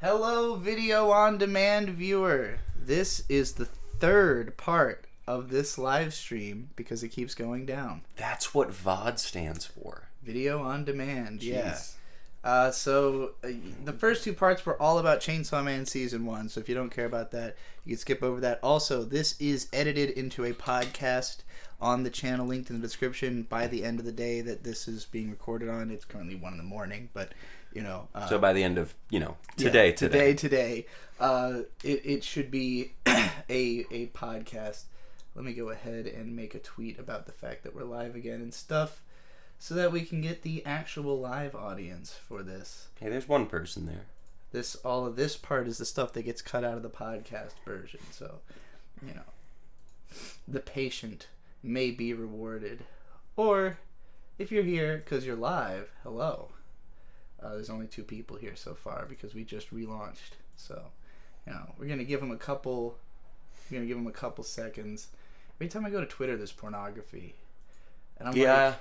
Hello, video on demand viewer. This is the third part of this live stream because it keeps going down. That's what VOD stands for. Video on demand. Jeez. Yeah. So the first two parts were all about Chainsawman Season 1, so if you don't care about that, you can skip over that. Also, this is edited into a podcast on the channel linked in the description by the end of the day that this is being recorded on. It's currently 1 in the morning, but, you know... so by the end of, today. It should be a podcast. Let me go ahead and make a tweet about the fact that we're live again and stuff, so that we can get the actual live audience for this. Hey, there's one person there. All of this part is the stuff that gets cut out of the podcast version, so, the patient may be rewarded. Or, if you're here because you're live, hello. There's only 2 people here so far because we just relaunched, so, we're going to give them a couple seconds. Every time I go to Twitter, there's pornography. And I'm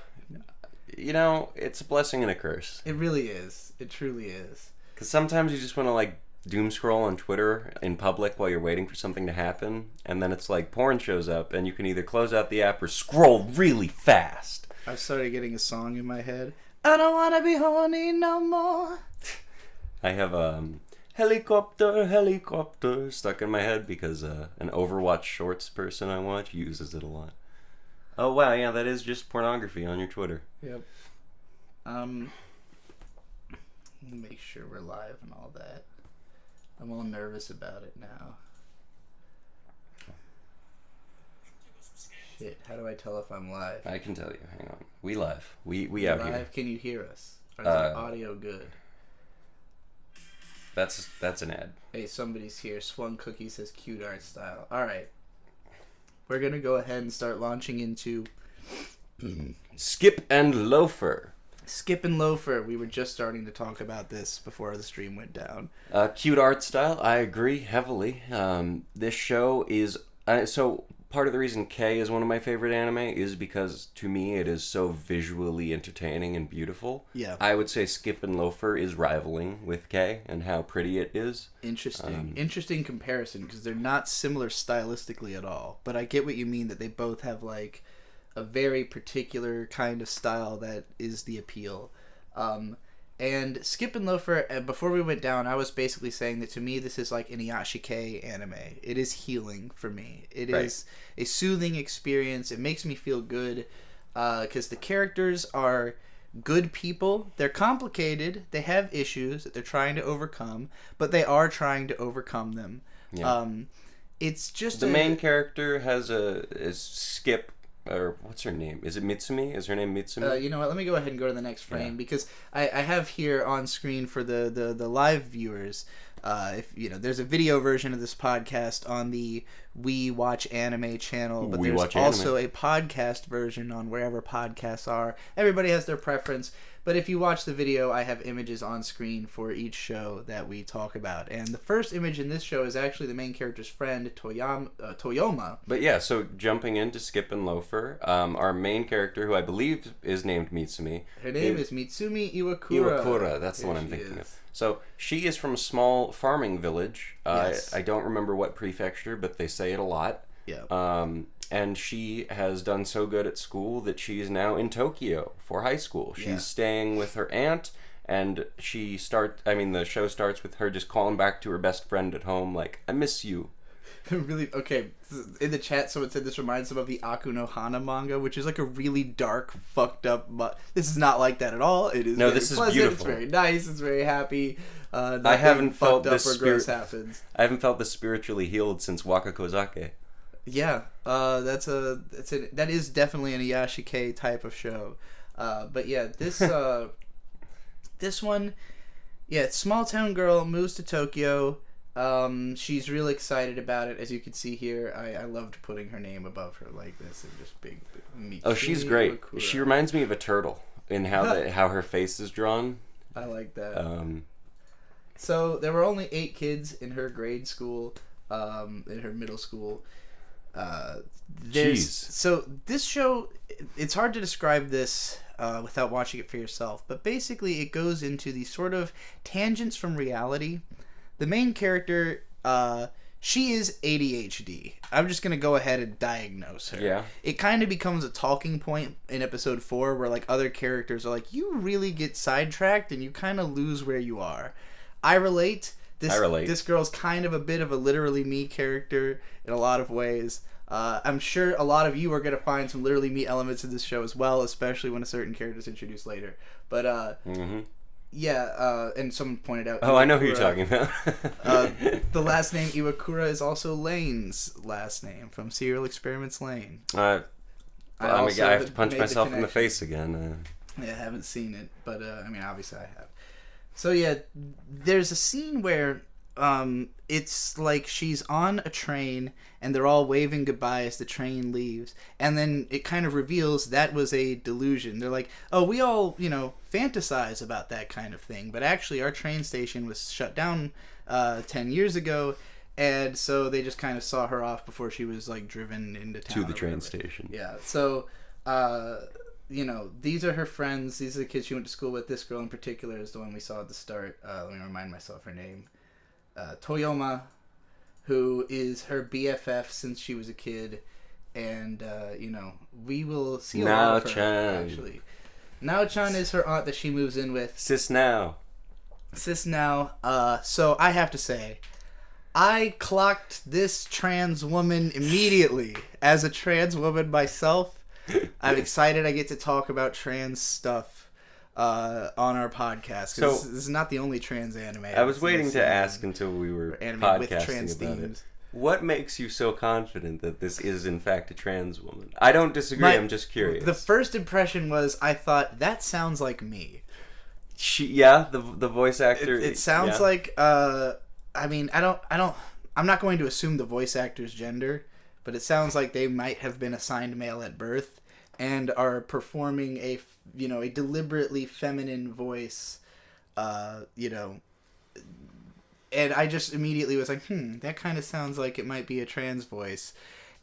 it's a blessing and a curse. It really is. It truly is. Because sometimes you just want to, doom scroll on Twitter in public while you're waiting for something to happen, and then it's like porn shows up, and you can either close out the app or scroll really fast. I started getting a song in my head. I don't want to be horny no more. I have helicopter stuck in my head because an Overwatch Shorts person I watch uses it a lot. Oh wow, yeah, that is just pornography on your Twitter. Yep. Make sure we're live and all that. I'm all nervous about it now. Shit, how do I tell if I'm live? I can tell you. Hang on. We live. We out live? here. Can you hear us? Or is the audio good? That's an ad. Hey, somebody's here. Swung Cookie says cute art style. Alright. We're gonna go ahead and start launching into Skip and Loafer. Skip and Loafer. We were just starting to talk about this before the stream went down. Cute art style. I agree heavily. This show is... so part of the reason K is one of my favorite anime is because, to me, it is so visually entertaining and beautiful. Yeah. I would say Skip and Loafer is rivaling with K and how pretty it is. Interesting. Interesting comparison, because they're not similar stylistically at all. But I get what you mean, that they both have, a very particular kind of style that is the appeal. And Skip and Loafer, before we went down, I was basically saying that to me this is like an Iyashikei anime. It is healing for me. It is a soothing experience. It makes me feel good because the characters are good people. They're complicated. They have issues that they're trying to overcome, but they are trying to overcome them. Yeah. It's just the main character is Skip. Or what's her name? Is it Mitsumi? Is her name Mitsumi? You know what? Let me go ahead and go to the next frame because I have here on screen for the live viewers. If there's a video version of this podcast on the We Watch Anime channel, but there's also a podcast version on wherever podcasts are. Everybody has their preference. But if you watch the video, I have images on screen for each show that we talk about. And the first image in this show is actually the main character's friend, Toyoma. But yeah, so jumping into Skip and Loafer, our main character, who I believe is named Mitsumi. Her name is Mitsumi Iwakura. Iwakura, that's the one I'm thinking of. So she is from a small farming village. Yes. I don't remember what prefecture, but they say it a lot. Yeah. And she has done so good at school that she is now in Tokyo for high school. She's staying with her aunt, and the show starts with her just calling back to her best friend at home, like, I miss you. Really? Okay. In the chat, someone said this reminds them of the Aku no Hana manga, which is like a really dark, fucked up... This is not like that at all. It is this pleasant. Is beautiful. It's very nice. It's very happy. I haven't felt this gross happens. I haven't felt this spiritually healed since Waka Kozake. Yeah, that is definitely an Iyashikei type of show. But yeah, this this one, small town girl moves to Tokyo. She's really excited about it, as you can see here. I loved putting her name above her like this and just big. Oh, she's great. She reminds me of a turtle in how her face is drawn. I like that. So there were only 8 kids in her grade school, in her middle school. So this show, it's hard to describe this without watching it for yourself, but basically it goes into these sort of tangents from reality the main character, she is ADHD. I'm just going to go ahead and diagnose her. Yeah. It kind of becomes a talking point in episode 4 where, like, other characters are like, you really get sidetracked and you kind of lose where you are. I relate. This girl's kind of a bit of a literally me character in a lot of ways. I'm sure a lot of you are going to find some literally me elements in this show as well, especially when a certain character is introduced later. But, yeah, and someone pointed out... Oh, Iwakura, I know who you're talking about. The last name Iwakura is also Lane's last name, from Serial Experiments Lane. I have to punch myself in the face again. Yeah, I haven't seen it, but, I mean, obviously I have. So, yeah, there's a scene where... it's like she's on a train and they're all waving goodbye as the train leaves, and then it kind of reveals that was a delusion. They're like, oh, we all, fantasize about that kind of thing, but actually our train station was shut down 10 years ago, and so they just kind of saw her off before she was like driven into town to the train station. Yeah, so these are her friends, these are the kids she went to school with. This girl in particular is the one we saw at the start. Let me remind myself her name. Toyoma, who is her BFF since she was a kid, and we will see a lot of her, actually. Nao-chan is her aunt that she moves in with. Sis Now. So I have to say, I clocked this trans woman immediately. As a trans woman myself, I'm excited I get to talk about trans stuff on our podcast, because this is not the only trans anime. I was waiting to ask until we were podcasting with trans about themes. It. What makes you so confident that this is in fact a trans woman? I don't disagree. I'm just curious. The first impression was I thought that sounds like me. The voice actor. It sounds like. I mean, I'm not going to assume the voice actor's gender, but it sounds like they might have been assigned male at birth and are performing a deliberately feminine voice, and I just immediately was like, that kind of sounds like it might be a trans voice.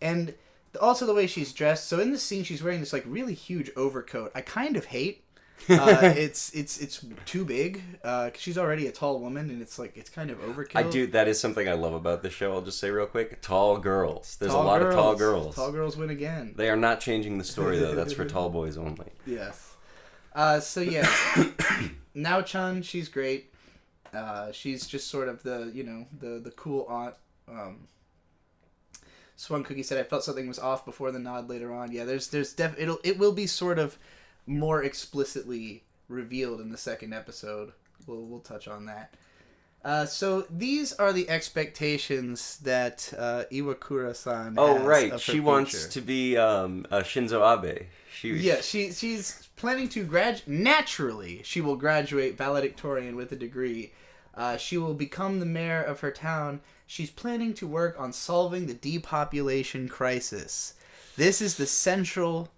And also the way she's dressed. So in this scene, she's wearing this like really huge overcoat. I kind of hate. It's too big. 'Cause she's already a tall woman, and it's kind of overkill. That is something I love about this show. I'll just say real quick: tall girls. There's a lot of tall girls. Tall girls win again. They are not changing the story though. That's for tall boys only. Yes. So yeah, Nao-chan, she's great. She's just sort of the cool aunt. Swan Cookie said, I felt something was off before the nod later on. Yeah, it will be sort of more explicitly revealed in the second episode. We'll touch on that. So these are the expectations that Iwakura-san has. Oh right, of her she future. wants to be Shinzo Abe. She's planning to naturally, she will graduate valedictorian with a degree. She will become the mayor of her town. She's planning to work on solving the depopulation crisis. This is the central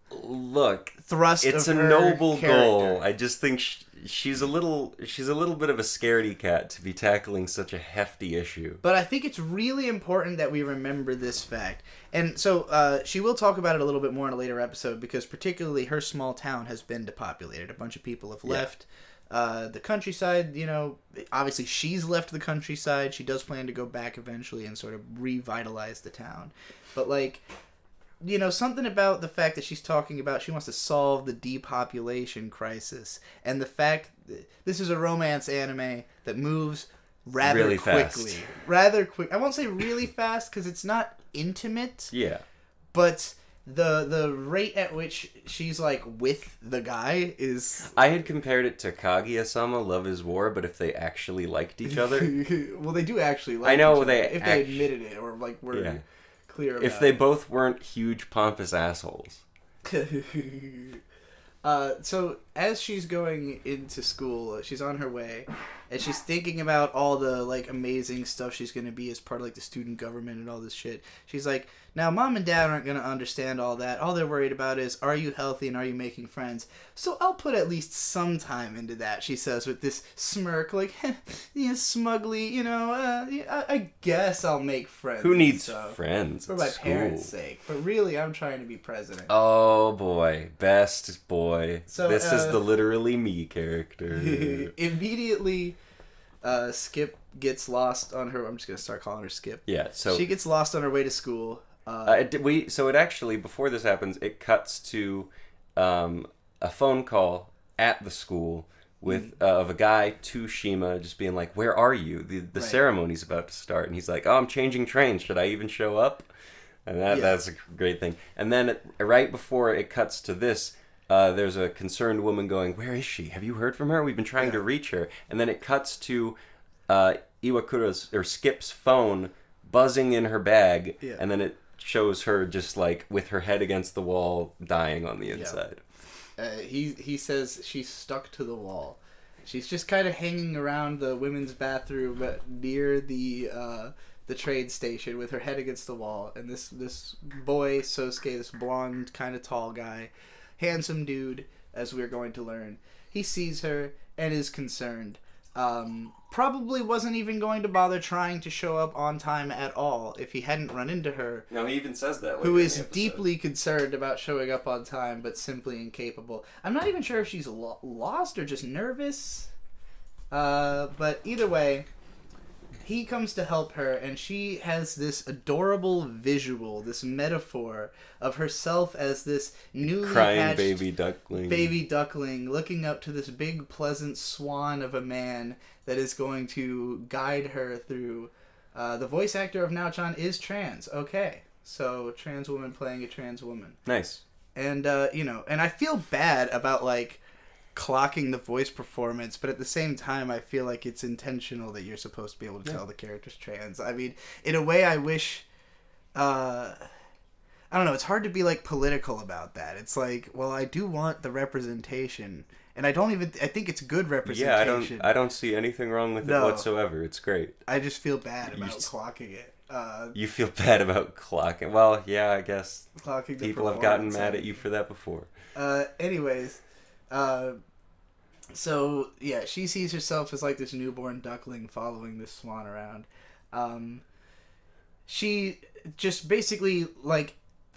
thrust of her It's a noble character. goal. I just think she's a little bit of a scaredy cat to be tackling such a hefty issue. But I think it's really important that we remember this fact. And so she will talk about it a little bit more in a later episode, because particularly her small town has been depopulated. A bunch of people have left the countryside. Obviously she's left the countryside. She does plan to go back eventually and sort of revitalize the town. But something about the fact that she's talking about she wants to solve the depopulation crisis, and the fact that this is a romance anime that moves rather really quickly. Fast. Rather quick. I won't say really fast because it's not intimate. Yeah. But the rate at which she's with the guy is... I had compared it to Kaguya-sama, Love is War, but if they actually liked each other. Well, they do actually like I know each other. they if they admitted it or were... Yeah. Clear if they both weren't huge pompous assholes. So as she's going into school, she's on her way, and she's thinking about all the amazing stuff she's going to be as part of the student government and all this shit. She's like, now mom and dad aren't going to understand all that. All they're worried about is, are you healthy and are you making friends? So I'll put at least some time into that, she says with this smirk, smugly, I guess I'll make friends. Who needs friends for my parents' sake? But really, I'm trying to be president. Oh boy, best boy. So this is the literally me character. Immediately, Skip gets lost on her. I'm just gonna start calling her Skip. Yeah. So she gets lost on her way to school. So it actually, before this happens, it cuts to a phone call at the school with of a guy to Shima, just being like, "Where are you? The ceremony's about to start," and he's like, "Oh, I'm changing trains. Should I even show up?" And that's a great thing. And then right before it cuts to this, there's a concerned woman going, "Where is she? Have you heard from her? We've been trying to reach her." And then it cuts to Iwakura's or Skip's phone buzzing in her bag, and then it shows her just like with her head against the wall, dying on the inside. He says she's stuck to the wall. She's just kind of hanging around the women's bathroom near the train station with her head against the wall. And this boy, Sosuke, this blonde, kind of tall guy, handsome dude, as we're going to learn, he sees her and is concerned. Probably wasn't even going to bother trying to show up on time at all if he hadn't run into her. No, he even says that. Who is deeply concerned about showing up on time, but simply incapable. I'm not even sure if she's lost or just nervous. But either way, he comes to help her, and she has this adorable visual, this metaphor of herself as this newly crying hatched baby duckling looking up to this big, pleasant swan of a man that is going to guide her through. The voice actor of Now-chan is trans. Okay, so trans woman playing a trans woman. Nice. And and I feel bad about clocking the voice performance, but at the same time I feel like it's intentional that you're supposed to be able to tell the character's trans. I mean, in a way I wish I don't know, it's hard to be political about that. It's well, I do want the representation, and I think it's good representation. Yeah, I don't see anything wrong with it whatsoever. It's great. I just feel bad about clocking it. You feel bad about clocking. Well, yeah, I guess clocking people have gotten mad at you for that before. Anyways, so yeah, she sees herself as this newborn duckling following this swan around. She just basically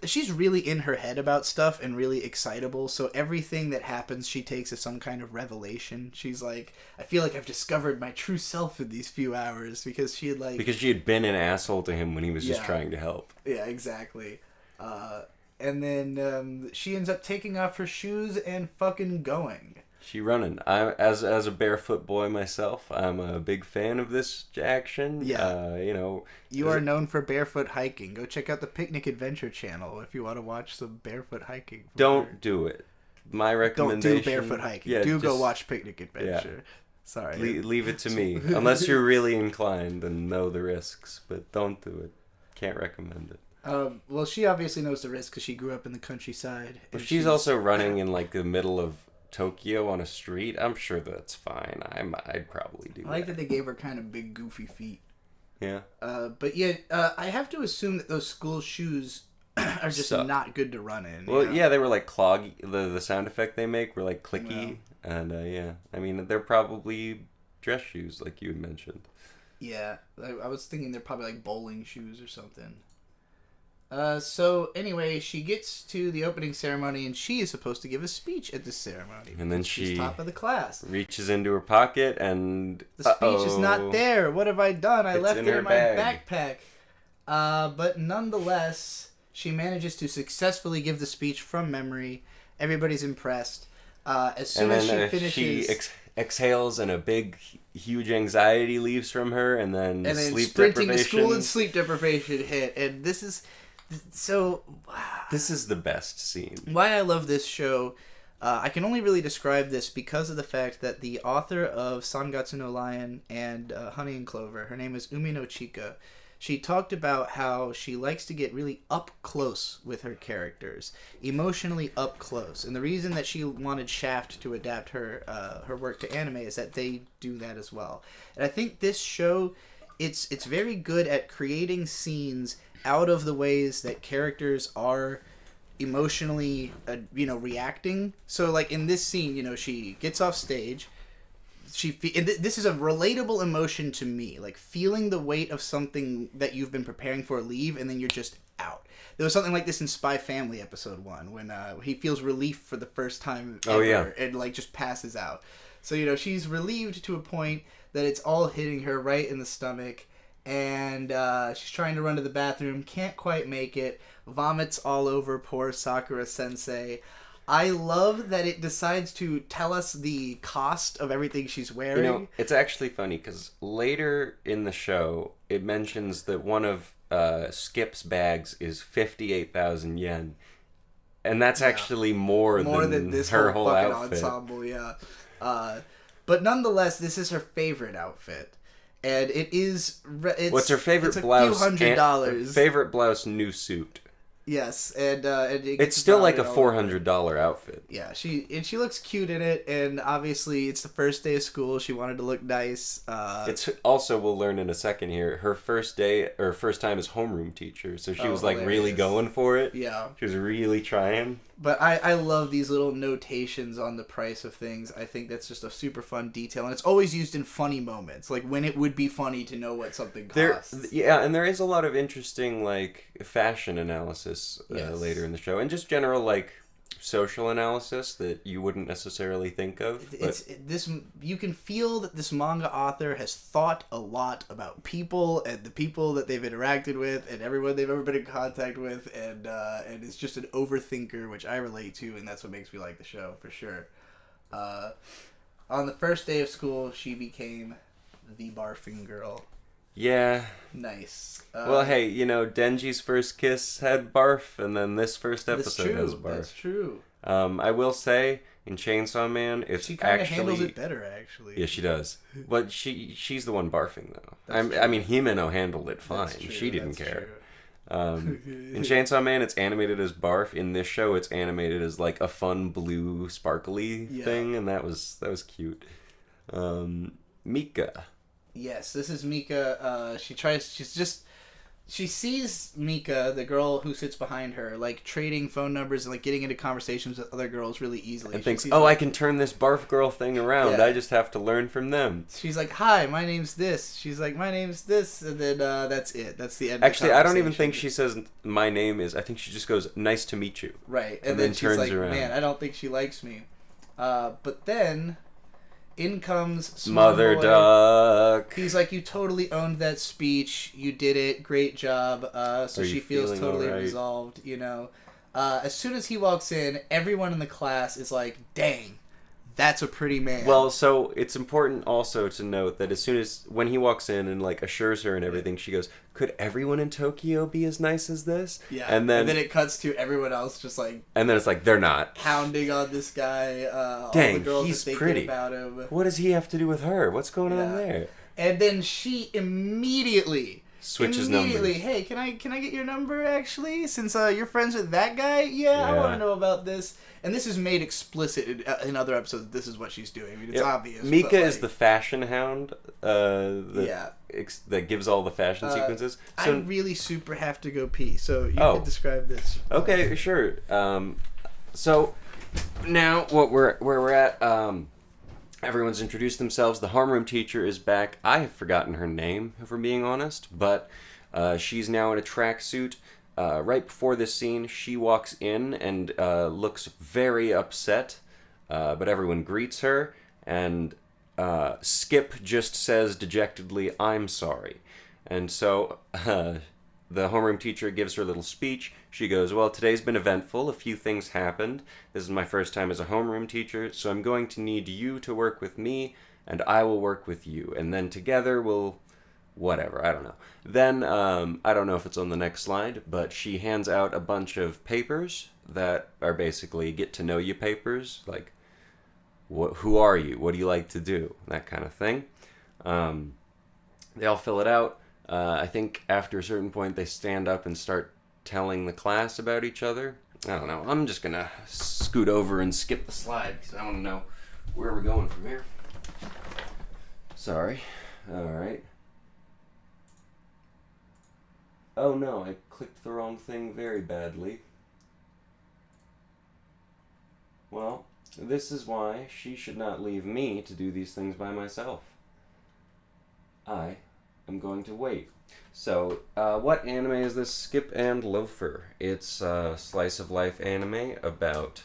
she's really in her head about stuff and really excitable. So everything that happens, she takes as some kind of revelation. She's like, I feel like I've discovered my true self in these few hours because she had been an asshole to him when he was just trying to help. Yeah, exactly. And then she ends up taking off her shoes and fucking going. She running. As a barefoot boy myself, I'm a big fan of this action. Yeah. You are known for barefoot hiking. Go check out the Picnic Adventure channel if you want to watch some barefoot hiking. Don't do it. My recommendation. Don't do barefoot hiking. Yeah, go watch Picnic Adventure. Yeah. Sorry. Leave it to me. Unless you're really inclined and know the risks. But don't do it. Can't recommend it. Well, she obviously knows the risks because she grew up in the countryside. But she's also running in the middle of Tokyo on a street. I'm sure that's fine. I'd probably do that. I like that they gave her kind of big goofy feet. Yeah. But yeah, I have to assume that those school shoes are just not good to run in. Well, yeah, they were cloggy. The sound effect they make were clicky, and yeah, I mean they're probably dress shoes like you had mentioned. Yeah, I was thinking they're probably bowling shoes or something. So anyway, she gets to the opening ceremony, and she is supposed to give a speech at this ceremony. And then she's top of the class. Reaches into her pocket, and the speech is not there. What have I done? I left it in my backpack. But nonetheless, she manages to successfully give the speech from memory. Everybody's impressed. As soon as she finishes, she exhales, and a big, huge anxiety leaves from her, and then sleep sprinting deprivation. to school and sleep deprivation hit, and this is. So, this is the best scene. Why I love this show, I can only really describe this because of the fact that the author of Sangatsu no Lion and Honey and Clover, her name is Umino Chika, she talked about how she likes to get really up close with her characters, emotionally up close. And the reason that she wanted Shaft to adapt her work to anime is that they do that as well. And I think this show, it's very good at creating scenes out of the ways that characters are emotionally, reacting. So, in this scene, she gets off stage. This is a relatable emotion to me, feeling the weight of something that you've been preparing for a leave, and then you're just out. There was something like this in Spy Family episode 1, when he feels relief for the first time ever, and just passes out. So, you know, she's relieved to a point that it's all hitting her right in the stomach. And she's trying to run to the bathroom, can't quite make it, vomits all over poor Sakura Sensei. I love that it decides to tell us the cost of everything she's wearing. You know, it's actually funny because later in the show, it mentions that one of Skip's bags is 58,000 yen. And that's actually more than this her whole outfit. Ensemble, yeah. But nonetheless, this is her favorite outfit. And what's her favorite it's blouse? A few $100s. Favorite blouse, new suit. Yes, and it's still like a $400 outfit. Yeah, she looks cute in it, and obviously it's the first day of school. She wanted to look nice. It's also, we'll learn in a second here, her first time as homeroom teacher, so she was like really going for it. Yeah, she was really trying. But I love these little notations on the price of things. I think that's just a super fun detail, and it's always used in funny moments, like when it would be funny to know what something costs. And there is a lot of interesting like fashion analysis later in the show, and just general like social analysis that you wouldn't necessarily think of. You can feel that this manga author has thought a lot about people and the people that they've interacted with and everyone they've ever been in contact with, and is just an overthinker, which I relate to, and that's what makes me like the show for sure. On the first day of school, she became the barfing girl. Yeah. Nice. Well, hey, you know, Denji's first kiss had barf, and then this first episode has barf. That's true. I will say, in Chainsawman, she kind of handles it better, actually. Yeah, she does. But she's the one barfing, though. I mean, Himeno handled it fine. She didn't care. In Chainsawman, it's animated as barf. In this show, it's animated as like a fun blue sparkly thing, and that was cute. Mika. Yes, this is Mika. She sees Mika, the girl who sits behind her, like trading phone numbers and like getting into conversations with other girls really easily. And thinks, I can turn this barf girl thing around. Yeah. I just have to learn from them. She's like, hi, my name's this. She's like, my name's this. And then that's it. That's the end. Actually, I don't even think she says my name is. I think she just goes, nice to meet you. Right. And then she's turns like, around. Man, I don't think she likes me. But then in comes Mother boy. Duck. He's like, you totally owned that speech. You did it. Great job. So she feels totally resolved, you know. As soon as he walks in, everyone in the class is like, dang, that's a pretty man. Well, so it's important also to note that when he walks in and like assures her and everything, she goes, could everyone in Tokyo be as nice as this? Yeah. And then it cuts to everyone else just like... And then it's like, they're not. Pounding on this guy. Dang, all the girls he's are pretty. About him. What does he have to do with her? What's going on there? And then she immediately... switches numbers. Hey, can I get your number, actually? Since you're friends with that guy? Yeah, I want to know about this. And this is made explicit in other episodes. This is what she's doing. I mean, it's obvious. Mika is the fashion hound that gives all the fashion sequences. So, I really super have to go pee, so you can describe this. Okay, sure. So now where we're at, everyone's introduced themselves. The homeroom teacher is back. I have forgotten her name, if we're being honest, but she's now in a tracksuit. Right before this scene, she walks in and looks very upset, but everyone greets her, and Skip just says dejectedly, I'm sorry. And so the homeroom teacher gives her a little speech. She goes, well, today's been eventful. A few things happened. This is my first time as a homeroom teacher, so I'm going to need you to work with me, and I will work with you. And then together we'll... whatever, I don't know. Then, I don't know if it's on the next slide, but she hands out a bunch of papers that are basically get-to-know-you papers, like, who are you? What do you like to do? That kind of thing. They all fill it out. I think after a certain point, they stand up and start telling the class about each other. I don't know. I'm just going to scoot over and skip the slide, because I want to know where we're going from here. Sorry. All right. Oh no, I clicked the wrong thing very badly. Well, this is why she should not leave me to do these things by myself. I am going to wait. So, what anime is this? Skip and Loafer. It's a slice of life anime about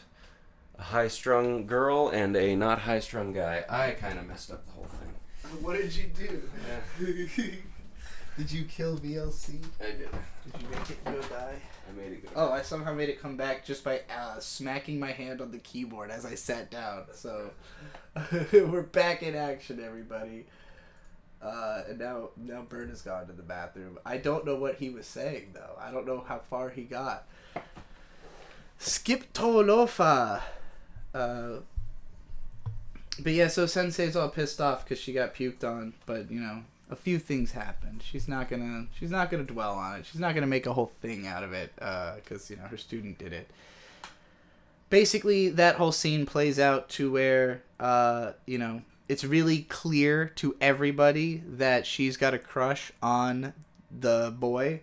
a high-strung girl and a not high-strung guy. I kind of messed up the whole thing. What did you do? Yeah. Did you kill VLC? I did. Did you make it go die? I made it go. Oh, I somehow made it come back just by smacking my hand on the keyboard as I sat down. So we're back in action, everybody. And now Bern has gone to the bathroom. I don't know what he was saying though. I don't know how far he got. Skip Loafer. But yeah, so Sensei's all pissed off because she got puked on. But you know, a few things happened. She's not gonna dwell on it. She's not gonna make a whole thing out of it because you know her student did it. Basically, that whole scene plays out to where you know, it's really clear to everybody that she's got a crush on the boy.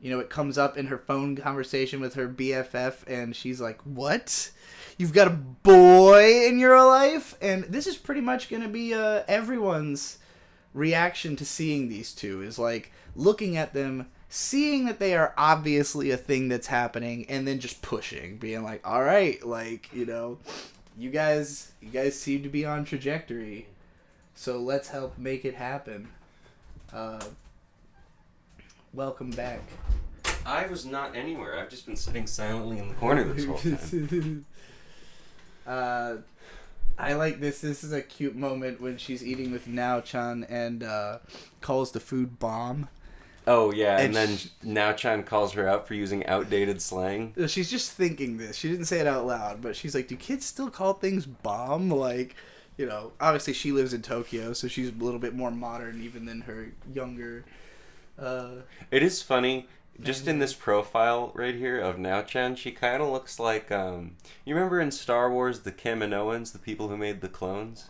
You know, it comes up in her phone conversation with her BFF, and she's like, "What? You've got a boy in your life?" And this is pretty much going to be everyone's reaction to seeing these two, is like looking at them, seeing that they are obviously a thing that's happening, and then just pushing, being like, "All right, like, you know, you guys seem to be on trajectory, so let's help make it happen." Welcome back. I was not anywhere. I've just been sitting silently in the corner this whole time. I like this. This is a cute moment when she's eating with Nao-chan and calls the food bomb. Oh, yeah, and then Nao-chan calls her out for using outdated slang. She's just thinking this. She didn't say it out loud, but she's like, do kids still call things bomb? Like, you know, obviously she lives in Tokyo, so she's a little bit more modern even than her younger... It is funny, just in this profile right here of Nao-chan, she kind of looks like, you remember in Star Wars, the Kaminoans, the people who made the clones?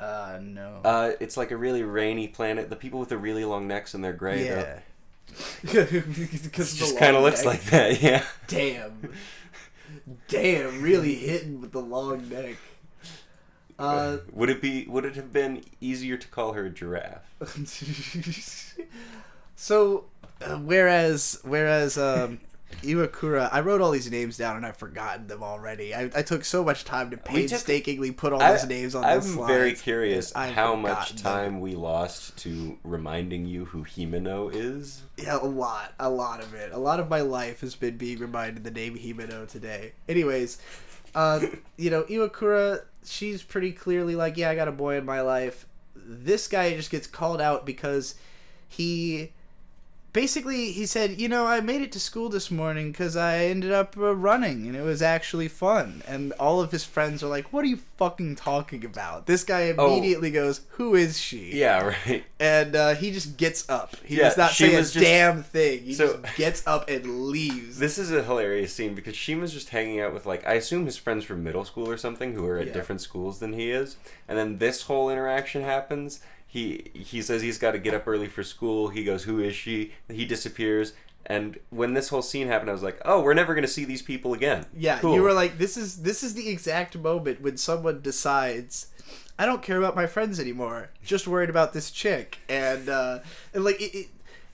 No. It's like a really rainy planet, the people with the really long necks and they're gray. Yeah. It just kind of looks like that, yeah. Damn, really hitting with the long neck. Would it have been easier to call her a giraffe? So, whereas Iwakura, I wrote all these names down and I've forgotten them already. I took so much time to painstakingly put all these names on this slide. I'm very curious how much time we lost to reminding you who Himeno is. Yeah, a lot of it. A lot of my life has been being reminded the name Himeno today. Anyways, you know, Iwakura, she's pretty clearly like, yeah, I got a boy in my life. This guy just gets called out because he said, you know, I made it to school this morning because I ended up running and it was actually fun. And all of his friends are like, what are you fucking talking about? This guy immediately goes, who is she? Yeah, right. And he just gets up. He does not say a damn thing. He just gets up and leaves. This is a hilarious scene because Shima's just hanging out with, like, I assume his friends from middle school or something who are at different schools than he is. And then this whole interaction happens. He says he's got to get up early for school. He goes, who is she? He disappears. And when this whole scene happened, I was like, oh, we're never going to see these people again. Yeah, cool. You were like, this is the exact moment when someone decides, I don't care about my friends anymore. Just worried about this chick. And like,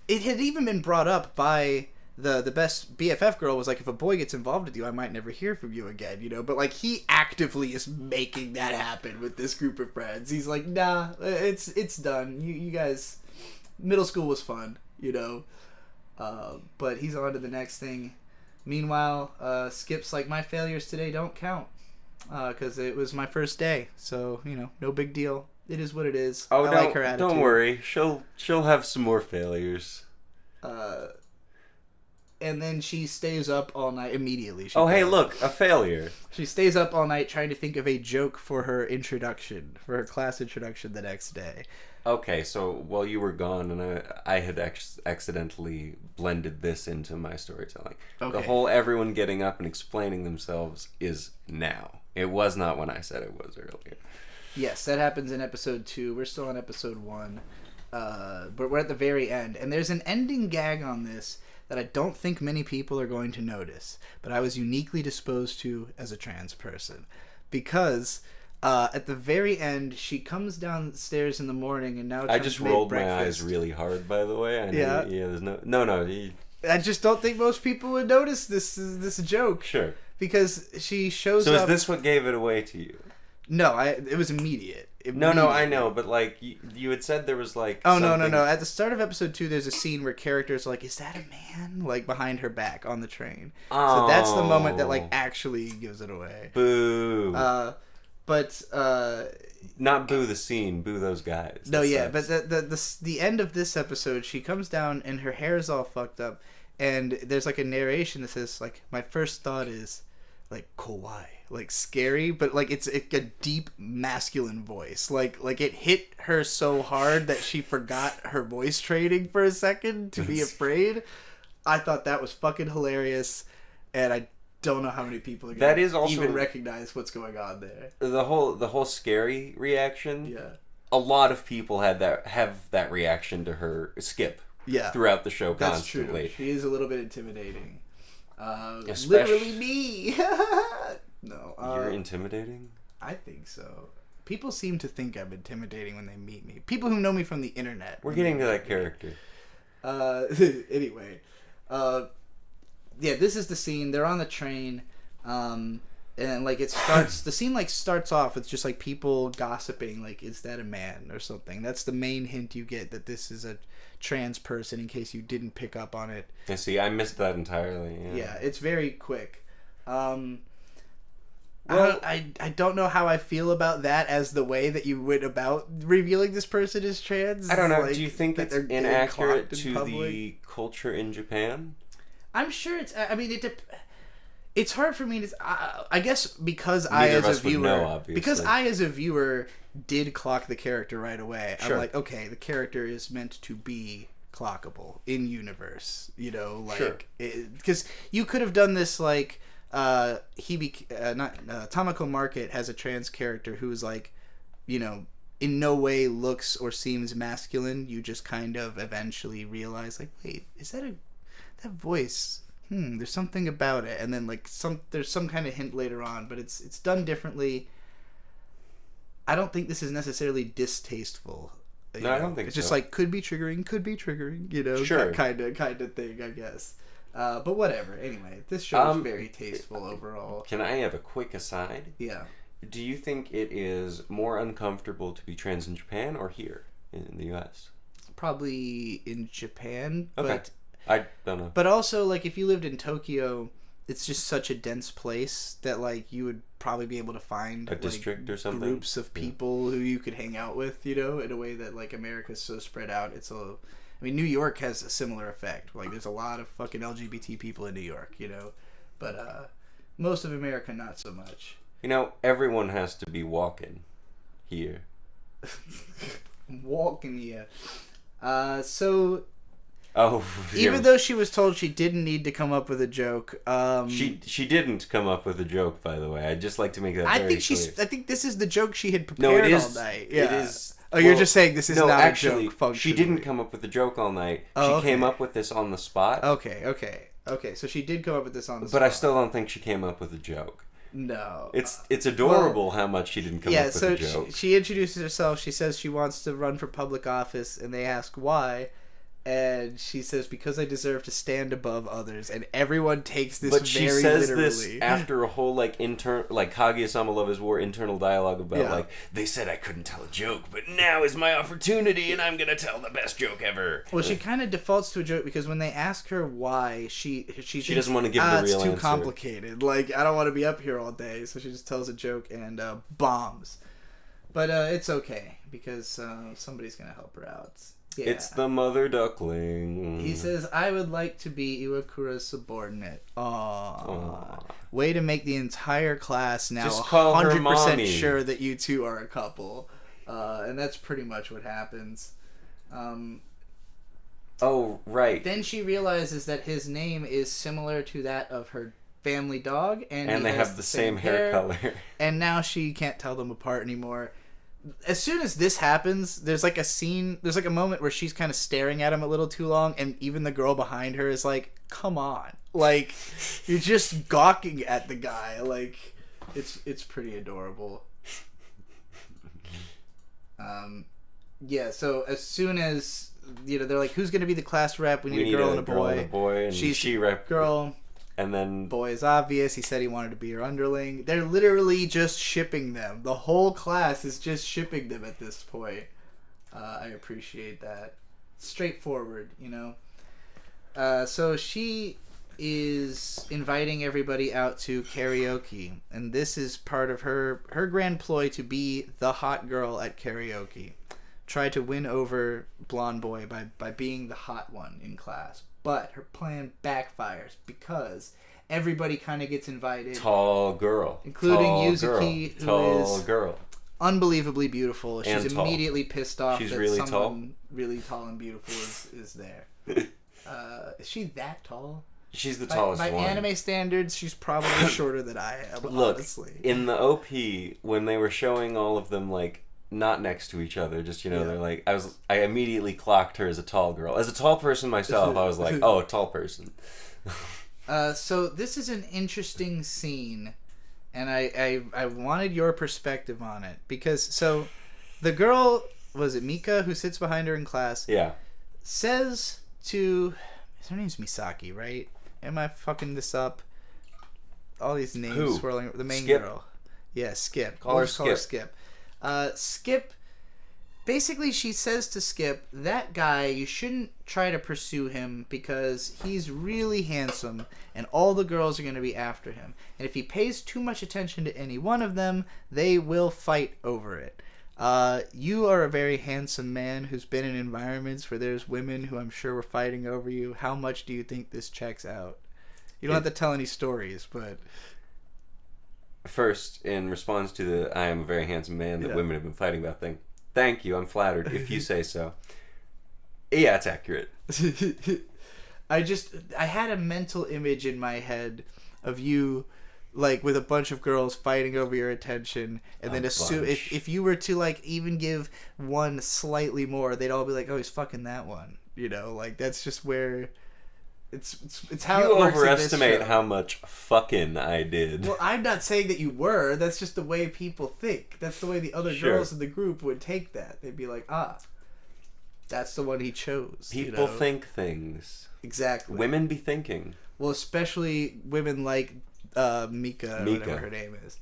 it had even been brought up by... The best BFF girl was like, if a boy gets involved with you, I might never hear from you again, you know? But, like, he actively is making that happen with this group of friends. He's like, nah, it's done. You guys, middle school was fun, you know? But he's on to the next thing. Meanwhile, Skip's like, my failures today don't count. Because it was my first day. So, you know, no big deal. It is what it is. Oh, I like her attitude. Don't worry. She'll have some more failures. And then she stays up all night immediately. Hey, look, a failure. She stays up all night trying to think of a joke for her introduction, for her class introduction the next day. Okay, so while you were gone, and I had accidentally blended this into my storytelling. Okay. The whole everyone getting up and explaining themselves is now. It was not when I said it was earlier. Yes, that happens in episode 2. We're still on episode 1. But we're at the very end. And there's an ending gag on this that I don't think many people are going to notice, but I was uniquely disposed to as a trans person. Because at the very end, she comes downstairs in the morning and now I just rolled my eyes really hard, by the way. Yeah. There's no. I just don't think most people would notice this joke. Sure. because she shows So up. is this what gave it away to you? No, it was immediate. No, I know, but like you had said there was like. Oh something... no! At the start of episode 2, there's a scene where characters are like, "Is that a man?" Like behind her back on the train. Oh. So that's the moment that like actually gives it away. Boo. But not boo the scene, boo those guys. No, yeah, but the end of this episode, she comes down and her hair is all fucked up, and there's like a narration that says like, "My first thought is like kawaii." Like scary, but like it's a deep masculine voice. Like it hit her so hard that she forgot her voice training for a second to be afraid. I thought that was fucking hilarious, and I don't know how many people are gonna even recognize what's going on there. The whole scary reaction. Yeah, a lot of people have that reaction to her Skip. Yeah, throughout the show that's constantly. True. She is a little bit intimidating. Literally me. No. You're intimidating? I think so. People seem to think I'm intimidating when they meet me. People who know me from the internet. We're getting to that character. Anyway. Yeah, this is the scene. They're on the train. And like it starts, the scene like starts off with just like people gossiping, like, is that a man or something? That's the main hint you get that this is a trans person in case you didn't pick up on it. Yeah, see, I missed that entirely. Yeah, it's very quick. Well, I don't know how I feel about that as the way that you went about revealing this person is trans. I don't know. Like, do you think it's inaccurate to the culture in Japan? I'm sure it's... I mean, it's hard for me to... I guess because Neither I, of as us a viewer... would know, obviously. Because I, as a viewer, did clock the character right away. Sure. I'm like, okay, the character is meant to be clockable in universe. You know, like... Sure. Because you could have done this, like... Tamako Market has a trans character who is like, you know, in no way looks or seems masculine. You just kind of eventually realize, like, wait, is that that voice? There's something about it, and then like there's some kind of hint later on, but it's done differently. I don't think this is necessarily distasteful. No, I don't think it's just like could be triggering, you know, sure. kind of thing, I guess. But whatever. Anyway, this show is very tasteful overall. Can I have a quick aside? Yeah. Do you think it is more uncomfortable to be trans in Japan or here in the U.S.? Probably in Japan. Okay. But, I don't know. But also, like, if you lived in Tokyo, it's just such a dense place that, like, you would probably be able to find a district or something, groups of people who you could hang out with, you know, in a way that, like, America's so spread out. I mean, New York has a similar effect. Like, there's a lot of fucking LGBT people in New York, you know? But most of America, not so much. You know, everyone has to be walking here. Walking here. So... Oh, even though she was told she didn't need to come up with a joke, she didn't come up with a joke. By the way, I'd just like to make that very clear. I think this is the joke she had prepared all night. Yeah. It is. Oh, you're just saying this is not actually, a joke. She didn't come up with a joke all night. Oh, she came up with this on the spot. Okay. So she did come up with this on the spot. But I still don't think she came up with a joke. No. It's adorable how much she didn't come up with a joke. She introduces herself. She says she wants to run for public office, and they ask why. And she says, because I deserve to stand above others. And everyone takes this but very she says literally. This after a whole, like Kaguya-sama Love is War internal dialogue about, like, they said I couldn't tell a joke, but now is my opportunity, and I'm going to tell the best joke ever. Well, she kind of defaults to a joke, because when they ask her why, she thinks, doesn't want to give the real answer. It's too complicated. Like, I don't want to be up here all day. So she just tells a joke and bombs. But it's okay, because somebody's going to help her out. Yeah. It's the mother duckling. He says, I would like to be Iwakura's subordinate. Aww. Way to make the entire class now just call 100% her mommy. Sure that you two are a couple. And that's pretty much what happens. Oh, right. Then she realizes that his name is similar to that of her family dog. And they have the same hair color. And now she can't tell them apart anymore. As soon as this happens, there's like a moment where she's kind of staring at him a little too long, and even the girl behind her is like, come on. Like, you're just gawking at the guy. Like, it's pretty adorable. Yeah, so as soon as, you know, they're like, who's going to be the class rep? We need a girl and a boy. And She's she rep. Girl, And then... Boy is obvious. He said he wanted to be her underling. They're literally just shipping them. The whole class is just shipping them at this point. I appreciate that. Straightforward, you know. So she is inviting everybody out to karaoke. And this is part of her grand ploy to be the hot girl at karaoke. Try to win over blonde boy by being the hot one in class. But her plan backfires because everybody kind of gets invited. Tall girl. Including Yuzuki, who is girl. Unbelievably beautiful. She's And tall. immediately pissed off She's that really someone really tall and beautiful is there. Is she that tall? She's the tallest by one. By anime standards, she's probably shorter than I am, Look, honestly. In the OP, when they were showing all of them, like, not next to each other, just, you know, they're like, I immediately clocked her as a tall girl. As a tall person myself, I was like, oh, a tall person. So this is an interesting scene, and I wanted your perspective on it, because, so, the girl, was it Mika, who sits behind her in class? Yeah. Says to, her name's Misaki, right? Am I fucking this up? All these names swirling, the main Skip. girl. Yeah, Skip. Call her Skip. Skip. Skip, basically she says to Skip, that guy, you shouldn't try to pursue him because he's really handsome and all the girls are going to be after him. And if he pays too much attention to any one of them, they will fight over it. You are a very handsome man who's been in environments where there's women who I'm sure were fighting over you. How much do you think this checks out? You don't have to tell any stories, but... First, in response to the I am a very handsome man that women have been fighting about thing, thank you, I'm flattered, if you say so. Yeah, it's accurate. I had a mental image in my head of you, like, with a bunch of girls fighting over your attention, and then assume if you were to, like, even give one slightly more, they'd all be like, oh, he's fucking that one. You know, like, that's just where... It's how you it works overestimate in this show. how much fucking I did. Well, I'm not saying that you were. That's just the way people think. That's the way the other girls in the group would take that. They'd be like, that's the one he chose. People think things. Exactly. Women be thinking. Well, especially women like Mika, or whatever her name is.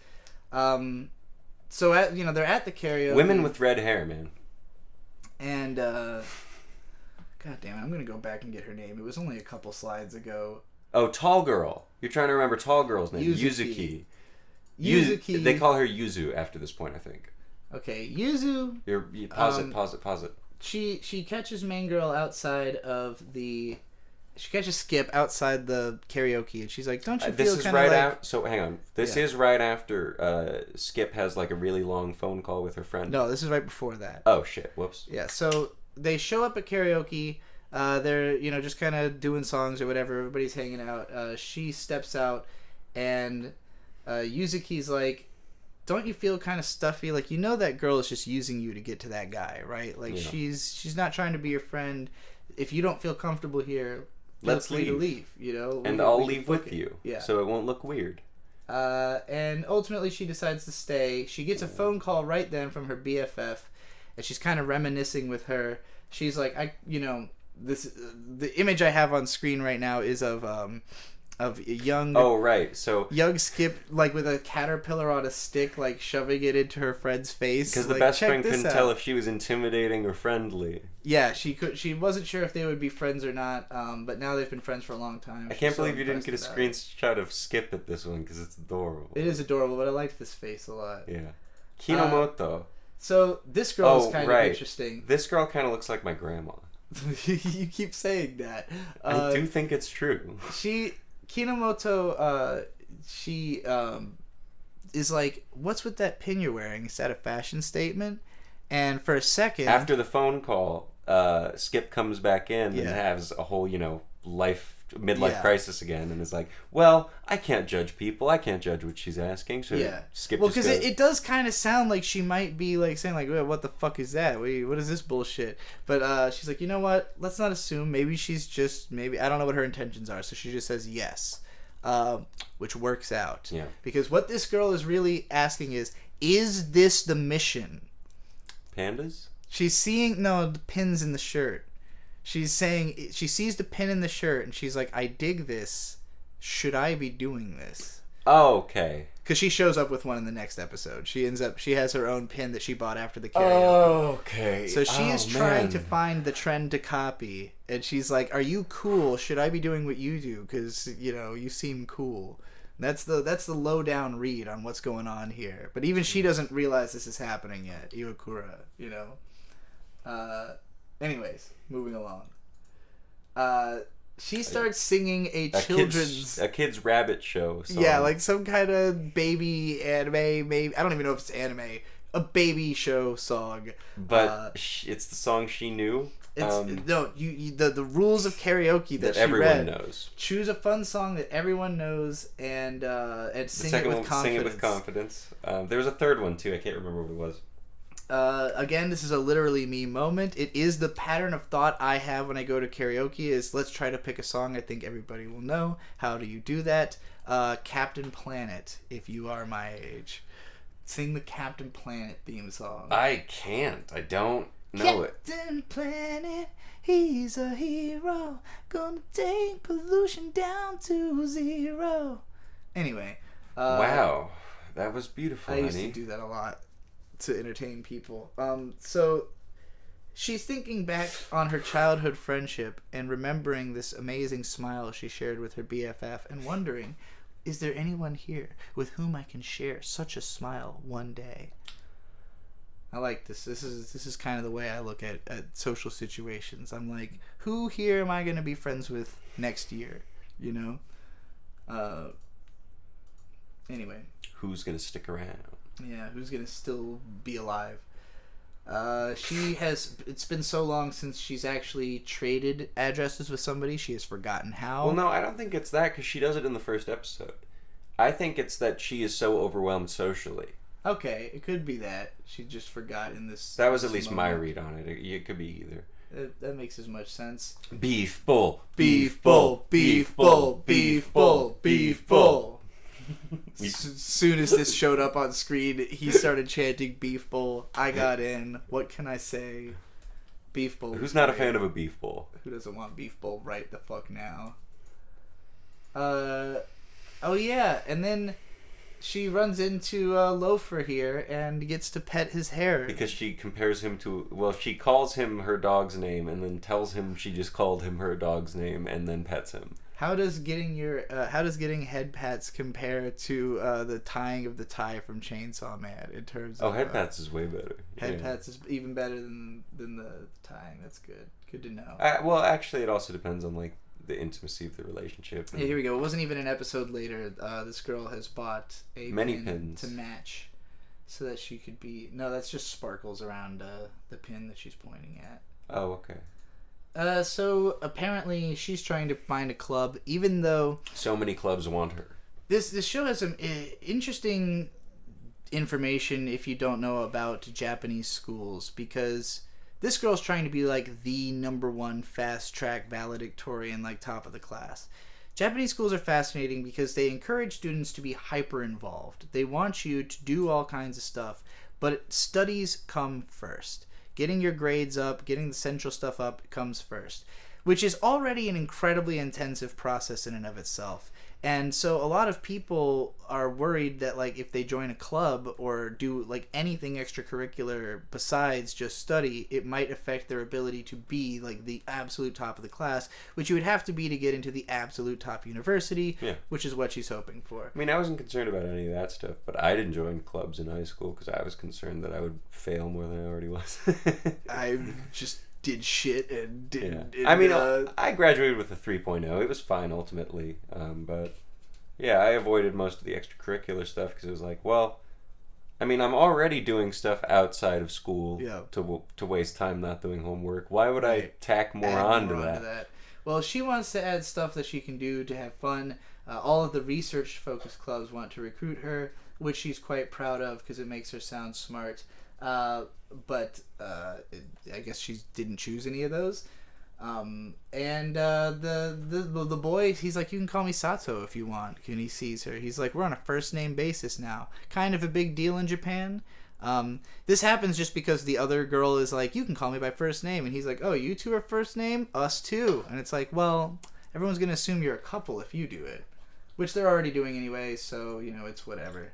So they're at the karaoke. Women with red hair, man. And God damn it, I'm going to go back and get her name. It was only a couple slides ago. Oh, tall girl. You're trying to remember tall girl's name. Yuzuki. They call her Yuzu after this point, I think. Okay, Yuzu. Pause it. She catches main girl outside of the... She catches Skip outside the karaoke, and she's like, don't you feel kind of like... So, hang on. This is right after Skip has, like, a really long phone call with her friend. No, this is right before that. Oh, shit. Whoops. Yeah, so... They show up at karaoke. They're, just kind of doing songs or whatever. Everybody's hanging out. She steps out, and Yuzuki's like, don't you feel kind of stuffy? Like, that girl is just using you to get to that guy, right? Like, she's not trying to be your friend. If you don't feel comfortable here, let's leave. To leave, And I'll leave with you, yeah. So it won't look weird. And ultimately, she decides to stay. She gets a phone call right then from her BFF. And she's kind of reminiscing with her. She's like, the image I have on screen right now is of young. Oh right, so young Skip, like with a caterpillar on a stick, like shoving it into her friend's face. Because the best friend couldn't tell if she was intimidating or friendly. Yeah, she could. She wasn't sure if they would be friends or not. But now they've been friends for a long time. I can't believe you didn't get a screenshot of Skip at this one because it's adorable. It is adorable, but I liked this face a lot. Yeah, Kinomoto. So this girl is kind of interesting. This girl kind of looks like my grandma. You keep saying that. I do think it's true. Kinomoto, she is like, what's with that pin you're wearing? Is that a fashion statement? And for a second... After the phone call, Skip comes back in and has a whole, midlife crisis again, and is like, well, I can't judge people. I can't judge what she's asking. So Skip because it does kind of sound like she might be like saying like, well, what the fuck is that? What is this bullshit? But she's like, you know what? Let's not assume. Maybe she's just I don't know what her intentions are. So she just says yes, which works out. Yeah. Because what this girl is really asking is this the mission? Pandas? She's seeing the pins in the shirt. She's saying she sees the pin in the shirt and she's like, I dig this. should I be doing this? Oh, okay. Because she shows up with one in the next episode. She has her own pin that she bought after the karaoke. Oh, okay. So she is trying to find the trend to copy. And she's like, are you cool? Should I be doing what you do? Because, you seem cool. That's the lowdown read on what's going on here. But even she doesn't realize this is happening yet. Iwakura, Anyways, moving along. She starts singing a kid's rabbit show song. Yeah, like some kind of baby anime. Maybe I don't even know if it's anime. A baby show song. But it's the song she knew. The rules of karaoke that she everyone knows. Choose a fun song that everyone knows and sing it with confidence. Sing it with confidence. There was a third one too. I can't remember what it was. Again, this is a literally me moment. It is the pattern of thought I have when I go to karaoke is let's try to pick a song I think everybody will know. How do you do that? Captain Planet, if you are my age. Sing the Captain Planet theme song. I can't. I don't know Captain Planet, he's a hero. Gonna take pollution down to 0. Anyway. Wow. That was beautiful, I used to do that a lot. To entertain people. So she's thinking back on her childhood friendship and remembering this amazing smile she shared with her BFF and wondering, is there anyone here with whom I can share such a smile one day? I like this. This is kind of the way I look at social situations. I'm like, who here am I going to be friends with next year? Anyway. Who's going to stick around? Yeah, who's gonna still be alive? It's been so long since she's actually traded addresses with somebody, she has forgotten how. Well, no, I don't think it's that, because she does it in the first episode. I think it's that she is so overwhelmed socially. Okay, it could be that. She just forgot in this... That was at least my read on it. It could be either. That makes as much sense. Beef bull. Beef bull. Beef bull. Beef bull. Beef bull. As soon as this showed up on screen, he started chanting Beef Bowl. I got in. What can I say? Beef Bowl. Who's not a fan of a beef bowl? Who doesn't want Beef Bowl right the fuck now? Oh yeah, and then she runs into Loafer here and gets to pet his hair. Because she compares him to... Well, she calls him her dog's name and then tells him she just called him her dog's name and then pets him. How does getting head pats compare to the tying of the tie from Chainsawman in terms of... head pats is way better. Head pats is even better than the tying. That's good. Good to know. Well, actually, it also depends on like the intimacy of the relationship. Yeah, here we go. It wasn't even an episode later. This girl has bought a pins to match, so that she could be... No, that's just sparkles around the pin that she's pointing at. Oh, okay. So apparently she's trying to find a club, even though so many clubs want her. This show has some interesting information if you don't know about Japanese schools, because this girl's trying to be like the #1 fast track valedictorian, like top of the class. Japanese schools are fascinating because they encourage students to be hyper involved. They want you to do all kinds of stuff, but studies come first. Getting your grades up, getting the central stuff up comes first, which is already an incredibly intensive process in and of itself. And so a lot of people are worried that like if they join a club or do like anything extracurricular besides just study, it might affect their ability to be like the absolute top of the class, which you would have to be to get into the absolute top university, which is what she's hoping for. I mean, I wasn't concerned about any of that stuff, but I didn't join clubs in high school because I was concerned that I would fail more than I already was. I just did shit and didn't. Yeah. I mean, I graduated with a 3.0. It was fine ultimately, but yeah, I avoided most of the extracurricular stuff because it was like, well, I mean, I'm already doing stuff outside of school to waste time not doing homework. Why would I tack more onto that? Well, she wants to add stuff that she can do to have fun. All of the research-focused clubs want to recruit her, which she's quite proud of because it makes her sound smart. But I guess she didn't choose any of those. And the boy, he's like, you can call me Sato if you want. And he sees her. He's like, we're on a first name basis now. Kind of a big deal in Japan. This happens just because the other girl is like, you can call me by first name. And he's like, oh, you two are first name? Us too. And it's like, well, everyone's going to assume you're a couple if you do it. which they're already doing anyway, so, it's whatever.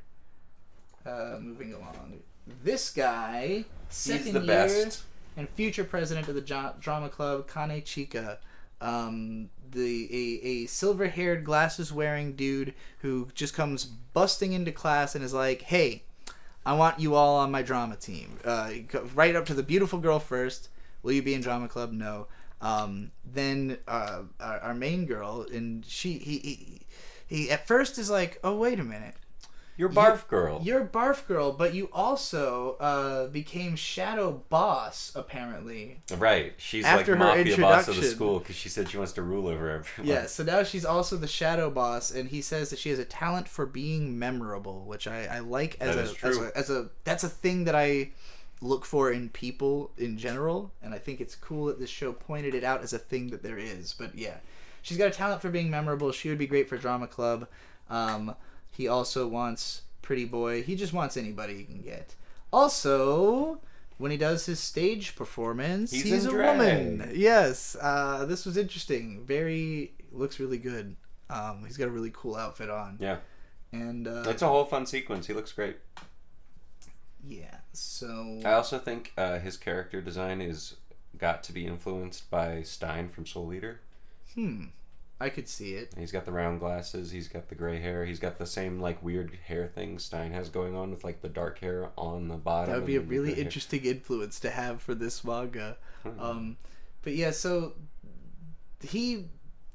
Moving along. This guy, second the year, best. and future president of the drama club, Kane Chika. A silver-haired, glasses-wearing dude who just comes busting into class and is like, hey, I want you all on my drama team. Right up to the beautiful girl first. Will you be in drama club? No. Then our main girl, and he at first is like, oh, wait a minute. You're Barf Girl. You're Barf Girl, but you also became Shadow Boss, apparently. Right. She's after like her mafia boss of the introduction. school because she said she wants to rule over everyone. Yeah, so now she's also the Shadow Boss, and he says that she has a talent for being memorable, which I like as that's a thing that I look for in people in general, and I think it's cool that this show pointed it out as a thing that there is. But yeah, she's got a talent for being memorable. She would be great for drama club. He also wants Pretty Boy. He just wants anybody he can get. Also, when he does his stage performance, he's a woman. Yes, this was interesting. Looks really good. He's got a really cool outfit on. Yeah, and it's a whole fun sequence. He looks great. Yeah. So I also think his character design is got to be influenced by Stein from Soul Eater. I could see it. He's got the round glasses. He's got the gray hair. He's got the same like weird hair thing Stein has going on with like the dark hair on the bottom. That would be a really interesting influence to have for this manga. But yeah, so he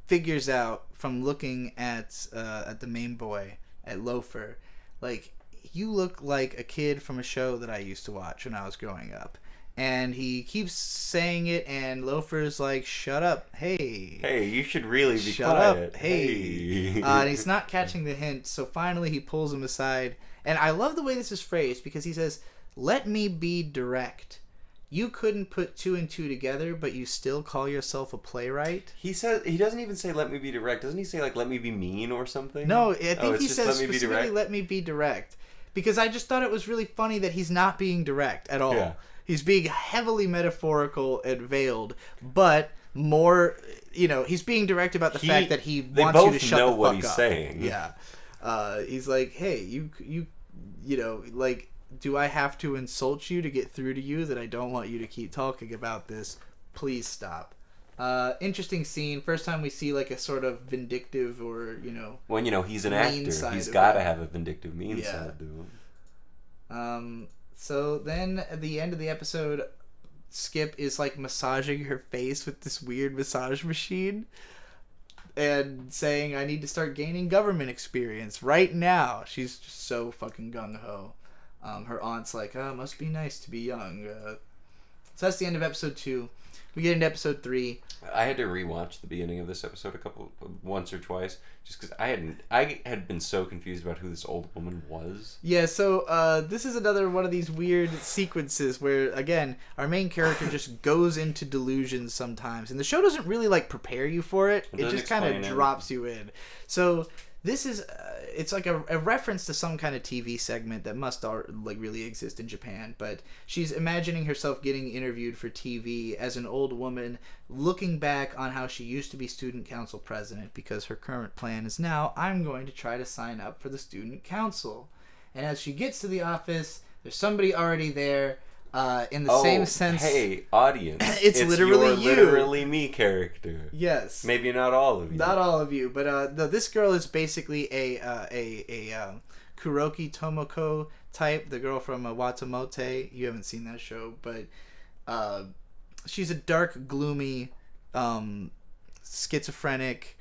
figures out from looking at the main boy, at Loafer, like, you look like a kid from a show that I used to watch when I was growing up. And he keeps saying it, and Loafer's like, shut up, hey. Hey, you should really be shut quiet. Up, hey. And he's not catching the hint, so finally he pulls him aside. And I love the way this is phrased, because he says, let me be direct. You couldn't put two and two together, but you still call yourself a playwright? He says, he doesn't even say, let me be direct. Doesn't he say, like, let me be mean or something? No, I think he says let me specifically, let me be direct. Because I just thought it was really funny that he's not being direct at all. Yeah. He's being heavily metaphorical and veiled, but more, he's being direct about the fact that he wants you to shut the fuck up. They both know what he's saying. Yeah. He's like, hey, you like, do I have to insult you to get through to you that I don't want you to keep talking about this? Please stop. Interesting scene. First time we see like a sort of vindictive or, When, he's an actor. He's got to have a vindictive mean side to him. So then at the end of the episode, Skip is like massaging her face with this weird massage machine and saying, I need to start gaining government experience right now. She's just so fucking gung-ho. Her aunt's like, oh, must be nice to be young. So that's the end of episode 2. We get into episode 3. I had to rewatch the beginning of this episode once or twice, just because I had been so confused about who this old woman was. Yeah, so this is another one of these weird sequences where, again, our main character just goes into delusions sometimes, and the show doesn't really like prepare you for it. It just kind of drops you in. So this is it's like a reference to some kind of TV segment that must like really exist in Japan, but she's imagining herself getting interviewed for TV as an old woman looking back on how she used to be student council president, because her current plan is now, I'm going to try to sign up for the student council. And as she gets to the office, there's somebody already there. In the same sense, hey, audience, it's literally you. Literally me character. Yes. Maybe not all of you. Not all of you, but this girl is basically a Kuroki Tomoko type, the girl from Watamote. You haven't seen that show, but she's a dark, gloomy, schizophrenic,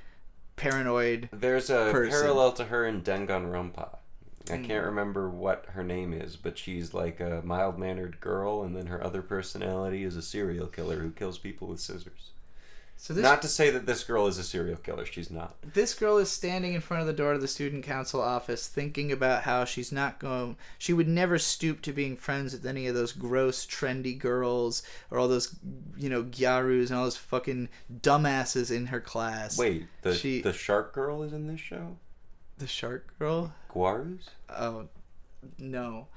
paranoid. There's a person. Parallel to her in Danganronpa. I can't remember what her name is, but she's like a mild-mannered girl, and then her other personality is a serial killer who kills people with scissors. So not to say that this girl is a serial killer. She's not. This girl is standing in front of the door of the student council office thinking about how she would never stoop to being friends with any of those gross, trendy girls or all those, gyarus and all those fucking dumbasses in her class. Wait, the shark girl is in this show? The shark girl? Guarus? Oh, no.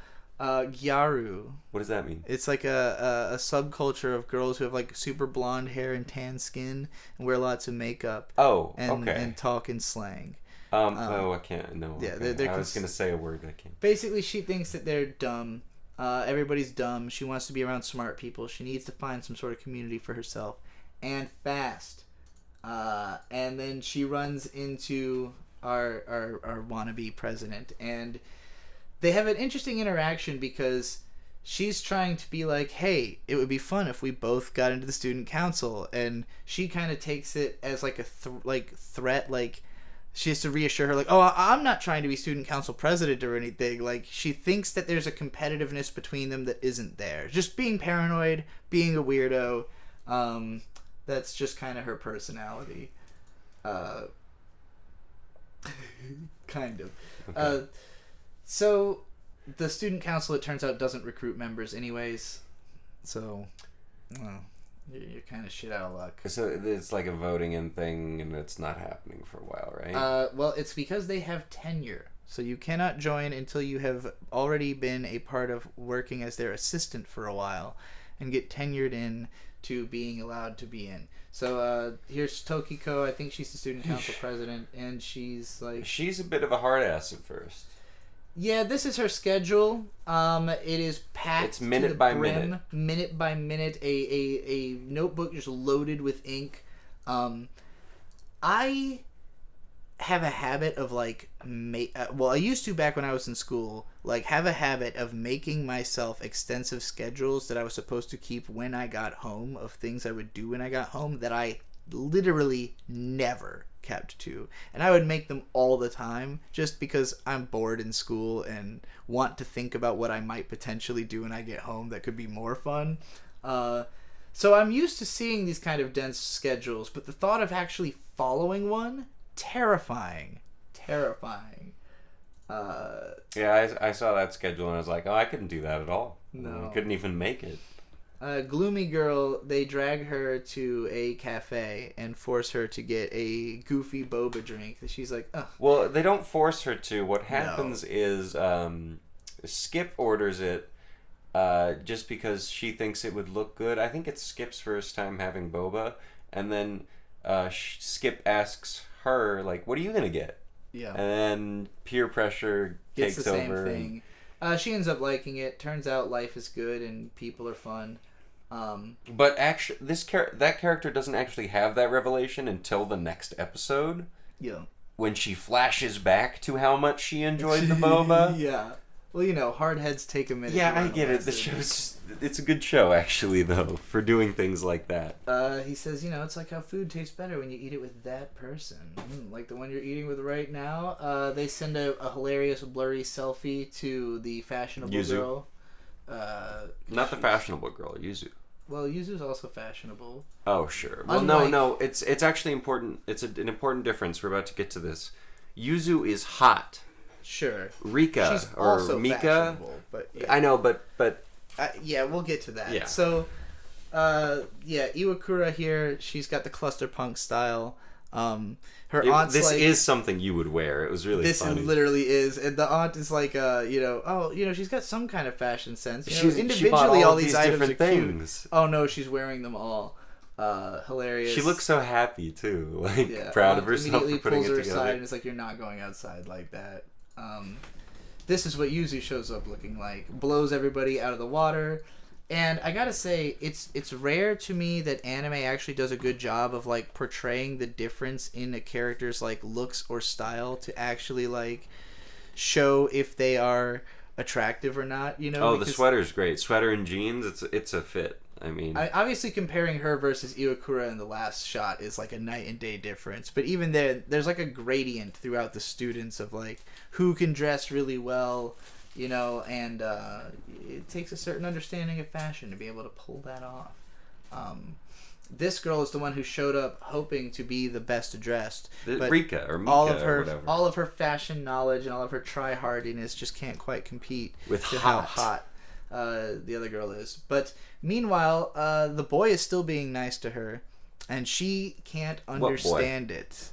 Gyaru. What does that mean? It's like a subculture of girls who have like super blonde hair and tan skin and wear lots of makeup. Oh, and, okay. And talk in slang. I can't. No. Yeah, okay. they're I was gonna say a word. I can't. Basically, she thinks that they're dumb. Everybody's dumb. She wants to be around smart people. She needs to find some sort of community for herself, and fast. And then she runs into our wannabe president, and they have an interesting interaction because she's trying to be like, hey, it would be fun if we both got into the student council, and she kind of takes it as like a threat, like she has to reassure her, like, oh, I'm not trying to be student council president or anything. Like, she thinks that there's a competitiveness between them that isn't there. Just being paranoid, being a weirdo. That's just kind of her personality. Kind of. Okay. So the student council, it turns out, doesn't recruit members anyways. So, well, you're kind of shit out of luck. So it's like a voting in thing, and it's not happening for a while, right? Well, it's because they have tenure. So you cannot join until you have already been a part of working as their assistant for a while and get tenured in to being allowed to be in. So here's Tokiko. I think she's the student council president, and she's like... She's a bit of a hard ass at first. Yeah, this is her schedule. It is packed. It's minute by minute. Minute by minute. A notebook just loaded with ink. I have a habit of like... well, I used to back when I was in school. Like, have a habit of making myself extensive schedules that I was supposed to keep when I got home, of things I would do when I got home that I literally never kept to. And I would make them all the time just because I'm bored in school and want to think about what I might potentially do when I get home that could be more fun. So I'm used to seeing these kind of dense schedules, but the thought of actually following one, terrifying. Yeah, I saw that schedule and I was like, oh, I couldn't do that at all. No. I couldn't even make it. Gloomy Girl, they drag her to a cafe and force her to get a goofy boba drink. She's like, ugh. Well, they don't force her to. What happens is Skip orders it just because she thinks it would look good. I think it's Skip's first time having boba. And then Skip asks her, like, what are you going to get? Yeah. And then peer pressure takes over. Gets the same thing. She ends up liking it. Turns out life is good and people are fun. But actually, that character doesn't actually have that revelation until the next episode. Yeah. When she flashes back to how much she enjoyed the boba. Yeah. Well, you know, hard heads take a minute. Yeah, I get it. The show's... It's a good show, actually, though, for doing things like that. He says, you know, it's like how food tastes better when you eat it with that person. Like the one you're eating with right now. They send a hilarious, blurry selfie to the fashionable Yuzu. girl. Not the fashionable girl, Yuzu. Well, Yuzu's also fashionable. Oh, sure. Well, no. It's actually important. It's an important difference. We're about to get to this. Yuzu is hot. Sure. Rika She's or also Mika. But yeah. I know, but yeah, we'll get to that. Yeah. So, Iwakura here, she's got the cluster punk style. Her aunt's this like, is something you would wear. It was really funny. This literally is, and the aunt is like, she's got some kind of fashion sense. Individually, all these items are things. Cute. Oh no, she's wearing them all. Hilarious. She looks so happy too, proud of herself for putting it together. Immediately pulls her aside and is like, "You're not going outside like that." This is what Yuzu shows up looking like. Blows everybody out of the water. And I gotta say, it's rare to me that anime actually does a good job of like portraying the difference in a character's like looks or style to actually like show if they are attractive or not. You know? Oh, the sweater's great. Sweater and jeans. It's a fit. I mean, obviously comparing her versus Iwakura in the last shot is like a night and day difference. But even there's like a gradient throughout the students of like who can dress really well, you know, and it takes a certain understanding of fashion to be able to pull that off. This girl is the one who showed up hoping to be the best dressed. But Rika or Mika all of her fashion knowledge and all of her try-hardiness just can't quite compete with how hot the other girl is. But meanwhile, the boy is still being nice to her, and she can't understand it.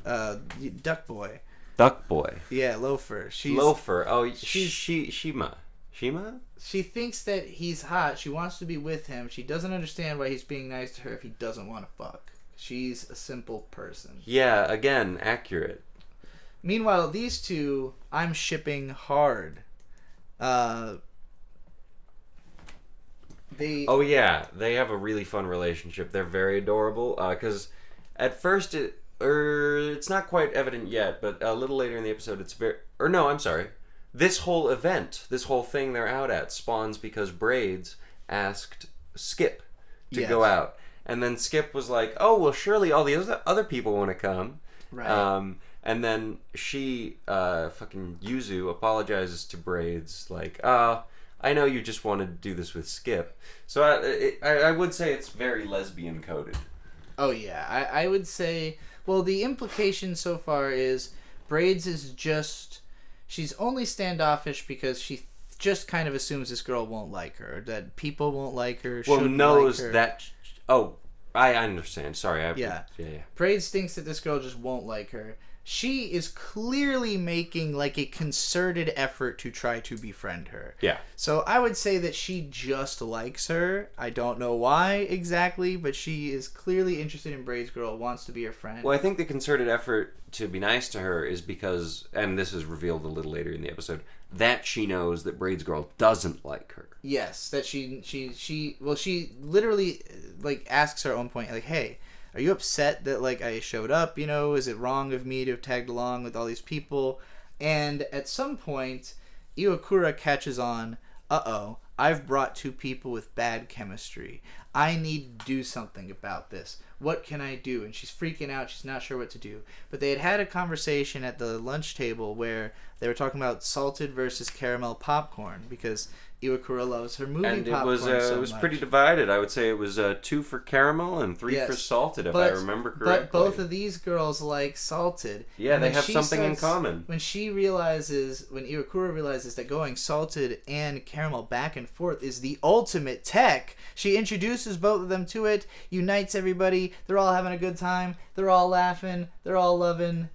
Duck boy. Duck boy. Yeah, Loafer. Loafer. Oh, Shima. Shima? She thinks that he's hot. She wants to be with him. She doesn't understand why he's being nice to her if he doesn't want to fuck. She's a simple person. Yeah, again, accurate. Meanwhile, these two, I'm shipping hard. Oh yeah, they have a really fun relationship. They're very adorable. Because at first it's not quite evident yet, but a little later in the episode, it's very. Or no, I'm sorry. This whole event, this whole thing they're out at, spawns because Braids asked Skip to go out, and then Skip was like, "Oh well, surely all the other people want to come." Right. And then she, fucking Yuzu, apologizes to Braids, like, I know you just wanted to do this with Skip. So I would say it's very lesbian coded. Oh yeah, I would say. Well, the implication so far is Braids is just. She's only standoffish because she just kind of assumes this girl won't like her, that people won't like her. Well, knows like her. that. Oh, I understand. Sorry. Yeah. Yeah. Braids thinks that this girl just won't like her. She is clearly making like a concerted effort to try to befriend her. Yeah. So I would say that she just likes her. I don't know why exactly, but she is clearly interested in Braids girl, wants to be her friend. Well, I think the concerted effort to be nice to her is because, and this is revealed a little later in the episode, that she knows that Braids girl doesn't like her. Yes, that she literally like asks her at one point, like, hey, are you upset that like I showed up, you know, is it wrong of me to have tagged along with all these people? And at some point Iwakura catches on, I've brought two people with bad chemistry. I need to do something about this. What can I do? And she's freaking out. She's not sure what to do. But they had a conversation at the lunch table where they were talking about salted versus caramel popcorn because Iwakura loves her movie and popcorn so much. And it was pretty divided. I would say it was 2 for caramel and 3 for salted, if I remember correctly. But both of these girls like salted. Yeah, they have something in common. When Iwakura realizes that going salted and caramel back and forth is the ultimate tech, she introduces both of them to it, unites everybody, they're all having a good time, they're all laughing, they're all loving.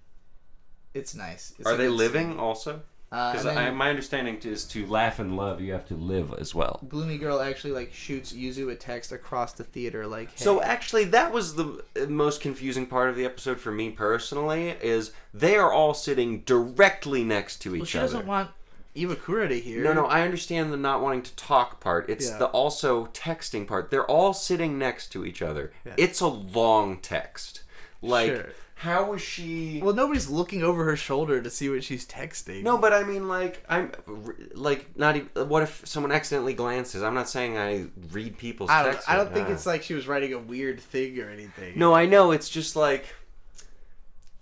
It's nice. Are they living also? Because my understanding is to laugh and love, you have to live as well. Gloomy Girl actually like shoots Yuzu a text across the theater, like, hey. So actually, that was the most confusing part of the episode for me personally. Is they are all sitting directly next to each other. She doesn't want Iwakura to hear. No, I understand the not wanting to talk part. It's the also texting part. They're all sitting next to each other. Yeah. It's a long text. Like. Sure. How was she... Well, nobody's looking over her shoulder to see what she's texting. No, but I mean, like, not even... What if someone accidentally glances? I'm not saying I read people's texts. I don't think it's like she was writing a weird thing or anything. No, I know. It's just like...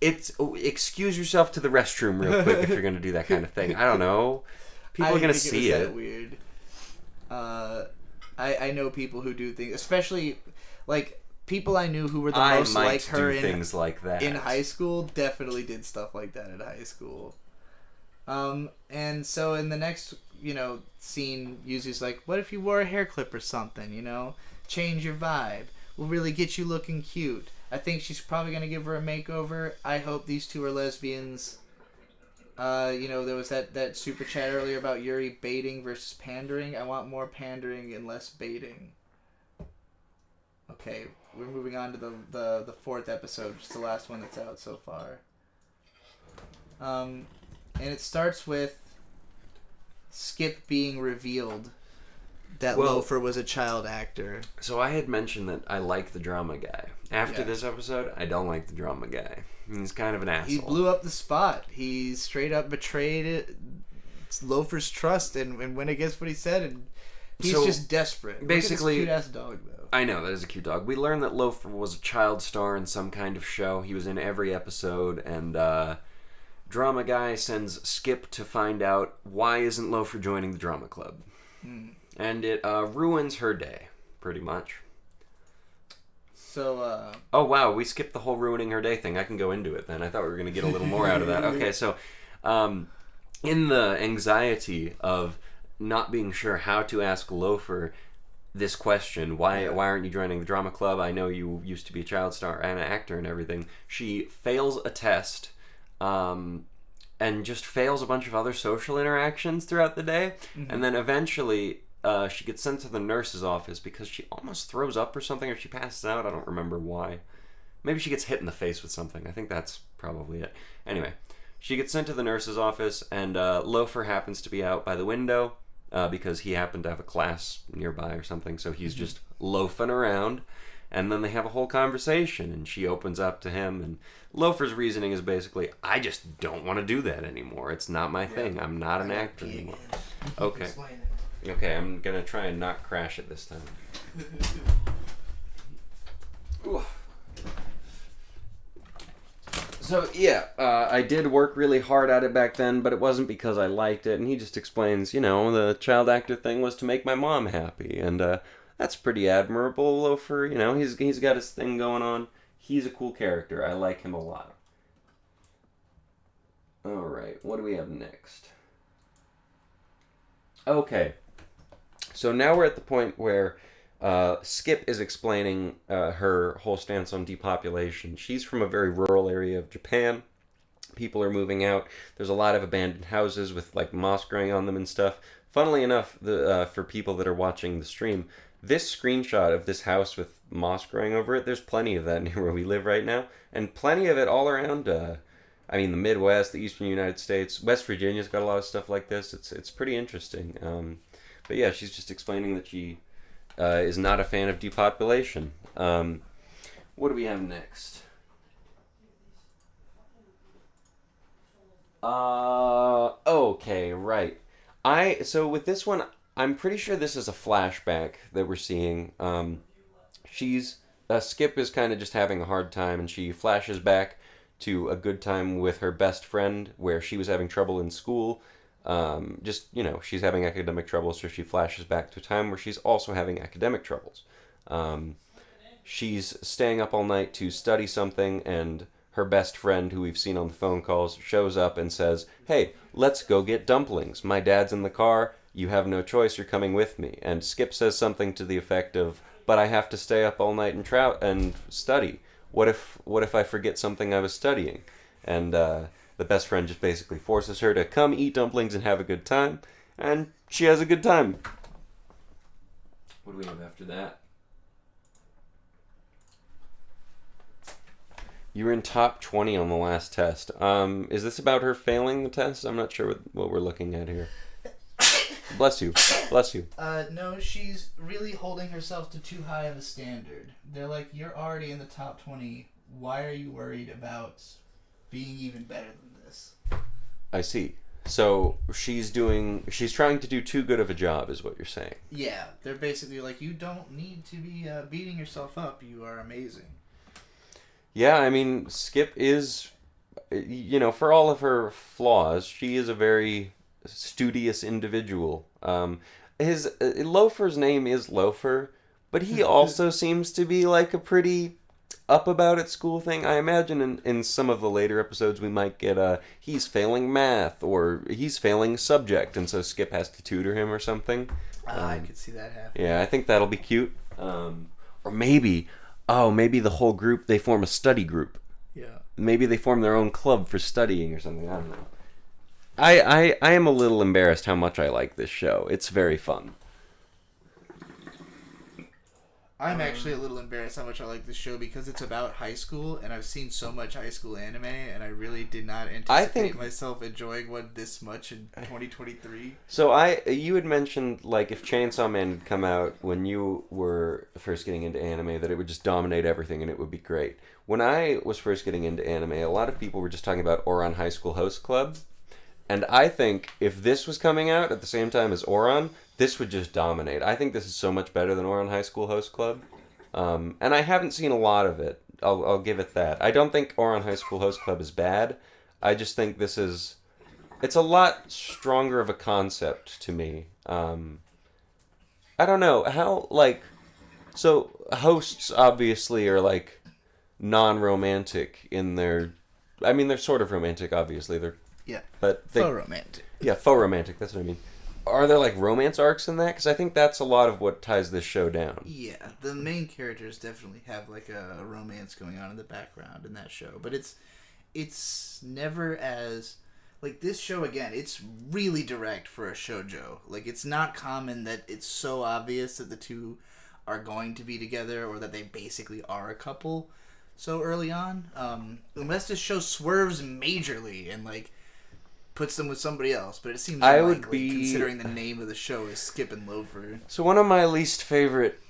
excuse yourself to the restroom real quick if you're going to do that kind of thing. I don't know. People are going to see it. That weird. I know people who do things, especially, like... People I knew who were the most like her things like that in high school definitely did stuff like that in high school. And so in the next, scene, Yuzu's like, what if you wore a hair clip or something, change your vibe. We'll really get you looking cute. I think she's probably going to give her a makeover. I hope these two are lesbians. There was that super chat earlier about Yuri baiting versus pandering. I want more pandering and less baiting. Okay, we're moving on to the 4th episode, which is the last one that's out so far. And it starts with Skip being revealed that Loafer was a child actor. So I had mentioned that I like the drama guy. After this episode, I don't like the drama guy. He's kind of an asshole. He blew up the spot. He straight up betrayed Loafer's trust and went against what he said, and he's just desperate. Basically, look at this cute-ass dog, though. I know, that is a cute dog. We learned that Loafer was a child star in some kind of show. He was in every episode, and Drama Guy sends Skip to find out why isn't Loafer joining the drama club. And it ruins her day, pretty much. So, Oh, wow, we skipped the whole ruining her day thing. I can go into it then. I thought we were going to get a little more out of that. Okay, so, in the anxiety of not being sure how to ask Loafer this question, why aren't you joining the drama club? I know you used to be a child star and an actor and everything. She fails a test, and just fails a bunch of other social interactions throughout the day. And then eventually she gets sent to the nurse's office because she almost throws up or something, or she passes out. I don't remember why. Maybe she gets hit in the face with something. I think that's probably it. Anyway, She gets sent to the nurse's office, and Loafer happens to be out by the window because he happened to have a class nearby or something, so he's just loafing around. And then they have a whole conversation, and she opens up to him, and Loafer's reasoning is basically, I just don't want to do that anymore. It's not my thing. I'm not an actor anymore. Okay. Okay, I'm going to try and not crash it this time. So, yeah, I did work really hard at it back then, but it wasn't because I liked it. And he just explains, the child actor thing was to make my mom happy. And that's pretty admirable, Loafer. He's got his thing going on. He's a cool character. I like him a lot. Alright, what do we have next? Okay. So now we're at the point where Skip is explaining her whole stance on depopulation. She's from a very rural area of Japan. People are moving out. There's a lot of abandoned houses with moss growing on them and stuff. Funnily enough, for people that are watching the stream, this screenshot of this house with moss growing over it, there's plenty of that near where we live right now. And plenty of it all around, the Midwest, the eastern United States. West Virginia's got a lot of stuff like this. It's pretty interesting. But yeah, she's just explaining that she is not a fan of depopulation. What do we have next? Okay, right. So with this one, I'm pretty sure this is a flashback that we're seeing. Skip is kind of just having a hard time, and she flashes back to a good time with her best friend where she was having trouble in school. She's having academic trouble, so she flashes back to a time where she's also having academic troubles. She's staying up all night to study something, and her best friend, who we've seen on the phone calls, shows up and says, "Hey, let's go get dumplings. My dad's in the car. You have no choice. You're coming with me." And Skip says something to the effect of, "But I have to stay up all night and study. What if I forget something I was studying?" And the best friend just basically forces her to come eat dumplings and have a good time, and she has a good time. What do we have after that? You were in top 20 on the last test. Is this about her failing the test? I'm not sure what we're looking at here. Bless you. Bless you. No, she's really holding herself to too high of a standard. They're like, you're already in the top 20. Why are you worried about being even better than this? I see. So she's trying to do too good of a job, is what you're saying. Yeah, they're basically like, you don't need to be beating yourself up. You are amazing. Yeah, Skip is, for all of her flaws, she is a very studious individual. His Loafer's name is Loafer, but he also seems to be a pretty up about it school thing. I imagine in some of the later episodes we might get he's failing math or he's failing subject, and so Skip has to tutor him or something. I could see that happening. Yeah, I think that'll be cute. Or maybe the whole group, they form a study group. Yeah. Maybe they form their own club for studying or something. I don't know. I am a little embarrassed how much I like this show. It's very fun. I'm actually a little embarrassed how much I like this show because it's about high school, and I've seen so much high school anime, and I really did not anticipate myself enjoying one this much in 2023. So you had mentioned, if Chainsawman had come out when you were first getting into anime, that it would just dominate everything and it would be great. When I was first getting into anime, a lot of people were just talking about Ouran High School Host Club, and I think if this was coming out at the same time as Ouran, this would just dominate. I think this is so much better than Ouran High School Host Club. And I haven't seen a lot of it. I'll give it that. I don't think Ouran High School Host Club is bad. I just think it's a lot stronger of a concept to me. I don't know. How, so hosts obviously are, non-romantic in their... they're sort of romantic, obviously. Yeah, faux romantic. Yeah, faux romantic, that's what I mean. Are there, romance arcs in that? Because I think that's a lot of what ties this show down. Yeah, the main characters definitely have, a romance going on in the background in that show. But it's never as... this show, again, it's really direct for a shoujo. It's not common that it's so obvious that the two are going to be together or that they basically are a couple. so early on, unless this show swerves majorly and like puts them with somebody else. But it seems unlikely considering the name of the show is Skip and Loafer. So one of my least favorite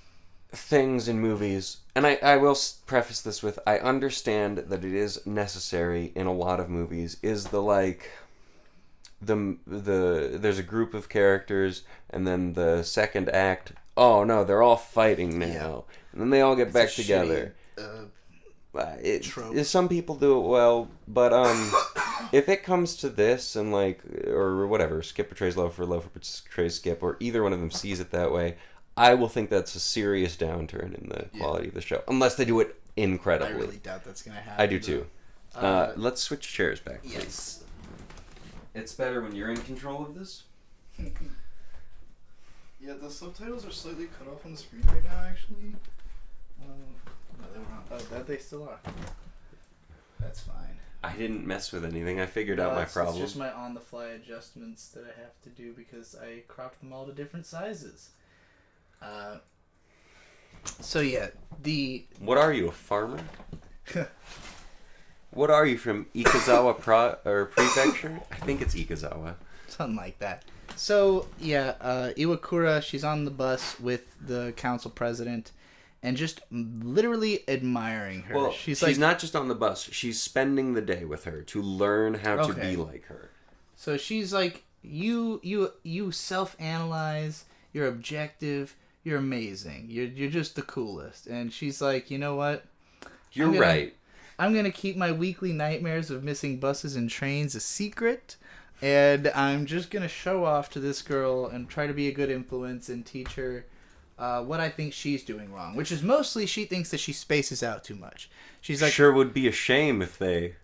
things in movies, and I will preface this with, I understand that it is necessary in a lot of movies, is the like there's a group of characters and then the second act, oh no, they're all fighting now, and then they all get back together. Some people do it well, but if it comes to this and like, or whatever, Skip betrays Loafer, Loafer betrays Skip, or either one of them sees it that way, I will think that's a serious downturn in the quality of the show, unless they do it incredibly. I really doubt that's gonna happen. I do too. Let's switch chairs back, please. Yes. It's better when you're in control of this. Yeah, the subtitles are slightly cut off on the screen right now, actually. No, they were not. Oh, they still are. That's fine. I didn't mess with anything. I figured out my problem. It's just my on-the-fly adjustments that I have to do because I cropped them all to different sizes. So yeah, What are you, a farmer? What are you, from Ikazawa Prefecture? I think it's Ikazawa. Something like that. So yeah, Iwakura, she's on the bus with the council president, and just literally admiring her. Well, she's not just on the bus. She's spending the day with her to learn how to be like her. So she's like, you self-analyze. You're objective. You're amazing. You're just the coolest. And she's like, you know what? You're right. I'm gonna keep my weekly nightmares of missing buses and trains a secret, and I'm just gonna show off to this girl and try to be a good influence and teach her what I think she's doing wrong, which is mostly she thinks that she spaces out too much. She's like, sure would be a shame if they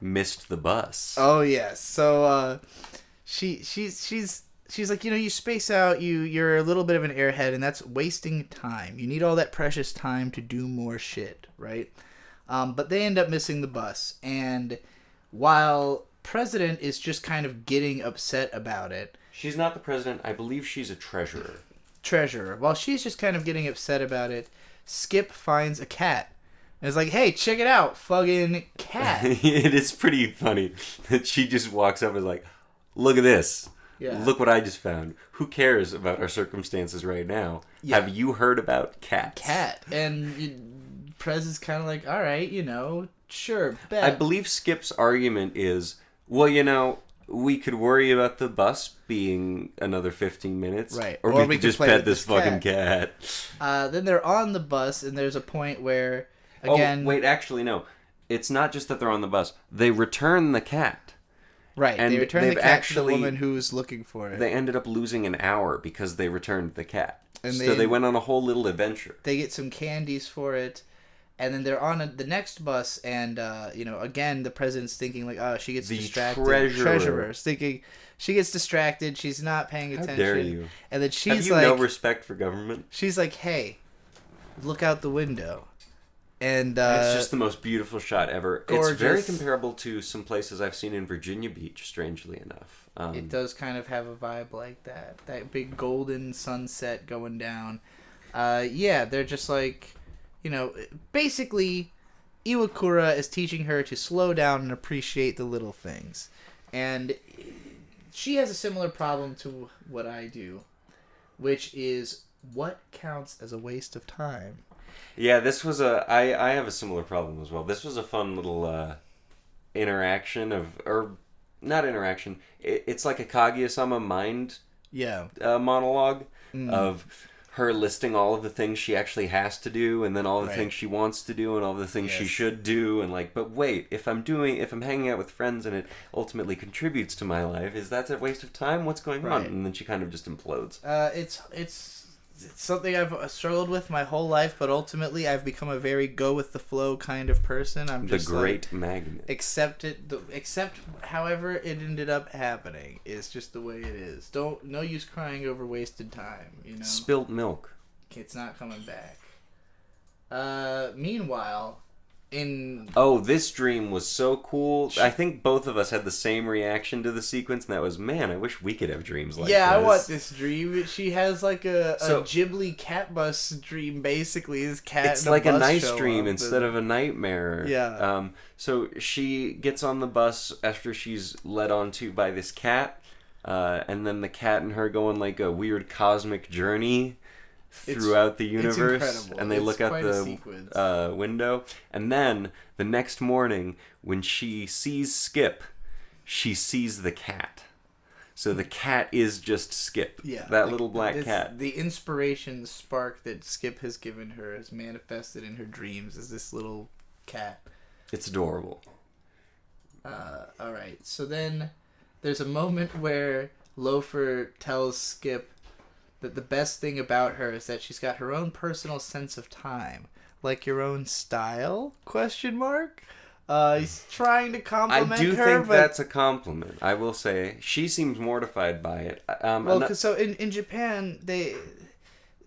missed the bus. Oh yes, so she's like, you know, you space out, you're a little bit of an airhead, and that's wasting time. You need all that precious time to do more shit, right? But they end up missing the bus, and while President is just kind of getting upset about it. She's not the president. I believe she's a treasurer. While she's just kind of getting upset about it, Skip finds a cat. And it's like, hey, check it out, fucking cat. It is pretty funny that she just walks up and is like, look at this. Yeah. Look what I just found. Who cares about our circumstances right now? Yeah. Have you heard about cats? Cat. And Prez is kind of like, all right, you know, sure, bet. I believe Skip's argument is, well, you know, we could worry about the bus being another 15 minutes. Right. Or we could just pet this fucking cat. Then they're on the bus, and there's a point where, again... Oh, wait, actually, no. It's not just that they're on the bus. They return the cat. Right, and they return the cat to the woman who's looking for it. They ended up losing an hour because they returned the cat. And so they went on a whole little adventure. They get some candies for it, and then they're on the next bus, and, you know, again, the president's thinking, like, oh, she gets distracted. The treasurer's thinking she gets distracted, she's not paying attention. How dare you. And then she's like... Have you no respect for government? She's like, hey, look out the window. And it's just the most beautiful shot ever. Gorgeous. It's very comparable to some places I've seen in Virginia Beach, strangely enough. It does kind of have a vibe like that. That big golden sunset going down. Yeah, they're just like, you know, basically, Iwakura is teaching her to slow down and appreciate the little things. And she has a similar problem to what I do, which is what counts as a waste of time. Yeah, this was I have a similar problem as well. This was a fun little interaction or not interaction. It's like a Kaguya-sama mind monologue of her listing all of the things she actually has to do, and then all the things she wants to do, and all the things she should do, and like, but wait, if I'm hanging out with friends and it ultimately contributes to my life, is that a waste of time? What's going on? And then she kind of just implodes. It's something I've struggled with my whole life, but ultimately I've become a very go-with-the-flow kind of person. I'm just the great magnet. Accept however it ended up happening is just the way it is. No use crying over wasted time, you know? Spilt milk. It's not coming back. Meanwhile, This dream was so cool. I think both of us had the same reaction to the sequence, and that was, man, I wish we could have dreams like this. Yeah, I want this dream. She has like a Ghibli cat bus dream, basically. This cat It's like a nice dream instead of a nightmare. Yeah. So she gets on the bus after she's led onto by this cat, and then the cat and her go on like a weird cosmic journey throughout the universe, and they look out the window, and then the next morning when she sees Skip, she sees the cat. So the cat is just Skip. Yeah, that little black cat. The inspiration, the spark that Skip has given her is manifested in her dreams as this little cat. It's adorable. All right, so then there's a moment where Loafer tells Skip that the best thing about her is that she's got her own personal sense of time, like your own style? ? He's trying to compliment her. I do think that's a compliment. I will say she seems mortified by it. So in Japan,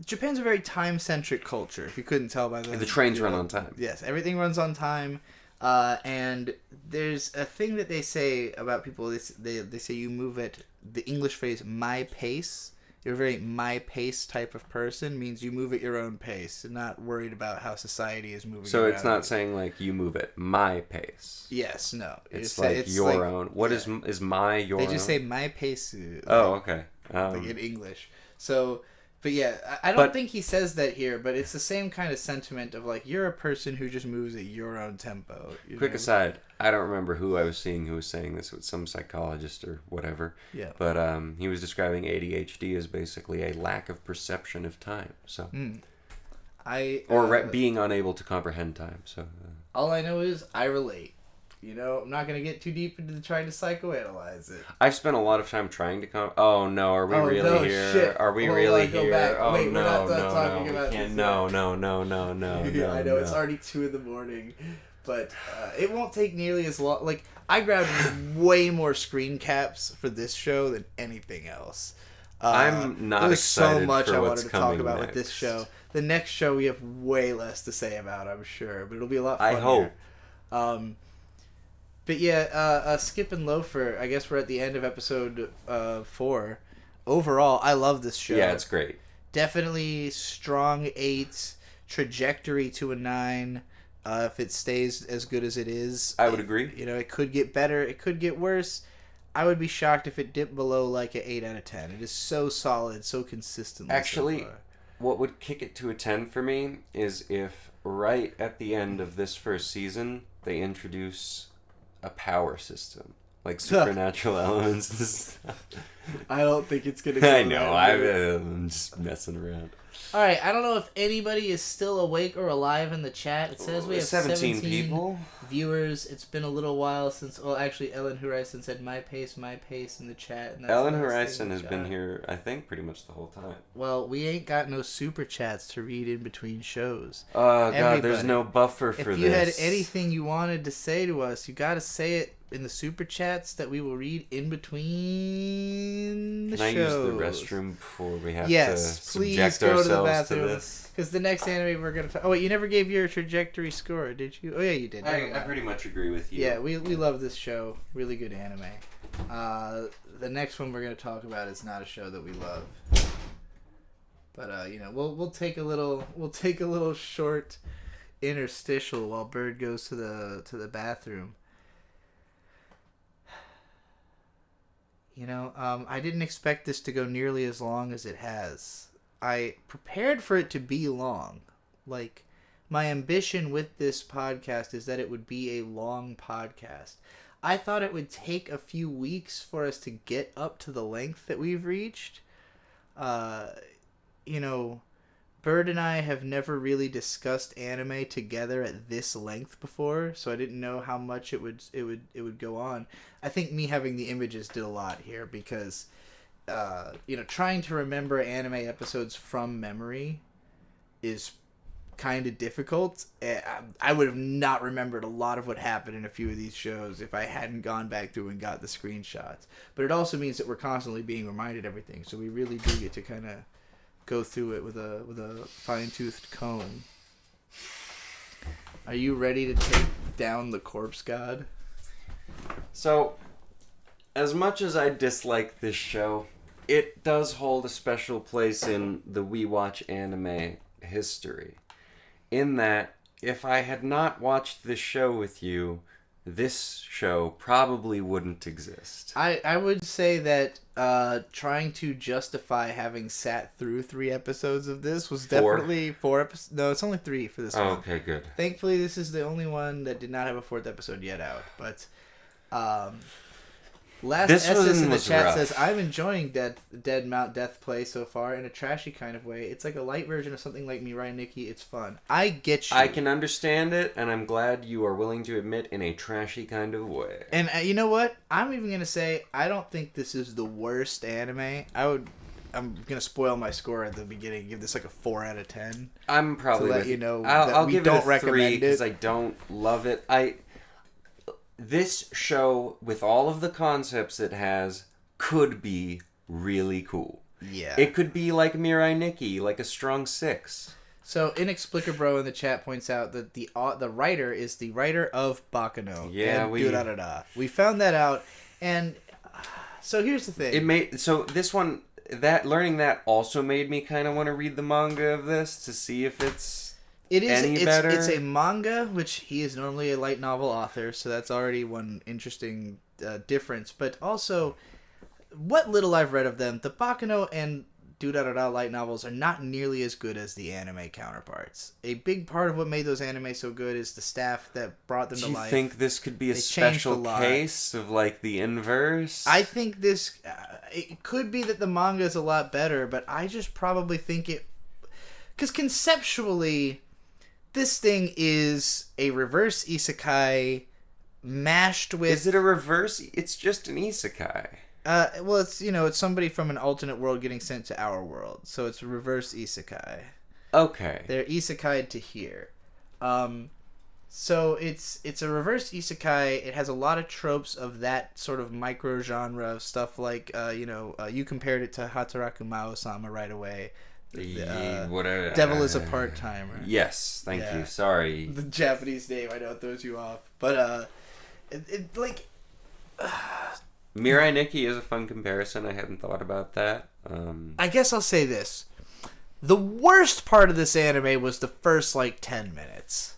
Japan's a very time-centric culture. If you couldn't tell by the trains run on time. Yes, everything runs on time. And there's a thing that they say about people. They say you move at the English phrase "my pace." You're a very my pace type of person, means you move at your own pace and not worried about how society is moving. So it's not saying like you move at my pace. Yes, no. It's your own. What is my your own? They just say my pace. Okay. Like in English. So, but yeah, I don't think he says that here, but it's the same kind of sentiment of like, you're a person who just moves at your own tempo. Quick aside, I don't remember who I was seeing who was saying this. It was some psychologist or whatever. Yeah. But he was describing ADHD as basically a lack of perception of time. So. Being unable to comprehend time. So. All I know is I relate. I'm not going to get too deep into trying to psychoanalyze it. I've spent a lot of time trying to Oh, no. Are we really here? Shit. Are we really here? Back. Oh, Wait, no, we're not no, talking no. about This no. I know, it's already 2 a.m. But it won't take nearly as long. Like, I grabbed way more screen caps for this show than anything else. I'm not excited so much for I what's wanted to talk about next. with this show. The next show we have way less to say about, I'm sure. But it'll be a lot funnier. I hope. But yeah, Skip and Loafer, I guess we're at the end of episode 4. Overall, I love this show. Yeah, it's great. Definitely strong 8, trajectory to a 9. If it stays as good as it is. I would agree. It could get better. It could get worse. I would be shocked if it dipped below like an 8 out of 10. It is so solid, so consistent. Actually, what would kick it to a 10 for me is if right at the end of this first season, they introduce a power system, like supernatural elements and stuff. I don't think it's gonna go I know, I'm just messing around. Alright, I don't know if anybody is still awake or alive in the chat. It says we have 17 people. Viewers. It's been a little while since... Well, actually, Ellen Horizon said my pace in the chat. And that's Ellen Horizon has been here, I think, pretty much the whole time. Well, we ain't got no super chats to read in between shows. Oh, God, there's no buffer for this. If you had anything you wanted to say to us, you gotta say it in the super chats that we will read in between the shows. Can I use the restroom before we have to please subject go ourselves to the to this? Because the next anime we're going to... Oh, wait, you never gave your trajectory score, did you? Oh, yeah, you did. I pretty much agree with you. Yeah, we love this show. Really good anime. The next one we're going to talk about is not a show that we love. But, we'll take a little short interstitial while Bird goes to the bathroom. I didn't expect this to go nearly as long as it has. I prepared for it to be long. Like, my ambition with this podcast is that it would be a long podcast. I thought it would take a few weeks for us to get up to the length that we've reached. Bird and I have never really discussed anime together at this length before, so I didn't know how much it would go on. I think me having the images did a lot here because, trying to remember anime episodes from memory is kind of difficult. I would have not remembered a lot of what happened in a few of these shows if I hadn't gone back through and got the screenshots. But it also means that we're constantly being reminded everything, so we really do get to kind of go through it with a fine-toothed comb. Are you ready to take down the corpse god? So, as much as I dislike this show, it does hold a special place in the We Watch Anime history. In that, if I had not watched this show with you, this show probably wouldn't exist. I would say that trying to justify having sat through 3 episodes of this was definitely 4 episodes. No, it's only 3 for this one. Okay, good. Thankfully, this is the only one that did not have a 4th episode yet out. But Last Estes in the chat rough. says, I'm enjoying Dead Mount Death Play so far in a trashy kind of way. It's like a light version of something like Mirai Nikki. It's fun. I get you. I can understand it, and I'm glad you are willing to admit in a trashy kind of way. And you know what? I'm even going to say, I don't think this is the worst anime. I'm going to spoil my score at the beginning. Give this like a 4 out of 10. I'm probably to let you know I'll we give don't it a 3 recommend it. because I don't love it. This show, with all of the concepts it has, could be really cool. Yeah. It could be like Mirai Nikki, like a strong 6. So, Inexplicabro in the chat points out that the writer is the writer of Bakano. Yeah, and we found that out, and so here's the thing. This one, learning that also made me kind of want to read the manga of this to see if it's better. It's a manga, which he is normally a light novel author, so that's already one interesting difference. But also, what little I've read of them, the Bakano and light novels are not nearly as good as the anime counterparts. A big part of what made those anime so good is the staff that brought them to life. Do you think this could be a special case of like the inverse? I think this it could be that the manga is a lot better, but I just probably think it, because conceptually, this thing is a reverse isekai mashed with... Is it a reverse? It's just an isekai. Well, it's somebody from an alternate world getting sent to our world. So it's reverse isekai. Okay. They're isekai'd to here. So it's a reverse isekai. It has a lot of tropes of that sort of micro genre of stuff like, you compared it to Hataraku Mao-sama right away. Devil is a part-timer. Yes, thank you. Sorry. The Japanese name, I know it throws you off. But, Mirai Nikki is a fun comparison. I hadn't thought about that. I guess I'll say this. The worst part of this anime was the first, 10 minutes.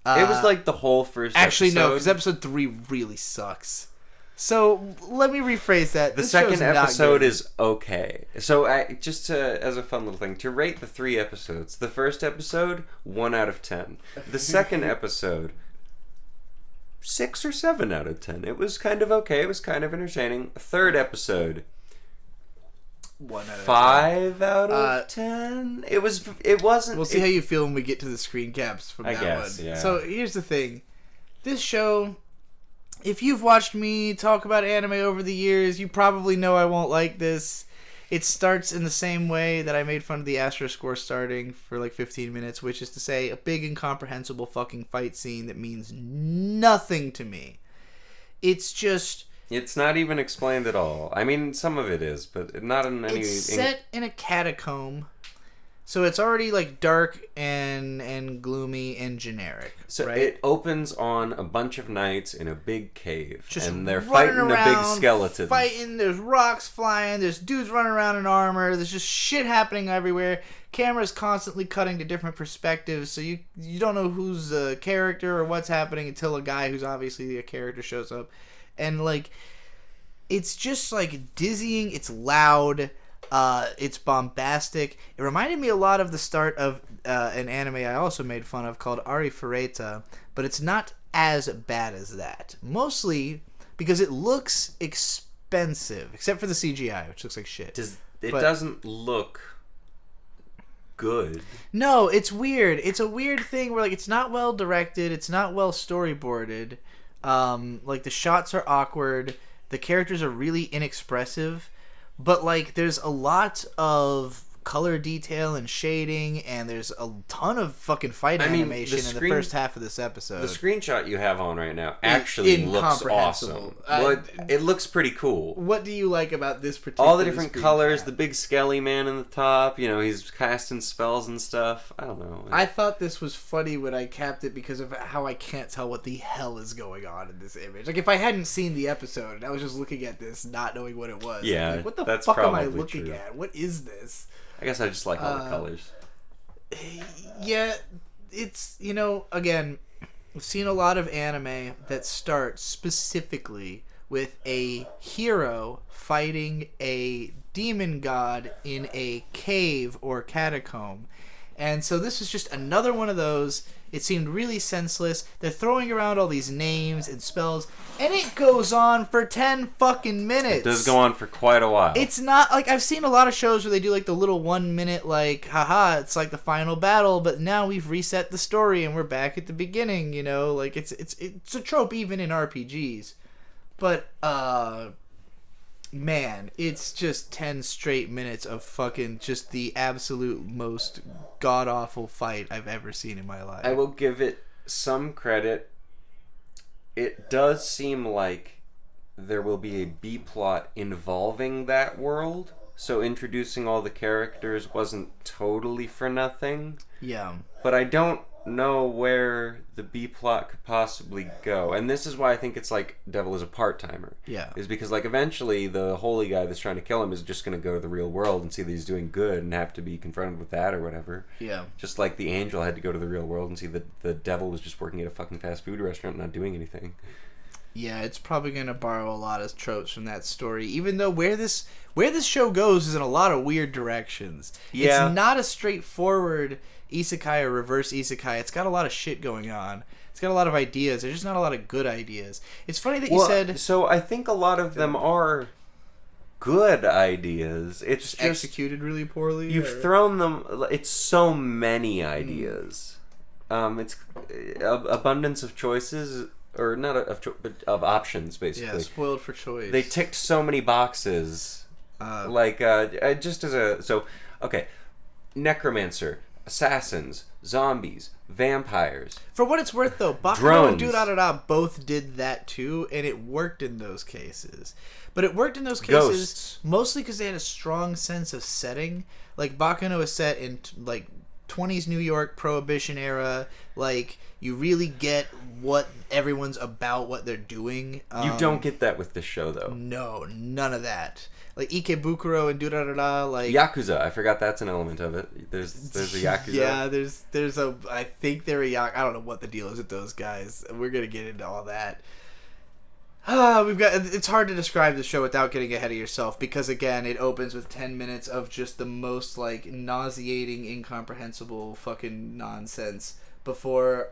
It was like the whole first actually, episode. No, because episode 3 really sucks. So, let me rephrase that. The second episode is okay. So, as a fun little thing, to rate the 3 episodes, the first episode, 1 out of 10. The second episode, 6 or 7 out of 10. It was kind of okay. It was kind of entertaining. Third episode, 1 out of 5 out of 10. It wasn't. We'll see how you feel when we get to the screen caps from that one. Yeah. So, here's the thing. This show... If you've watched me talk about anime over the years, you probably know I won't like this. It starts in the same way that I made fun of the Astro score starting for 15 minutes, which is to say a big incomprehensible fucking fight scene that means nothing to me. It's just... It's not even explained at all. I mean, some of it is, but not in any... It's set in a catacomb. So it's already dark and gloomy and generic. So right? It opens on a bunch of knights in a big cave, just and they're fighting a big skeleton. There's rocks flying. There's dudes running around in armor. There's just shit happening everywhere. Camera's constantly cutting to different perspectives, so you don't know who's a character or what's happening until a guy who's obviously a character shows up, and it's just dizzying. It's loud. It's bombastic. It reminded me a lot of the start of an anime I also made fun of called Ari Fureta, but it's not as bad as that. Mostly because it looks expensive, except for the CGI, which looks like shit. It doesn't look good. No, it's weird. It's a weird thing where it's not well directed, it's not well storyboarded. The shots are awkward, the characters are really inexpressive. But there's a lot of color detail and shading, and there's a ton of fucking fight animation in the first half of this episode. The screenshot you have on right now actually looks awesome. It looks pretty cool. What do you like about this particular all the different colors, the big skelly man in the top, he's casting spells and stuff. I don't know. I thought this was funny when I capped it because of how I can't tell what the hell is going on in this image. Like, if I hadn't seen the episode and I was just looking at this, not knowing what it was, yeah, like, what the fuck am I looking at? What is this? I guess I just like all the colors. Yeah, it's, again, we've seen a lot of anime that start specifically with a hero fighting a demon god in a cave or catacomb. And so this is just another one of those. It seemed really senseless. They're throwing around all these names and spells, and it goes on for 10 fucking minutes. It does go on for quite a while. It's not like, I've seen a lot of shows where they do like the little 1 minute, like, haha, it's like the final battle, but now we've reset the story and we're back at the beginning, like it's a trope even in RPGs. But man, it's just 10 straight minutes of fucking just the absolute most god-awful fight I've ever seen in my life. I will give it some credit. It does seem like there will be a B-plot involving that world, so introducing all the characters wasn't totally for nothing. Yeah. But I don't know where the B-plot could possibly go. And this is why I think it's like Devil is a part-timer. Yeah. Is because, like, eventually the holy guy that's trying to kill him is just going to go to the real world and see that he's doing good and have to be confronted with that or whatever. Yeah. Just like the angel had to go to the real world and see that the devil was just working at a fucking fast food restaurant and not doing anything. Yeah, it's probably going to borrow a lot of tropes from that story, even though where this show goes is in a lot of weird directions. Yeah. It's not a straightforward isekai or reverse isekai. It's got a lot of shit going on. It's got a lot of ideas. There's just not a lot of good ideas. It's funny that you said... So I think a lot of them are good ideas. It's just executed really poorly? You've thrown them... It's so many ideas. It's abundance of choices... Or not but of options, basically. Yeah, spoiled for choice. They ticked so many boxes. Just as a... So, okay. Necromancer, assassins, zombies, vampires. For what it's worth, though, Bakuno and Do-Da-Da-Da both did that too, and it worked in those cases. But it worked in those cases Ghosts. Mostly because they had a strong sense of setting. Like, Bakuno is set in, 20s New York, Prohibition era. Like, you really get what everyone's about, what they're doing. You don't get that with this show, though. No, none of that. Like Ikebukuro and Do-Da-Da-Da, like... Yakuza, I forgot that's an element of it. There's a Yakuza. Yeah, there's a... I think they're a Yakuza. I don't know what the deal is with those guys. We're gonna get into all that. It's hard to describe the show without getting ahead of yourself, because, again, it opens with 10 minutes of just the most, nauseating, incomprehensible fucking nonsense before,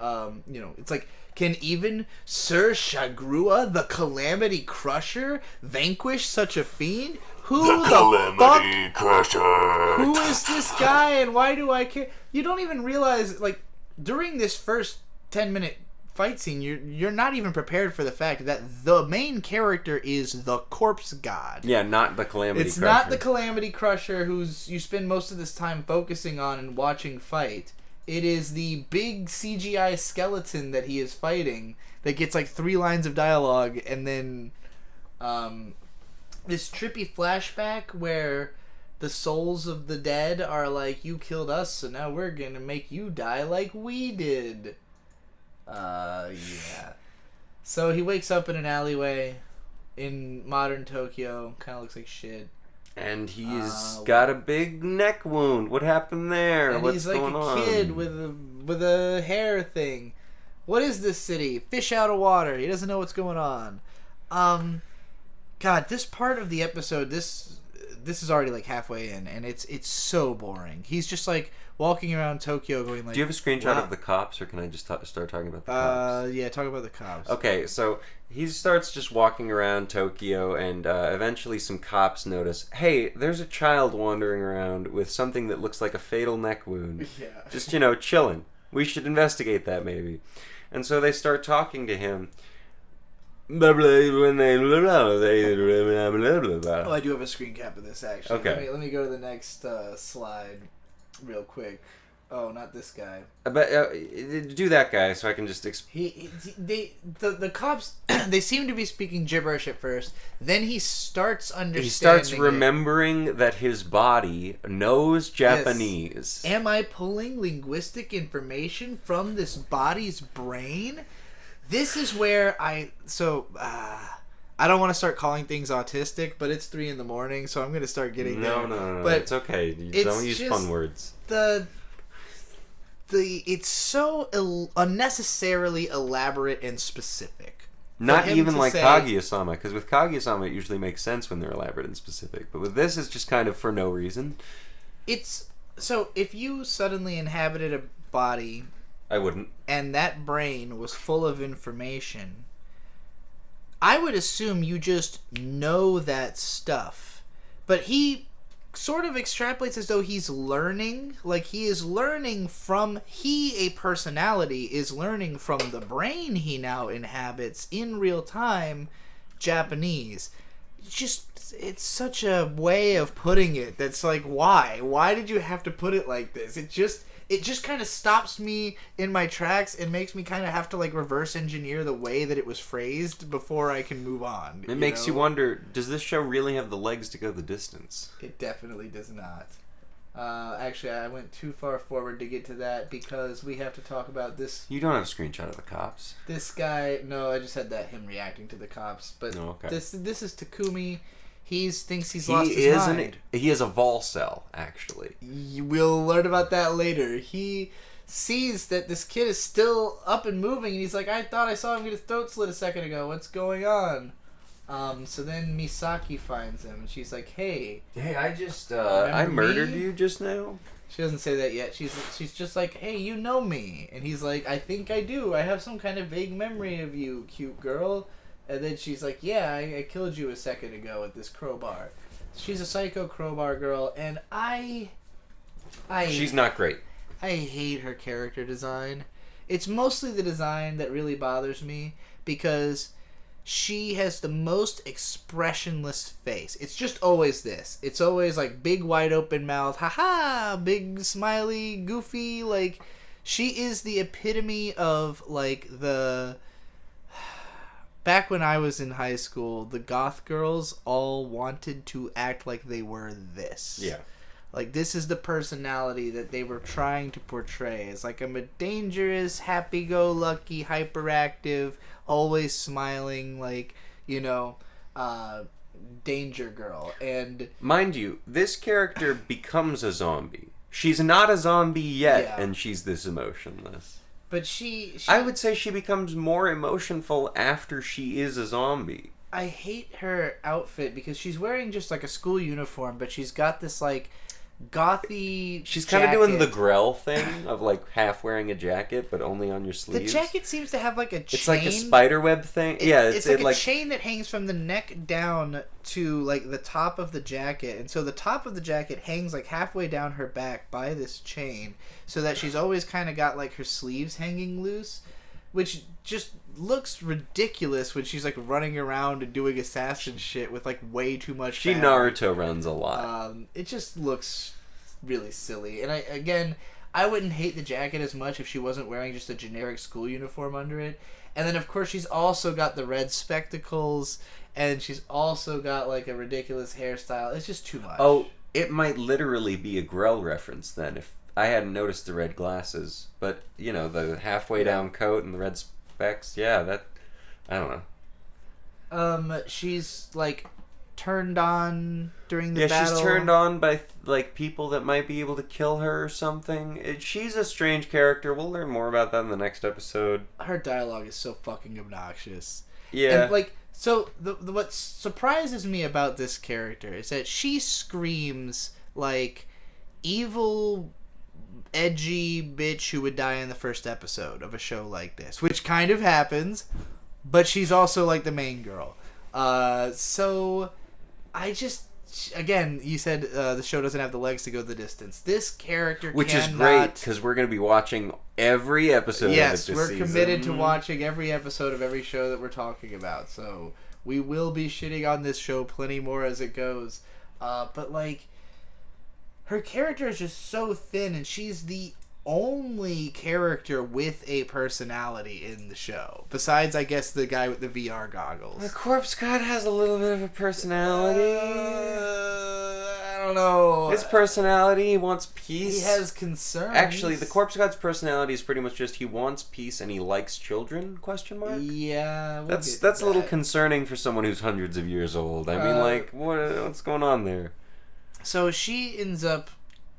it's like... Can even Sir Shagrua, the Calamity Crusher, vanquish such a fiend? Who the Calamity Crusher! Who is this guy, and why do I care? You don't even realize, during this first 10-minute fight scene, you're not even prepared for the fact that the main character is the Corpse God. Yeah, not the Calamity Crusher. It's not the Calamity Crusher who's you spend most of this time focusing on and watching fight. It is the big CGI skeleton that he is fighting that gets 3 lines of dialogue, and then this trippy flashback where the souls of the dead are like, you killed us, so now we're gonna make you die like we did. Yeah. So he wakes up in an alleyway in modern Tokyo, kind of looks like shit. And he's got a big neck wound. What happened there? And What's going on? He's like a kid with a hair thing. What is this city? Fish out of water. He doesn't know what's going on. God, this part of the episode, this is already halfway in, and it's so boring. He's just walking around Tokyo going Do you have a screenshot of the cops, or can I just start talking about the cops? Yeah, talk about the cops. Okay, so he starts just walking around Tokyo, and eventually some cops notice, hey, there's a child wandering around with something that looks like a fatal neck wound. Yeah. Just, chilling. We should investigate that, maybe. And so they start talking to him. blah, blah, when they blah, blah, they blah, blah, blah, blah. Oh, I do have a screen cap of this, actually. Okay. Let me go to the next slide real quick. Oh, not this guy. But do that guy so I can just The cops, they seem to be speaking gibberish at first. Then he starts understanding. He starts remembering that his body knows Japanese. Yes. Am I pulling linguistic information from this body's brain? This is where I don't want to start calling things autistic, but it's 3 a.m, so I'm going to start getting there. No. But it's okay. You don't use fun words. It's so unnecessarily elaborate and specific. Not even like Kaguya-sama, because with Kaguya-sama it usually makes sense when they're elaborate and specific, but with this it's just kind of for no reason. So if you suddenly inhabited a body, I wouldn't, and that brain was full of information, I would assume you just know that stuff. But he sort of extrapolates as though he's learning, like he is learning from, a personality is learning from the brain he now inhabits in real time Japanese. It's such a way of putting it that's like, why did you have to put it like this? It just kind of stops me in my tracks and makes me kind of have to like reverse engineer the way that it was phrased before I can move on. It makes you wonder, does this show really have the legs to go the distance? It definitely does not. Actually, I went too far forward to get to that because we have to talk about this. You don't have a screenshot of the cops. This guy, no, I just had him reacting to the cops. But this is Takumi. He thinks he's lost his mind. He is a Volcel, actually. We'll learn about that later. He sees that this kid is still up and moving, and he's like, I thought I saw him get his throat slit a second ago. What's going on? So then Misaki finds him, and she's like, hey, I just, I murdered you just now? She doesn't say that yet. She's just like, hey, you know me. And he's like, I think I do. I have some kind of vague memory of you, cute girl. And then she's like, yeah, I killed you a second ago with this crowbar. She's a psycho crowbar girl, and she's not great. I hate her character design. It's mostly the design that really bothers me, because she has the most expressionless face. It's just always this. It's always like big wide open mouth, haha, big smiley, goofy, like she is the epitome of like the... Back when I was in high school, the goth girls all wanted to act like they were this. Yeah. Like, this is the personality that they were trying to portray. It's like, I'm a dangerous, happy-go-lucky, hyperactive, always smiling, like, danger girl. And mind you, this character becomes a zombie. She's not a zombie yet, and she's this emotionless. But she... I would say she becomes more emotionful after she is a zombie. I hate her outfit because she's wearing just like a school uniform, but she's got this like gothy She's kind of doing the Grell thing of like half wearing a jacket, but only on your sleeves. The jacket seems to have like a chain. It's like a spiderweb thing. It's like a chain that hangs from the neck down to like the top of the jacket, and so the top of the jacket hangs like halfway down her back by this chain, so that she's always kind of got like her sleeves hanging loose, which just looks ridiculous when she's like running around and doing assassin shit with like way too much She fabric. Naruto runs a lot. It just looks really silly, and I wouldn't hate the jacket as much if she wasn't wearing just a generic school uniform under it. And then of course she's also got the red spectacles, and she's also got like a ridiculous hairstyle. It's just too much. Oh, it might literally be a Grell reference then, if I hadn't noticed the red glasses. But, the halfway down coat and the red specs, I don't know. She's, like, turned on during the battle. Yeah, she's turned on by, like, people that might be able to kill her or something. She's a strange character. We'll learn more about that in the next episode. Her dialogue is so fucking obnoxious. Yeah. And, like, so what surprises me about this character is that she screams, like, evil... edgy bitch who would die in the first episode of a show like this, which kind of happens, but she's also like the main girl. So I just, again, you said the show doesn't have the legs to go the distance. This character which is great because we're going to be watching every episode yes, of it this we're season. committed to watching every episode of every show that we're talking about. So we will be shitting on this show plenty more as it goes. But, like, her character is just so thin, and she's the only character with a personality in the show. Besides, I guess, the guy with the VR goggles. The Corpse God has a little bit of a personality. I don't know. His personality, he wants peace. He has concerns. Actually, the Corpse God's personality is pretty much just he wants peace and he likes children, question mark? Yeah. That's a little concerning for someone who's hundreds of years old. I mean, like, what's going on there? So she ends up,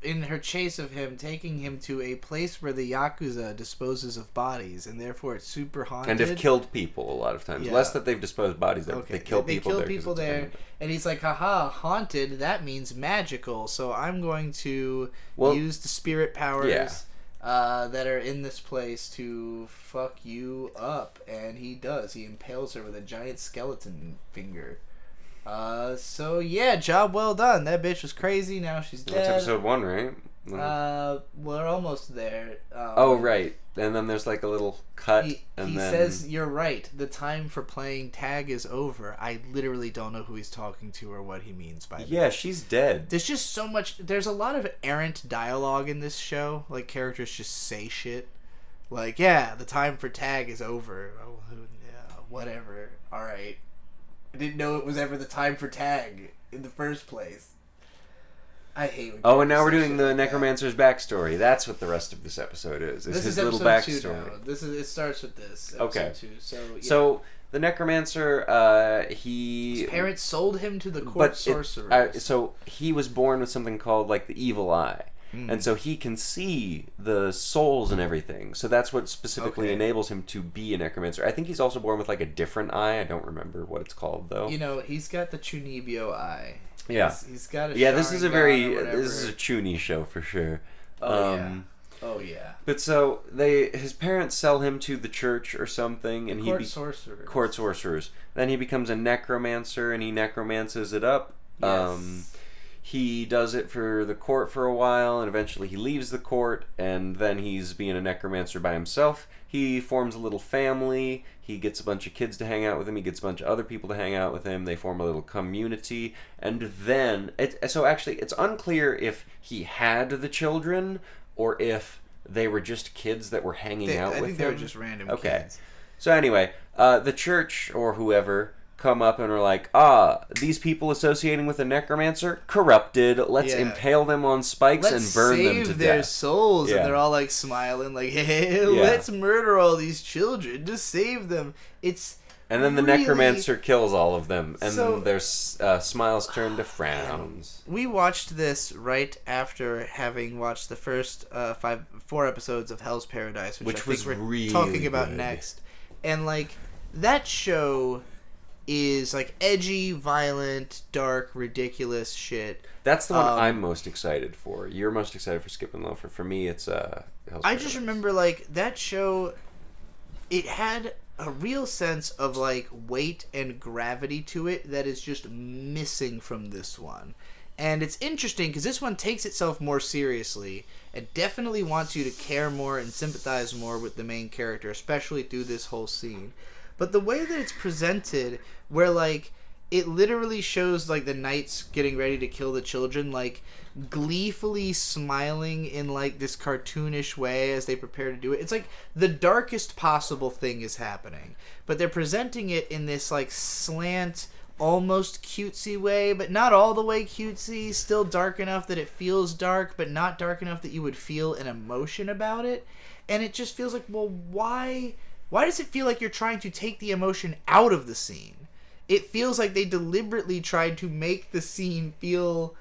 in her chase of him, taking him to a place where the Yakuza disposes of bodies, and therefore it's super haunted. And have killed people a lot of times. Yeah. Less that they've disposed bodies, they kill people there. They kill people there, and he's like, haha, haunted, that means magical, so I'm going to use the spirit powers that are in this place to fuck you up. And he does. He impales her with a giant skeleton finger. So yeah, job well done. That bitch was crazy. Now she's dead. That's episode 1, right? We're almost there. Oh, right. And then there's like a little cut. He then... says, "You're right. The time for playing tag is over." I literally don't know who he's talking to or what he means by that. Yeah, she's dead. There's just so much. There's a lot of errant dialogue in this show. Like, characters just say shit. Like, yeah, the time for tag is over. Oh, yeah, whatever. All right. I didn't know it was ever the time for tag in the first place. I hate when and now we're doing the Necromancer's backstory. That's what the rest of this episode is. This his is little episode 2 backstory. now. It starts with this. Okay. 2. So the Necromancer, his parents sold him to the court sorcerers. So he was born with something called like the evil eye. And so he can see the souls and everything. So that's what specifically enables him to be a necromancer. I think he's also born with like a different eye. I don't remember what it's called though. You know, he's got the Chunibyo eye. Yeah. He's got a this is a Chuni show for sure. Oh yeah. But so his parents sell him to the church or something, and court sorcerers. Then he becomes a necromancer, and he necromances it up. Yes. He does it for the court for a while, and eventually he leaves the court, and then he's being a necromancer by himself. He forms a little family. He gets a bunch of kids to hang out with him. He gets a bunch of other people to hang out with him. They form a little community. And then... it's unclear if he had the children, or if they were just kids that were hanging out with him. I think they were just random kids. So anyway, the church, or whoever... come up and are like, these people associating with a necromancer, corrupted. Let's impale them on spikes and burn them to death. Let's save their souls. And they're all like smiling, like, hey, let's murder all these children. Just save them. And then the necromancer kills all of them, and their smiles turn to frowns. We watched this right after having watched the first 4 episodes of Hell's Paradise, which I think we're really talking about next. And, like, that show... is like edgy, violent, dark, ridiculous shit. That's the one I'm most excited for. You're most excited for Skip and Loafer. For me, it's Hell's Paradise. I just remember like that show. It had a real sense of like weight and gravity to it that is just missing from this one. And it's interesting because this one takes itself more seriously and definitely wants you to care more and sympathize more with the main character, especially through this whole scene. But the way that it's presented, where, like, it literally shows, like, the knights getting ready to kill the children, like, gleefully smiling in, like, this cartoonish way as they prepare to do it. It's like the darkest possible thing is happening. But they're presenting it in this, like, slant, almost cutesy way, but not all the way cutesy. Still dark enough that it feels dark, but not dark enough that you would feel an emotion about it. And it just feels like, well, why does it feel like you're trying to take the emotion out of the scene? It feels like they deliberately tried to make the scene feel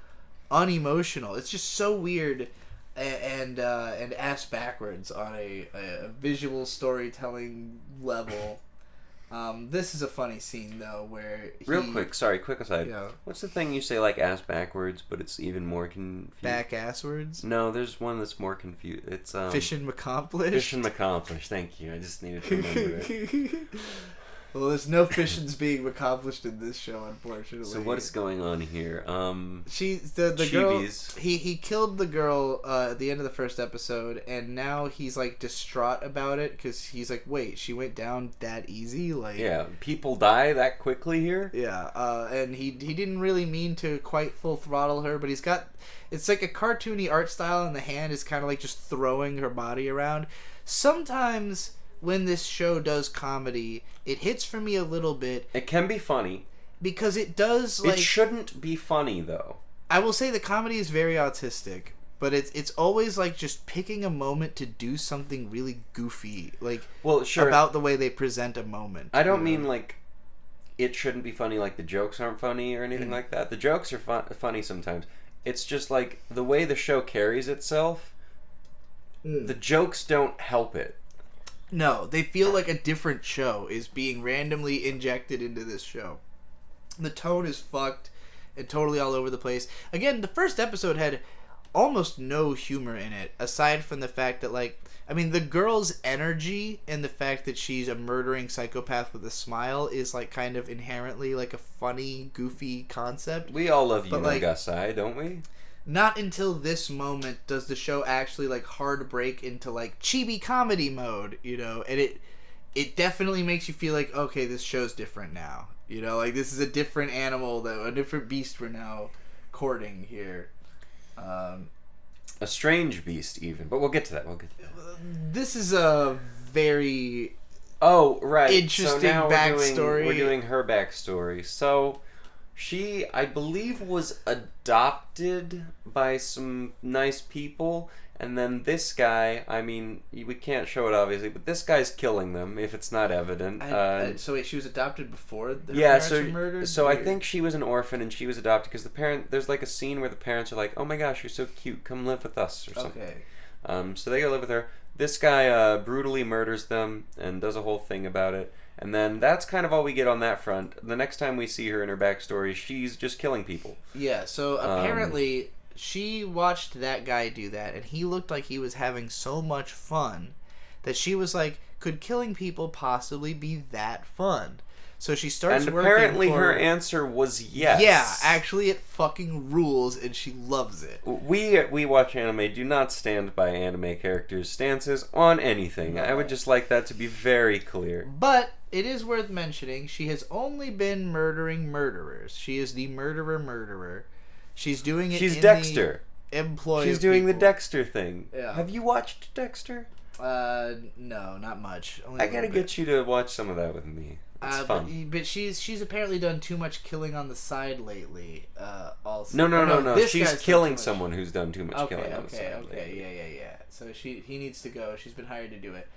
unemotional. It's just so weird and ass backwards on a visual storytelling level. This is a funny scene though, where real quick aside. Yeah. What's the thing you say like ass backwards, but it's even more confused? Back asswards? No, there's one that's more confused. It's Fission accomplished. Fission accomplished. Thank you. I just needed to remember it. Well, there's no fissions being accomplished in this show, unfortunately. So what is going on here? The girl. He killed the girl at the end of the first episode, and now he's like distraught about it because he's like, wait, she went down that easy? Like, yeah, people die that quickly here. Yeah, and he didn't really mean to quite full throttle her, but he's got, it's like a cartoony art style, and the hand is kind of like just throwing her body around. Sometimes when this show does comedy, it hits for me a little bit. It can be funny. Because it does, like... It shouldn't be funny, though. I will say the comedy is very autistic, but it's always, like, just picking a moment to do something really goofy, like, well, sure, about the way they present a moment. I don't mean, like, it shouldn't be funny, like the jokes aren't funny or anything like that. The jokes are funny sometimes. It's just, like, the way the show carries itself, the jokes don't help it. No, they feel like a different show is being randomly injected into this show. The tone is fucked and totally all over the place. Again, the first episode had almost no humor in it, aside from the fact that, like, I mean, the girl's energy and the fact that she's a murdering psychopath with a smile is, like, kind of inherently, like, a funny, goofy concept. We all love Yuno like, Gasai, don't we? Not until this moment does the show actually, like, hard break into, like, chibi comedy mode, you know, and it definitely makes you feel like, okay, this show's different now, you know, like, this is a different animal, a different beast we're now courting here. A strange beast, even, but we'll get to that. This is a very interesting backstory. We're doing her backstory. So she, I believe, was adopted by some nice people, and then this guy, I mean, we can't show it obviously, but this guy's killing them if it's not evident. So wait, she was adopted before her parents were murdered? So I think she was an orphan and she was adopted because there's like a scene where the parents are like, oh my gosh, you're so cute, come live with us or something. Okay. So they go live with her. This guy brutally murders them and does a whole thing about it. And then that's kind of all we get on that front. The next time we see her in her backstory, she's just killing people. Yeah, so apparently she watched that guy do that, and he looked like he was having so much fun that she was like, could killing people possibly be that fun? So she starts working. And apparently her answer was yes. Yeah, actually it fucking rules, and she loves it. We watch anime, do not stand by anime characters' stances on anything. No. I would just like that to be very clear. But it is worth mentioning, she has only been murdering murderers. She is the murderer. She's doing it. She's in Dexter. The employ. She's doing the Dexter thing. Yeah. Have you watched Dexter? No, not much. I gotta get you to watch some of that with me. It's fun. But she's apparently done too much killing on the side lately. Also. No. She's killing someone who's done too much killing on the side. Okay, yeah. So he needs to go. She's been hired to do it.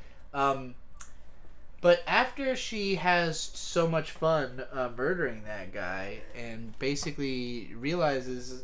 But after she has so much fun murdering that guy and basically realizes,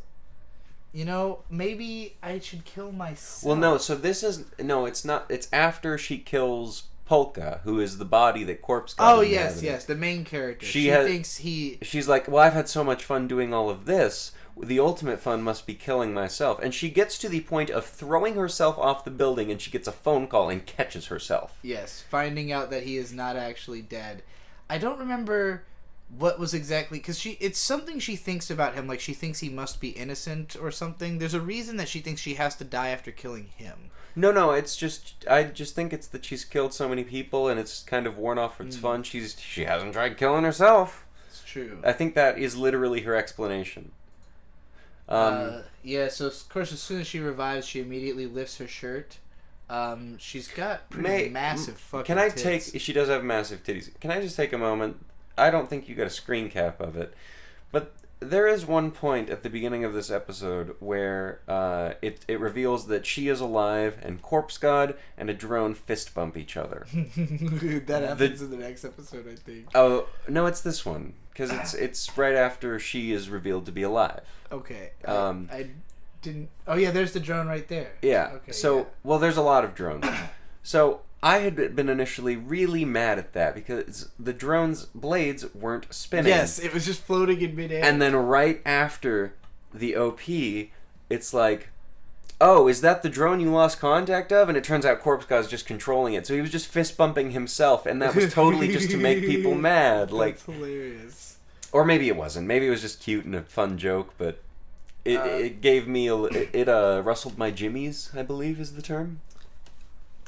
you know, maybe I should kill myself. Well, no, so it's not. It's after she kills Polka, who is the body that Corpse got. Oh, yes, the main character. She's like, well, I've had so much fun doing all of this. The ultimate fun must be killing myself. And she gets to the point of throwing herself off the building, and she gets a phone call and catches herself. Yes, finding out that he is not actually dead. I don't remember what was exactly... Because it's something she thinks about him, like she thinks he must be innocent or something. There's a reason that she thinks she has to die after killing him. No, it's just... I just think it's that she's killed so many people, and it's kind of worn off its fun. She hasn't tried killing herself. It's true. I think that is literally her explanation. Yeah, so of course as soon as she revives, she immediately lifts her shirt. She's got pretty massive fucking tits. She does have massive titties. Can I just take a moment? I don't think you got a screen cap of it, but there is one point at the beginning of this episode where it reveals that she is alive and Corpse God and a drone fist bump each other. That happens in the next episode, I think. Oh, no, it's this one. Because it's right after she is revealed to be alive. Okay. I didn't... Oh, yeah, there's the drone right there. Yeah. Okay, so, well, there's a lot of drones. So, I had been initially really mad at that because the drone's blades weren't spinning. Yes, it was just floating in midair. And then right after the OP, it's like, oh, is that the drone you lost contact of? And it turns out Corpse God's just controlling it. So he was just fist bumping himself, and that was totally just to make people mad. Like, that's hilarious. Or maybe it wasn't. Maybe it was just cute and a fun joke, but it gave me it rustled my jimmies, I believe is the term.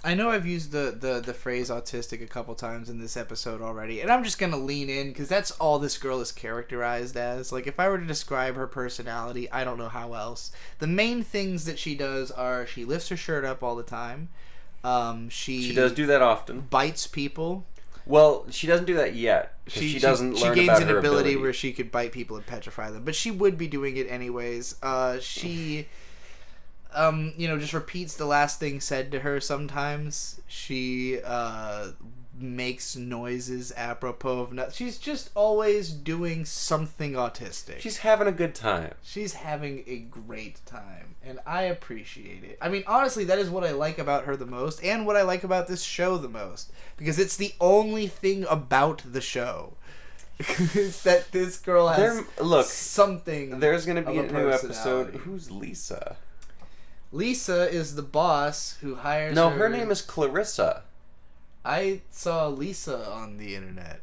I know I've used the phrase autistic a couple times in this episode already, and I'm just going to lean in because that's all this girl is characterized as. Like, if I were to describe her personality, I don't know how else. The main things that she does are she lifts her shirt up all the time. She does do that often. Bites people. Well, she doesn't do that yet. She doesn't learn gains about an her ability where she could bite people and petrify them, but she would be doing it anyways. She... just repeats the last thing said to her sometimes. She, makes noises apropos of nothing. She's just always doing something autistic. She's having a good time. She's having a great time, and I appreciate it. I mean, honestly, that is what I like about her the most, and what I like about this show the most, because it's the only thing about the show. Is that this girl has something. There's going to be a new episode. Who's Lisa? Lisa is the boss who hires her. No, her name is Clarissa. I saw Lisa on the internet.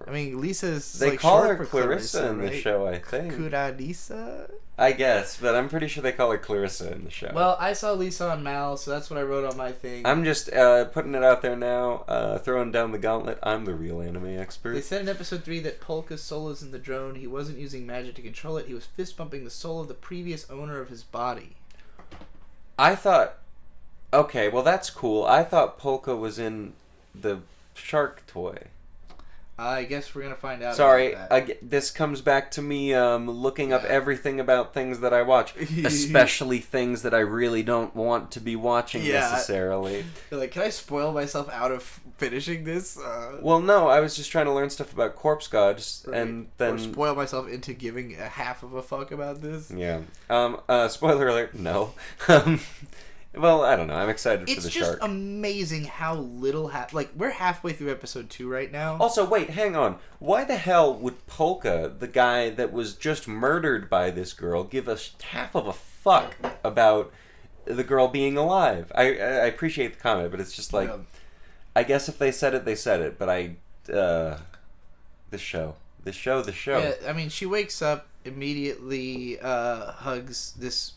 I mean, Lisa's They call her Clarissa in the show, I think. Lisa? I guess, but I'm pretty sure they call her Clarissa in the show. Well, I saw Lisa on Mal, so that's what I wrote on my thing. I'm just putting it out there now, throwing down the gauntlet. I'm the real anime expert. They said in episode 3 that Polka's soul is in the drone. He wasn't using magic to control it. He was fist-bumping the soul of the previous owner of his body. I thought... Okay, well that's cool. I thought Polka was in the shark toy. I guess we're going to find out. Sorry, this comes back to me looking up everything about things that I watch. Especially things that I really don't want to be watching necessarily. You're like, can I spoil myself out of finishing this? Well, no, I was just trying to learn stuff about Corpse God, and then... Or spoil myself into giving a half of a fuck about this? Yeah. Spoiler alert, no. Well, I don't know. I'm excited for the shark. It's just amazing how little... we're halfway through episode 2 right now. Also, wait, hang on. Why the hell would Polka, the guy that was just murdered by this girl, give us half of a fuck about the girl being alive? I appreciate the comment, but it's just like... Yeah. I guess if they said it, they said it, but the show. Yeah, I mean, she wakes up, immediately hugs this...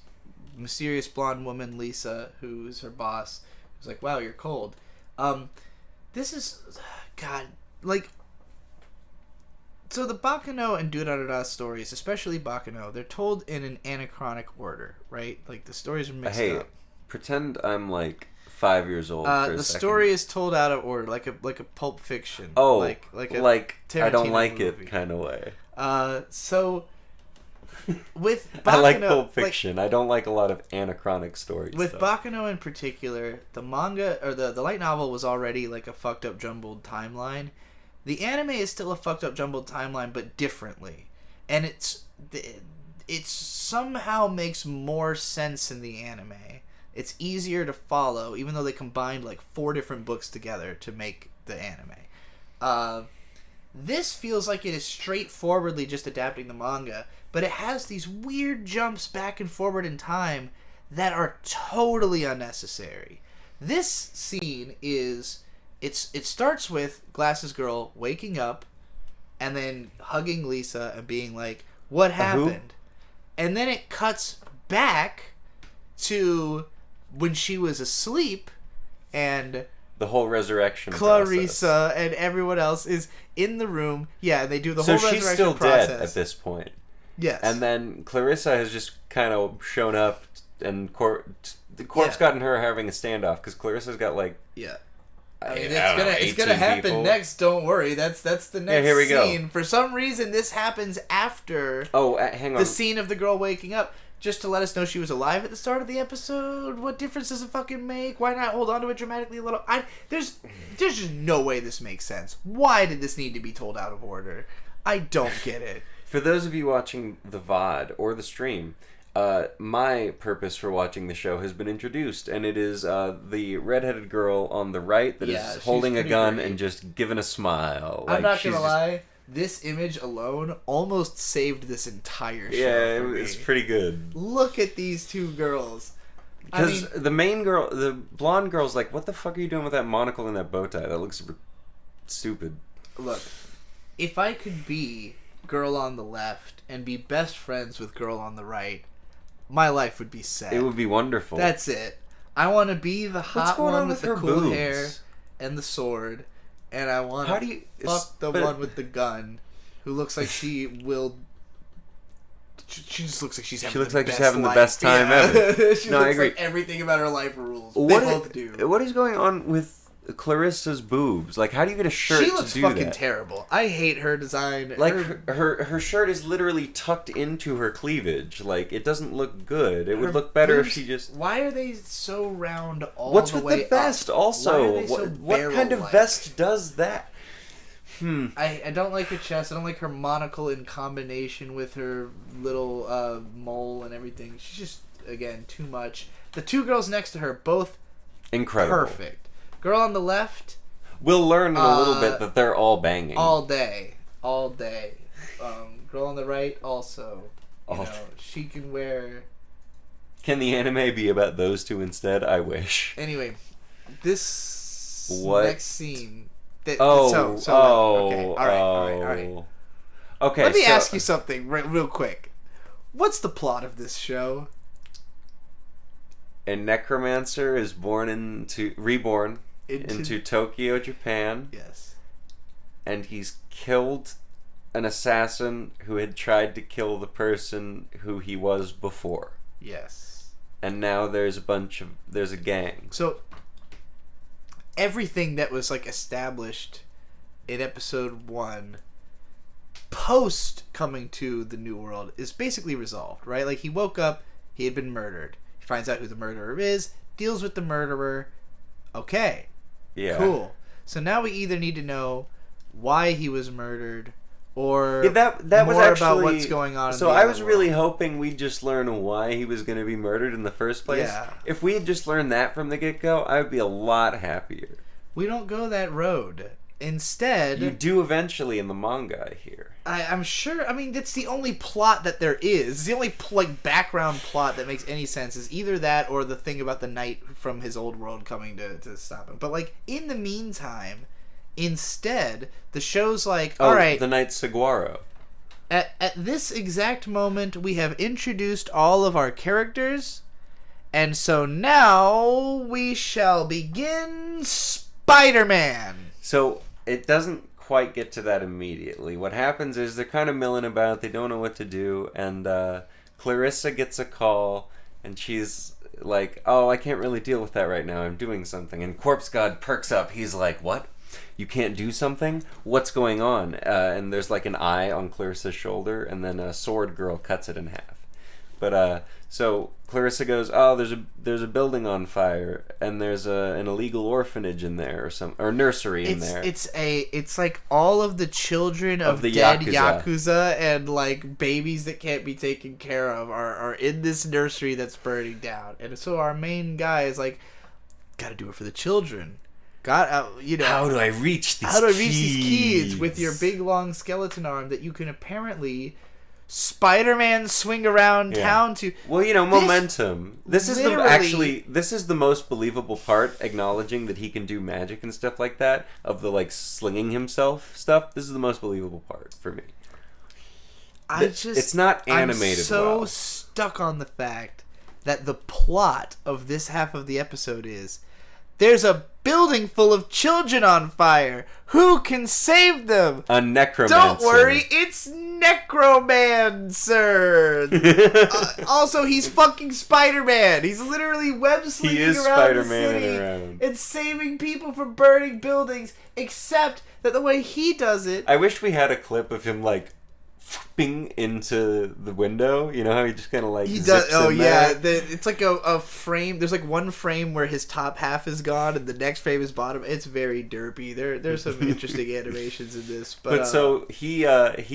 mysterious blonde woman, Lisa, who's her boss, who's like, wow, you're cold. This is... God, so the Baccano and Durarara stories, especially Baccano, they're told in an anachronic order, right? Like, the stories are mixed up. Pretend I'm, 5 years old for a second. Story is told out of order, like a Pulp Fiction. Oh, like Tarantino I don't like movie. It kind of way. So... With Baccano, I like Pulp Fiction. I don't like a lot of anachronic stories. With Baccano in particular, the manga or the light novel was already like a fucked up jumbled timeline. The anime is still a fucked up jumbled timeline, but differently, and it somehow makes more sense in the anime. It's easier to follow, even though they combined 4 different books together to make the anime. This feels like it is straightforwardly just adapting the manga, but it has these weird jumps back and forward in time that are totally unnecessary. This scene is... It starts with Glasses Girl waking up and then hugging Lisa and being like, what happened? And then it cuts back to when she was asleep and... The whole resurrection Clarissa process. And everyone else is in the room. Yeah, they do the whole resurrection process. So she's still dead at this point. Yes. And then Clarissa has just kind of shown up, and the Corpse God and her are having a standoff, because Clarissa's got Yeah. I mean, it's gonna happen next, don't worry. That's the next here we scene. Go. For some reason, this happens after hang on. the scene of the girl waking up. Just to let us know she was alive at the start of the episode. What difference does it fucking make? Why not hold on to it dramatically a little? There's just no way this makes sense. Why did this need to be told out of order? I don't get it. For those of you watching the VOD or the stream, my purpose for watching the show has been introduced, and it is the redheaded girl on the right that is holding a gun and just giving a smile. I'm not gonna lie. This image alone almost saved this entire show. Yeah, it's pretty good. Look at these two girls. Because the main girl, the blonde girl's like, what the fuck are you doing with that monocle and that bow tie? That looks stupid. Look, if I could be girl on the left and be best friends with girl on the right, my life would be set. It would be wonderful. That's it. I want to be the hot one with the cool boobs? hair and the sword, and I want to fuck the one with the gun, who looks like she will. She just looks like she's having. She looks the like best she's having life. the best time ever. She No, looks I agree. like everything about her life rules. What They both do. What is going on with Clarissa's boobs? Like, how do you get a shirt to do that? She looks fucking terrible. I hate her design. Like, her shirt is literally tucked into her cleavage. Like, it doesn't look good. It would look better if she just... Why are they so round all What's the with way the vest, up? also? Why are they so what kind of barrel-like? vest does that? I don't like her chest. I don't like her monocle in combination with her little mole and everything. She's just, again, too much. The two girls next to her, both Incredible. perfect. Girl on the left... We'll learn in a little bit that they're all banging. All day. All day. Girl on the right, also. She can wear... Can the anime be about those two instead? I wish. Anyway, this What? next scene... okay, all right. Okay, Let me ask you something real quick. What's the plot of this show? A necromancer is reborn into Tokyo, Japan. Yes. And he's killed an assassin who had tried to kill the person who he was before. Yes. And now there's a gang. So everything that was like established in episode 1 post coming to the new world is basically resolved, right? Like, he woke up, he had been murdered. He finds out who the murderer is, deals with the murderer. Okay. Yeah. Cool. So now we either need to know why he was murdered, or that more was actually about what's going on. So in the I was other really world. hoping we'd just learn why he was going to be murdered in the first place. Yeah. If we had just learned that from the get-go, I would be a lot happier. We don't go that road. Instead, You do eventually in the manga, I hear. I'm sure. I mean, that's the only plot that there is. It's the only background plot that makes any sense is either that or the thing about the knight from his old world coming to stop him. But in the meantime, instead, the show's like, all right, the knight Saguaro. At this exact moment, we have introduced all of our characters, and so now we shall begin Spider-Man. So it doesn't quite get to that immediately. What happens is they're kind of milling about. They don't know what to do, and Clarissa gets a call, and she's like, "Oh, I can't really deal with that right now. I'm doing something." And Corpse God perks up. He's like, "What? You can't do something? What's going on?" And there's like an eye on Clarissa's shoulder, and then a sword girl cuts it in half. But so Clarissa goes, "Oh, there's a building on fire, and there's an illegal orphanage in there, or nursery in there." It's like all of the children of the dead Yakuza. Yakuza and like babies that can't be taken care of are in this nursery that's burning down, and so our main guy is like, "Gotta do it for the children." How do I reach these? Keys with your big long skeleton arm that you can apparently Spider-Man swing around town to? Well, momentum. This is literally- this is the most believable part, acknowledging that he can do magic and stuff like that, of the slinging himself stuff. This is the most believable part for me. It's not animated I'm so well. stuck on the fact that the plot of this half of the episode is there's a building full of children on fire. Who can save them? A necromancer. Don't worry, it's Necromancer. Also, he's fucking Spider-Man. He's literally web slinging around Spider-Man the city around. and saving people from burning buildings. Except that the way he does it, I wish we had a clip of him flipping into the window. You know how he just kind of he zips does. Oh in yeah, there? it's like a frame. There's one frame where his top half is gone, and the next frame is bottom. It's very derpy. There's some interesting animations in this, but so he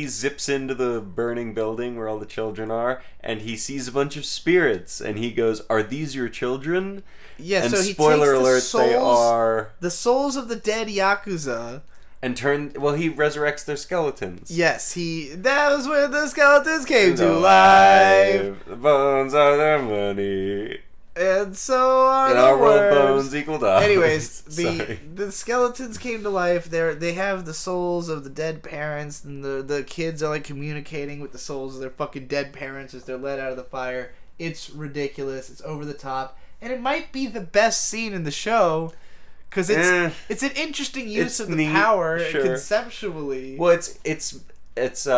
zips into the burning building where all the children are, and he sees a bunch of spirits, and he goes, "Are these your children?" Yeah. And So he spoiler takes alert, they are. the souls of the dead Yakuza. And he resurrects their skeletons. Yes, that was when the skeletons came to life. The bones are their money. And so on. In our world, bones equal dogs. Anyways, the skeletons came to life. They have the souls of the dead parents, and the kids are like communicating with the souls of their fucking dead parents as they're let out of the fire. It's ridiculous. It's over the top, and it might be the best scene in the show because it's an interesting use of the neat, power conceptually. Well, it's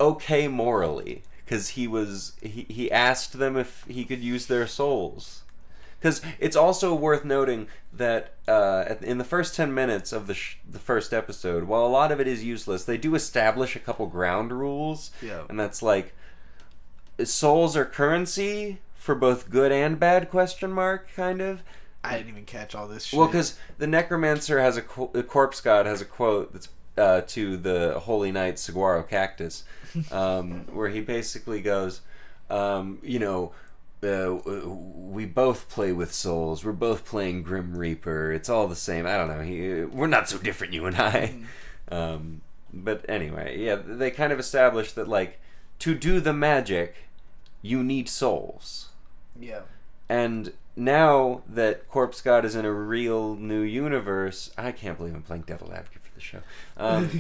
okay morally. Because he asked them if he could use their souls. Because it's also worth noting that in the first 10 minutes of the first episode, while a lot of it is useless, they do establish a couple ground rules. Yeah. And that's like, souls are currency for both good and bad, kind of. I didn't even catch all this shit. Well, because the necromancer has the corpse god has a quote that's to the holy knight saguaro cactus, where he basically goes, we both play with souls. We're both playing Grim Reaper. It's all the same. I don't know. We're not so different, you and I. But anyway, yeah, they kind of established that, like, to do the magic, you need souls. Yeah. And now that Corpse God is in a real new universe, I can't believe I'm playing Devil's Advocate for the show.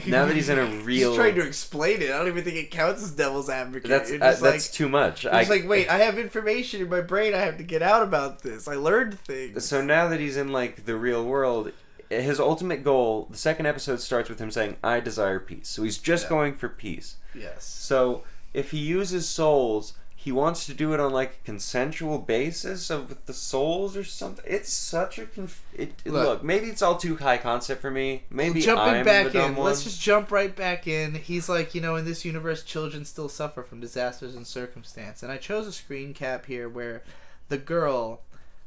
Now that he's in a real... He's trying to explain it. I don't even think it counts as Devil's Advocate. That's too much. It's like, wait, I have information in my brain I have to get out about this. I learned things. So now that he's in, like, the real world, his ultimate goal, the second episode starts with him saying, I desire peace. So he's just going for peace. Yes. So if he uses souls... He wants to do it on, like, a consensual basis with the souls or something. It's such a... Look, maybe it's all too high concept for me. Maybe I'm the dumb one. Let's just jump right back in. He's like, in this universe, children still suffer from disasters and circumstance. And I chose a screen cap here where the girl,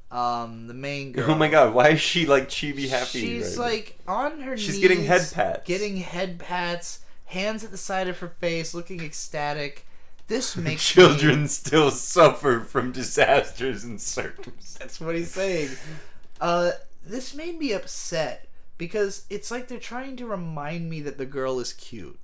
the main girl... Oh my god, why is she, like, chibi happy? She's, like, on her knees... She's getting head pats. Getting head pats, hands at the side of her face, looking ecstatic... This makes children still suffer from disasters and circumstances. That's what he's saying. This made me upset because it's like they're trying to remind me that the girl is cute.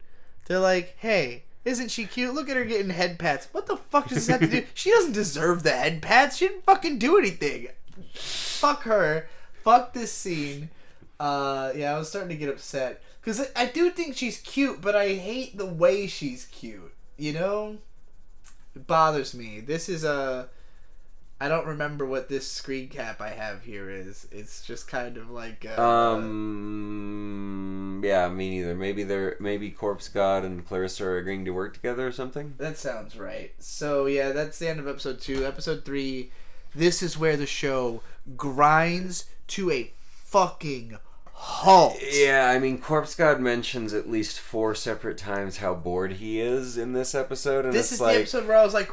They're like, "Hey, isn't she cute? Look at her getting head pats. What the fuck does this have to do? She doesn't deserve the head pats. She didn't fucking do anything. Fuck her. Fuck this scene." Yeah, I was starting to get upset because I do think she's cute, but I hate the way she's cute. It bothers me. This is I don't remember what this screen cap I have here is. It's just kind of like yeah, me neither. Maybe Corpse God and Clarissa are agreeing to work together or something. That sounds right. So yeah, that's the end of episode 2. Episode 3, this is where the show grinds to a fucking halt. Yeah, I mean, Corpse God mentions at least 4 separate times how bored he is in this episode, and this is the episode where I was like,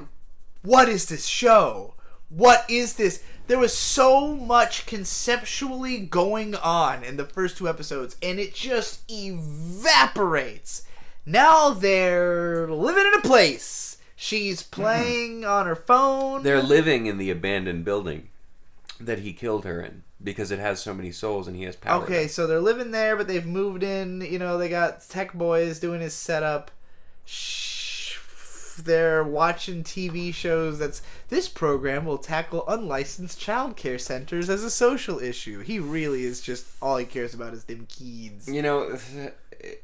"What is this show? What is this?" There was so much conceptually going on in the first 2 episodes, and it just evaporates. Now they're living in a place. She's playing on her phone. They're living in the abandoned building that he killed her in. Because it has so many souls and he has power. Okay, so they're living there, but they've moved in. They got Tech Boys doing his setup. They're watching TV shows. This program will tackle unlicensed child care centers as a social issue. He really is just, all he cares about is them kids. It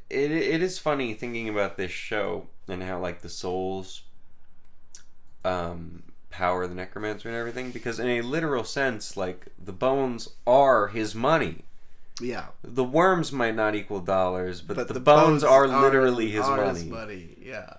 is funny thinking about this show and how, like, the souls power the necromancer and everything, because in a literal sense, like, the bones are his money. Yeah. The worms might not equal dollars, but the bones are literally his money. His money. Yeah.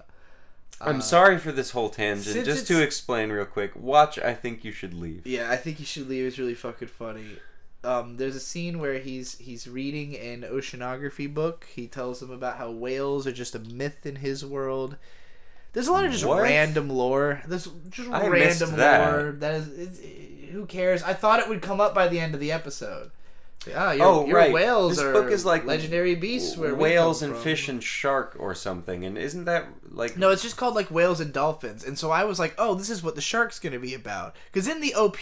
I'm sorry for this whole tangent. Just to explain real quick, watch I Think You Should Leave. Yeah, I Think You Should Leave is really fucking funny. There's a scene where he's reading an oceanography book. He tells them about how whales are just a myth in his world. There's a lot of just random lore. There's just random lore. That is, who cares? I thought it would come up by the end of the episode. Your whales this are book is like legendary beasts. Where whales and fish and shark or something. And isn't that like... No, it's just called like whales and dolphins. And so I was like, oh, this is what the shark's going to be about. Because in the OP,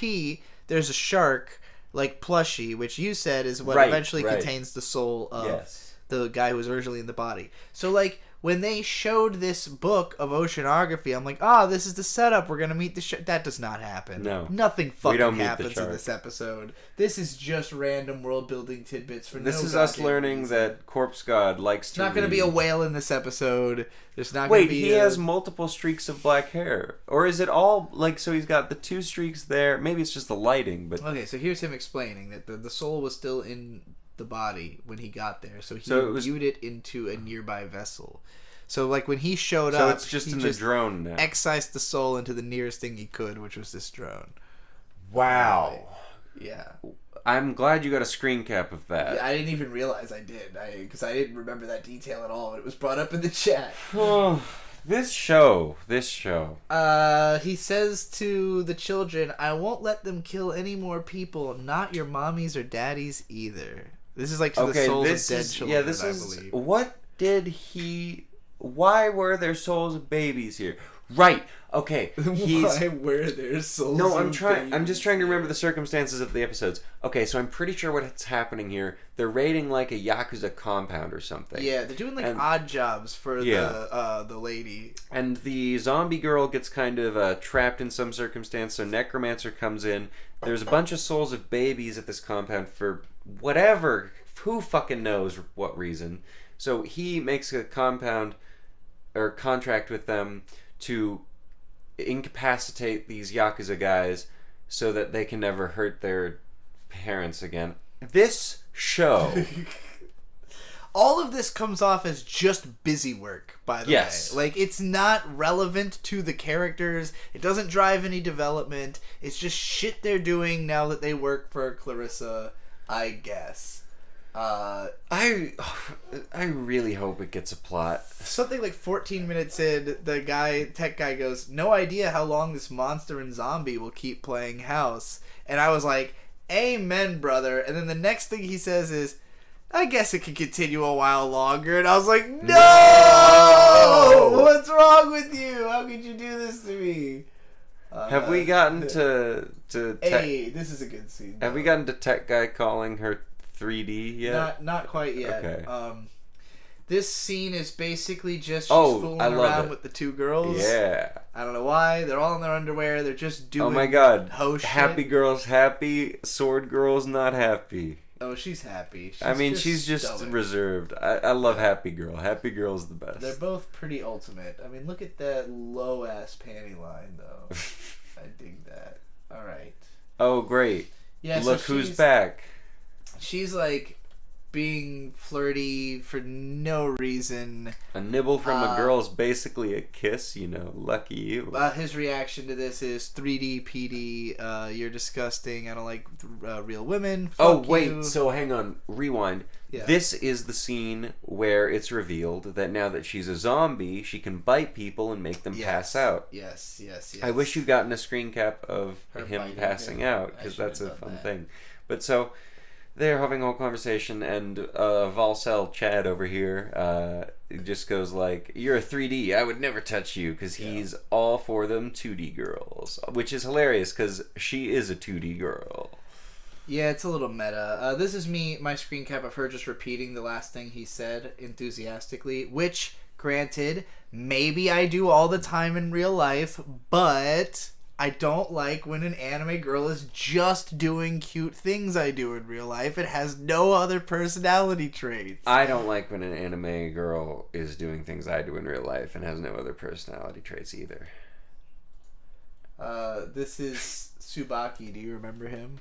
there's a shark like plushie, which you said is what eventually contains the soul of the guy who was originally in the body. So, like, when they showed this book of oceanography, I'm like, this is the setup. We're going to meet the shark. That does not happen. No. Nothing fucking happens in this episode. This is just random world-building tidbits for This is us learning that Corpse God likes to There's not going to be a whale in this episode. There's not Wait, going to be he has multiple streaks of black hair. Or is it all, like, so he's got the 2 streaks there. Maybe it's just the lighting, but... Okay, so here's him explaining that the soul was still in the body when he got there, so he imbued it into a nearby vessel. So, like, when he showed up, so it's just in the drone now. Excised the soul into the nearest thing he could, which was this drone. Wow. Yeah. I'm glad you got a screen cap of that. Yeah, I didn't even realize I did, because I didn't remember that detail at all when it was brought up in the chat. This show. He says to the children, I won't let them kill any more people, not your mommies or daddies either. This is like to the souls of dead children, I believe. What did he... Why were there souls of babies here? Right. Okay. Why were there souls No, of babies? I'm just trying to remember the circumstances of the episodes. Okay, so I'm pretty sure what's happening here. They're raiding like a Yakuza compound or something. Yeah, they're doing like odd jobs for the lady. And the zombie girl gets kind of trapped in some circumstance, so Necromancer comes in. There's a bunch of souls of babies at this compound for whatever, who fucking knows what reason. So he makes a contract with them to incapacitate these Yakuza guys so that they can never hurt their parents again. This show... All of this comes off as just busy work, by the way. Like, it's not relevant to the characters. It doesn't drive any development. It's just shit they're doing now that they work for Clarissa, I guess. I really hope it gets a plot. Something like 14 minutes in, the tech guy goes, no idea how long this monster and zombie will keep playing house. And I was like, amen, brother. And then the next thing he says is, I guess it could continue a while longer. And I was like, no! What's wrong with you? How could you do this to me? Have we gotten to Hey, this is a good scene. Have we gotten to tech guy calling her 3D yet? Not quite yet. Okay. This scene is basically just she's fooling around with the 2 girls. Yeah. I don't know why. They're all in their underwear. They're just doing oh my god. Shit. Happy girl's happy. Sword girl's not happy. Oh, she's happy. She's just reserved. I love Happy Girl. Happy Girl's the best. They're both pretty ultimate. I mean, look at that low-ass panty line, though. I dig that. All right. Oh, great. Yeah, look who's back. She's like being flirty for no reason. A nibble from a girl is basically a kiss, lucky you. His reaction to this is 3D PD, you're disgusting, I don't like real women. Fuck you. So hang on, rewind. Yeah. This is the scene where it's revealed that now that she's a zombie, she can bite people and make them pass out. Yes. I wish you'd gotten a screen cap of him passing out, because that's a fun thing. But so... they're having a whole conversation, and Valcel Chad over here just goes like, you're a 3D, I would never touch you, because he's all for them 2D girls, which is hilarious, because she is a 2D girl. Yeah, it's a little meta. This is my screen cap of her just repeating the last thing he said enthusiastically, which, granted, maybe I do all the time in real life, but... I don't like when an anime girl is just doing cute things I do in real life. It has no other personality traits. I don't like when an anime girl is doing things I do in real life and has no other personality traits either. This is Tsubaki. Do you remember him?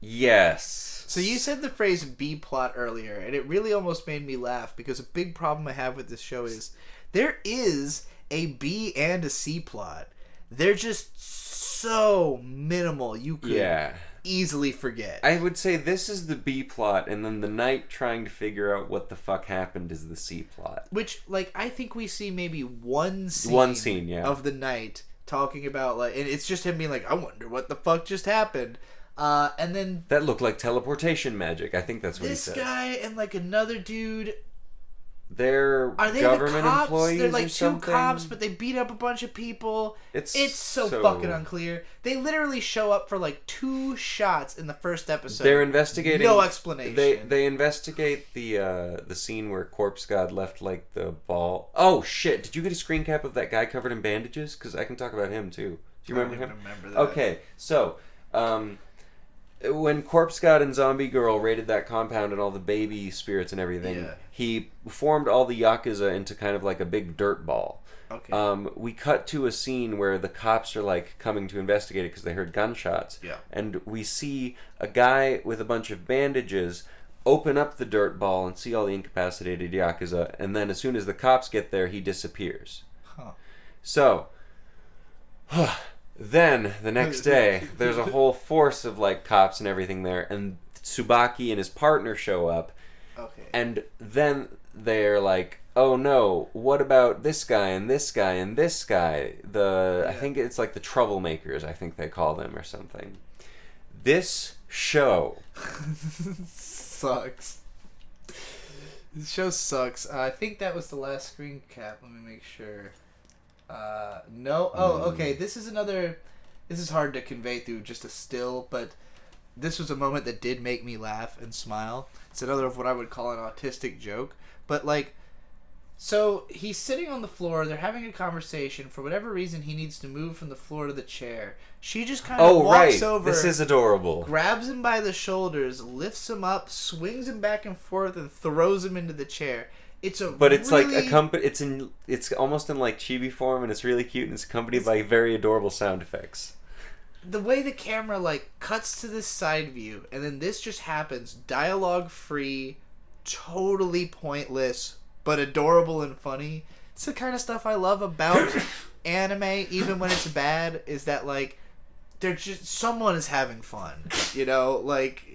Yes. So you said the phrase B-plot earlier, and it really almost made me laugh, because a big problem I have with this show is there is a B and a C plot. They're just so minimal. You could easily forget. I would say this is the B plot, and then the knight trying to figure out what the fuck happened is the C plot. Which, like, I think we see maybe one scene of the knight talking about, like, and it's just him being like, I wonder what the fuck just happened. And then... that looked like teleportation magic. I think that's what he says. This guy and, like, another dude... they're Are they government the cops? employees They're like or two something. cops, but they beat up a bunch of people. It's so fucking unclear. They literally show up for like 2 shots in the first episode. They're investigating. No explanation. They investigate the scene where Corpse God left like the ball. Oh shit! Did you get a screen cap of that guy covered in bandages? Because I can talk about him too. Do you remember him? Remember that. Okay, so when Corpse God and Zombie Girl raided that compound and all the baby spirits and everything, he formed all the Yakuza into kind of like a big dirt ball. Okay. We cut to a scene where the cops are like coming to investigate it because they heard gunshots. Yeah. And we see a guy with a bunch of bandages open up the dirt ball and see all the incapacitated Yakuza, and then as soon as the cops get there, he disappears. Huh. So, then the next day, there's a whole force of like cops and everything there, and Tsubaki and his partner show up. Okay. And then they're like, "Oh no, what about this guy and this guy and this guy?" I think it's like the troublemakers, I think they call them or something. This show sucks. This show sucks. I think that was the last screen cap. Let me make sure. No. Oh, okay. This is hard to convey through just a still, but this was a moment that did make me laugh and smile. It's another of what I would call an autistic joke. But, like, so he's sitting on the floor. They're having a conversation. For whatever reason, he needs to move from the floor to the chair. She just kind of walks over. This is adorable. Grabs him by the shoulders, lifts him up, swings him back and forth, and throws him into the chair. It's almost in like chibi form, and it's really cute, and it's accompanied by very adorable sound effects. The way the camera like cuts to this side view, and then this just happens, dialogue free, totally pointless, but adorable and funny. It's the kind of stuff I love about anime, even when it's bad, is that like they're just someone is having fun, you know, like.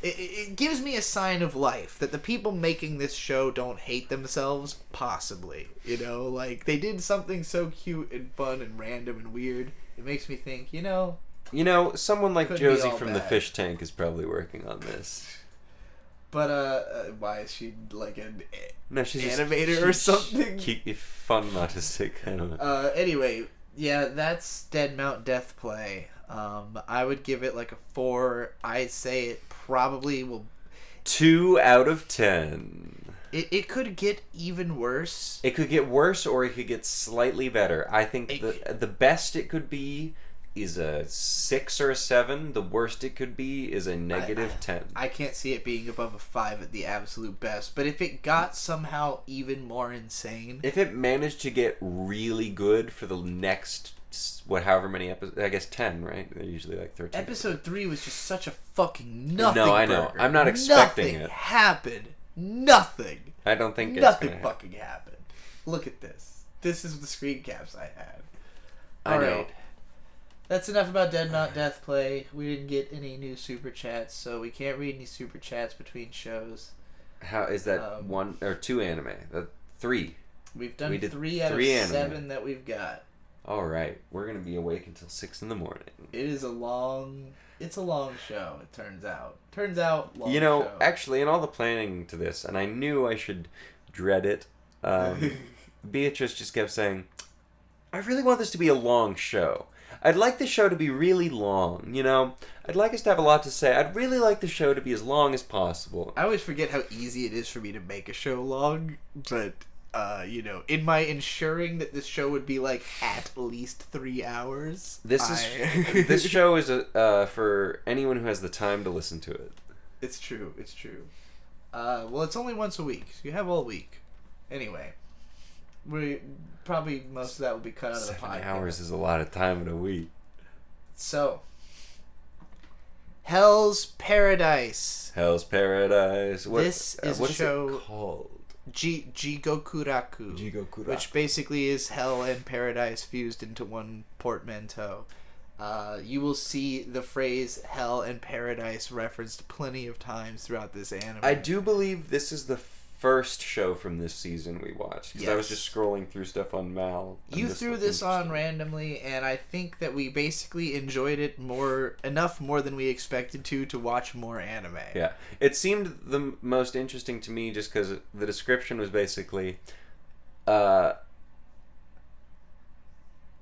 It gives me a sign of life that the people making this show don't hate themselves, possibly. You know, like, they did something so cute and fun and random and weird. It makes me think, you know, someone like Josie from the Fish Tank is probably working on this. But, why is she, like, an animator or something? Fun autistic, I don't know. Anyway, yeah, that's Dead Mount Death Play. I would give it like a 4. I'd say it probably will 2 out of 10. It could get even worse. It could get worse, or it could get slightly better. I think the best it could be is a 6 or a 7. The worst it could be is a -10. I can't see it being above a 5 at the absolute best. But if it got somehow even more insane, if it managed to get really good for the next however many episodes, I guess 10, right? They're usually like 13. Episode 3 was just such a fucking nothing. No, I know. Burger. I'm not expecting it. Nothing happened. Nothing. I don't think nothing fucking happened. Look at this. This is the screen caps I had. All right. That's enough about Dead Not Death Play. We didn't get any new super chats, so we can't read any super chats between shows. How is that 1 or 2 anime? 3. We've done 3 out of 7 that we've got. All right, we're gonna be awake until 6 in the morning. It's a long show. It turns out. Long show. Actually, in all the planning to this, and I knew I should dread it. Beatrice just kept saying, "I really want this to be a long show. I'd like the show to be really long. You know, I'd like us to have a lot to say. I'd really like the show to be as long as possible." I always forget how easy it is for me to make a show long, but. In my ensuring that this show would be like at least 3 hours. This show is for anyone who has the time to listen to it. It's true. Well, it's only once a week, so you have all week. Anyway, we probably most of that will be cut out of the podcast. 7 hours is a lot of time in a week. So, Hell's Paradise. This is a show. What is it called? Jigokuraku, which basically is hell and paradise fused into one portmanteau. You will see the phrase hell and paradise referenced plenty of times throughout this anime. I do believe this is the first show from this season we watched. Because I was just scrolling through stuff on Mal. You threw this on randomly, and I think that we basically enjoyed it more than we expected to watch more anime. Yeah. It seemed the most interesting to me just because the description was basically...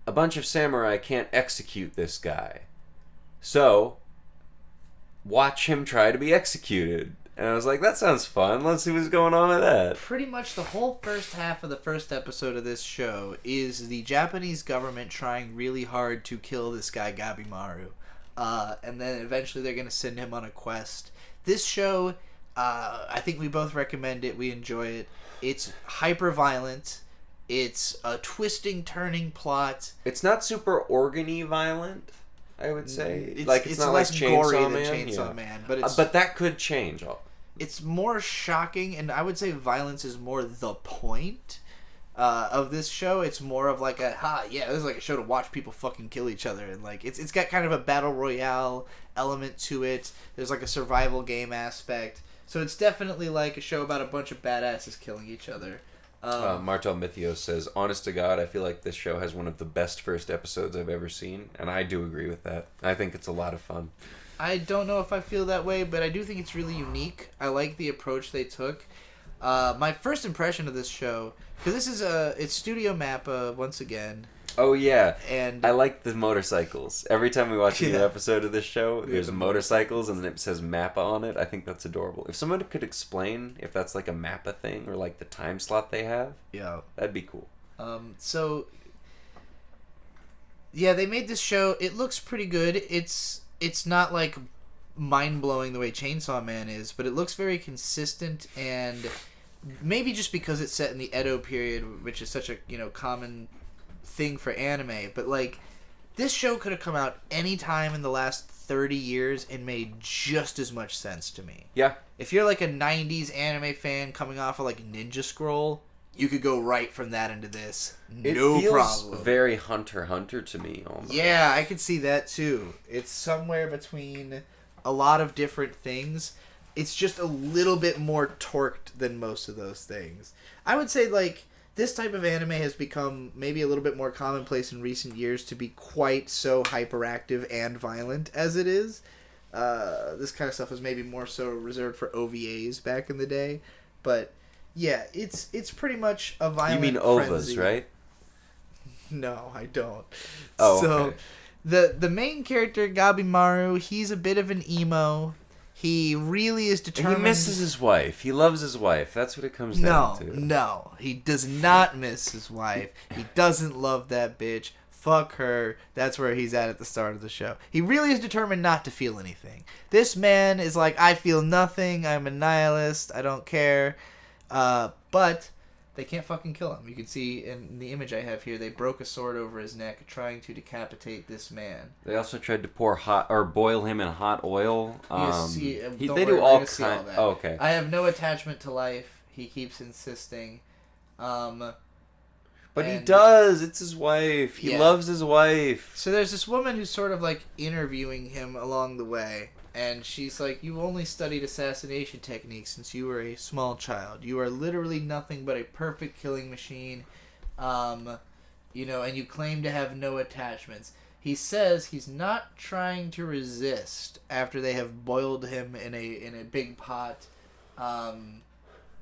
a bunch of samurai can't execute this guy. So, watch him try to be executed. And I was like, that sounds fun. Let's see what's going on with that. Pretty much the whole first half of the first episode of this show is the Japanese government trying really hard to kill this guy Gabimaru. And then eventually they're going to send him on a quest. This show, I think we both recommend it. We enjoy it. It's hyper-violent. It's a twisting, turning plot. It's not super organ-y violent, I would say. It's not less like gory than Man. Chainsaw Man. But but that could change. It's more shocking, and I would say violence is more the point of this show. It's more of like this is like a show to watch people fucking kill each other, and like it's got kind of a battle royale element to it. There's like a survival game aspect, so it's definitely like a show about a bunch of badasses killing each other. Martel Mythios says, honest to God, I feel like this show has one of the best first episodes I've ever seen, and I do agree with that. I think it's a lot of fun. I don't know if I feel that way, but I do think it's really unique. I like the approach they took. My first impression of this show, because this is it's Studio Mappa once again. Oh yeah, and I like the motorcycles. Every time we watch a new episode of this show, there's motorcycles and then it says Mappa on it. I think that's adorable. If someone could explain if that's like a Mappa thing or like the time slot they have, that'd be cool. So yeah, they made this show. It looks pretty good. It's not like mind blowing the way Chainsaw Man is, but it looks very consistent, and maybe just because it's set in the Edo period, which is such a common thing for anime, but like this show could have come out any time in the last 30 years and made just as much sense to me. Yeah. If you're like a 90s anime fan coming off of like Ninja Scroll, you could go right from that into this. No problem. It feels very Hunter x Hunter to me almost. Yeah, I could see that too. It's somewhere between a lot of different things. It's just a little bit more torqued than most of those things. I would say like this type of anime has become maybe a little bit more commonplace in recent years to be quite so hyperactive and violent as it is. This kind of stuff was maybe more so reserved for OVAs back in the day. But yeah, it's pretty much a violent You mean OVAs, frenzy. right? No, I don't. Oh, so okay. the main character, Gabimaru, he's a bit of an emo. He really is determined. He misses his wife. He loves his wife. That's what it comes down to. No, he does not miss his wife. He doesn't love that bitch. Fuck her. That's where he's at the start of the show. He really is determined not to feel anything. This man is like, I feel nothing. I'm a nihilist. I don't care. But they can't fucking kill him. You can see in the image I have here, they broke a sword over his neck trying to decapitate this man. They also tried to boil him in hot oil. They do all kinds. Oh, okay. I have no attachment to life. He keeps insisting. But he does. It's his wife. He loves his wife. So there's this woman who's sort of like interviewing him along the way. And she's like, you only studied assassination techniques since you were a small child. You are literally nothing but a perfect killing machine. And you claim to have no attachments. He says he's not trying to resist after they have boiled him in a big pot.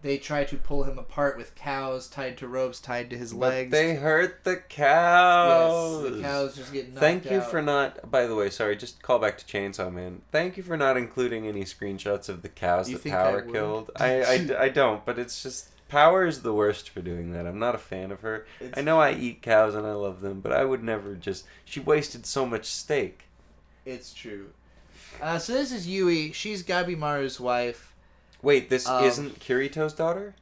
They try to pull him apart with cows tied to ropes tied to his legs. But they hurt the cows. Yes, the cows just get knocked Thank you out. for not... By the way, sorry, just call back to Chainsaw Man. Thank you for not including any screenshots of the cows that Power killed. I don't, but it's just... Power is the worst for doing that. I'm not a fan of her. I know I eat cows and I love them, but I would never just... She wasted so much steak. It's true. So this is Yui. She's Gabimaru's wife. Wait, this isn't Kirito's daughter?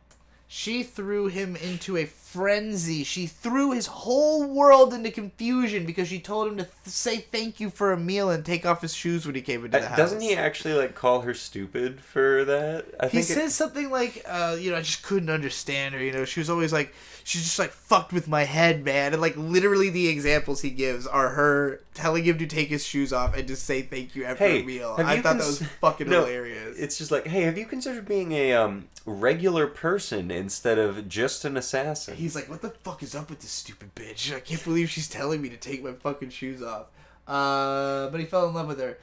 She threw him into a frenzy. She threw his whole world into confusion because she told him to say thank you for a meal and take off his shoes when he came into the house. Doesn't he actually like call her stupid for that? He says something like, I just couldn't understand her. She was always like, she's just like fucked with my head, man. And like literally the examples he gives are her telling him to take his shoes off and just say thank you after a meal. I thought that was fucking hilarious. It's just like, hey, have you considered being a regular person instead of just an assassin? He's like, what the fuck is up with this stupid bitch? I can't believe she's telling me to take my fucking shoes off. But he fell in love with her.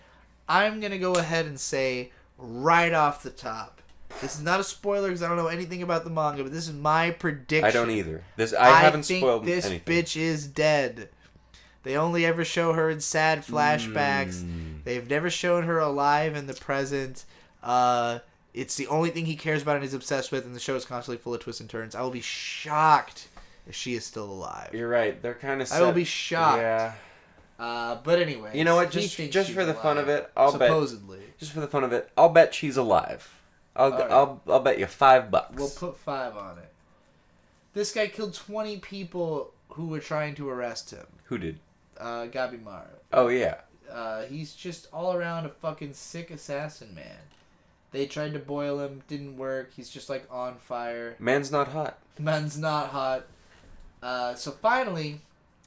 I'm going to go ahead and say right off the top, this is not a spoiler because I don't know anything about the manga, but this is my prediction. I don't either. I haven't spoiled anything. I think this bitch is dead. They only ever show her in sad flashbacks. They've never shown her alive in the present. It's the only thing he cares about and is obsessed with, and the show is constantly full of twists and turns. I will be shocked if she is still alive. You're right. They're kind of. I will be shocked. Yeah. But anyway, you know what? Just for the fun of it, I'll supposedly. Just for the fun of it, I'll bet she's alive. I'll bet you $5. We'll put 5 on it. This guy killed 20 people who were trying to arrest him. Who did? Gabimaru. Oh yeah. He's just all around a fucking sick assassin, man. They tried to boil him, didn't work. He's just like on fire. Man's not hot. Man's not hot. So finally,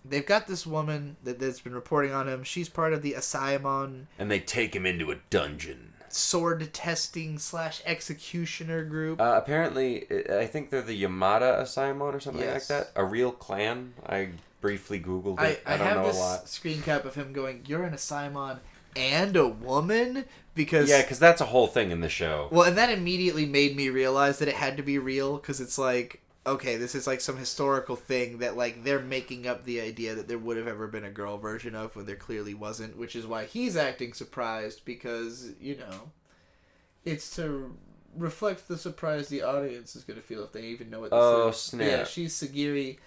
they've got this woman that's been reporting on him. She's part of the Chainsawman. And they take him into a dungeon. Sword testing / executioner group. Apparently, I think they're the Yamada Chainsawman or something like that. A real clan. I briefly Googled it. I don't know a lot. I have this screen cap of him going, "You're an Chainsawman and a woman?" Because that's a whole thing in the show. Well, and that immediately made me realize that it had to be real, because it's like, okay, this is like some historical thing that like they're making up the idea that there would have ever been a girl version of when there clearly wasn't, which is why he's acting surprised, because, it's to reflect the surprise the audience is going to feel if they even know what this is. Oh, snap. Yeah, she's Sagiri.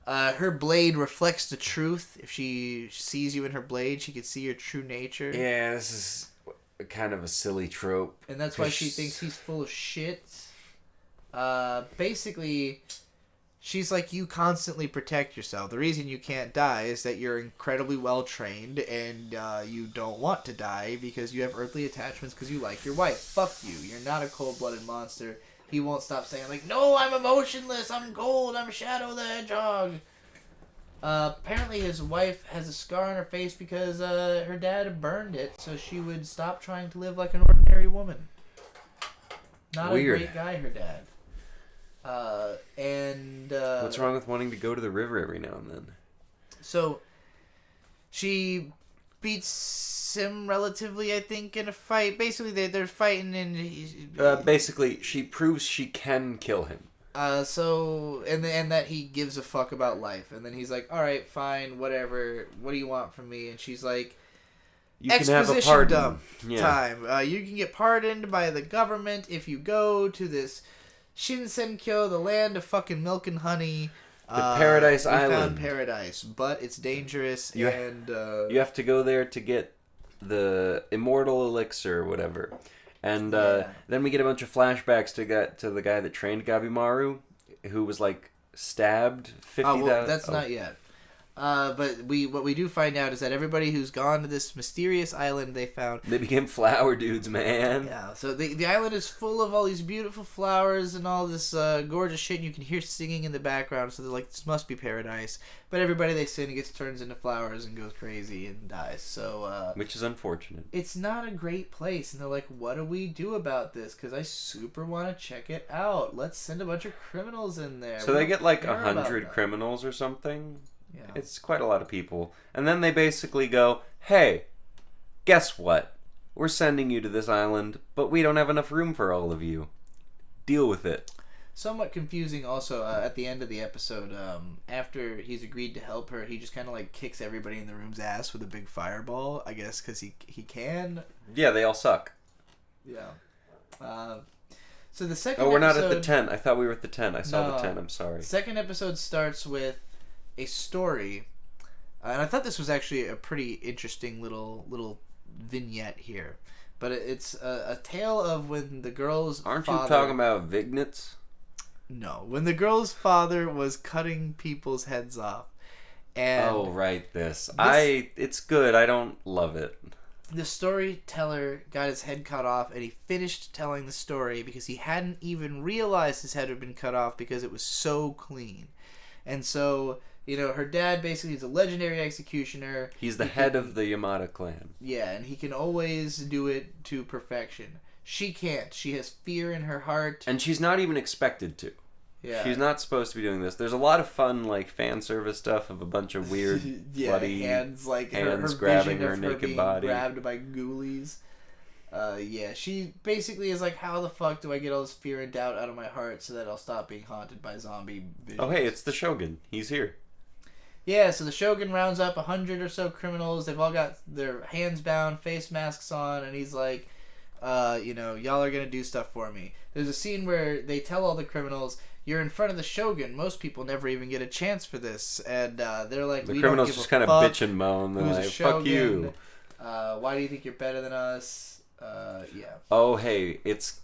Her blade reflects the truth. If she sees you in her blade, she can see your true nature. Yeah, this is kind of a silly trope. And that's why she thinks he's full of shit. Basically, she's like, you constantly protect yourself. The reason you can't die is that you're incredibly well trained and you don't want to die because you have earthly attachments because you like your wife. Fuck you. You're not a cold-blooded monster. He won't stop saying, like, no, I'm emotionless. I'm cold. I'm Shadow the Hedgehog. Apparently his wife has a scar on her face because her dad burned it so she would stop trying to live like an ordinary woman. Not Weird. A great guy, her dad. What's wrong with wanting to go to the river every now and then? So, she beats him relatively, I think, in a fight. Basically, they're fighting and... basically, she proves she can kill him. And that he gives a fuck about life. And then he's like, alright, fine, whatever. What do you want from me? And she's like... You can have a pardon. Dump time. You can get pardoned by the government if you go to this Shinsenkyo, the land of fucking milk and honey. The Paradise Island. We found paradise, but it's dangerous you have to go there to get the immortal elixir or whatever. And then we get a bunch of flashbacks to the guy that trained Gabimaru, who was like stabbed 50,000. Oh, well, that's not yet. But what we do find out is that everybody who's gone to this mysterious island they found... They became flower dudes, man. Yeah, so the island is full of all these beautiful flowers and all this gorgeous shit, and you can hear singing in the background, so they're like, this must be paradise. But everybody they sing turns into flowers and goes crazy and dies, so... Which is unfortunate. It's not a great place, and they're like, what do we do about this? Because I super want to check it out. Let's send a bunch of criminals in there. So they get like 100 criminals or something? Yeah. It's quite a lot of people. And then they basically go, hey, guess what? We're sending you to this island, but we don't have enough room for all of you. Deal with it. Somewhat confusing also at the end of the episode, after he's agreed to help her, he just kind of like kicks everybody in the room's ass with a big fireball, I guess because he can. Yeah, they all suck. Yeah. So the second episode... Oh, we're not at the tent. I thought we were at the tent. I saw the tent. I'm sorry. Second episode starts with a story, and I thought this was actually a pretty interesting little vignette here, but it's a tale of when the girl's Aren't father... you talking about Vignets? No, when the girl's father was cutting people's heads off. And oh, right, it's good. I don't love it. The storyteller got his head cut off, and he finished telling the story because he hadn't even realized his head had been cut off because it was so clean. And so, her dad basically is a legendary executioner. He's the head of the Yamada clan. Yeah, and he can always do it to perfection. She can't. She has fear in her heart. And she's not even expected to. Yeah. She's not supposed to be doing this. There's a lot of fun, fan service stuff of a bunch of weird, bloody hands, hands her grabbing vision her of naked being body. Grabbed by ghoulies. She basically is like, how the fuck do I get all this fear and doubt out of my heart so that I'll stop being haunted by zombie visions? Oh, hey, it's the Shogun. He's here. Yeah, so the Shogun rounds up 100 or so criminals. They've all got their hands bound, face masks on, and he's like, y'all are gonna do stuff for me. There's a scene where they tell all the criminals, you're in front of the Shogun. Most people never even get a chance for this. And they're like, the criminals just kind of bitch and moan. They're like, fuck you. Why do you think you're better than us? Yeah. Oh, hey, it's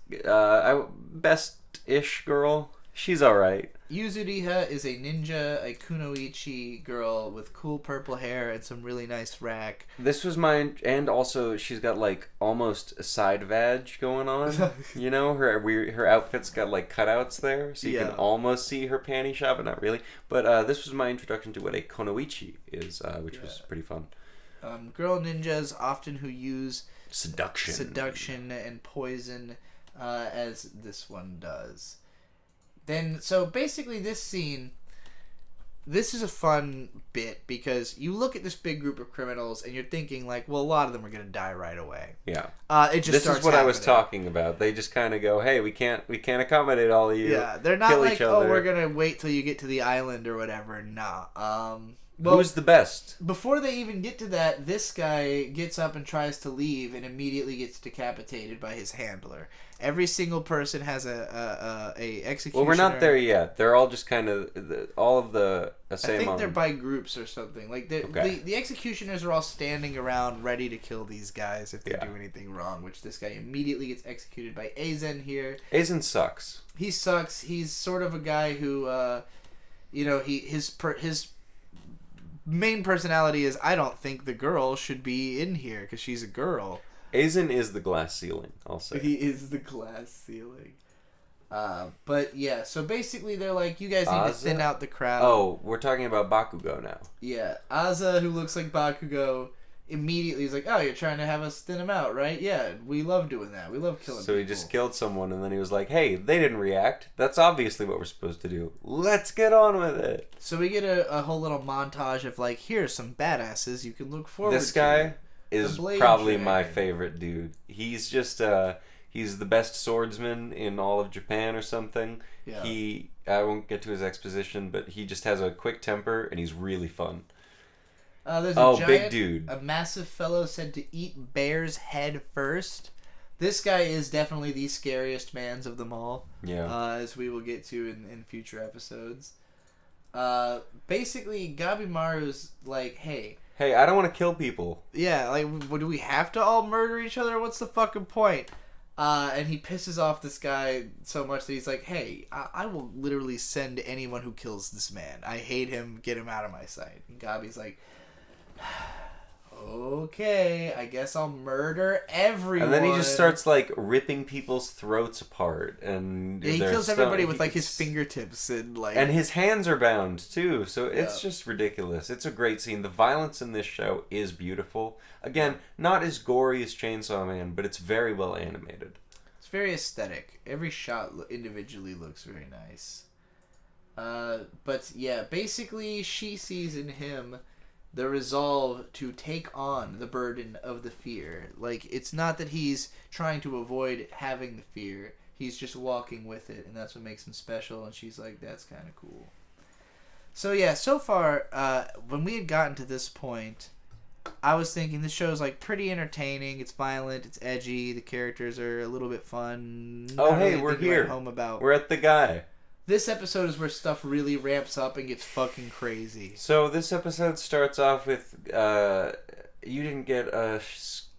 best-ish girl. She's alright. Yuzuriha is a ninja, a kunoichi girl with cool purple hair and some really nice rack. This was mine, and also she's got almost a side vag going on. Her outfit's got cutouts there, so you can almost see her panty shop, but not really. But this was my introduction to what a kunoichi is, which was pretty fun. Girl ninjas often who use seduction and poison, as this one does. So basically this scene, this is a fun bit because you look at this big group of criminals and you're thinking a lot of them are going to die right away. Yeah. This is what happening. I was talking about. They just kind of go, hey, we can't accommodate all of you. Yeah, they're not we're going to wait till you get to the island or whatever. Nah. Who's the best? Before they even get to that, this guy gets up and tries to leave and immediately gets decapitated by his handler. Every single person has a executioner. Well, we're not there yet. They're all just kind of all of the Chainsawman. I think they're by groups or something. The executioners are all standing around ready to kill these guys if they do anything wrong. Which this guy immediately gets executed by Aizen here. Aizen sucks. He sucks. He's sort of a guy who, his main personality is, I don't think the girl should be in here because she's a girl. Aizen is the glass ceiling, I'll say. He is the glass ceiling. But yeah, so basically they're like, you guys need to thin out the crowd. Oh, we're talking about Bakugo now. Yeah, Aza, who looks like Bakugo, immediately is like, oh, you're trying to have us thin him out, right? Yeah, we love doing that. We love killing people. So he just killed someone, and then he was like, hey, they didn't react. That's obviously what we're supposed to do. Let's get on with it. So we get a whole little montage of here's some badasses you can look forward to. This guy is probably my favorite dude. He's just he's the best swordsman in all of Japan or something. Yeah. I won't get to his exposition, but he just has a quick temper and he's really fun. There's a giant, big dude, a massive fellow said to eat bear's head first. This guy is definitely the scariest mans of them all. Yeah. As we will get to in future episodes. Basically Gabimaru's like, hey, I don't want to kill people. Yeah, do we have to all murder each other? What's the fucking point? And he pisses off this guy so much that he's like, hey, I will literally send anyone who kills this man. I hate him. Get him out of my sight. And Gabi's like, okay, I guess I'll murder everyone. And then he just starts ripping people's throats apart, and he kills everybody with his fingertips and his hands are bound too. So it's just ridiculous. It's a great scene. The violence in this show is beautiful. Again, not as gory as Chainsawman, but it's very well animated. It's very aesthetic. Every shot individually looks very nice. But yeah, basically she sees in him the resolve to take on the burden of the fear. It's not that he's trying to avoid having the fear. He's just walking with it, and that's what makes him special. And she's like, that's kind of cool. So yeah, so far, when we had gotten to this point, I was thinking this show's pretty entertaining. It's violent. It's edgy. The characters are a little bit fun. Oh, hey, we're here. Home about. We're at the guy. This episode is where stuff really ramps up and gets fucking crazy. So this episode starts off with you didn't get a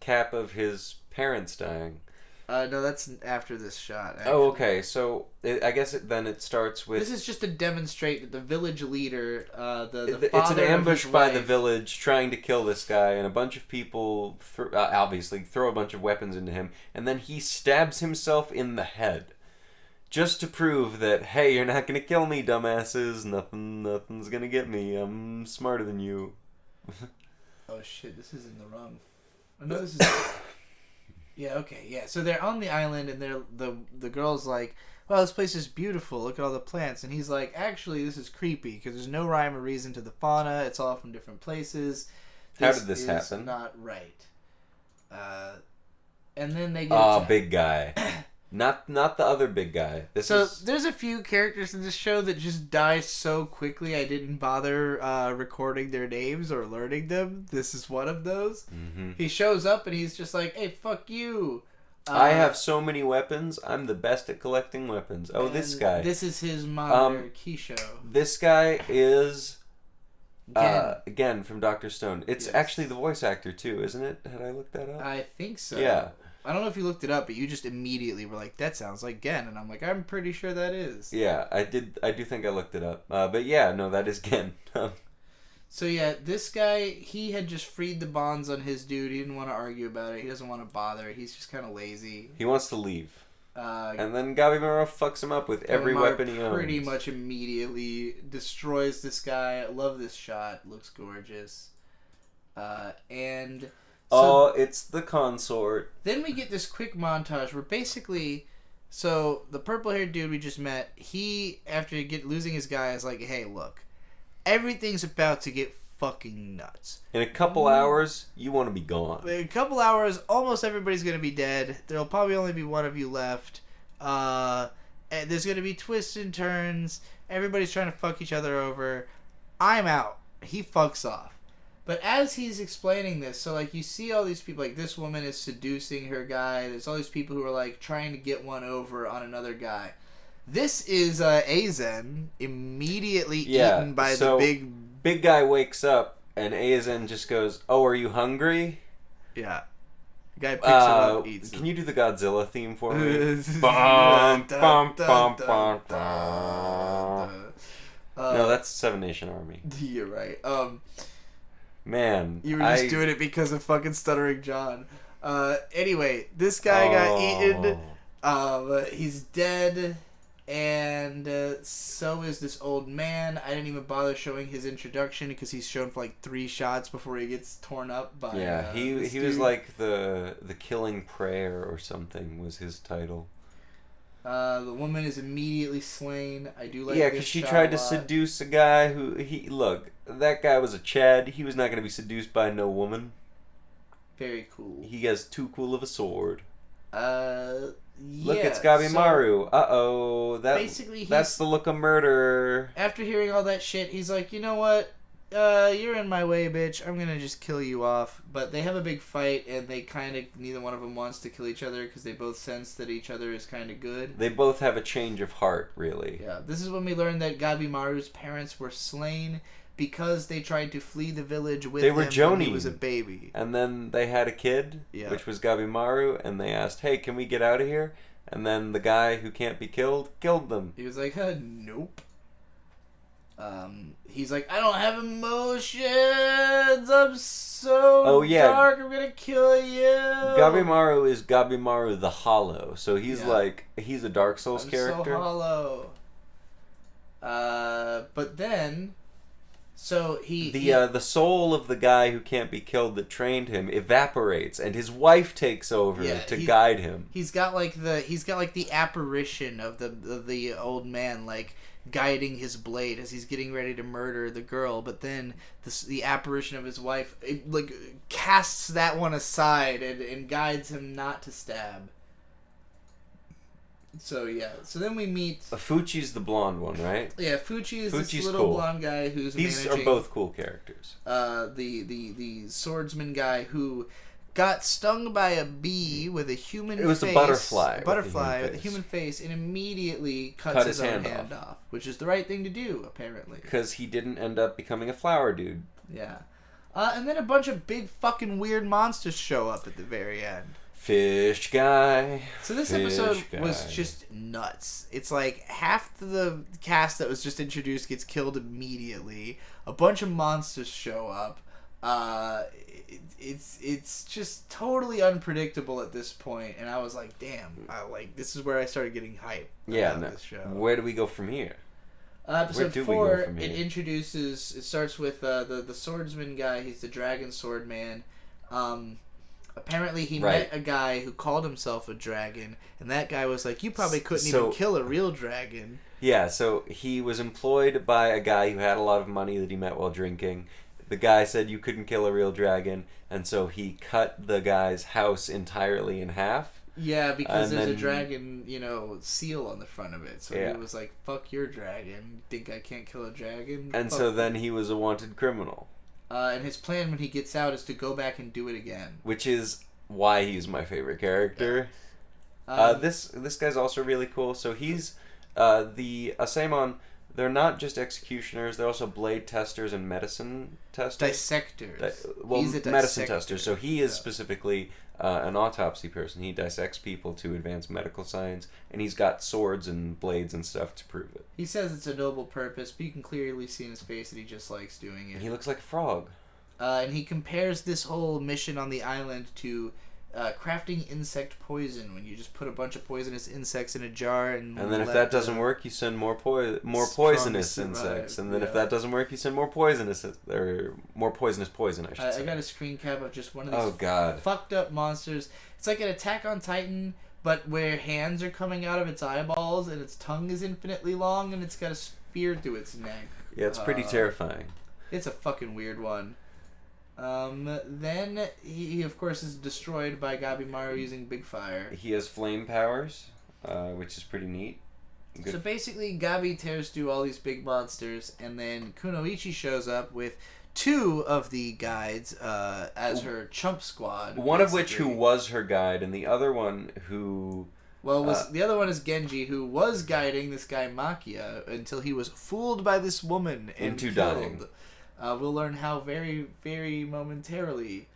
cap of his parents dying. No, that's after this shot. Actually. Oh, okay. So I guess it starts with. This is just to demonstrate that the village leader, the it's father an ambush of his by wife, the village trying to kill this guy, and a bunch of people obviously throw a bunch of weapons into him, and then he stabs himself in the head, just to prove that, hey, you're not gonna kill me, dumbasses. Nothing's gonna get me. I'm smarter than you. Oh shit! This is in the wrong. I know this is. Yeah, okay, yeah. So they're on the island, and the girl's like, "Well, this place is beautiful. Look at all the plants." And he's like, "Actually, this is creepy because there's no rhyme or reason to the fauna. It's all from different places. How did this happen? Not right." And then they get big guy, not the other big guy. There's a few characters in this show that just die so quickly I didn't bother recording their names or learning them. This is one of those. Mm-hmm. He shows up and he's just like, "Hey, fuck you." I have so many weapons. I'm the best at collecting weapons. Oh, this guy. This is his monitor, Kisho. This guy is again from Dr. Stone. It's actually the voice actor too, isn't it? Had I looked that up? I think so. Yeah. I don't know if you looked it up, but you just immediately were like, "That sounds like Gen," and I'm like, "I'm pretty sure that is." Yeah, I did. I do think I looked it up. But yeah, no, that is Gen. So yeah, this guy, he had just freed the bonds on his dude. He didn't want to argue about it. He doesn't want to bother. He's just kind of lazy. He wants to leave. And then Gabimaro fucks him up with every weapon he owns. Pretty much immediately destroys this guy. I love this shot. Looks gorgeous. And... So it's the consort. Then we get this quick montage where basically... So, the purple-haired dude we just met, he, after losing his guy, is like, "Hey, look. Everything's about to get fucking nuts. In a couple hours, you want to be gone. In a couple hours, almost everybody's going to be dead. There'll probably only be one of you left. And there's going to be twists and turns. Everybody's trying to fuck each other over. I'm out." He fucks off. But as he's explaining this, so, like, you see all these people, like, this woman is seducing her guy. There's all these people who are, like, trying to get one over on another guy. This is Aizen immediately eaten by the big guy wakes up, and Aizen just goes, "Oh, are you hungry?" Yeah. The guy picks him up, eats him. Can you do the Godzilla theme for me? Bum, bum, bum, bum, bum. No, that's Seven Nation Army. You're right. Man, you were just doing it because of fucking Stuttering John. Anyway, this guy got eaten. He's dead. And so is this old man. I didn't even bother showing his introduction because he's shown for like 3 shots before he gets torn up by. Yeah, he was like the Killing Prayer or something was his title. The woman is immediately slain. I do like. Yeah, because she tried to seduce a guy who that guy was a Chad. He was not going to be seduced by no woman. Very cool. He has too cool of a sword. Yeah, look, it's Gabimaru. That's the look of murder. After hearing all that shit, he's like, "You know what? You're in my way, bitch. I'm gonna just kill you off." But they have a big fight, and they kind of neither one of them wants to kill each other because they both sense that each other is kind of good. They both have a change of heart, really. Yeah, this is when we learn that Gabimaru's parents were slain because they tried to flee the village with him when he was a baby. And then they had a kid, which was Gabimaru, and they asked, "Hey, can we get out of here?" And then the guy who can't be killed them. He was like, "Nope." He's like, "I don't have emotions. I'm so dark. I'm gonna kill you." Gabimaru is Gabimaru the Hollow, so he's he's a Dark Souls character. So hollow. But then, so the soul of the guy who can't be killed that trained him evaporates, and his wife takes over to guide him. He's got like the apparition of the old man, like, guiding his blade as he's getting ready to murder the girl, but then the apparition of his wife casts that one aside and guides him not to stab. So then we meet Fuchi's the blonde one, right? Yeah, Fuchi's this little blonde guy who's these managing, are both cool characters. The swordsman guy who got stung by a bee with a human face. It was a butterfly. With a human face, and immediately cut his own hand off. Which is the right thing to do, apparently. Because he didn't end up becoming a flower dude. Yeah. And then a bunch of big fucking weird monsters show up at the very end. Fish guy. So this Fish episode guy. was just nuts. It's like half the cast that was just introduced gets killed immediately. A bunch of monsters show up. It's just totally unpredictable at this point, and I was like, damn, this is where I started getting hype. This show. Where do we go from here? Episode 4, it starts with the swordsman guy. He's the dragon sword man. Apparently he met a guy who called himself a dragon, and that guy was like, you probably couldn't even kill a real dragon. Yeah, so he was employed by a guy who had a lot of money that he met while drinking. The guy said you couldn't kill a real dragon, and so he cut the guy's house entirely in half. Yeah, because there's a dragon, seal on the front of it. So he was like, fuck your dragon. Think I can't kill a dragon? And so then he was a wanted criminal. And his plan when he gets out is to go back and do it again. Which is why he's my favorite character. This guy's also really cool. So he's the Chainsawman. They're not just executioners; they're also blade testers and medicine testers. Dissectors. He's a medicine tester. So he is specifically an autopsy person. He dissects people to advance medical science, and he's got swords and blades and stuff to prove it. He says it's a noble purpose, but you can clearly see in his face that he just likes doing it. He looks like a frog. And he compares this whole mission on the island to crafting insect poison, when you just put a bunch of poisonous insects in a jar and then if that doesn't work, you send more poisonous insects, and then if that doesn't work, you send more poisonous poison. I should say. I got a screen cap of just one of these fucked up monsters. It's like an Attack on Titan, but where hands are coming out of its eyeballs and its tongue is infinitely long and it's got a spear through its neck. Yeah, it's pretty terrifying. It's a fucking weird one. Then he of course is destroyed by Gabimaru using big fire. He has flame powers, which is pretty neat. Good. So basically Gabi tears through all these big monsters, and then Kunoichi shows up with 2 of the guides as her chump squad. One of which who was her guide, and the other one who... the other one is Genji, who was guiding this guy Makia until he was fooled by this woman and into killed. dying. We'll learn how very, very momentarily.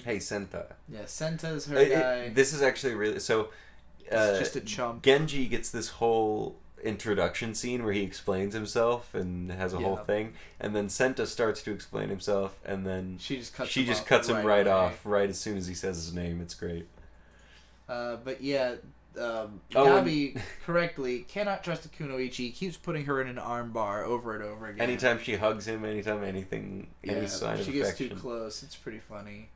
Hey, Senta. Yeah, Senta's her guy. This is actually really... So, it's just a chump. Genji gets this whole introduction scene where he explains himself and has a whole thing, and then Senta starts to explain himself, and then she just cuts him right off right as soon as he says his name. It's great. But yeah... Gabi correctly cannot trust the Kunoichi. He keeps putting her in an arm bar over and over again. Anytime she hugs him, anytime anything, any sign of affection. She gets too close. It's pretty funny.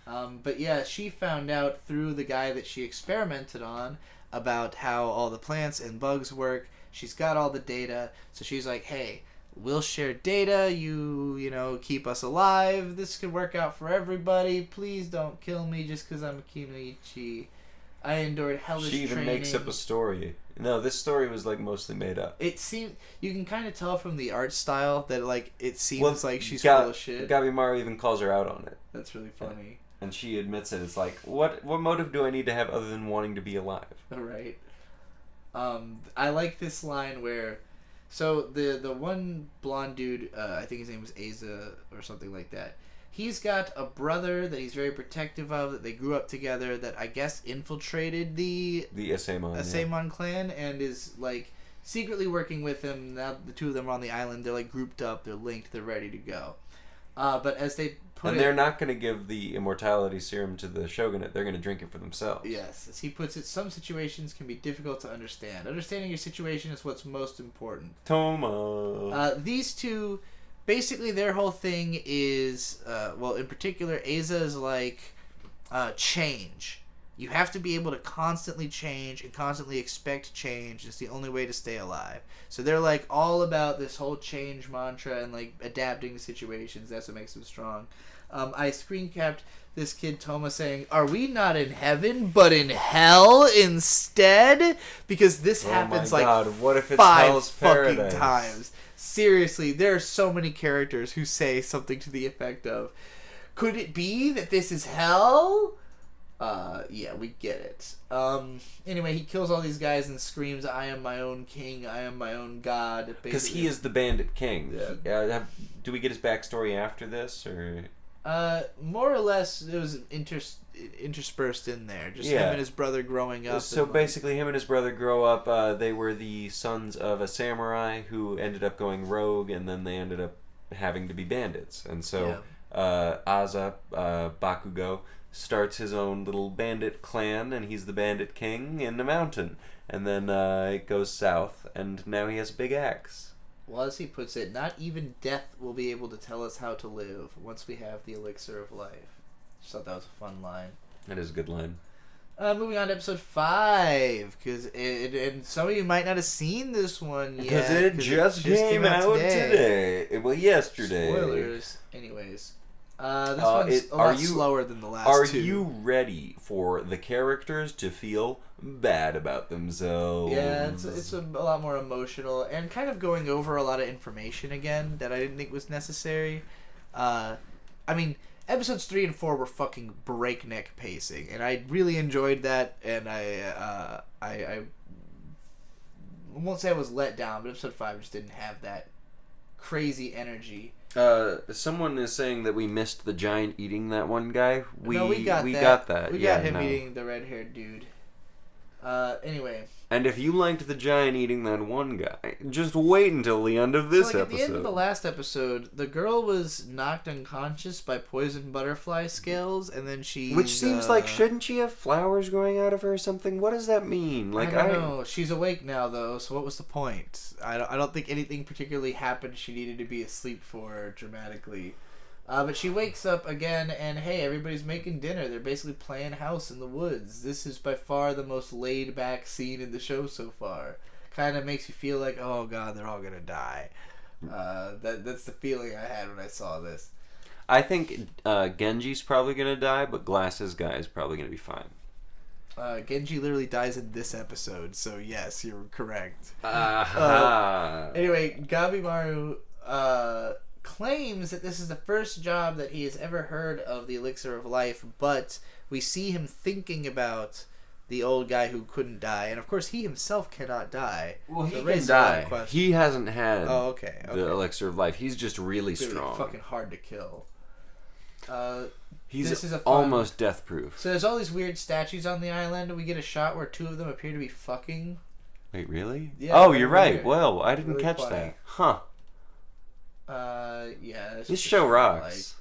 But yeah, she found out through the guy that she experimented on about how all the plants and bugs work. She's got all the data, so she's like, hey, we'll share data. You keep us alive. This could work out for everybody. Please don't kill me just because I'm a Kunoichi. I endured hellish training. She even makes up a story. No, this story was mostly made up. It seemed you can kind of tell from the art style that it seems like she's full of shit. Gabimaru even calls her out on it. That's really funny. And she admits it. It's like, what motive do I need to have other than wanting to be alive? Right. I like this line where, so the one blonde dude, I think his name was Asa or something like that. He's got a brother that he's very protective of, that they grew up together, that I guess infiltrated the Chainsawman clan and is secretly working with him. Now the 2 of them are on the island. They're grouped up. They're linked. They're ready to go. But as they they're not going to give the immortality serum to the shogunate. They're going to drink it for themselves. Yes, as he puts it, some situations can be difficult to understand. Understanding your situation is what's most important. Toma. These 2. Basically, their whole thing is, in particular, Asa is change. You have to be able to constantly change and constantly expect change. It's the only way to stay alive. So they're all about this whole change mantra and adapting to situations. That's what makes them strong. I screen capped this kid Toma saying, "Are we not in heaven, but in hell instead?" Because this happens what if it's 5 hell's fucking paradise? times. Seriously, there are so many characters who say something to the effect of, "Could it be that this is hell?" Yeah, we get it. Anyway, he kills all these guys and screams, "I am my own king, I am my own god." Because he is the bandit king. Yeah. Do we get his backstory after this, or? More or less, it was interspersed in there. Just him and his brother growing up. So basically, him and his brother grow up. They were the sons of a samurai who ended up going rogue, and then they ended up having to be bandits. And so Aza, Bakugo, starts his own little bandit clan, and he's the bandit king in the mountain. And then it goes south, and now he has a big axe. Well, as he puts it, not even death will be able to tell us how to live once we have the elixir of life. Just thought that was a fun line. That is a good line. Moving on to episode 5, and some of you might not have seen this one yet. Because it just came out today. Well, yesterday. Spoilers. Anyways. This one's a lot slower than the last two. Are you ready for the characters to feel bad about themselves? Yeah, it's a lot more emotional and kind of going over a lot of information again that I didn't think was necessary. I mean, episodes 3 and 4 were fucking breakneck pacing, and I really enjoyed that. And I won't say I was let down, but episode 5 just didn't have that crazy energy. Someone is saying that we missed the giant eating that one guy. No, we got that. We got him eating the red-haired dude. Anyway. And if you liked the giant eating that one guy, just wait until the end of this episode. At the end of the last episode, the girl was knocked unconscious by poison butterfly scales, and then which seems like, shouldn't she have flowers growing out of her or something? What does that mean? Like, I don't know. She's awake now, though, so what was the point? I don't think anything particularly happened she needed to be asleep for dramatically. But she wakes up again, and hey, everybody's making dinner. They're basically playing house in the woods. This is by far the most laid-back scene in the show so far. Kind of makes you feel like, oh god, they're all gonna die. That's the feeling I had when I saw this. I think Genji's probably gonna die, but Glasses guy is probably gonna be fine. Genji literally dies in this episode, so yes, you're correct. Anyway, Gabimaru claims that this is the first job that he has ever heard of the elixir of life, but we see him thinking about the old guy who couldn't die, and of course he himself cannot die. Well, he can die. He hasn't had the elixir of life. He's just really strong. Fucking hard to kill. He's almost death proof. So there's all these weird statues on the island, and we get a shot where 2 of them appear to be fucking. Wait, really? Yeah, oh, you're right. Weird. Well, I didn't really catch funny. that. Huh. Yeah. This show rocks.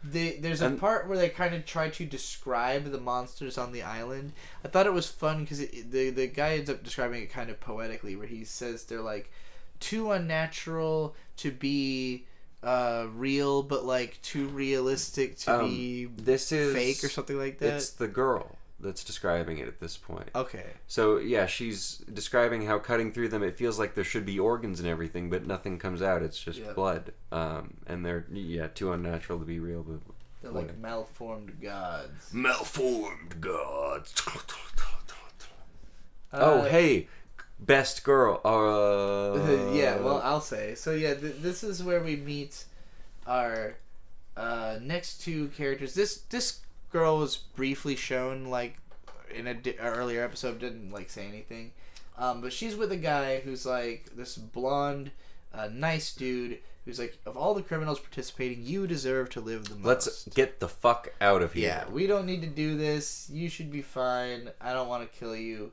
There's a part where they kind of try to describe the monsters on the island. I thought it was fun because the guy ends up describing it kind of poetically, where he says they're like too unnatural to be real, but like too realistic to be fake or something like that. It's the girl that's describing it at this point. Okay. So yeah, she's describing how cutting through them, it feels like there should be organs and everything, but nothing comes out. It's just blood. And they're too unnatural to be real. But they're like malformed gods. Malformed gods. Hey, best girl. Yeah, well, I'll say. So yeah, this is where we meet our next 2 characters. This girl was briefly shown like in an earlier episode, didn't like say anything, but she's with a guy who's like this blonde nice dude who's like, of all the criminals participating, you deserve to live the most. Let's get the fuck out of here. Yeah, we don't need to do this. You should be fine. I don't want to kill you.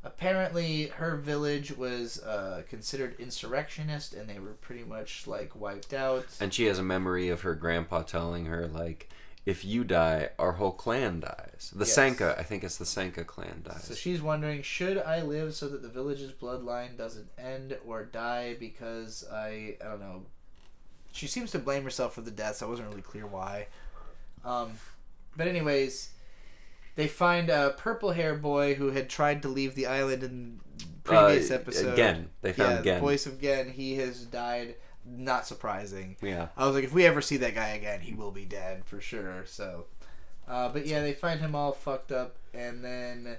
Apparently her village was considered insurrectionist, and they were pretty much like wiped out. And she has a memory of her grandpa telling her like, if you die, our whole clan dies. The Sanka, I think it's the Sanka clan dies. So she's wondering, should I live so that the village's bloodline doesn't end, or die because I don't know. She seems to blame herself for the deaths. I wasn't really clear why. But anyways, they find a purple hair boy who had tried to leave the island in the previous episode. Gen. They found Gen. The voice of Gen. He has died. Not surprising. Yeah. I was like, if we ever see that guy again, he will be dead for sure. So, but yeah, they find him all fucked up, and then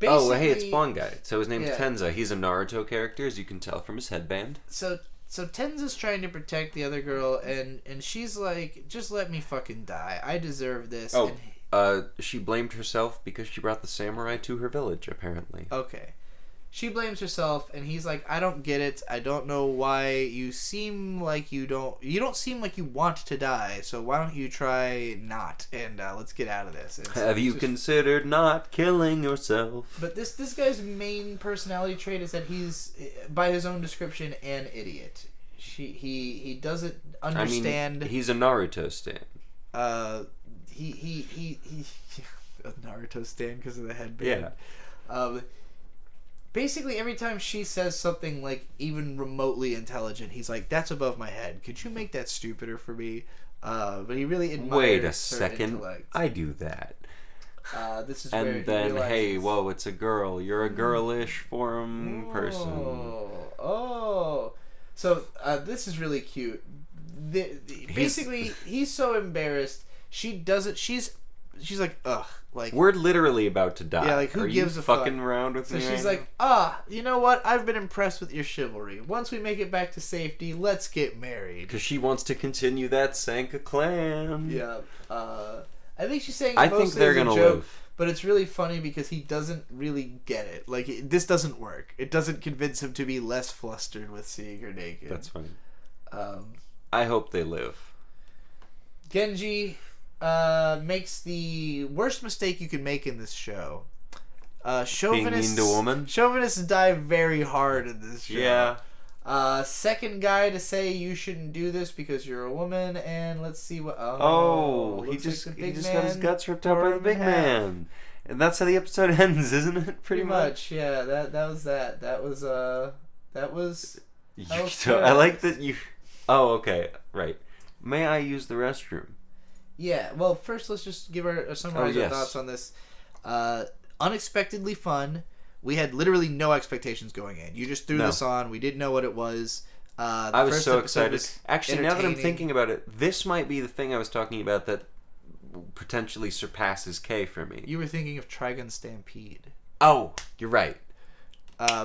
hey, it's Blonde Guy. So his name's Tenza. He's a Naruto character, as you can tell from his headband. So Tenza's trying to protect the other girl, and she's like, just let me fucking die. I deserve this. She blamed herself because she brought the samurai to her village, apparently. Okay. she blames herself, and he's like, I don't get it. I don't know why you seem like you don't seem like you want to die, so why don't you try not, and let's get out of this. Have you considered not killing yourself? But this guy's main personality trait is that he's, by his own description, an idiot. He doesn't understand. I mean, he's a Naruto stan. He a Naruto stan because of the headband. Yeah. Basically, every time she says something like even remotely intelligent, he's like, "That's above my head. Could you make that stupider for me?" But he really admires Wait a her second. intellect. I do that. This is and where then, realizes, hey, whoa, it's a girl. You're a girlish forum person. Oh. So this is really cute. Basically, he's so embarrassed. She doesn't. She's like, ugh. Like, we're literally about to die. Yeah, like, who gives a fucking fuck? around with me? So she's like, you know what? I've been impressed with your chivalry. Once we make it back to safety, let's get married. Because she wants to continue that Sanka clan. Yeah. I think she's saying. I think they're gonna live. But it's really funny because he doesn't really get it. Like, this doesn't work. It doesn't convince him to be less flustered with seeing her naked. That's funny. I hope they live. Genji makes the worst mistake you can make in this show. Being mean to a woman? Chauvinists die very hard in this show. Yeah. Second guy to say you shouldn't do this because you're a woman, and let's see what... he just got his guts ripped out by the big man. And that's how the episode ends, isn't it? Pretty much. Yeah, that was that. That was so I like that you... Oh, okay. Right. May I use the restroom? Yeah, well, first let's just give our summarize our thoughts on this. Unexpectedly fun. We had literally no expectations going in. You just threw this on. We didn't know what it was. I was so excited. Actually, now that I'm thinking about it, this might be the thing I was talking about that potentially surpasses K for me. You were thinking of Trigun Stampede. Oh, you're right.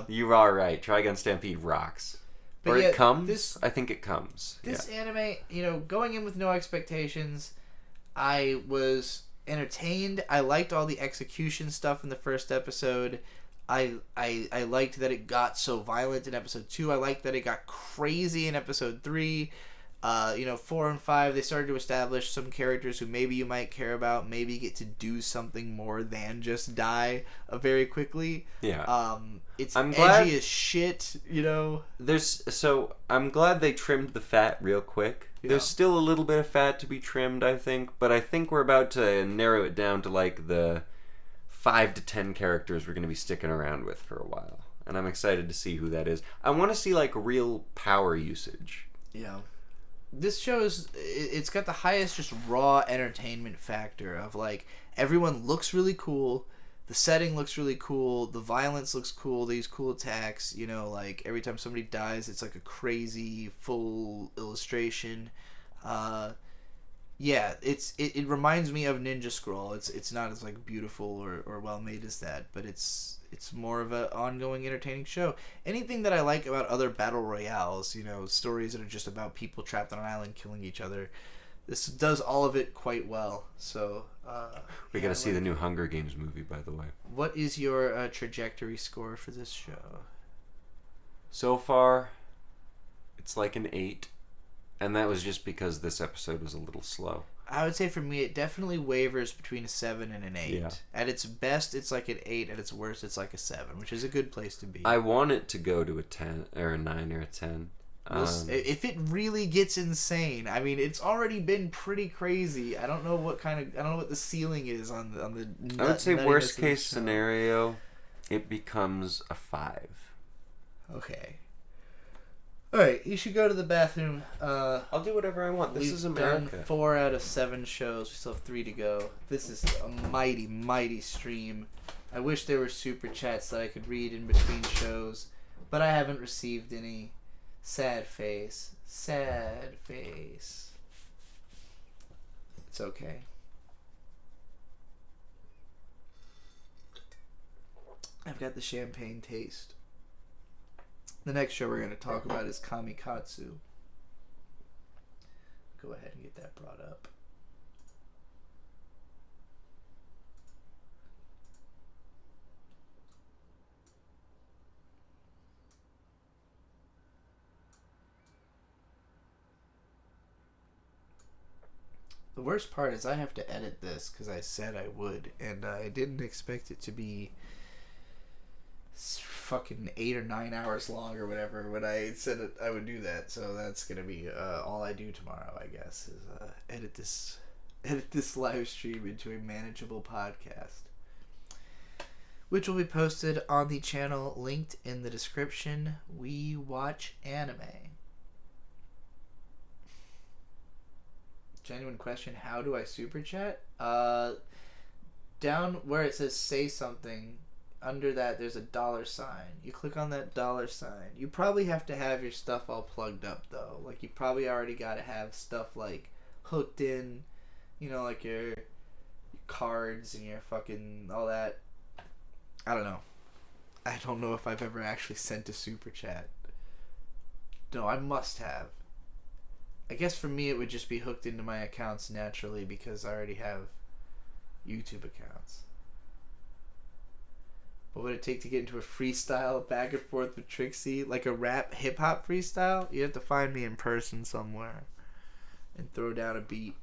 You are right. Trigun Stampede rocks. Or it comes? I think it comes. This anime, going in with no expectations... I was entertained. I liked all the execution stuff in the first episode. I liked that it got so violent in episode 2. I liked that it got crazy in episode 3. 4 and 5, they started to establish some characters who maybe you might care about, maybe get to do something more than just die very quickly. Yeah. I'm edgy as shit, So I'm glad they trimmed the fat real quick. Yeah. There's still a little bit of fat to be trimmed, I think, but I think we're about to narrow it down to like the 5 to 10 characters we're going to be sticking around with for a while. And I'm excited to see who that is. I want to see like real power usage. Yeah. This show it's got the highest just raw entertainment factor of like everyone looks really cool, the setting looks really cool, the violence looks cool, they use cool attacks, like every time somebody dies it's like a crazy full illustration. It reminds me of Ninja Scroll. It's not as like beautiful or well made as that, but it's more of an ongoing entertaining show. Anything that I like about other battle royales, stories that are just about people trapped on an island killing each other, this does all of it quite well. So we got to see the new Hunger Games movie, by the way. What is your trajectory score for this show? So far, it's like an 8. And that was just because this episode was a little slow. I would say for me, it definitely wavers between a 7 and an 8. Yeah. At its best, it's like an 8. At its worst, it's like a 7, which is a good place to be. I want it to go to a 10 or a 9 or a 10. If it really gets insane, I mean, it's already been pretty crazy. I don't know what the ceiling is on the. I would say worst case scenario, it becomes a 5. Okay. All right, you should go to the bathroom. I'll do whatever I want. This is America. Done 4 out of 7 shows. We still have 3 to go. This is a mighty, mighty stream. I wish there were super chats that I could read in between shows, but I haven't received any. Sad face. Sad face. It's okay. I've got the champagne taste. The next show we're going to talk about is Kamikatsu. Go ahead and get that brought up. The worst part is I have to edit this because I said I would, and I didn't expect it to be fucking 8 or 9 hours long or whatever when I said I would do that. So that's gonna be all I do tomorrow, I guess, is edit this live stream into a manageable podcast, which will be posted on the channel linked in the description. We watch anime. Genuine question: how do I super chat? Down where it says "say something," under that there's a $sign. You click on that $sign. You probably have to have your stuff all plugged up though. Like you probably already got to have stuff like hooked in, you know, like your cards and your fucking all that. I don't know. I don't know if I've ever actually sent a super chat. No, I must have. I guess for me it would just be hooked into my accounts naturally because I already have YouTube accounts. What would it take to get into a freestyle back and forth with Trixie? Like a rap hip hop freestyle? You have to find me in person somewhere and throw down a beat.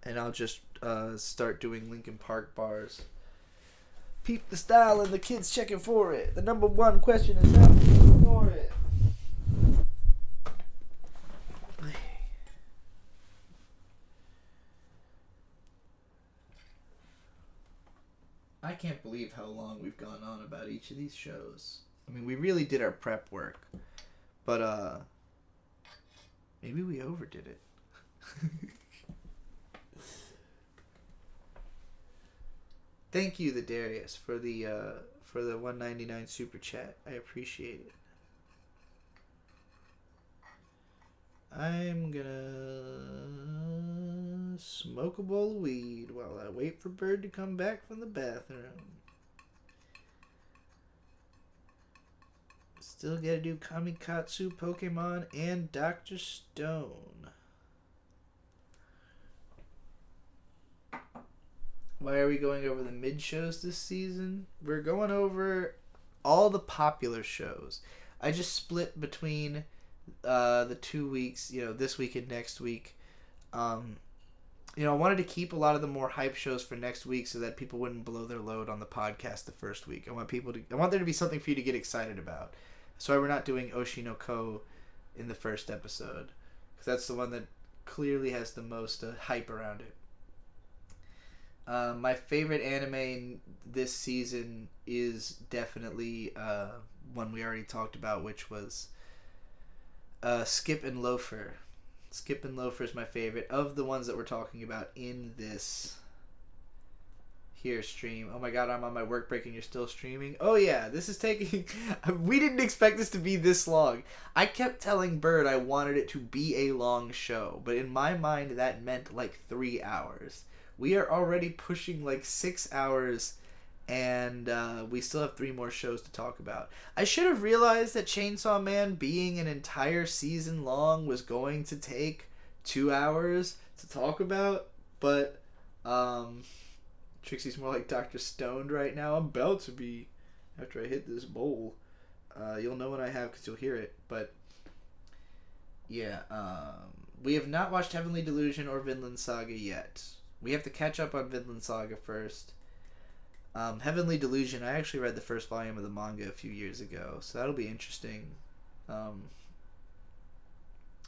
And I'll just start doing Linkin Park bars. Peep the style and the kids checking for it. The number one question is how to ignore it. I can't believe how long we've gone on about each of these shows. I mean, we really did our prep work. But, maybe we overdid it. Thank you, the Darius, for the $1.99 super chat. I appreciate it. I'm gonna smoke a bowl of weed while I wait for Bird to come back from the bathroom. Still gotta do Kamikatsu, Pokémon, and Dr. Stone. Why are we going over the mid shows this season? We're going over all the popular shows. I just split between the 2 weeks, you know, this week and next week. You know, I wanted to keep a lot of the more hype shows for next week so that people wouldn't blow their load on the podcast the first week. I want there to be something for you to get excited about. That's why we're not doing Oshi no Ko in the first episode, because that's the one that clearly has the most hype around it. My favorite anime this season is definitely one we already talked about, which was Skip and Loafer. Skip and Loafer is my favorite of the ones that we're talking about in this here stream. Oh my god, I'm on my work break and you're still streaming? Oh yeah, this is taking... We didn't expect this to be this long. I kept telling Bird I wanted it to be a long show, but in my mind that meant like 3 hours. We are already pushing like 6 hours, and we still have 3 more shows to talk about. I should have realized that Chainsawman being an entire season long was going to take 2 hours to talk about, but Trixie's more like Dr. Stoned right now. I'm about to be after I hit this bowl. You'll know when I have because you'll hear it, but yeah, we have not watched Heavenly Delusion or Vinland Saga yet. We have to catch up on Vinland Saga first. Heavenly Delusion, I actually read the first volume of the manga a few years ago, so that'll be interesting. But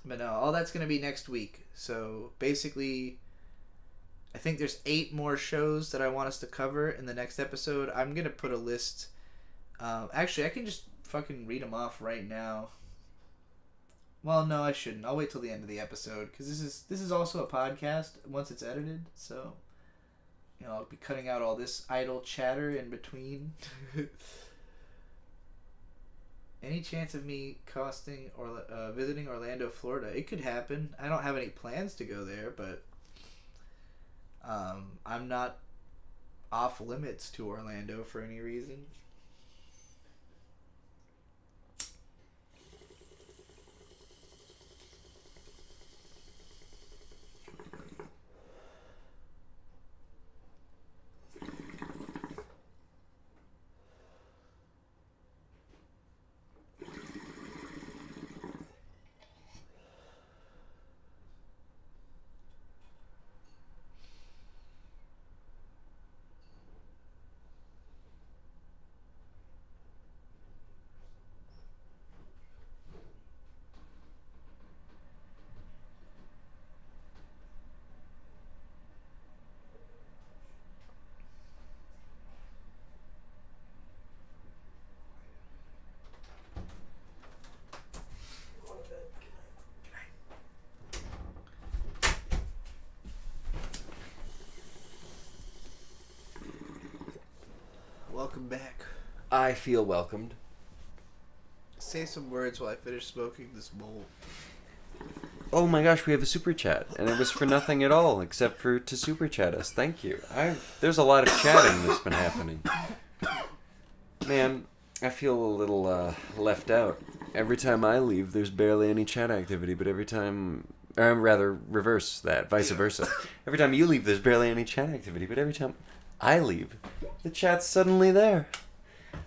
no, all that's going to be next week. So basically, I think there's 8 more shows that I want us to cover in the next episode. I'm going to put a list. Actually, I can just fucking read them off right now. Well, no, I shouldn't. I'll wait till the end of the episode, because this is also a podcast once it's edited, so you know, I'll be cutting out all this idle chatter in between. Any chance of me visiting Orlando, Florida? It could happen. I don't have any plans to go there, but I'm not off limits to Orlando for any reason. Welcome back. I feel welcomed. Say some words while I finish smoking this bowl. Oh my gosh, we have a super chat, and it was for nothing at all except for to super chat us. Thank you. There's a lot of chatting that's been happening. Man, I feel a little left out. Every time I leave, there's barely any chat activity, but every time, or rather, reverse that, vice versa. Every time you leave, there's barely any chat activity, but every time I leave, the chat's suddenly there.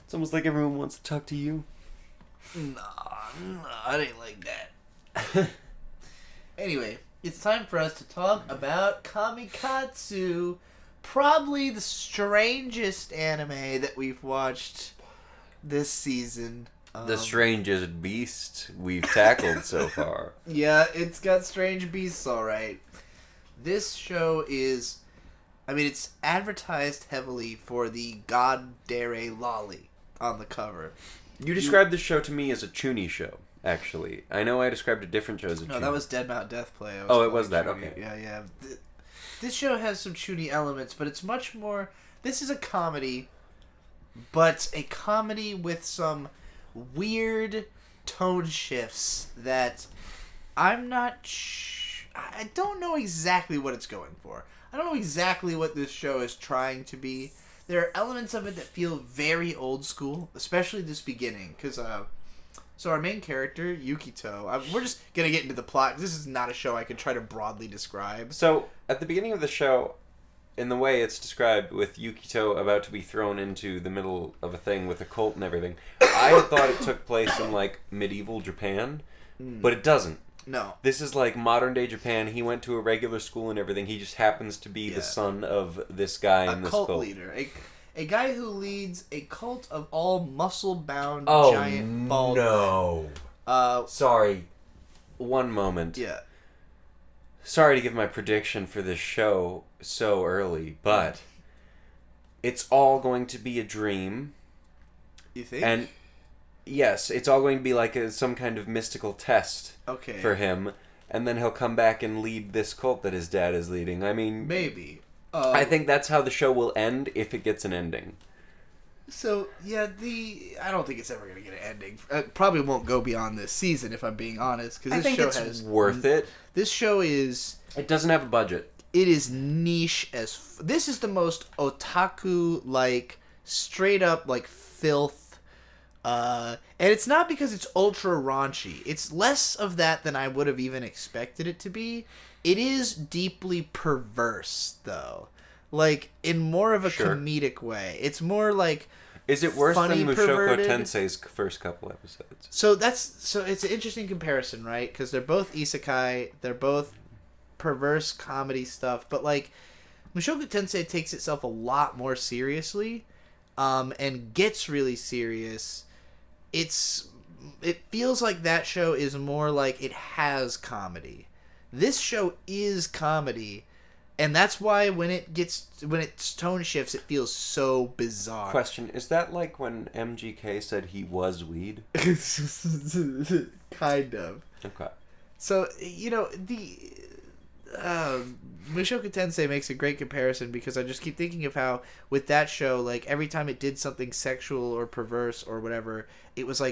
It's almost like everyone wants to talk to you. No, I ain't like that. Anyway, it's time for us to talk about Kamikatsu. Probably the strangest anime that we've watched this season. The strangest beast we've tackled so far. Yeah, it's got strange beasts, alright. This show is... it's advertised heavily for the God Dare Lolly on the cover. You described this show to me as a Chuny show, actually. I know I described a different show as a Chuny. No, that was Dead Mount Death Play. It was that, Chuny. okay. Yeah. This show has some Chuny elements, but it's much more... This is a comedy, but a comedy with some weird tone shifts that I'm not... I don't know exactly what it's going for. I don't know exactly what this show is trying to be. There are elements of it that feel very old school, especially this beginning. Because, so our main character, Yukito, we're just going to get into the plot. This is not a show I could try to broadly describe. So, at the beginning of the show, in the way it's described with Yukito about to be thrown into the middle of a thing with a cult and everything, I had thought it took place in, like, medieval Japan, but it doesn't. No. This is like modern day Japan. He went to a regular school and everything. He just happens to be the son of this guy in this cult. A cult leader. A guy who leads a cult of all muscle-bound giant bald men. Sorry. One moment. Yeah. Sorry to give my prediction for this show so early, but it's all going to be a dream. You think? And yes, it's all going to be like some kind of mystical test for him, and then he'll come back and lead this cult that his dad is leading. I mean... Maybe. I think that's how the show will end if it gets an ending. So, yeah, I don't think it's ever going to get an ending. It probably won't go beyond this season, if I'm being honest. Because this show has worth it. This show is... It doesn't have a budget. It is niche as... This is the most otaku, straight up, filth. And it's not because it's ultra raunchy. It's less of that than I would have even expected it to be. It is deeply perverse, though. In more of a comedic way. It's more Is it worse than Mushoku perverted. Tensei's first couple episodes? So it's an interesting comparison, right? Because they're both isekai. They're both perverse comedy stuff. But, Mushoku Tensei takes itself a lot more seriously. And gets really serious. It feels like that show is more like it has comedy. This show is comedy, and that's why when its tone shifts, it feels so bizarre. Question: is that like when MGK said he was weed? Kind of. Okay. So Mushoku Tensei makes a great comparison because I just keep thinking of how with that show, every time it did something sexual or perverse or whatever, it was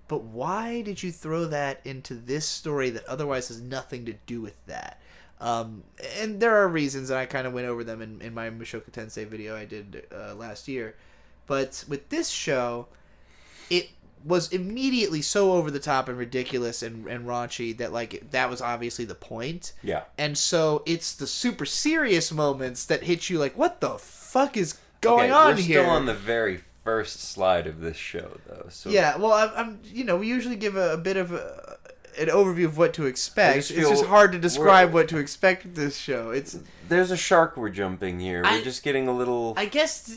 but why did you throw that into this story that otherwise has nothing to do with that? And there are reasons, and I kind of went over them in my Mushoku Tensei video I did last year. But with this show, it was immediately so over the top and ridiculous and raunchy that that was obviously the point. Yeah. And so it's the super serious moments that hit you what the fuck is going on here? We're still on the very first slide of this show, though. So yeah, well, I'm we usually give a bit of an overview of what to expect. It's just hard to describe what to expect with this show. There's a shark we're jumping here. We're just getting a little... I guess,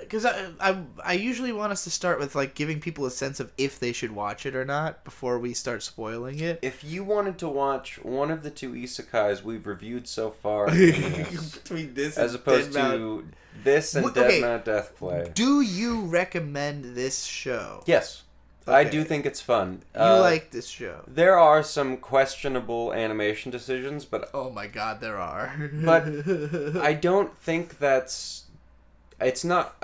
because I usually want us to start with giving people a sense of if they should watch it or not before we start spoiling it. If you wanted to watch one of the two isekais we've reviewed so far, between this as opposed to this and Dead Mount Death Play, do you recommend this show? Yes. Okay. I do think it's fun. You like this show. There are some questionable animation decisions, but... Oh my god, there are. But I don't think that's... It's not...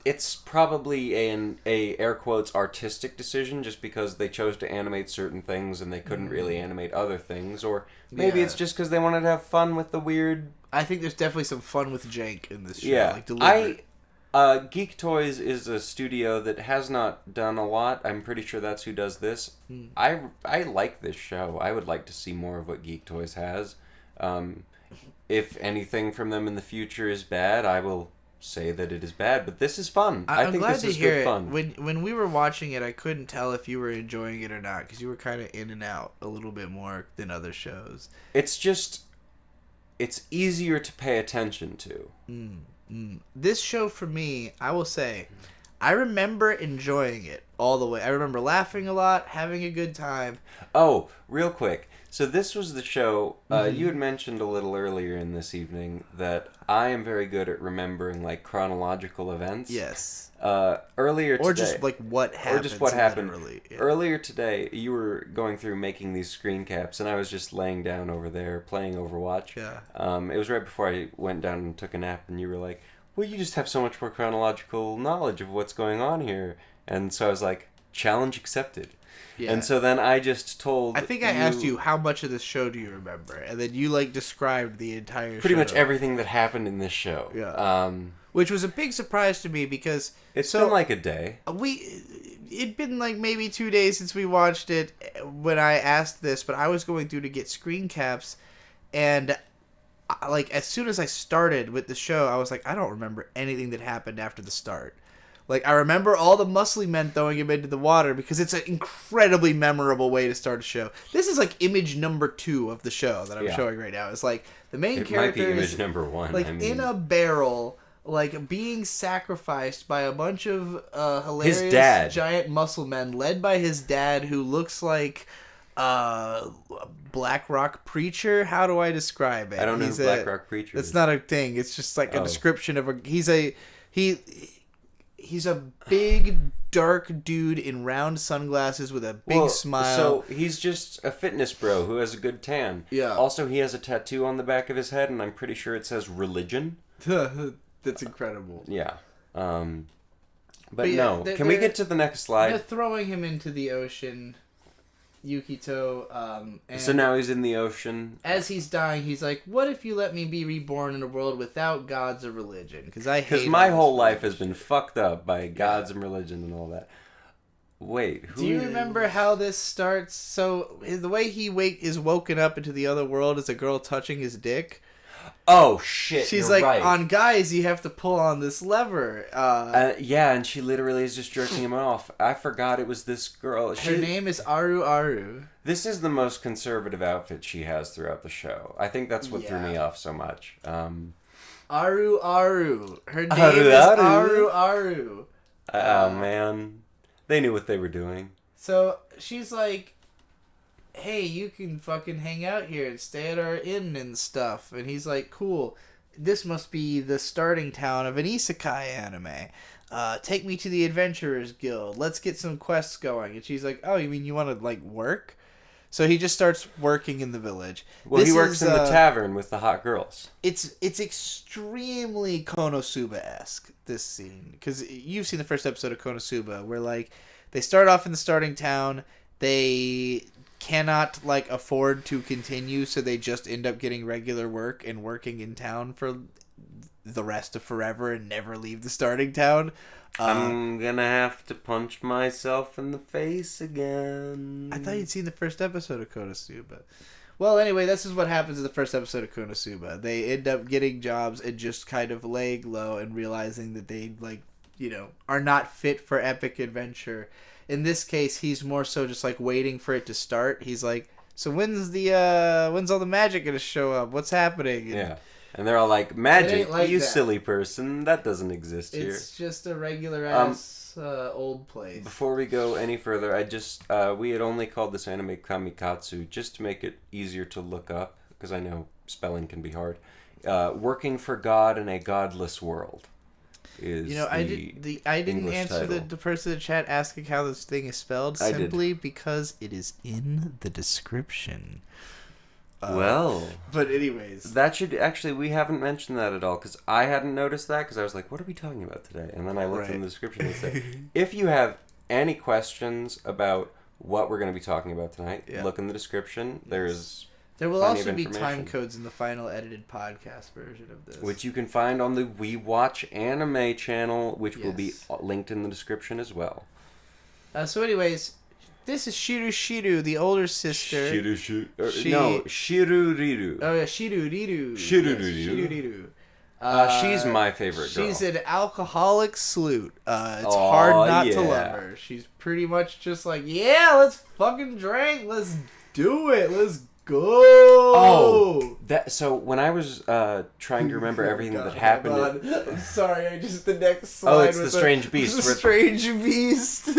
it's probably a air quotes artistic decision, just because they chose to animate certain things and they couldn't really animate other things, or maybe it's just because they wanted to have fun with the weird. I think there's definitely some fun with jank in this show. Yeah, like deliberate. Geek Toys is a studio that has not done a lot. I'm pretty sure that's who does this. I like this show. I would like to see more of what Geek Toys has. If anything from them in the future is bad, I will say that it is bad. But this is fun. I think this is good fun. When we were watching it, I couldn't tell if you were enjoying it or not, because you were kind of in and out a little bit more than other shows. It's easier to pay attention to. This show, for me, I will say, I remember enjoying it all the way. I remember laughing a lot, having a good time. Oh, real quick. So this was the show, you had mentioned a little earlier in this evening that I am very good at remembering, like, chronological events. Yes. Earlier today... Or just, like, what happened. Or just what happened. Yeah. Earlier today, you were going through making these screen caps, and I was just laying down over there playing Overwatch. Yeah. It was right before I went down and took a nap, and you were like, well, you just have so much more chronological knowledge of what's going on here. And so I was like, challenge accepted. Yeah. And so then I just told... I think I asked you, how much of this show do you remember? And then you, like, described the entire show. Pretty much everything that happened in this show. Yeah. Which was a big surprise to me, because... It's been like a day. It'd been, like, maybe 2 days since we watched it when I asked this, but I was going through to get screen caps, and... like, as soon as I started with the show, I was like, I don't remember anything that happened after the start. Like, I remember all the muscly men throwing him into the water, because it's an incredibly memorable way to start a show. This is, like, image number 2 of the show that I'm showing right now. It's, like, the main character might be is, image number 1. like, in a barrel, like, being sacrificed by a bunch of hilarious his dad. Giant muscle men, led by his dad, who looks like... Black Rock Preacher. How do I describe it? I don't know who Black Rock Preacher is. It's not a thing. It's just like a description of a. He's a big dark dude in round sunglasses with a big smile. So he's just a fitness bro who has a good tan. Yeah. Also, he has a tattoo on the back of his head, and I'm pretty sure it says religion. That's incredible. Yeah. But yeah, no. Can we get to the next slide? They're throwing him into the ocean. Yukito, and so now he's in the ocean. As he's dying, he's like, "What if you let me be reborn in a world without gods or religion? Because my whole life has been fucked up by gods and religion and all that." Wait, do you remember how this starts? So the way he is woken up into the other world is a girl touching his dick. Oh shit! She's you're like, right. On guys, you have to pull on this lever. Yeah, and she literally is just jerking him off. I forgot it was this girl. Her name is Aru. This is the most conservative outfit she has throughout the show. I think that's what threw me off so much. Aru. Her name is Aru. Oh man, they knew what they were doing. So she's like, hey, you can fucking hang out here and stay at our inn and stuff. And he's like, cool. This must be the starting town of an isekai anime. Take me to the Adventurers Guild. Let's get some quests going. And she's like, oh, you mean you want to, like, work? So he just starts working in the village. Well, he works in the tavern with the hot girls. It's extremely Konosuba-esque, this scene. Because you've seen the first episode of Konosuba, where, like, they start off in the starting town. They cannot, like, afford to continue, so they just end up getting regular work and working in town for the rest of forever and never leave the starting town. I'm gonna have to punch myself in the face again. I thought you'd seen the first episode of Konosuba. Well, anyway, this is what happens in the first episode of Konosuba. They end up getting jobs and just kind of laying low and realizing that they, like, you know, are not fit for epic adventure. In this case, he's more so just, like, waiting for it to start. He's like, so when's all the magic gonna show up? What's happening? And yeah. And they're all like, magic, like you that. Silly person. That doesn't exist here. It's just a regular-ass old place. Before we go any further, I just, we had only called this anime Kamikatsu just to make it easier to look up, because I know spelling can be hard. Working for God in a godless world. I didn't answer the person in the chat asking how this thing is spelled simply because it is in the description. But anyways, that should actually, we haven't mentioned that at all, because I hadn't noticed that, because I was like, what are we talking about today? And then I looked in the description and said, if you have any questions about what we're going to be talking about tonight, look in the description. There will also be time codes in the final edited podcast version of this, which you can find on the We Watch Anime channel, which will be linked in the description as well. So anyways, this is Shiru, the older sister. Shiruriru. Oh yeah, Shiruriru. Shiruriru. She's my favorite girl. She's an alcoholic sleut. It's hard not to love her. She's pretty much just like, yeah, let's fucking drink. Let's do it. Let's go. Oh, so when I was trying to remember everything that happened... I'm sorry, the next slide it's the Strange Beast. The Strange Beast.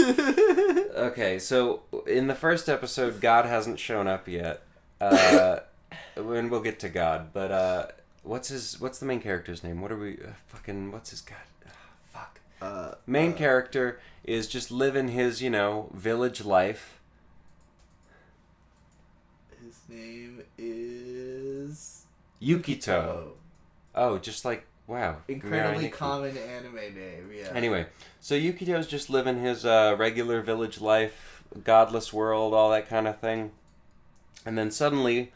Okay, so in the first episode, God hasn't shown up yet. And we'll get to God, but... What's the main character's name? What are we... what's his god? Main character is just living his, village life. His name is... Yukito. Oh, just like... Wow. Incredibly common anime name, yeah. Anyway, so Yukito's just living his regular village life, godless world, all that kind of thing. And then suddenly,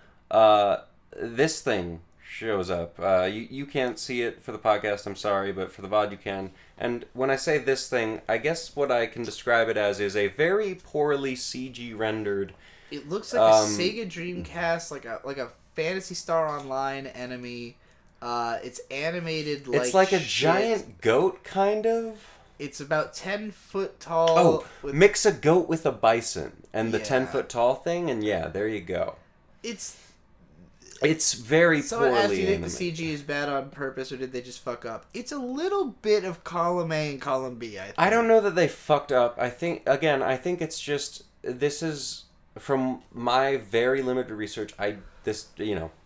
this thing... shows up. You can't see it for the podcast, I'm sorry, but for the VOD you can. And when I say this thing, I guess what I can describe it as is a very poorly CG rendered... It looks like a Sega Dreamcast, like a Phantasy Star Online enemy. It's animated like it's like a giant goat, kind of? It's about 10 foot tall. Oh, mix a goat with a bison and the 10 foot tall thing, and there you go. It's very Someone poorly asked, do you think animated. the CG is bad on purpose, or did they just fuck up? It's a little bit of column A and column B, I think. I don't know that they fucked up. I think it's just... This is... From my very limited research,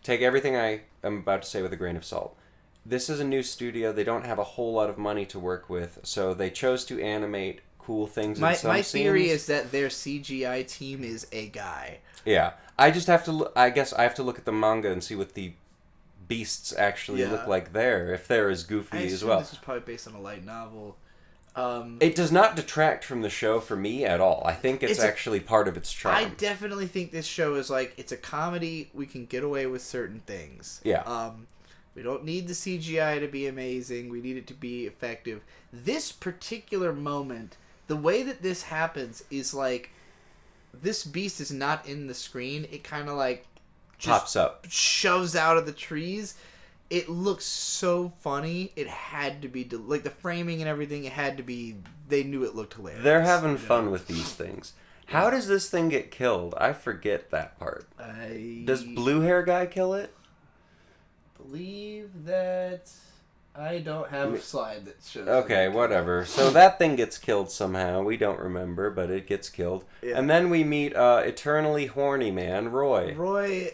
take everything I am about to say with a grain of salt. This is a new studio. They don't have a whole lot of money to work with, so they chose to animate cool things in some scenes. My theory is that their CGI team is a guy. Yeah. I just have to I guess I have to look at the manga and see what the beasts actually look like there, if they're as goofy as well. This is probably based on a light novel. It does not detract from the show for me at all. I think it's actually part of its charm. I definitely think this show is it's a comedy. We can get away with certain things. Yeah. We don't need the CGI to be amazing. We need it to be effective. This particular moment, the way that this happens is this beast is not in the screen. It kind of just pops up, shoves out of the trees. It looks so funny. It had to be the framing and everything. It had to be. They knew it looked hilarious. They're having fun with these things. How does this thing get killed? I forget that part. Does blue hair guy kill it? Believe that I don't have a slide that shows. Okay, whatever. So that thing gets killed somehow. We don't remember, but it gets killed. Yeah. And then we meet eternally horny man Roy.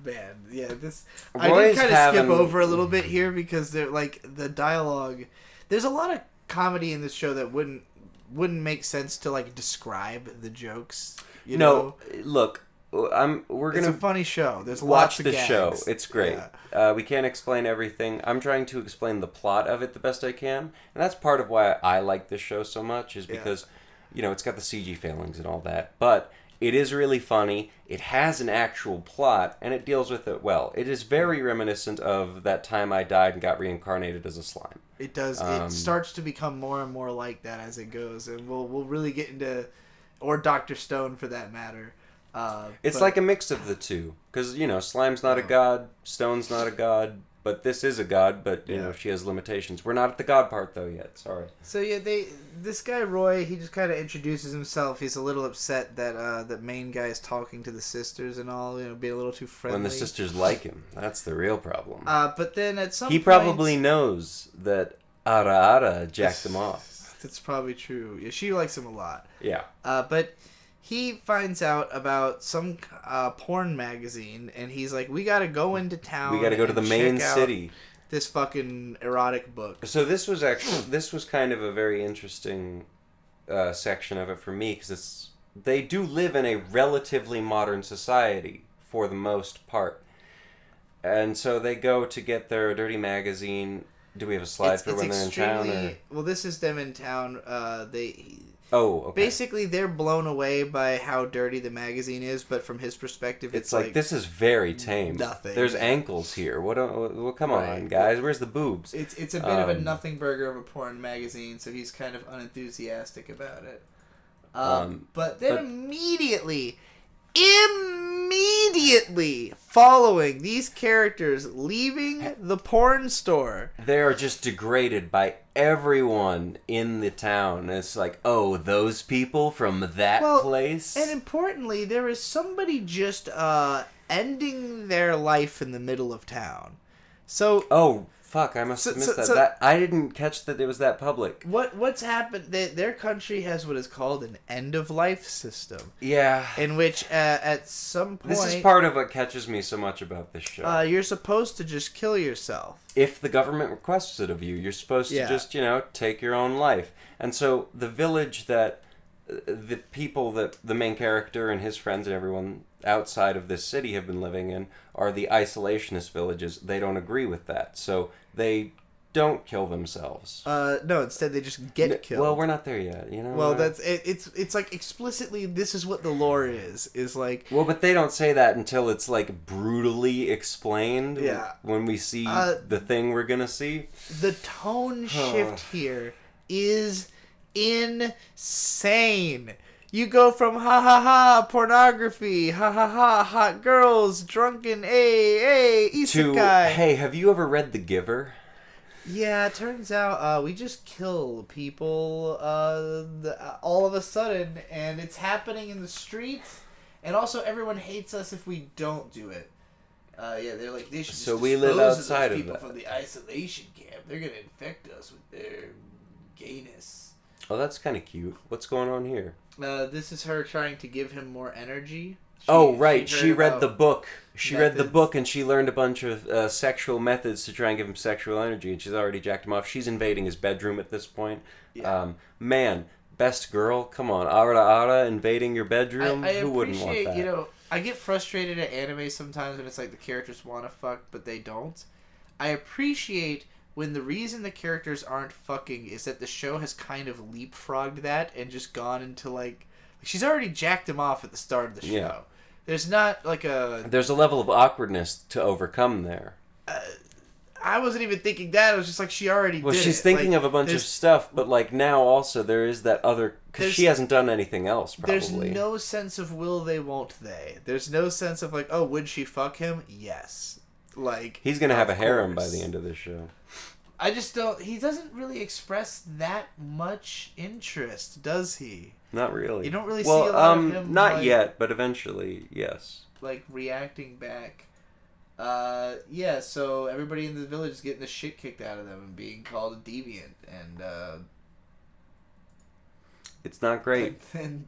Man, yeah, this... I did kind of skip over a little bit here because they're the dialogue... There's a lot of comedy in this show that wouldn't make sense to describe the jokes. You know? Look, it's a funny show. There's lots of the gags. Show. It's great. Yeah. We can't explain everything. I'm trying to explain the plot of it the best I can, and that's part of why I like this show so much. Is because it's got the CG failings and all that, but it is really funny. It has an actual plot, and it deals with it well. It is very reminiscent of That Time I Died and Got Reincarnated as a Slime. It does. It starts to become more and more like that as it goes, and we'll really get into, or Dr. Stone for that matter. It's like a mix of the two, because Slime's not a god, Stone's not a god, but this is a god. But she has limitations. We're not at the god part though yet. Sorry. So this guy Roy, he just kind of introduces himself. He's a little upset that that main guy is talking to the sisters and all, being a little too friendly. When the sisters like him, that's the real problem. But then at some point... He probably knows that Ara jacked them off. That's probably true. Yeah, she likes him a lot. Yeah. But he finds out about some porn magazine, and he's like, we gotta go into town. We gotta go to the main city. This fucking erotic book. So this was kind of a very interesting section of it for me, because they do live in a relatively modern society for the most part. And so they go to get their dirty magazine. Do we have a slide for when they're in town? Or? Well, this is them in town. Oh, okay. Basically, they're blown away by how dirty the magazine is, but from his perspective, it's like this is very tame. Nothing. There's ankles here. Well, come on, guys. Where's the boobs? It's a bit of a nothing burger of a porn magazine, so he's kind of unenthusiastic about it. But then immediately following these characters leaving the porn store, they are just degraded by everyone in the town. It's like, oh, those people from that place. And importantly, there is somebody just ending their life in the middle of town. So fuck, I must have missed that. I didn't catch that it was that public. What's happened? Their country has what is called an end-of-life system. Yeah. In which, at some point... This is part of what catches me so much about this show. You're supposed to just kill yourself. If the government requests it of you, you're supposed to just, take your own life. And so the village that the people that the main character and his friends and everyone outside of this city have been living in are the isolationist villages. They don't agree with that. So they don't kill themselves. No, instead they just get killed. Well, we're not there yet, you know? Well, that's it's like explicitly this is what the lore is like... Well, but they don't say that until it's like brutally explained. Yeah. When we see the thing we're gonna see. The tone shift here is insane. You go from ha ha ha pornography, ha ha ha hot girls, drunken isekai. To, hey, have you ever read The Giver? Yeah, it turns out we just kill people all of a sudden, and it's happening in the streets, and also everyone hates us if we don't do it. They're like, they should just we live outside of those of people that. from the isolation camp. They're gonna infect us with their gayness. Oh, that's kind of cute. What's going on here? This is her trying to give him more energy. She read the book. She read the book and she learned a bunch of sexual methods to try and give him sexual energy, and she's already jacked him off. She's invading his bedroom at this point. Yeah. Man, best girl, come on, Ara invading your bedroom. Who wouldn't want that? I get frustrated at anime sometimes when it's like the characters want to fuck but they don't. I appreciate when the reason the characters aren't fucking is that the show has kind of leapfrogged that and just gone into like she's already jacked him off at the start of the show. Yeah. There's not like there's a level of awkwardness to overcome there. I wasn't even thinking that. It was just like she already did. Well, she's thinking of a bunch of stuff, but like now also there is that other... Because she hasn't done anything else, probably. There's no sense of will they, won't they. There's no sense of like, oh, would she fuck him? Yes. Like... He's going to have a harem by the end of this show. I just don't... He doesn't really express that much interest, does he? Not really. You don't really see a lot of him... Not yet, but eventually, yes. Like, reacting back. So everybody in the village is getting the shit kicked out of them and being called a deviant, and it's not great.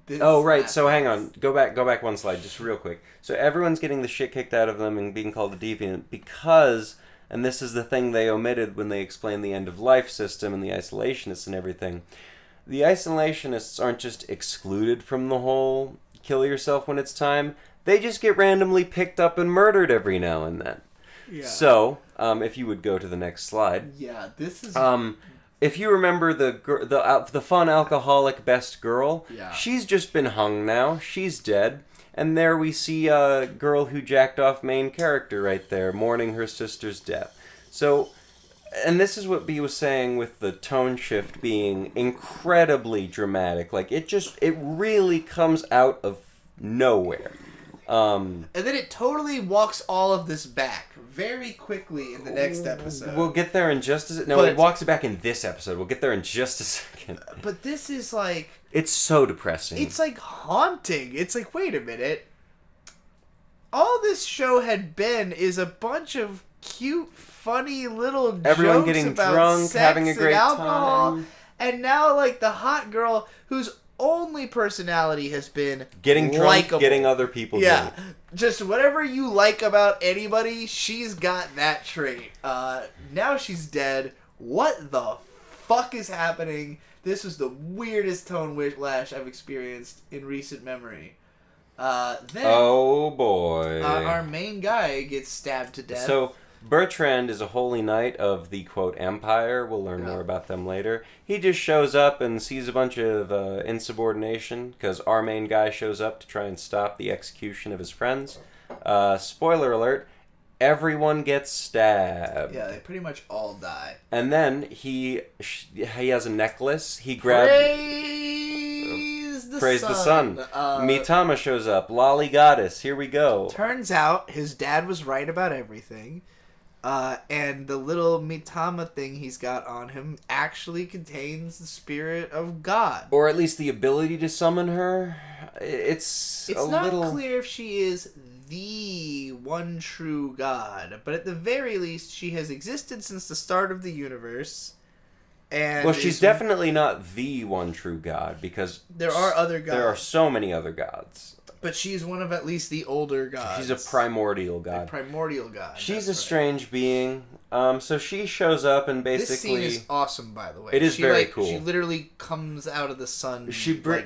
Right. So hang on. Go back one slide, just real quick. So everyone's getting the shit kicked out of them and being called a deviant because, and this is the thing they omitted when they explained the end of life system and the isolationists and everything. The isolationists aren't just excluded from the whole kill yourself when it's time. They just get randomly picked up and murdered every now and then. Yeah. So, if you would go to the next slide. Yeah, this is... if you remember the fun alcoholic best girl, yeah. She's just been hung now. She's dead. And there we see a girl who jacked off main character right there, mourning her sister's death. So, and this is what B was saying with the tone shift being incredibly dramatic. Like, it really comes out of nowhere. And then it totally walks all of this back very quickly in the next episode. We'll get there in just a... No, it walks it back in this episode. We'll get there in just a second. But this is like... It's so depressing. It's like haunting. It's like, wait a minute. All this show had been is a bunch of cute, funny little Everyone jokes getting about drunk, sex having a great and alcohol. time. And now, like, the hot girl who's only personality has been getting drunk, likable. Getting other people drunk. Just whatever you like about anybody, she's got that trait. Now she's dead. What the fuck is happening? This was the weirdest tone whiplash I've experienced in recent memory. Then Oh boy. our main guy gets stabbed to death. So Bertrand is a holy knight of the quote empire. We'll learn more about them later. He just shows up and sees a bunch of insubordination because our main guy shows up to try and stop the execution of his friends. Spoiler alert. Everyone gets stabbed. Yeah, they pretty much all die. And then he has a necklace. He grabs... Praise the sun. Mitama shows up. Lolly goddess. Here we go. Turns out his dad was right about everything. And the little Mitama thing he's got on him actually contains the spirit of God. Or at least the ability to summon her. It's not clear if she is the one true God, but at the very least she has existed since the start of the universe. And well, she's definitely not the one true God, because there are other gods. There are so many other gods. But she's one of at least the older gods. She's a primordial god. A primordial god. She's a strange being. So she shows up and basically... This scene is awesome, by the way. It is very cool. She literally comes out of the sun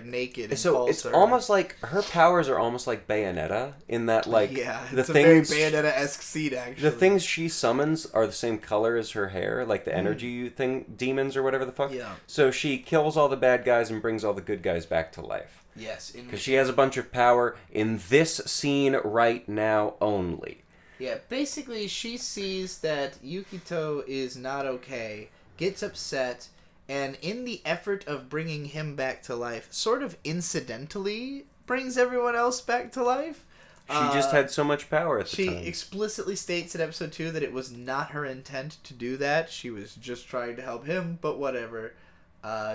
naked and so it's almost like... Her powers are almost like Bayonetta, in that, like... Yeah, it's a very Bayonetta-esque scene, actually. The things she summons are the same color as her hair, like the energy demons or whatever the fuck. Yeah. So she kills all the bad guys and brings all the good guys back to life. Yes. Because she has a bunch of power in this scene right now only. Yeah, basically she sees that Yukito is not okay, gets upset, and in the effort of bringing him back to life, sort of incidentally brings everyone else back to life. She just had so much power at the time. She explicitly states in episode 2 that it was not her intent to do that. She was just trying to help him, but whatever.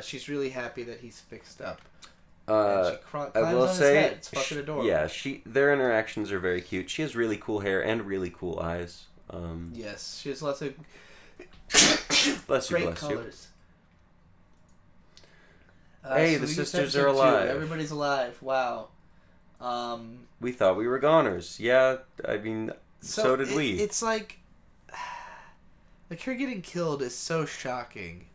She's really happy that he's fixed up. And she climbs on his head. It's fucking adorable. Yeah, their interactions are very cute. She has really cool hair and really cool eyes. Yes, she has lots of great colors. Hey, the sisters are alive. Everybody's alive. Wow. We thought we were goners. Yeah, I mean, so did we. It's like her getting killed is so shocking,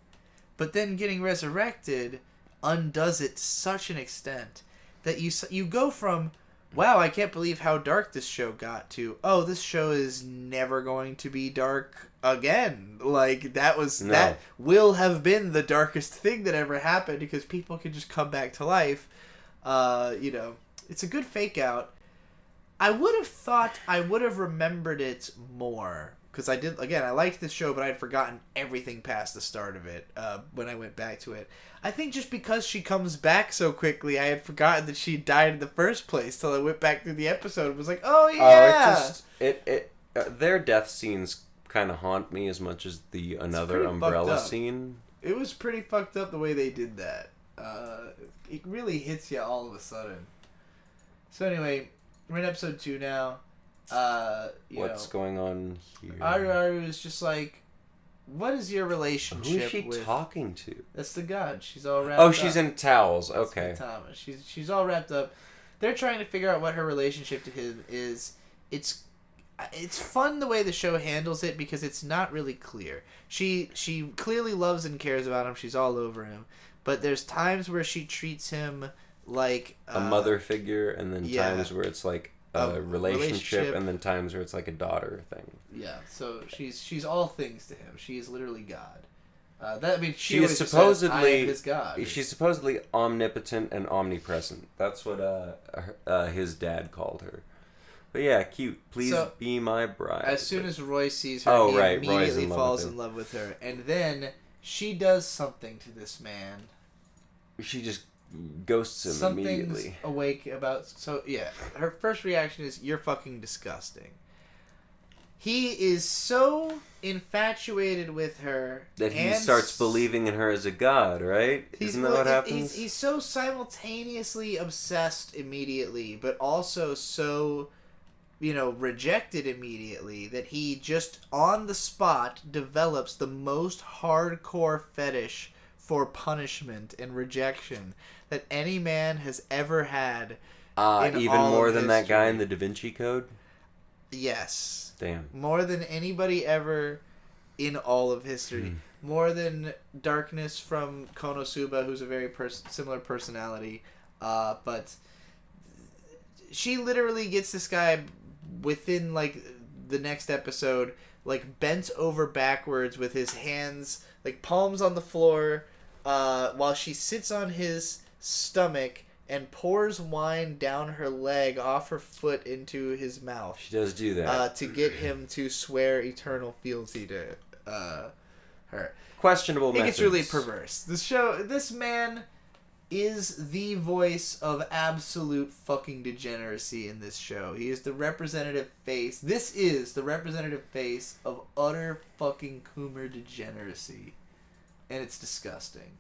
but then getting resurrected undoes it to such an extent that you go from, wow, I can't believe how dark this show got, to, oh, this show is never going to be dark again. Like, that will have been the darkest thing that ever happened, because people can just come back to life. It's a good fake out. I would have thought I would have remembered it more, because I liked this show, but I had forgotten everything past the start of it when I went back to it. I think just because she comes back so quickly, I had forgotten that she died in the first place till I went back through the episode and was like, oh yeah! Their death scenes kind of haunt me as much as the Another Umbrella scene. It was pretty fucked up the way they did that. It really hits you all of a sudden. So anyway, we're in episode 2 now. What's going on here? Aru is just like, what is your relationship with... Who is she talking to? That's the god. She's all wrapped up. Oh, she's in towels. That's okay. She's all wrapped up. They're trying to figure out what her relationship to him is. It's fun the way the show handles it, because it's not really clear. She clearly loves and cares about him. She's all over him. But there's times where she treats him like... a mother figure, and then times where it's like... a relationship, and then times where it's like a daughter thing. Yeah, so she's all things to him. She is literally God. She is supposedly says, I am his God. She's supposedly omnipotent and omnipresent. That's what his dad called her. But yeah, cute. Please be my bride. As soon as Roy sees her, he immediately falls in love with her, and then she does something to this man. She just ghosts him immediately. Awake about... So, yeah. Her first reaction is, you're fucking disgusting. He is so infatuated with her... that he starts believing in her as a god, right? Isn't that what happens? He's so simultaneously obsessed immediately, but also so, rejected immediately, that he just, on the spot, develops the most hardcore fetish for punishment and rejection that any man has ever had. Even more than that guy in the Da Vinci Code? Yes. Damn. More than anybody ever in all of history. More than Darkness from Konosuba, who's a very similar personality. But she literally gets this guy within, like, the next episode, like, bent over backwards with his hands, like, palms on the floor, while she sits on his stomach and pours wine down her leg off her foot into his mouth. She does do that. To get him to swear eternal fealty to her. Questionable methods. It gets really perverse. This man is the voice of absolute fucking degeneracy in this show. He is the representative face. This is the representative face of utter fucking Coomer degeneracy. And it's disgusting.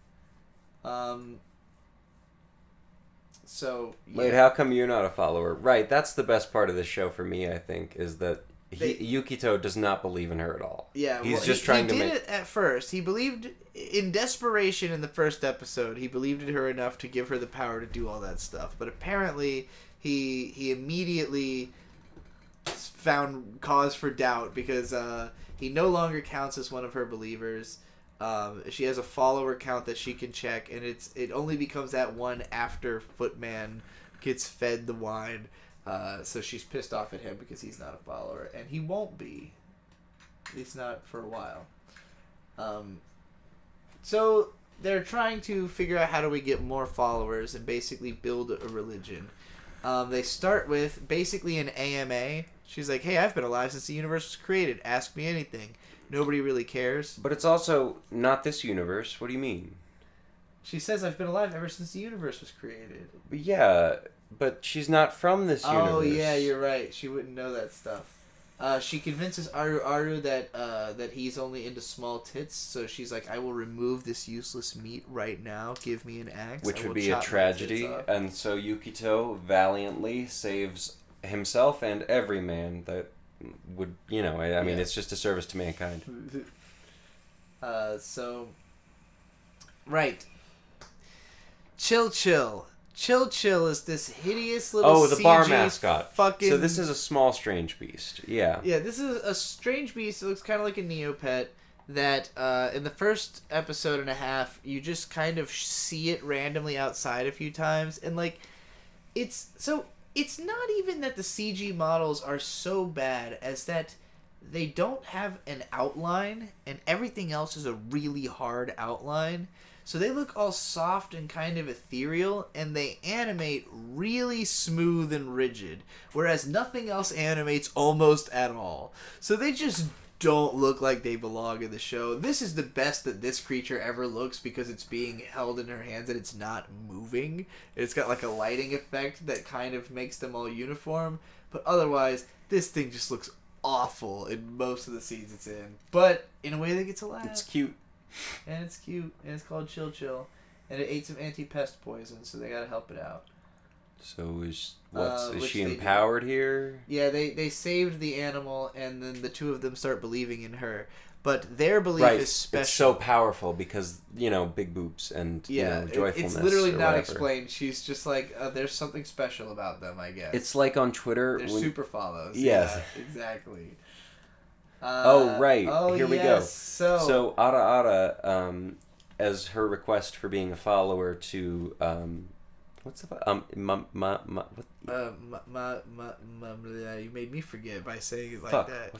So, yeah. Wait, how come you're not a follower? Right, that's the best part of this show for me, I think, is that Yukito does not believe in her at all. Yeah, he's just trying to make... He did it at first. He believed, in desperation in the first episode, he believed in her enough to give her the power to do all that stuff. But apparently, he immediately found cause for doubt because he no longer counts as one of her believers. She has a follower count that she can check, and it only becomes that one after Footman gets fed the wine. So she's pissed off at him because he's not a follower, and he won't be. At least not for a while. So they're trying to figure out how do we get more followers and basically build a religion. They start with basically an AMA. She's like, hey, I've been alive since the universe was created. Ask me anything. Nobody really cares. But it's also not this universe. What do you mean? She says, I've been alive ever since the universe was created. But yeah, but she's not from this universe. Oh, yeah, you're right. She wouldn't know that stuff. She convinces Aru that he's only into small tits, so she's like, I will remove this useless meat right now. Give me an axe. Which would be a tragedy, and so Yukito valiantly saves himself and every man that would, I mean, it's just a service to mankind. Right. Chill is this hideous little the CG bar mascot. Fucking... So this is a small strange beast. Yeah. Yeah, this is a strange beast. It looks kind of like a Neopet that in the first episode and a half, you just kind of see it randomly outside a few times. And, like, it's not even that the CG models are so bad as that they don't have an outline and everything else is a really hard outline. So they look all soft and kind of ethereal, and they animate really smooth and rigid, whereas nothing else animates almost at all. So they just don't look like they belong in the show. This is the best that this creature ever looks because it's being held in her hands and it's not moving. It's got like a lighting effect that kind of makes them all uniform, but otherwise, this thing just looks awful in most of the scenes it's in. But in a way that gets a laugh. It's cute. And it's cute, and it's called Chill. And it ate some anti-pest poison, so they gotta help it out. So is she empowered here? Yeah, they saved the animal, and then the two of them start believing in her. But their belief is special. It's so powerful because, big boobs and, joyfulness. It's literally not explained. She's just like, there's something special about them, I guess. It's like on Twitter. They're super follows. Yes. Yeah, exactly. Here we go. So Ara, as her request for being a follower to, what's the you made me forget by saying it like that.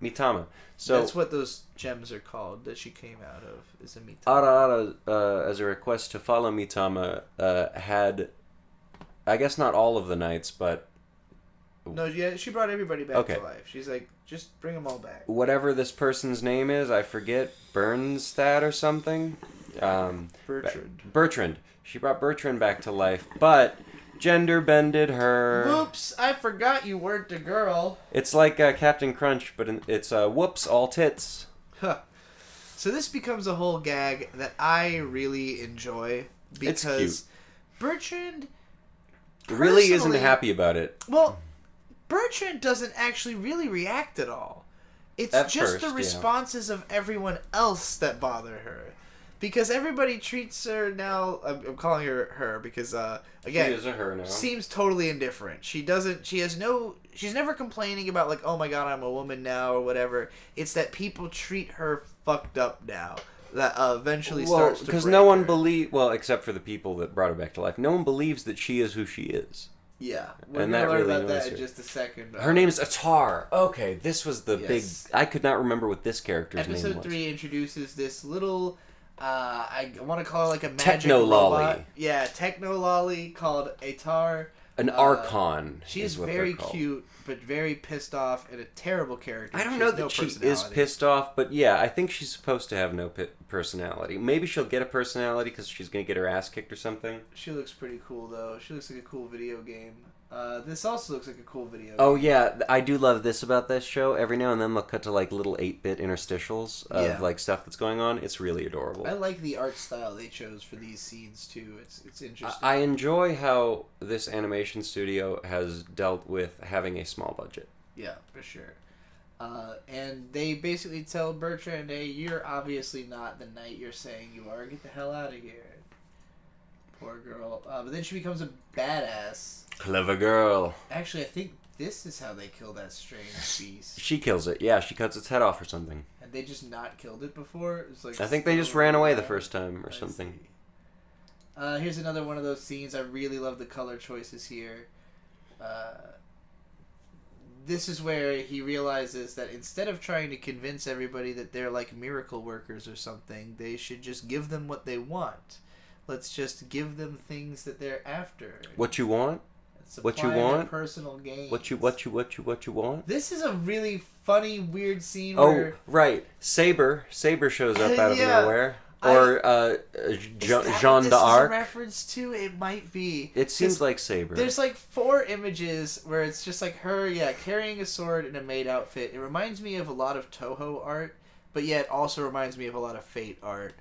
Mitama. So that's what those gems are called that she came out of. Is a Mitama. Ara, as a request to follow Mitama, had, I guess not all of the knights, but. No, yeah, she brought everybody back to life. She's like, just bring them all back. Whatever this person's name is, I forget, Bernstad or something. Bertrand. She brought Bertrand back to life, but gender bended her. Whoops! I forgot you weren't a girl. It's like Captain Crunch, but it's whoops, all tits. Huh. So this becomes a whole gag that I really enjoy because Bertrand really isn't happy about it. Well, Bertrand doesn't actually really react at all. It's just the responses of everyone else that bother her. Because everybody treats her now... I'm calling her because, again... She is a her now. Seems totally indifferent. She's never complaining about, like, oh my god, I'm a woman now, or whatever. It's that people treat her fucked up now. That eventually starts to break because no one believes... Well, except for the people that brought her back to life. No one believes that she is who she is. Yeah, we're and gonna that learn really about that annoys in her. just a second. Her name's Atar. Okay, this was the big... I could not remember what this character's name was. Episode 3 introduces this little... I want to call it like a magic Techno-lolly. robot. Yeah, techno-lolly called Atar. An Archon. She's very cute, but very pissed off and a terrible character. I don't know that she is pissed off, but yeah, I think she's supposed to have no personality. Maybe she'll get a personality because she's going to get her ass kicked or something. She looks pretty cool, though. She looks like a cool video game. This also looks like a cool video game. Oh, yeah. I do love this about this show. Every now and then they'll cut to, like, little 8-bit interstitials of, like, stuff that's going on. It's really adorable. I like the art style they chose for these scenes, too. It's interesting. I enjoy how this animation studio has dealt with having a small budget. Yeah, for sure. And they basically tell Bertrand, hey, you're obviously not the knight you're saying you are. Get the hell out of here. Poor girl. But then she becomes a badass. Clever girl. Actually, I think this is how they kill that strange beast. She kills it. Yeah, she cuts its head off or something. Had they just not killed it before? It was like I think they just ran away the first time or something. Here's another one of those scenes. I really love the color choices here. This is where he realizes that instead of trying to convince everybody that they're like miracle workers or something, they should just give them what they want. Let's just give them things that they're after. What you want? What you want? Personal gains. What you want? This is a really funny, weird scene. Oh, right. Saber shows up out of nowhere. Or Jeanne d'Arc. Reference to it might be. It seems like Saber. There's like 4 images where it's just like her, carrying a sword in a maid outfit. It reminds me of a lot of Toho art, but yet also reminds me of a lot of Fate art.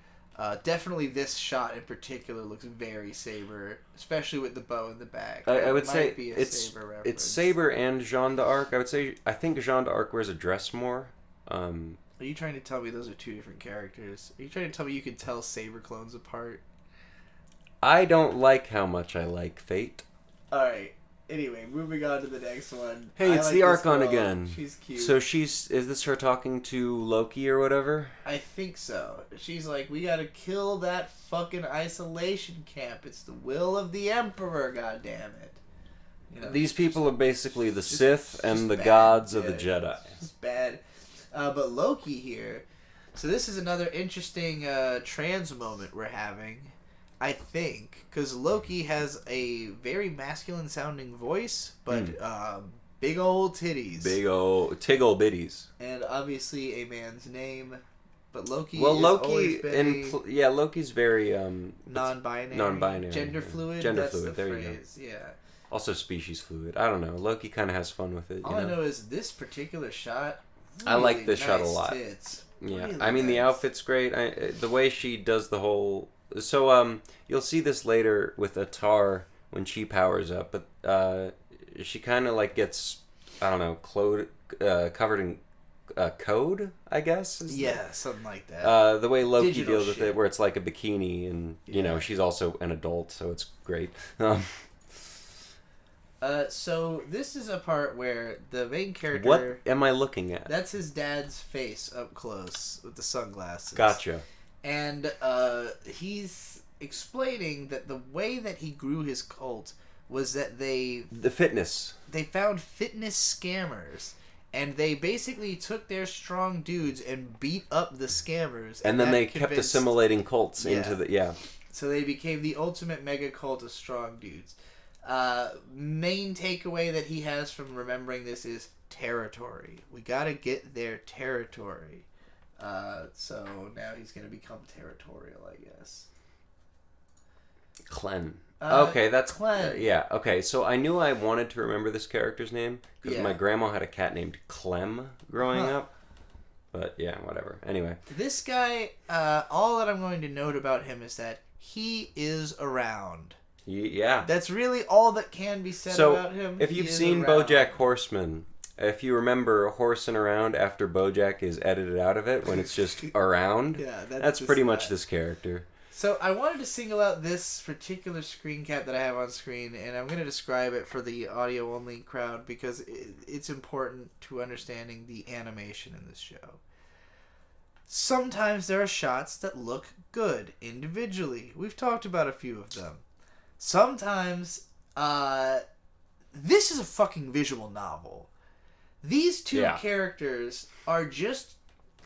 Definitely this shot in particular looks very Saber, especially with the bow in the back. I would say it's Saber and Jeanne d'Arc. I think Jeanne d'Arc wears a dress more. Are you trying to tell me those are 2 different characters? Are you trying to tell me you can tell Saber clones apart? I don't like how much I like Fate. Alright. Anyway, moving on to the next one. Hey, it's the Archon again. She's cute. So is this her talking to Loki or whatever? I think so. She's like, we gotta kill that fucking isolation camp. It's the will of the Emperor, goddammit. You know, these people are basically the Sith and the gods of the Jedi. It's bad. But Loki here. So this is another interesting trans moment we're having. I think, because Loki has a very masculine sounding voice, but big old titties. Big old tiggle bitties. And obviously a man's name. But Loki Loki's very non-binary. Gender fluid. Gender that's fluid. The there phrase. you go. Yeah. Also species fluid. I don't know. Loki kind of has fun with it. All I know is this particular shot. Really I like this shot a nice lot. Tits. Yeah, Really I mean the outfit's great. The way she does the whole. So you'll see this later with Atar when she powers up, but she kind of like gets covered in code, I guess. Something like that. The way Loki Digital deals with it, where it's like a bikini, and you know she's also an adult, so it's great. So this is a part where the main character. What am I looking at? That's his dad's face up close with the sunglasses. Gotcha. And he's explaining that the way that he grew his cult was that they found fitness scammers, and they basically took their strong dudes and beat up the scammers. And then they kept assimilating cults into the So they became the ultimate mega cult of strong dudes. Main takeaway that he has from remembering this is territory. We gotta get their territory. So now he's gonna become territorial, I guess. Clem. Okay, that's Clem. Yeah. Okay, so I knew I wanted to remember this character's name because my grandma had a cat named Clem growing up. But yeah, whatever. Anyway, this guy. All that I'm going to note about him is that he is around. Yeah. That's really all that can be said about him. If you've seen BoJack Horseman, if you remember horsing around after BoJack is edited out of it when it's just around, that's pretty much this character. So I wanted to single out this particular screen cap that I have on screen, and I'm going to describe it for the audio-only crowd because it's important to understanding the animation in this show. Sometimes there are shots that look good individually. We've talked about a few of them. Sometimes this is a fucking visual novel. These two characters are just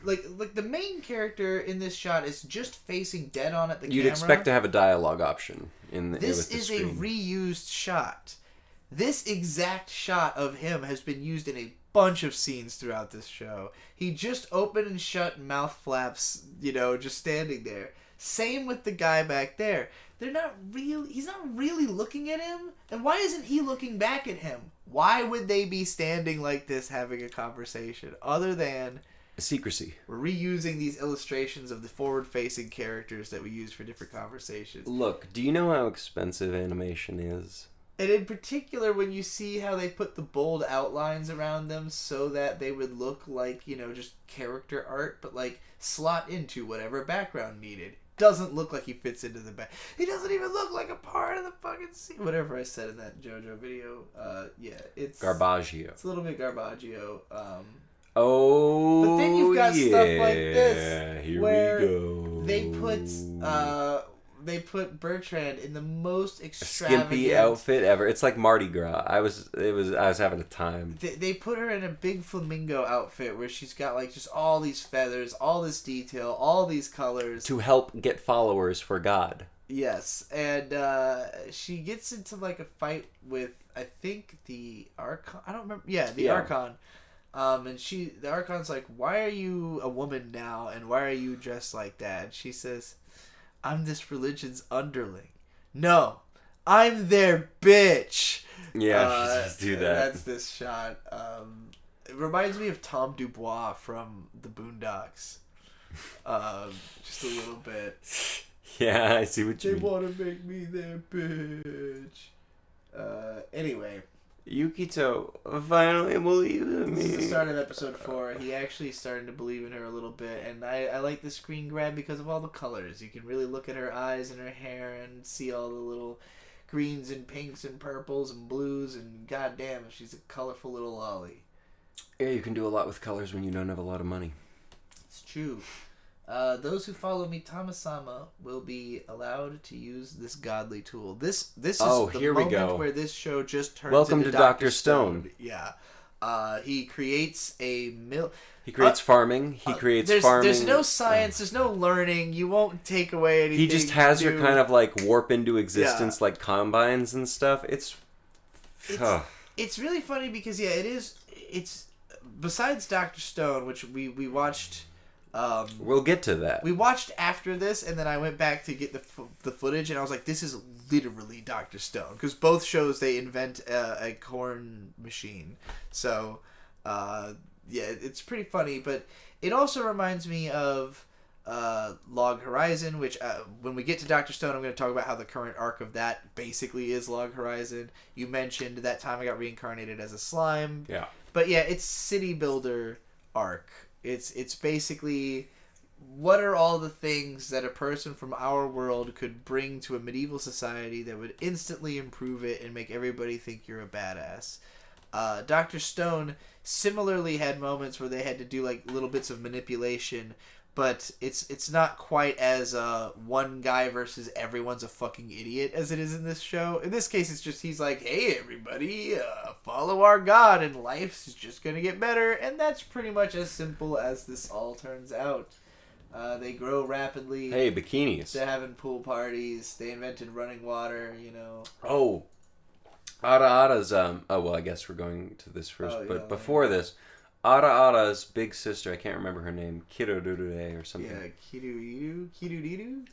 like the main character in this shot is just facing dead on at the camera. You'd expect to have a dialogue option in the This with the is screen. a reused shot. This exact shot of him has been used in a bunch of scenes throughout this show. He just open and shut mouth flaps, just standing there. Same with the guy back there. He's not really looking at him. And why isn't he looking back at him? Why would they be standing like this having a conversation? Other than secrecy. We're reusing these illustrations of the forward-facing characters that we use for different conversations. Look, do you know how expensive animation is? And in particular, when you see how they put the bold outlines around them so that they would look like, just character art, but slot into whatever background needed. Doesn't look like he fits into the back. He doesn't even look like a part of the fucking scene. Whatever I said in that JoJo video. It's... Garbaggio. It's a little bit Garbaggio. Oh, but then you've got stuff like this. Here where we go. They put Bertrand in the most extravagant skimpy outfit ever. It's like Mardi Gras. I was having a time. They put her in a big flamingo outfit where she's got just all these feathers, all this detail, all these colors to help get followers for God. Yes, and she gets into a fight with I think the Archon. I don't remember. Yeah, the Archon. And the Archon's like, "Why are you a woman now? And why are you dressed like that?" And she says, "I'm this religion's underling." No, I'm their bitch. Yeah, she just do that. That's this shot. It reminds me of Tom Dubois from the Boondocks. Just a little bit. Yeah, I see what you mean. They want to make me their bitch. Anyway. Yukito finally believes in me. This is the start of episode 4. He actually started to believe in her a little bit, and I like the screen grab because of all the colors. You can really look at her eyes and her hair and see all the little greens and pinks and purples and blues, and goddamn, she's a colorful little lolly. Yeah, you can do a lot with colors when you don't have a lot of money. It's true. Those who follow me, Tamasama, will be allowed to use this godly tool. This is the here we moment go. where this show just turns Welcome into to Dr. Stone. Yeah. He creates a He creates farming. He creates farming. There's no science. There's no learning. You won't take away anything. He just has her kind of warp into existence like combines and stuff. It's really funny because it's besides Dr. Stone, which we watched. We'll get to that. We watched after this, and then I went back to get the footage, and I was like, "This is literally Dr. Stone," because both shows they invent a corn machine. So, it's pretty funny, but it also reminds me of Log Horizon, which when we get to Dr. Stone, I'm going to talk about how the current arc of that basically is Log Horizon. You mentioned that time I got reincarnated as a slime. Yeah. But yeah, it's City Builder arc. It's basically what are all the things that a person from our world could bring to a medieval society that would instantly improve it and make everybody think you're a badass. Dr. Stone similarly had moments where they had to do little bits of manipulation, but it's not quite as one guy versus everyone's a fucking idiot as it is in this show. In this case, it's just he's like, "Hey everybody, follow our god and life's just gonna get better," and that's pretty much as simple as this all turns out. They grow rapidly. Hey, bikinis. They're having pool parties. They invented running water. Oh, Ara-Ara's I guess we're going to this first, but before this, Ara-Ara's big sister, I can't remember her name, Kirurure or something. Yeah, Kiruriru?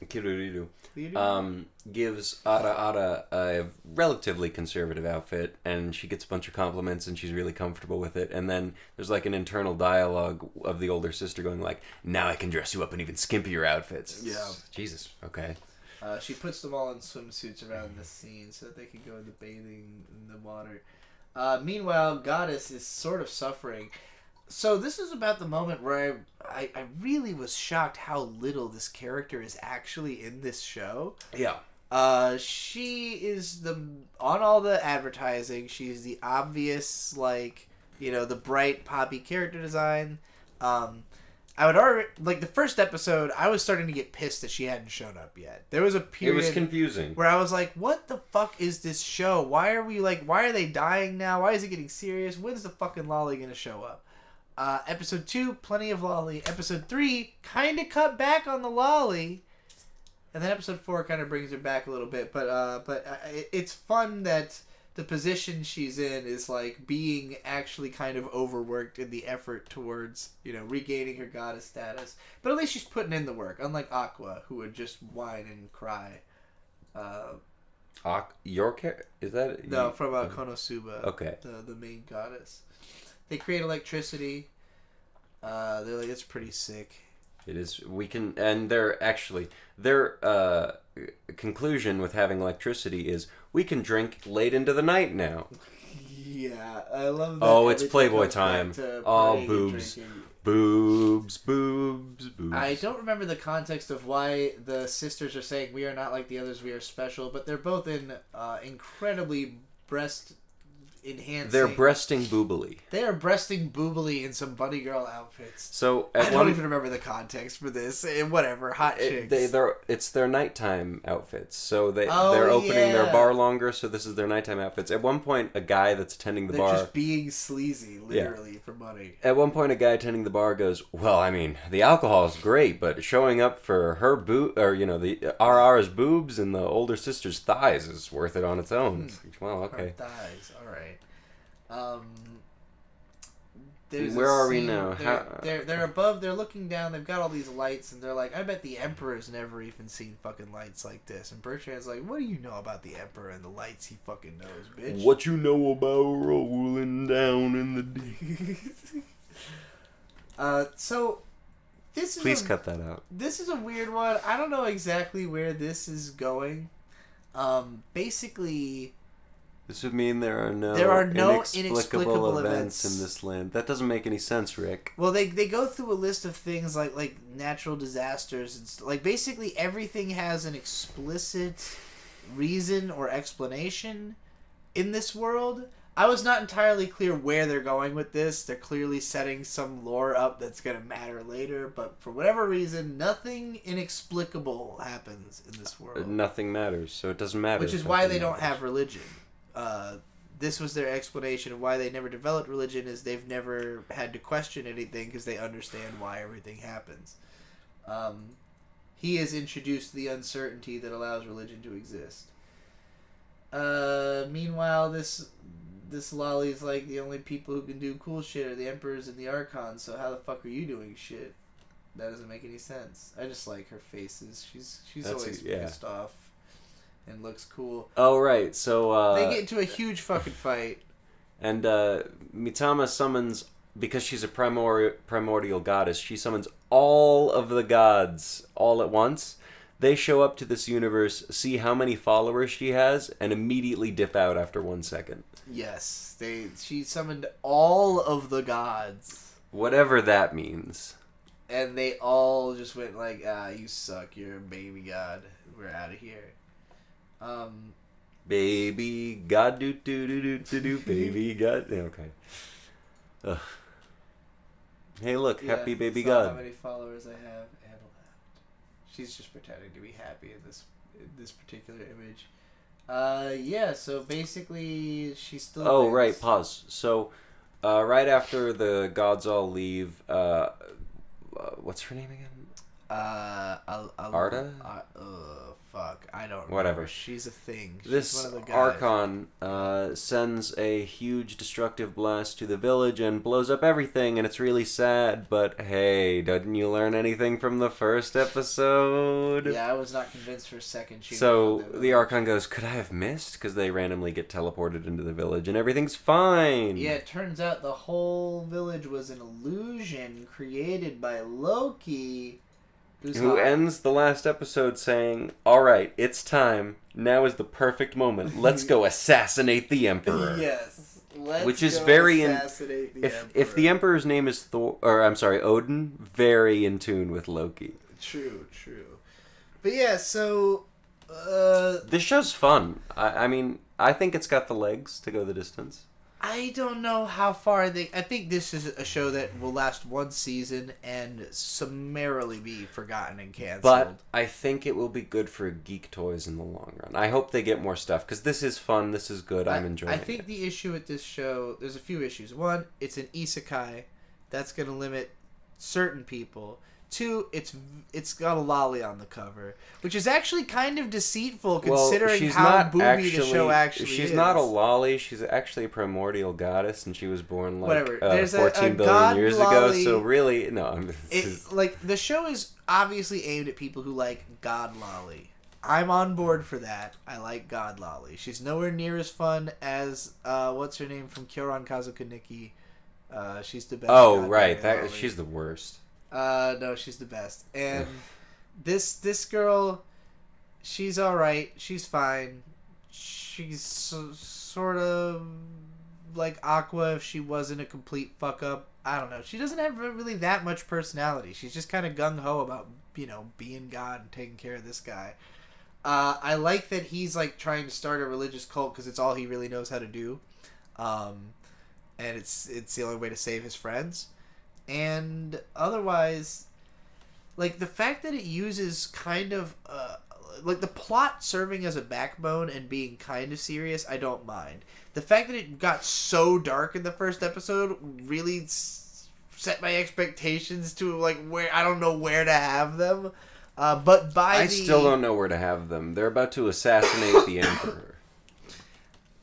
Kiruriru. Gives Ara-Ara a relatively conservative outfit, and she gets a bunch of compliments, and she's really comfortable with it. And then there's an internal dialogue of the older sister going "Now I can dress you up in even skimpier outfits." Yeah. Jesus. Okay. She puts them all in swimsuits around the scene so that they can go into bathing in the water. Meanwhile, Goddess is sort of suffering. So this is about the moment where I really was shocked how little this character is actually in this show. Yeah. She is on all the advertising. She's the obvious, the bright poppy character design. I would already like the first episode. I was starting to get pissed that she hadn't shown up yet. There was a period. It was confusing. Where I was like, "What the fuck is this show? Why are we like? Why are they dying now? Why is it getting serious? When's the fucking lolly gonna show up?" Episode 2, plenty of lolly. Episode 3, kind of cut back on the lolly, and then episode 4 kind of brings her back a little bit. But it's fun that the position she's in is like being actually kind of overworked in the effort towards, regaining her goddess status. But at least she's putting in the work, unlike Aqua, who would just whine and cry. Your character? Is that... No, from Konosuba. Okay. The main goddess. They create electricity. They're like, it's pretty sick. It is. We can... And their conclusion with having electricity is, we can drink late into the night now. Yeah, I love that. Oh, it's Playboy time. Oh, boobs. Boobs, boobs, boobs. I don't remember the context of why the sisters are saying we are not like the others, we are special, but they're both in incredibly breast-enhancing... They're breasting boobily. They are breasting boobily in some bunny girl outfits. So I don't even remember the context for this. Whatever, hot chicks. It's their nighttime outfits. So they're opening their bar longer, so this is their nighttime outfits. At one point, a guy that's attending the bar... They're just being sleazy, literally, for money. At one point, a guy attending the bar goes, well, I mean, the alcohol is great, but showing up for her the RR's boobs and the older sister's thighs is worth it on its own. Well, okay. Her thighs, alright. Where are we now? They're above. They're looking down. They've got all these lights, and they're like, "I bet the Emperor's never even seen fucking lights like this." And Bertrand's like, "What do you know about the Emperor and the lights he fucking knows, bitch? What you know about rolling down in the deep?" So this is please cut that out. This is a weird one. I don't know exactly where this is going. Basically. This would mean there are no inexplicable events in this land. That doesn't make any sense, Rick. Well, they go through a list of things like natural disasters and like basically everything has an explicit reason or explanation in this world. I was not entirely clear where they're going with this. They're clearly setting some lore up that's going to matter later, but for whatever reason, nothing inexplicable happens in this world. Nothing matters, so it doesn't matter. Which is why they don't have religion. This was their explanation of why they never developed religion, is they've never had to question anything because they understand why everything happens. He has introduced the uncertainty that allows religion to exist. Meanwhile, this lolly's like, the only people who can do cool shit are the emperors and the archons, so how the fuck are you doing shit? That doesn't make any sense. I just like her faces. She's always pissed off. And looks cool. Oh, right. So, they get into a huge fucking fight. And, Mitama summons, because she's a primordial goddess, she summons all of the gods all at once. They show up to this universe, see how many followers she has, and immediately dip out after 1 second. Yes. She summoned all of the gods. Whatever that means. And they all just went like, you suck, you're a baby god. We're out of here. Baby god, do baby god. Yeah, okay. Ugh. Hey, look, happy baby god. How many followers I have and left. She's just pretending to be happy in this particular image. Yeah. So basically, she's still. Oh, right. Pause. So, right after the gods all leave, what's her name again? Arda? Fuck. I don't remember. Whatever. She's a thing. She's this one of the guys. Archon sends a huge destructive blast to the village and blows up everything, and it's really sad, but hey, didn't you learn anything from the first episode? Yeah, I was not convinced for a second. So the Archon goes, could I have missed? Because they randomly get teleported into the village, and everything's fine. Yeah, it turns out the whole village was an illusion created by Loki. Who ends the last episode saying, alright, it's time. Now is the perfect moment. Let's go assassinate the Emperor. Yes. Which is very assassinate the Emperor. If the Emperor's name is Odin, very in tune with Loki. True. But yeah, so this show's fun. I mean, I think it's got the legs to go the distance. I don't know how far they... I think this is a show that will last one season and summarily be forgotten and canceled. But I think it will be good for Geek Toys in the long run. I hope they get more stuff, because this is fun, this is good, I'm enjoying it. I think the issue with this show... There's a few issues. One, it's an isekai. That's going to limit certain people. Two, it's got a lolly on the cover, which is actually kind of deceitful considering how booby the show actually is. She's not a lolly. She's actually a primordial goddess, and she was born like There's 14 billion years ago. So really, no. Like the show is obviously aimed at people who like God Lolly. I'm on board for that. I like God Lolly. She's nowhere near as fun as what's her name from Kyoran Kazuka Nikki. She's the best. Oh right, she's the worst. No, she's the best. And this girl, she's alright. She's fine. She's sort of like Aqua if she wasn't a complete fuck up. I don't know. She doesn't have really that much personality. She's just kind of gung-ho about, being God and taking care of this guy. I like that he's like trying to start a religious cult because it's all he really knows how to do. And it's the only way to save his friends. And otherwise, like, the fact that it uses kind of, like, the plot serving as a backbone and being kind of serious, I don't mind. The fact that it got so dark in the first episode really set my expectations to, like, where, I don't know where to have them. But I still don't know where to have them. They're about to assassinate the Emperor.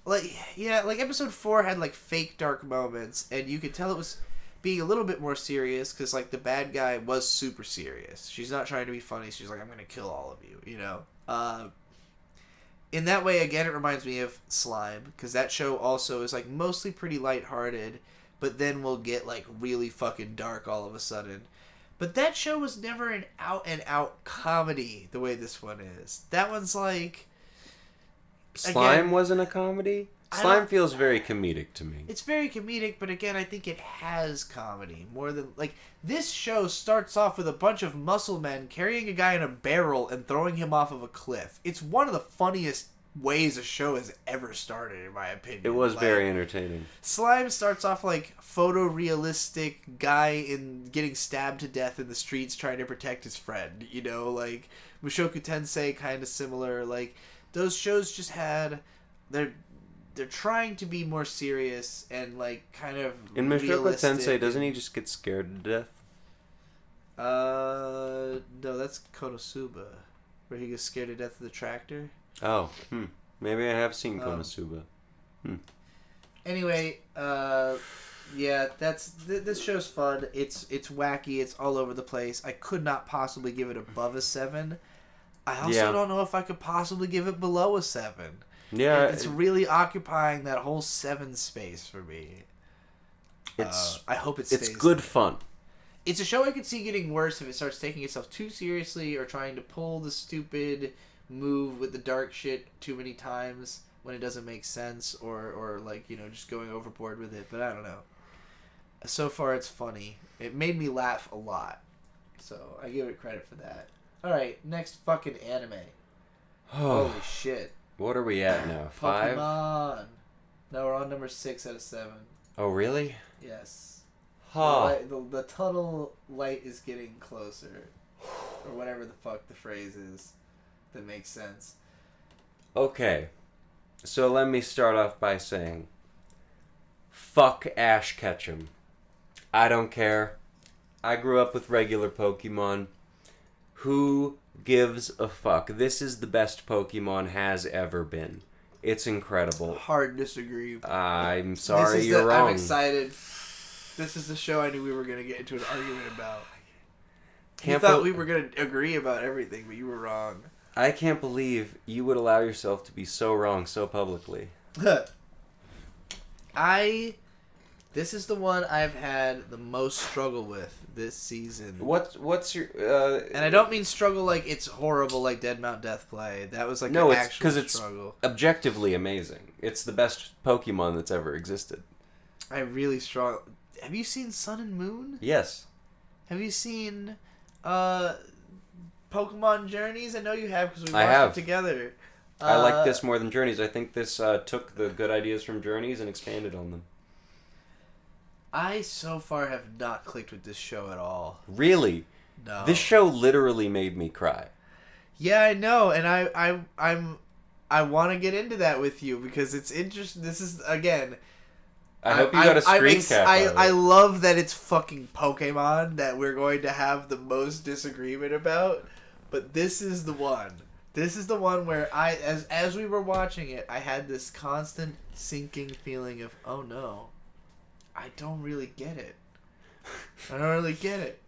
Like, yeah, like, episode 4 had, like, fake dark moments, and you could tell it was being a little bit more serious because, like, the bad guy was super serious. She's not trying to be funny. She's like, I'm going to kill all of you, In that way, again, it reminds me of Slime because that show also is, like, mostly pretty lighthearted, but then will get, like, really fucking dark all of a sudden. But that show was never an out-and-out comedy the way this one is. That one's, like... Slime wasn't a comedy? Slime feels very comedic to me. It's very comedic, but again, I think it has comedy more than... Like, this show starts off with a bunch of muscle men carrying a guy in a barrel and throwing him off of a cliff. It's one of the funniest ways a show has ever started, in my opinion. It was very entertaining. Slime starts off like photorealistic guy getting stabbed to death in the streets trying to protect his friend. Like Mushoku Tensei, kind of similar. Like, those shows just had... They're trying to be more serious and, like, kind of in Mushoku Tensei, doesn't he just get scared to death? No, that's Konosuba, where he gets scared to death of the tractor. Oh, maybe I have seen Konosuba. Anyway, yeah, this show's fun. It's wacky. It's all over the place. I could not possibly give it above a 7. I also don't know if I could possibly give it below a 7. Yeah, it's really occupying that whole 7 space for me. I hope it stays. It's good there. fun. It's a show I could see getting worse if it starts taking itself too seriously or trying to pull the stupid move with the dark shit too many times when it doesn't make sense or like, just going overboard with it. But I don't know. So far, it's funny. It made me laugh a lot. So I give it credit for that. All right, next fucking anime. Holy shit. What are we at now? 5? Pokémon. No, we're on number 6 out of 7. Oh, really? Yes. Huh. The tunnel light is getting closer. Or whatever the fuck the phrase is that makes sense. Okay. So let me start off by saying, fuck Ash Ketchum. I don't care. I grew up with regular Pokemon. Who gives a fuck? This is the best Pokemon has ever been. It's incredible. Hard disagree. I'm sorry, you're wrong. I'm excited. This is the show I knew we were going to get into an argument about. You thought we were going to agree about everything, but you were wrong. I can't believe you would allow yourself to be so wrong so publicly. This is the one I've had the most struggle with this season. What's your... and I don't mean struggle like it's horrible like Dead Mount Death Play. That was like an actual struggle. It's objectively amazing. It's the best Pokemon that's ever existed. I really struggle. Have you seen Sun and Moon? Yes. Have you seen Pokemon Journeys? I know you have because we watched it together. I like this more than Journeys. I think this took the good ideas from Journeys and expanded on them. I so far have not clicked with this show at all. Really? No. This show literally made me cry. Yeah, I know, and I want to get into that with you because it's interesting. This is again. I hope you got a screen cap. I love that it's fucking Pokemon that we're going to have the most disagreement about, but this is the one. This is the one where as we were watching it, I had this constant sinking feeling of, oh no, I don't really get it. I don't really get it.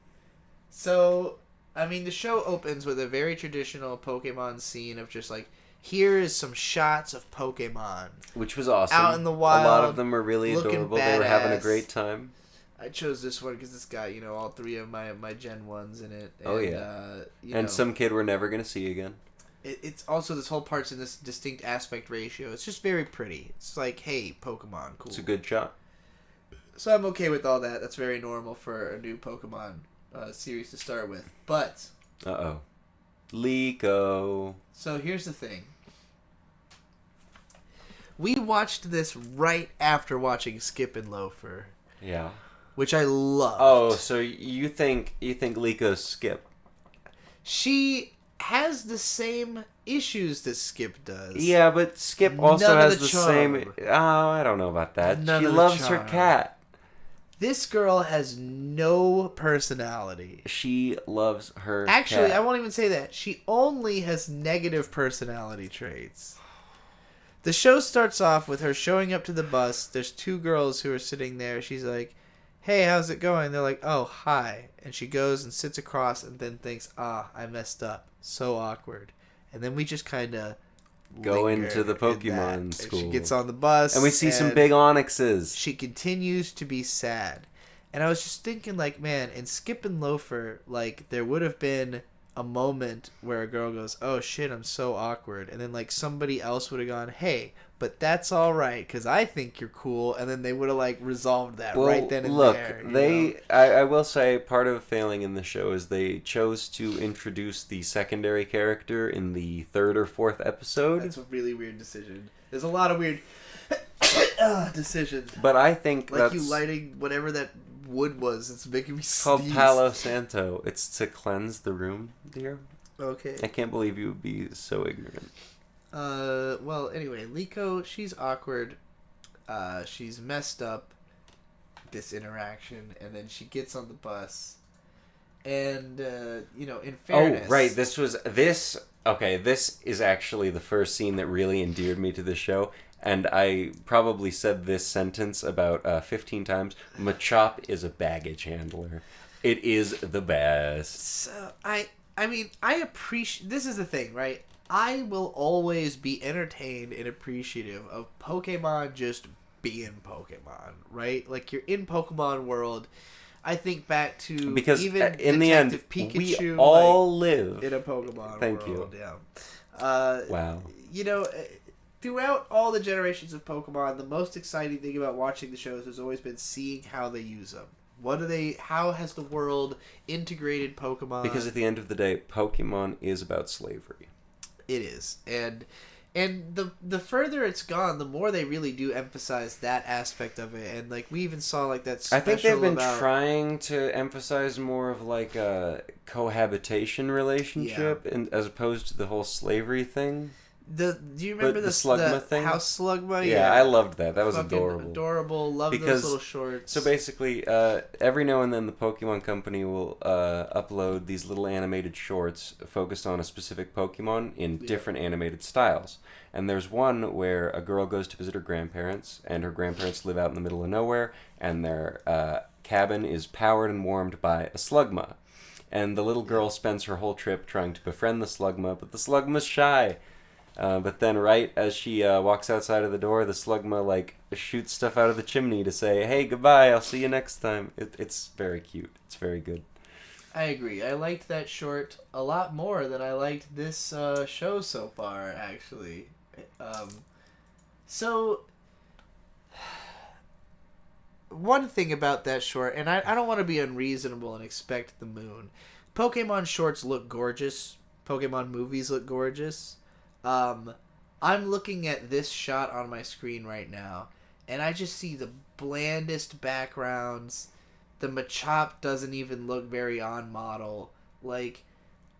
So, I mean, the show opens with a very traditional Pokemon scene of just like, here is some shots of Pokemon. Which was awesome. Out in the wild. A lot of them were really adorable. They were having a great time. I chose this one because it's got, all three of my Gen 1s in it. And, oh, yeah. And some kid we're never going to see again. It's also, this whole part's in this distinct aspect ratio. It's just very pretty. It's like, hey, Pokemon, cool. It's a good shot. So I'm okay with all that. That's very normal for a new Pokemon series to start with. But... Uh-oh. Liko. So here's the thing. We watched this right after watching Skip and Loafer. Yeah. Which I loved. Oh, so you think Liko's Skip? She has the same issues that Skip does. Yeah, but Skip also has the same... Oh, I don't know about that. She loves her cat. This girl has no personality. She loves her Actually, cat. I won't even say that. She only has negative personality traits. The show starts off with her showing up to the bus. There's two girls who are sitting there. She's like, hey, how's it going? They're like, oh, hi. And she goes and sits across and then thinks, I messed up. So awkward. And then we just kind of go into the Pokemon school. And she gets on the bus. And we see some big Onyxes. She continues to be sad. And I was just thinking, like, man, in Skip and Loafer, like, there would have been a moment where a girl goes, oh, shit, I'm so awkward. And then, like, somebody else would have gone, hey, but that's all right, because I think you're cool. And then they would have, like, resolved that right then and there. Look, I will say part of failing in the show is they chose to introduce the secondary character in the third or fourth episode. That's a really weird decision. There's a lot of weird decisions. But I think like that's... you lighting whatever that wood was. It's making me sneeze. Called Palo Santo. It's to cleanse the room, dear. Okay. I can't believe you would be so ignorant. Well, anyway, Liko, she's awkward. She's messed up this interaction, and then she gets on the bus. And, in fairness... Oh, right, this is actually the first scene that really endeared me to the show, and I probably said this sentence about 15 times. Machop is a baggage handler. It is the best. So, I appreciate... This is the thing, right? I will always be entertained and appreciative of Pokemon just being Pokemon, right? Like, you're in Pokemon world. I think back to because even in the end, Pikachu, we all live in a Pokemon Thank world. you. Yeah. Wow. Throughout all the generations of Pokemon, the most exciting thing about watching the shows has always been seeing how they use them. How has the world integrated Pokemon? Because at the end of the day, Pokemon is about slavery. It is. And the further it's gone, the more they really do emphasize that aspect of it. And, like, we even saw, like, that special I think they've been trying to emphasize more of, like, a cohabitation relationship as opposed to the whole slavery thing. Do you remember the Slugma thing? House Slugma? Yeah, I loved that. That was adorable. Adorable. Love those little shorts. So basically, every now and then the Pokemon Company will upload these little animated shorts focused on a specific Pokemon in different animated styles. And there's one where a girl goes to visit her grandparents, and her grandparents live out in the middle of nowhere, and their cabin is powered and warmed by a Slugma. And the little girl spends her whole trip trying to befriend the Slugma, but the Slugma's shy. But then right as she walks outside of the door, the Slugma, like, shoots stuff out of the chimney to say, hey, goodbye, I'll see you next time. It's very cute. It's very good. I agree. I liked that short a lot more than I liked this show so far, actually. One thing about that short, and I don't want to be unreasonable and expect the moon. Pokemon shorts look gorgeous. Pokemon movies look gorgeous. I'm looking at this shot on my screen right now, and I just see the blandest backgrounds. The Machop doesn't even look very on model. Like,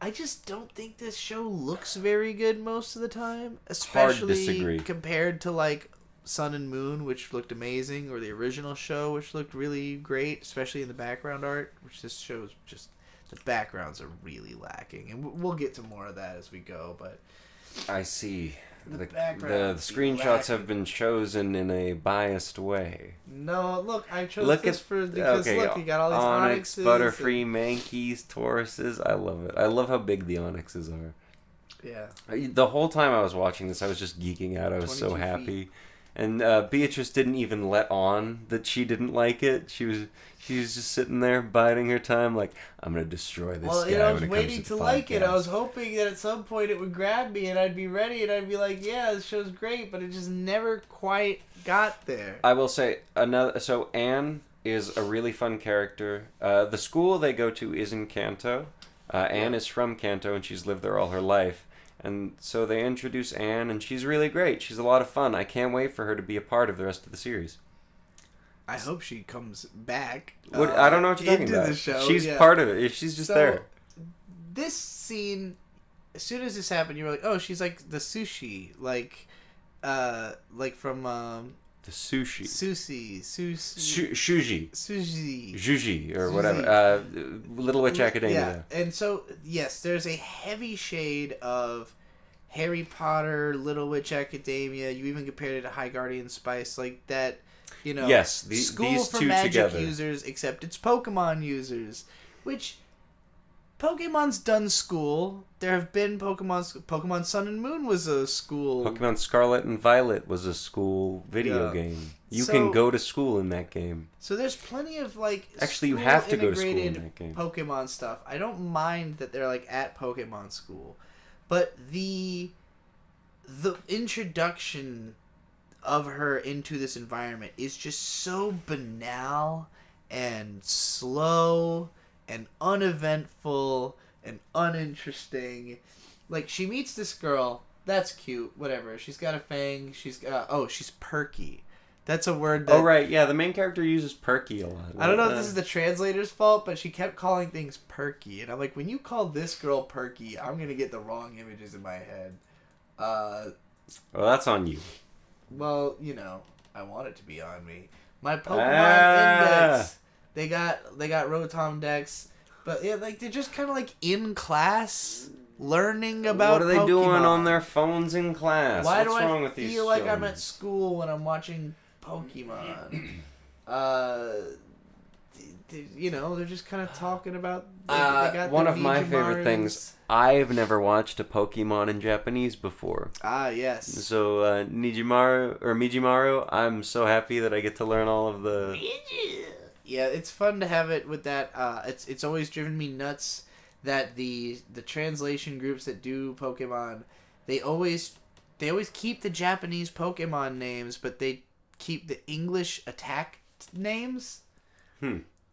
I just don't think this show looks very good most of the time, especially compared to like Sun and Moon, which looked amazing, or the original show, which looked really great, especially in the background art, which this show is just, the backgrounds are really lacking, and we'll get to more of that as we go. But I see. The screenshots lacking. have been chosen in a biased way. No, look, I chose this because look, you got all these Onyx, Onyxes. Butterfree, Mankeys, Tauruses. I love it. I love how big the Onyxes are. Yeah. The whole time I was watching this, I was just geeking out. I was so happy. Feet. And Beatrice didn't even let on that she didn't like it. She was just sitting there biding her time, like, I'm gonna destroy this guy. I was waiting to like it. I was hoping that at some point it would grab me and I'd be ready and I'd be like, yeah, this show's great, but it just never quite got there. I will say so Anne is a really fun character. The school they go to is in Kanto. Anne is from Kanto and she's lived there all her life. And so they introduce Anne, and she's really great. She's a lot of fun. I can't wait for her to be a part of the rest of the series. I hope she comes back. I don't know what you're talking about. The show. She's part of it. She's just there. This scene, as soon as this happened, you were like, "Oh, she's like the sushi, like from the sushi, sushi, or whatever. Little Witch Academia. Yeah, and so yes, there's a heavy shade of Harry Potter, Little Witch Academia. You even compared it to High Guardian Spice, like that. You know, yes, school these for two magic together. users, except it's Pokemon users, which Pokemon's done school. There have been Pokemon Sun and Moon was a school. Pokemon Scarlet and Violet was a school video game. You can go to school in that game. So there's plenty of like actually you have to go to school in that game. Pokemon stuff. I don't mind that they're like at Pokemon school, but the introduction of her into this environment is just so banal and slow and uneventful and uninteresting. Like, she meets this girl, that's cute, whatever. She's got a fang, she's perky. That's a word that... Oh, right, yeah, the main character uses perky a lot. I don't know if this is the translator's fault, but she kept calling things perky. And I'm like, when you call this girl perky, I'm going to get the wrong images in my head. Well, that's on you. Well, you know, I want it to be on me. My Pokemon Index. They got Rotom Dex, but yeah, like they're just kind of like in class learning about. What are they Pokemon. doing on their phones in class? Why What's do wrong I with these feel like children? I'm at school when I'm watching Pokemon? You know, they're just kind of talking about. They got one of my favorite things. I've never watched a Pokemon in Japanese before. Ah, yes. So Mijimaru, I'm so happy that I get to learn all of the. Yeah, it's fun to have it with that. It's always driven me nuts that the translation groups that do Pokemon, they always keep the Japanese Pokemon names, but they keep the English attack names.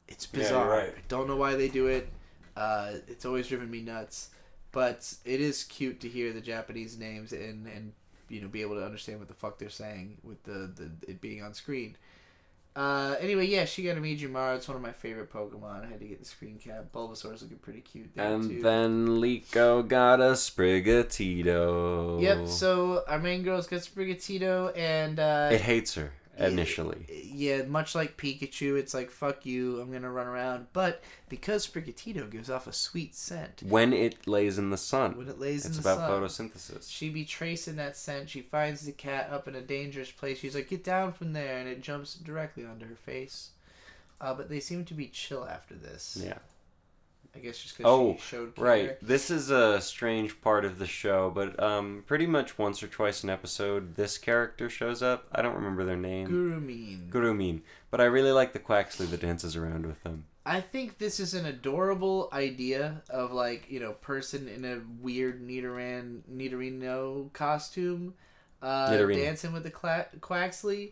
It's bizarre. Yeah, you're right. I don't know why they do it. It's always driven me nuts. But it is cute to hear the Japanese names and you know, be able to understand what the fuck they're saying with the it being on screen. Anyway, yeah, she got a Mijimaru. It's one of my favorite Pokemon. I had to get the screen cap. Bulbasaur's looking pretty cute there, and too. Then Liko got a Sprigatito. Yep, so our main girl's got Sprigatito, and it hates her initially. Yeah, much like Pikachu, it's like, fuck you, I'm gonna run around. But because Sprigatito gives off a sweet scent. When it lays in the sun. It's about photosynthesis. She be tracing that scent. She finds the cat up in a dangerous place. She's like, get down from there, and it jumps directly onto her face. But they seem to be chill after this. Yeah. I guess just because she showed care. Right. This is a strange part of the show, but pretty much once or twice an episode, this character shows up. I don't remember their name. Gurumin. But I really like the Quaxley that dances around with them. I think this is an adorable idea of, like, you know, person in a weird Nidorino costume dancing with the Quaxley.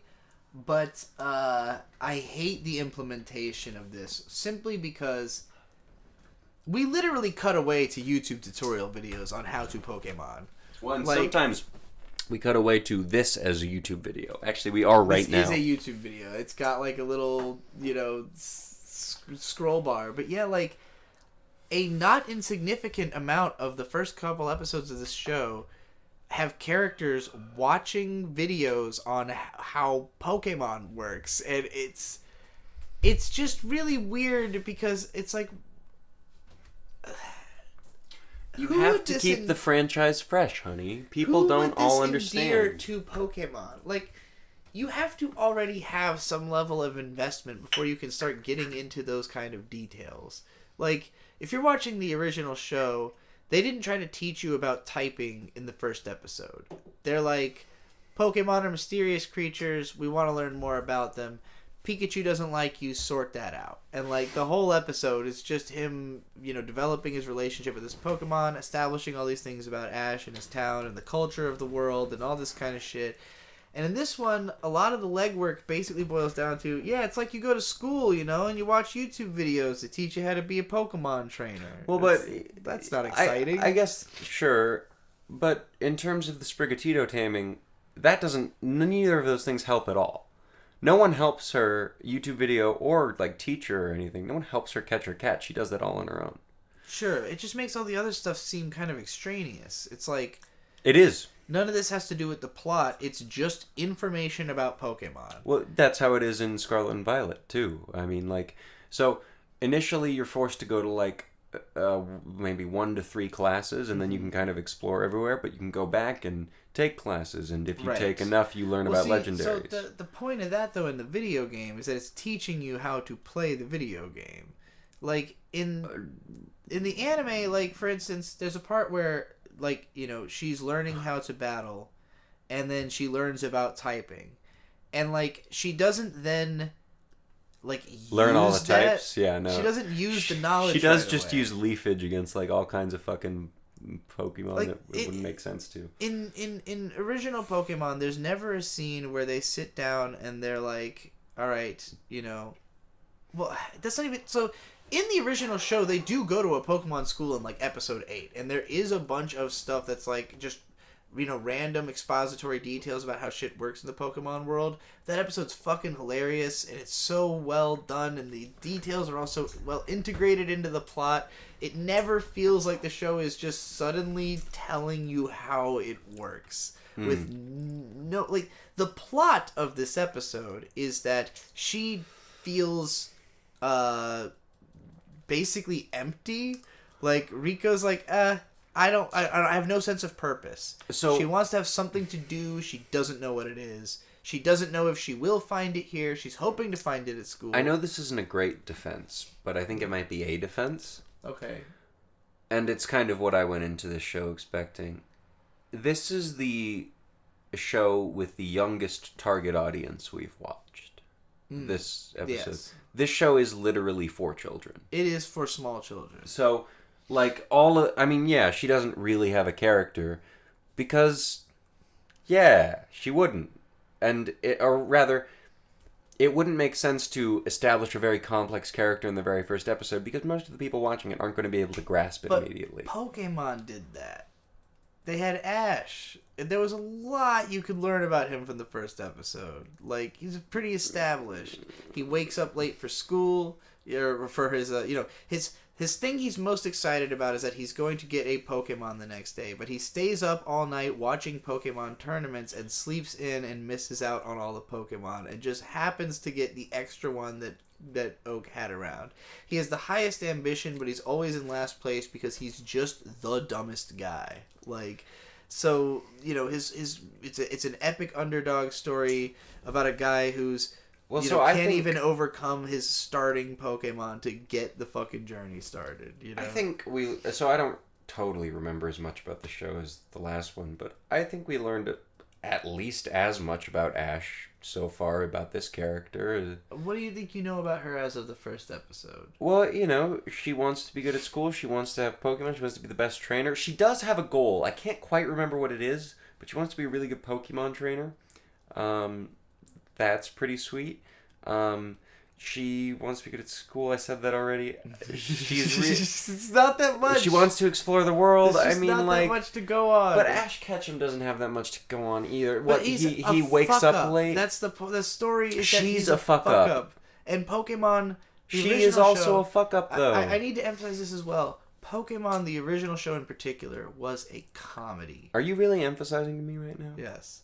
But I hate the implementation of this simply because we literally cut away to YouTube tutorial videos on how to Pokemon. Well, and sometimes we cut away to this as a YouTube video. Actually, we are right now. This is a YouTube video. It's got like a little, scroll bar. But yeah, like a not insignificant amount of the first couple episodes of this show have characters watching videos on how Pokemon works, and it's just really weird because it's like you have to keep the franchise fresh, honey. People don't all understand. To Pokemon, like you have to already have some level of investment before you can start getting into those kind of details. Like if you're watching the original show, they didn't try to teach you about typing in the first episode. They're like, Pokemon are mysterious creatures. We want to learn more about them. Pikachu doesn't like you, sort that out. And like the whole episode is just him, developing his relationship with his Pokemon, establishing all these things about Ash and his town and the culture of the world and all this kind of shit. And in this one, a lot of the legwork basically boils down to, it's like you go to school, and you watch YouTube videos that teach you how to be a Pokemon trainer. Well, but that's not exciting. I guess, sure. But in terms of the Sprigatito taming, neither of those things help at all. No one helps her YouTube video or like teacher or anything. No one helps her catch her cat. She does that all on her own. Sure, it just makes all the other stuff seem kind of extraneous. It's like it is. None of this has to do with the plot. It's just information about Pokemon. Well, that's how it is in Scarlet and Violet too. I mean, so initially you're forced to go to maybe 1 to 3 classes, and then you can kind of explore everywhere. But you can go back and take classes, and if you take enough, you learn about legendaries. So the point of that, though, in the video game is that it's teaching you how to play the video game. Like in the anime, like for instance, there's a part where she's learning how to battle, and then she learns about typing, and she doesn't then learn all the types. Yeah, no, she doesn't use the knowledge. She does just use leafage against all kinds of fucking Pokemon that it wouldn't make sense to. In original Pokemon, there's never a scene where they sit down and they're like, all right, well, that's not even so. In the original show, they do go to a Pokemon school in episode 8, and there is a bunch of stuff that's just random expository details about how shit works in the Pokemon world. That episode's fucking hilarious, and it's so well done, and the details are also well integrated into the plot. It never feels like the show is just suddenly telling you how it works. With no, the plot of this episode is that she feels, basically empty. Riko's I have no sense of purpose. So she wants to have something to do. She doesn't know what it is. She doesn't know if she will find it here. She's hoping to find it at school. I know this isn't a great defense, but I think it might be a defense. Okay. And it's kind of what I went into this show expecting. This is the show with the youngest target audience we've watched. This episode. Yes. This show is literally for children. It is for small children. So, she doesn't really have a character because, she wouldn't. It wouldn't make sense to establish a very complex character in the very first episode because most of the people watching it aren't going to be able to grasp it immediately. Pokemon did that. They had Ash. There was a lot you could learn about him from the first episode. He's pretty established. He wakes up late for school, or for his, his thing he's most excited about is that he's going to get a Pokemon the next day. But he stays up all night watching Pokemon tournaments and sleeps in and misses out on all the Pokemon and just happens to get the extra one that Oak had around. He has the highest ambition, but he's always in last place because he's just the dumbest guy. So, it's an epic underdog story about a guy who's can't even overcome his starting Pokemon to get the fucking journey started. I think I don't totally remember as much about the show as the last one, but I think we learned at least as much about Ash so far, about this character. What do you think you know about her as of the first episode? Well, she wants to be good at school. She wants to have Pokemon. She wants to be the best trainer. She does have a goal. I can't quite remember what it is, but she wants to be a really good Pokemon trainer. That's pretty sweet. She wants to be good at school. I said that already. It's not that much. She wants to explore the world. There's just not that much to go on. But Ash Ketchum doesn't have that much to go on either. But he wakes up late. That's the story. Is that She's a fuck up. And Pokemon. She is also a fuck up, though. I need to emphasize this as well. Pokemon, the original show in particular, was a comedy. Are you really emphasizing to me right now? Yes.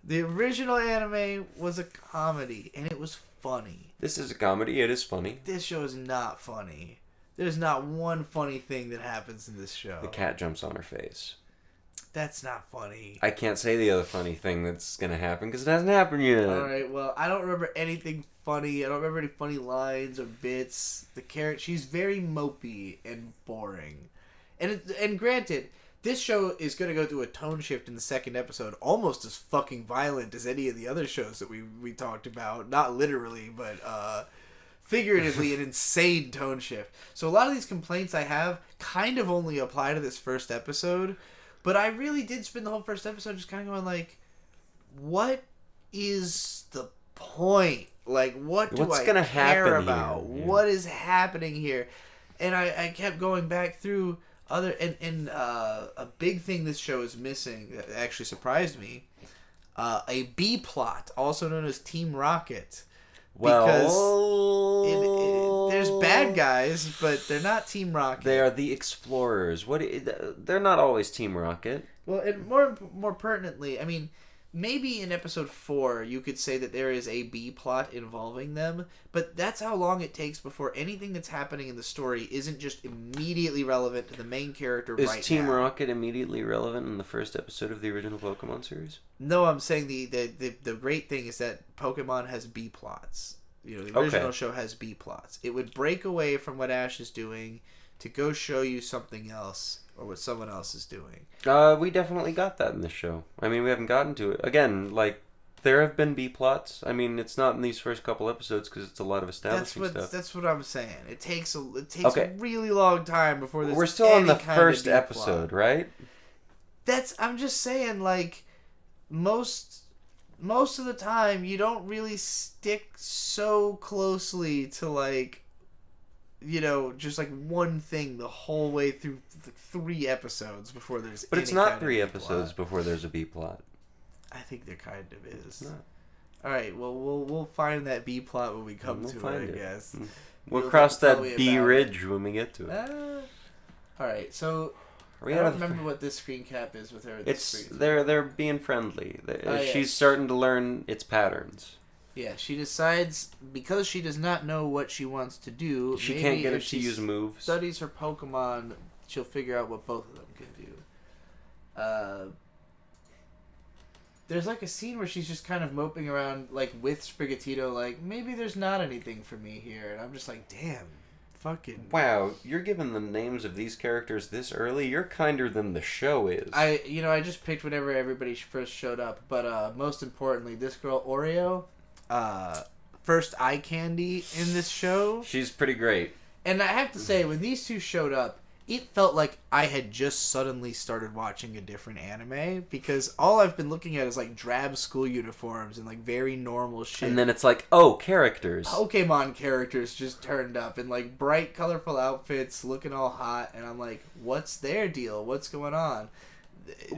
The original anime was a comedy, and it was funny. This is a comedy. It is funny. This show is not funny. There's not one funny thing that happens in this show. The cat jumps on her face. That's not funny. I can't say the other funny thing that's going to happen because it hasn't happened yet. Alright, well, I don't remember anything funny. I don't remember any funny lines or bits. The character, she's very mopey and boring. And granted, this show is going to go through a tone shift in the second episode, almost as fucking violent as any of the other shows that we talked about. Not literally, but figuratively an insane tone shift. So a lot of these complaints I have kind of only apply to this first episode. But I really did spend the whole first episode just kind of going like, what is the point? Like, what's I care about? Yeah. What is happening here? And I kept going back through other... And a big thing this show is missing that actually surprised me, a B-plot, also known as Team Rocket. Because there's bad guys, but they're not Team Rocket. They are the explorers. They're not always Team Rocket. Well, and more pertinently, I mean, maybe in episode 4 you could say that there is a B plot involving them, but that's how long it takes before anything that's happening in the story isn't just immediately relevant to the main character right now. Is Team Rocket immediately relevant in the first episode of the original Pokemon series? No, I'm saying the great thing is that Pokemon has B plots. You know, the original show has B plots. It would break away from what Ash is doing to go show you something else or what someone else is doing. We definitely got that in this show. I mean, we haven't gotten to it. Again, like, there have been B plots. I mean, it's not in these first couple episodes because it's a lot of establishing stuff. That's what I'm saying. It takes a really long time before there's We're still on the first episode, right? I'm just saying, like, most of the time you don't really stick so closely to, like, you know, just like one thing the whole way through 3 episodes before there's. But it's not 3 episodes before there's a B plot. I think there kind of is. It's not. All right, well, we'll find that B plot when we come to it, I guess. We'll cross that B ridge when we get to it. All right, so I don't remember what this screen cap is with her. They're being friendly. She's starting to learn its patterns. Yeah, she decides, because she does not know what she wants to do, she can't get it to use moves. Studies her Pokemon, she'll figure out what both of them can do. There's like a scene where she's just kind of moping around, like, with Sprigatito, like, maybe there's not anything for me here. And I'm just like, damn, fucking... Wow, you're giving the names of these characters this early? You're kinder than the show is. I just picked whenever everybody first showed up. But most importantly, this girl, Oreo... first eye candy in this show. She's pretty great. And I have to say, when these two showed up, it felt like I had just suddenly started watching a different anime, because all I've been looking at is like drab school uniforms and like very normal shit. And then it's like, oh, characters. Pokemon characters just turned up in like bright, colorful outfits, looking all hot, and I'm like, what's their deal? What's going on?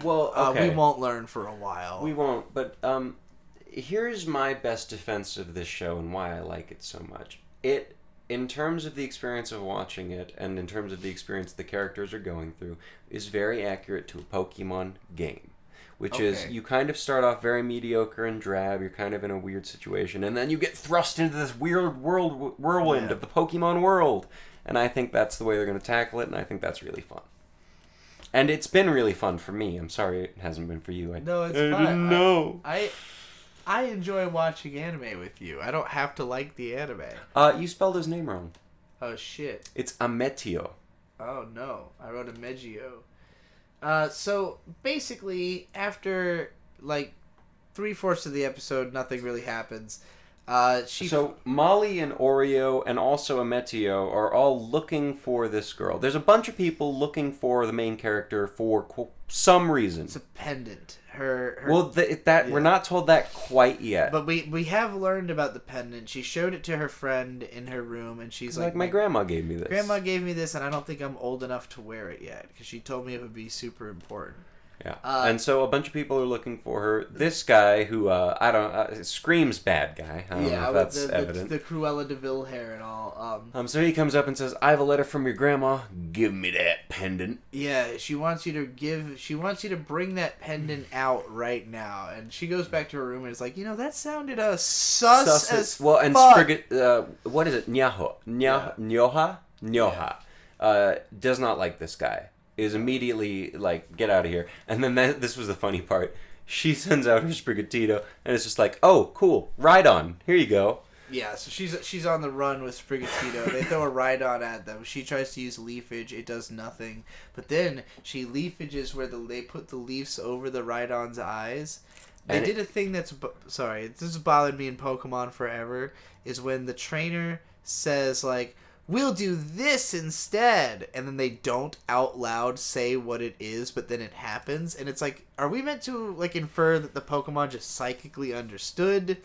Well, okay. We won't learn for a while. We won't, but here's my best defense of this show and why I like it so much. In terms of the experience of watching it, and in terms of the experience the characters are going through, is very accurate to a Pokemon game. Which is, you kind of start off very mediocre and drab, you're kind of in a weird situation, and then you get thrust into this weird whirlwind of the Pokemon world. And I think that's the way they're going to tackle it, and I think that's really fun. And it's been really fun for me. I'm sorry it hasn't been for you. No, it's fine. I didn't know. I enjoy watching anime with you. I don't have to like the anime. You spelled his name wrong. Oh, shit. It's Ametio. Oh, no. I wrote Ameggio. So, basically, after, like, 3/4 of the episode, nothing really happens. So Molly and Oreo and also Ametio are all looking for this girl. There's a bunch of people looking for the main character for some reason. It's a pendant. Her We're not told that quite yet. But we have learned about the pendant. She showed it to her friend in her room, and she's like, my grandma gave me this. Grandma gave me this, and I don't think I'm old enough to wear it yet, because she told me it would be super important. Yeah, and so a bunch of people are looking for her. This guy, who screams bad guy. I don't know if that's evident. The Cruella de Vil hair and all. So he comes up and says, "I have a letter from your grandma. Give me that pendant." Yeah, she wants you to bring that pendant out right now. And she goes back to her room and is like, that sounded sus as well. And fuck. What is it? Nyoha does not like this guy. Is immediately like, get out of here. And then this was the funny part. She sends out her Sprigatito, and it's just like, oh, cool, Rhydon, here you go. Yeah, so she's on the run with Sprigatito. They throw a Rhydon at them. She tries to use Leafage. It does nothing. But then she Leafages where they put the leaves over the Rhydon's eyes. They did a thing that's... Sorry, this has bothered me in Pokemon forever, is when the trainer says, like, we'll do this instead, and then they don't out loud say what it is, but then it happens, and it's like, are we meant to like infer that the Pokemon just psychically understood?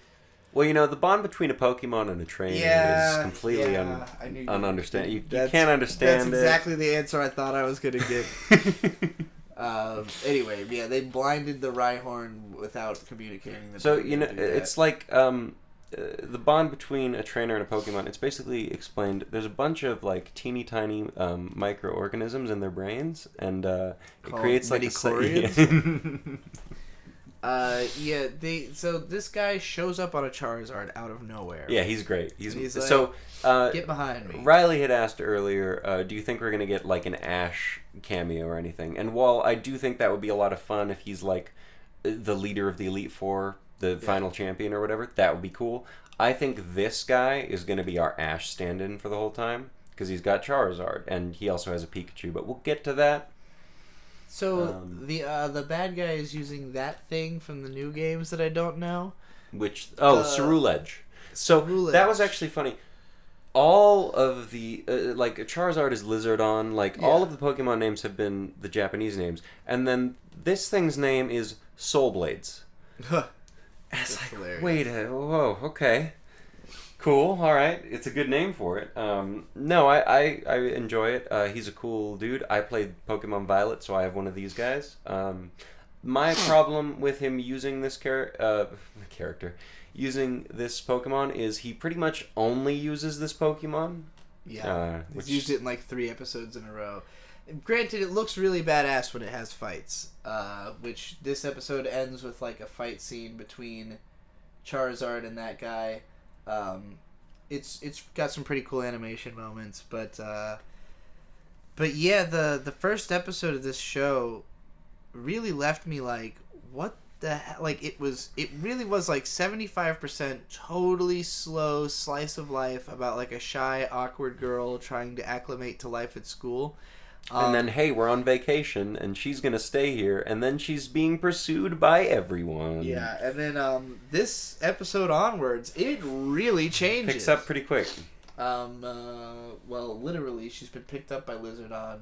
Well, the bond between a Pokemon and a trainer is completely ununderstandable. You can't understand it. That's exactly the answer I thought I was going to get. Anyway, yeah, they blinded the Rhyhorn without communicating. It's like... the bond between a trainer and a Pokemon, it's basically explained. There's a bunch of like teeny tiny microorganisms in their brains, and it creates like So this guy shows up on a Charizard out of nowhere. Yeah, he's great. He's like, get behind me. Riley had asked earlier, do you think we're gonna get like an Ash cameo or anything? And while I do think that would be a lot of fun if he's like the leader of the Elite Four, the final champion or whatever, that would be cool. I think this guy is going to be our Ash stand-in for the whole time, because he's got Charizard, and he also has a Pikachu, but we'll get to that. So, the bad guy is using that thing from the new games that I don't know? Ceruledge. So, that was actually funny. All of the, Charizard is Lizardon, all of the Pokemon names have been the Japanese names, and then this thing's name is Soulblades. It's like, hilarious. Whoa, okay. Cool, alright. It's a good name for it. No, I enjoy it. He's a cool dude. I played Pokemon Violet, so I have one of these guys. My problem with him using this using this Pokemon is he pretty much only uses this Pokemon. Yeah, he's used it in like 3 episodes in a row. Granted, it looks really badass when it has fights, which this episode ends with like a fight scene between Charizard and that guy. It's got some pretty cool animation moments, but yeah, the first episode of this show really left me like, what the hell? Like, it really was like 75% totally slow slice of life about like a shy, awkward girl trying to acclimate to life at school. And then, hey, we're on vacation, and she's going to stay here, and then she's being pursued by everyone. Yeah, and then this episode onwards, it really changes. Picks up pretty quick. Well, literally, she's been picked up by Lizardon.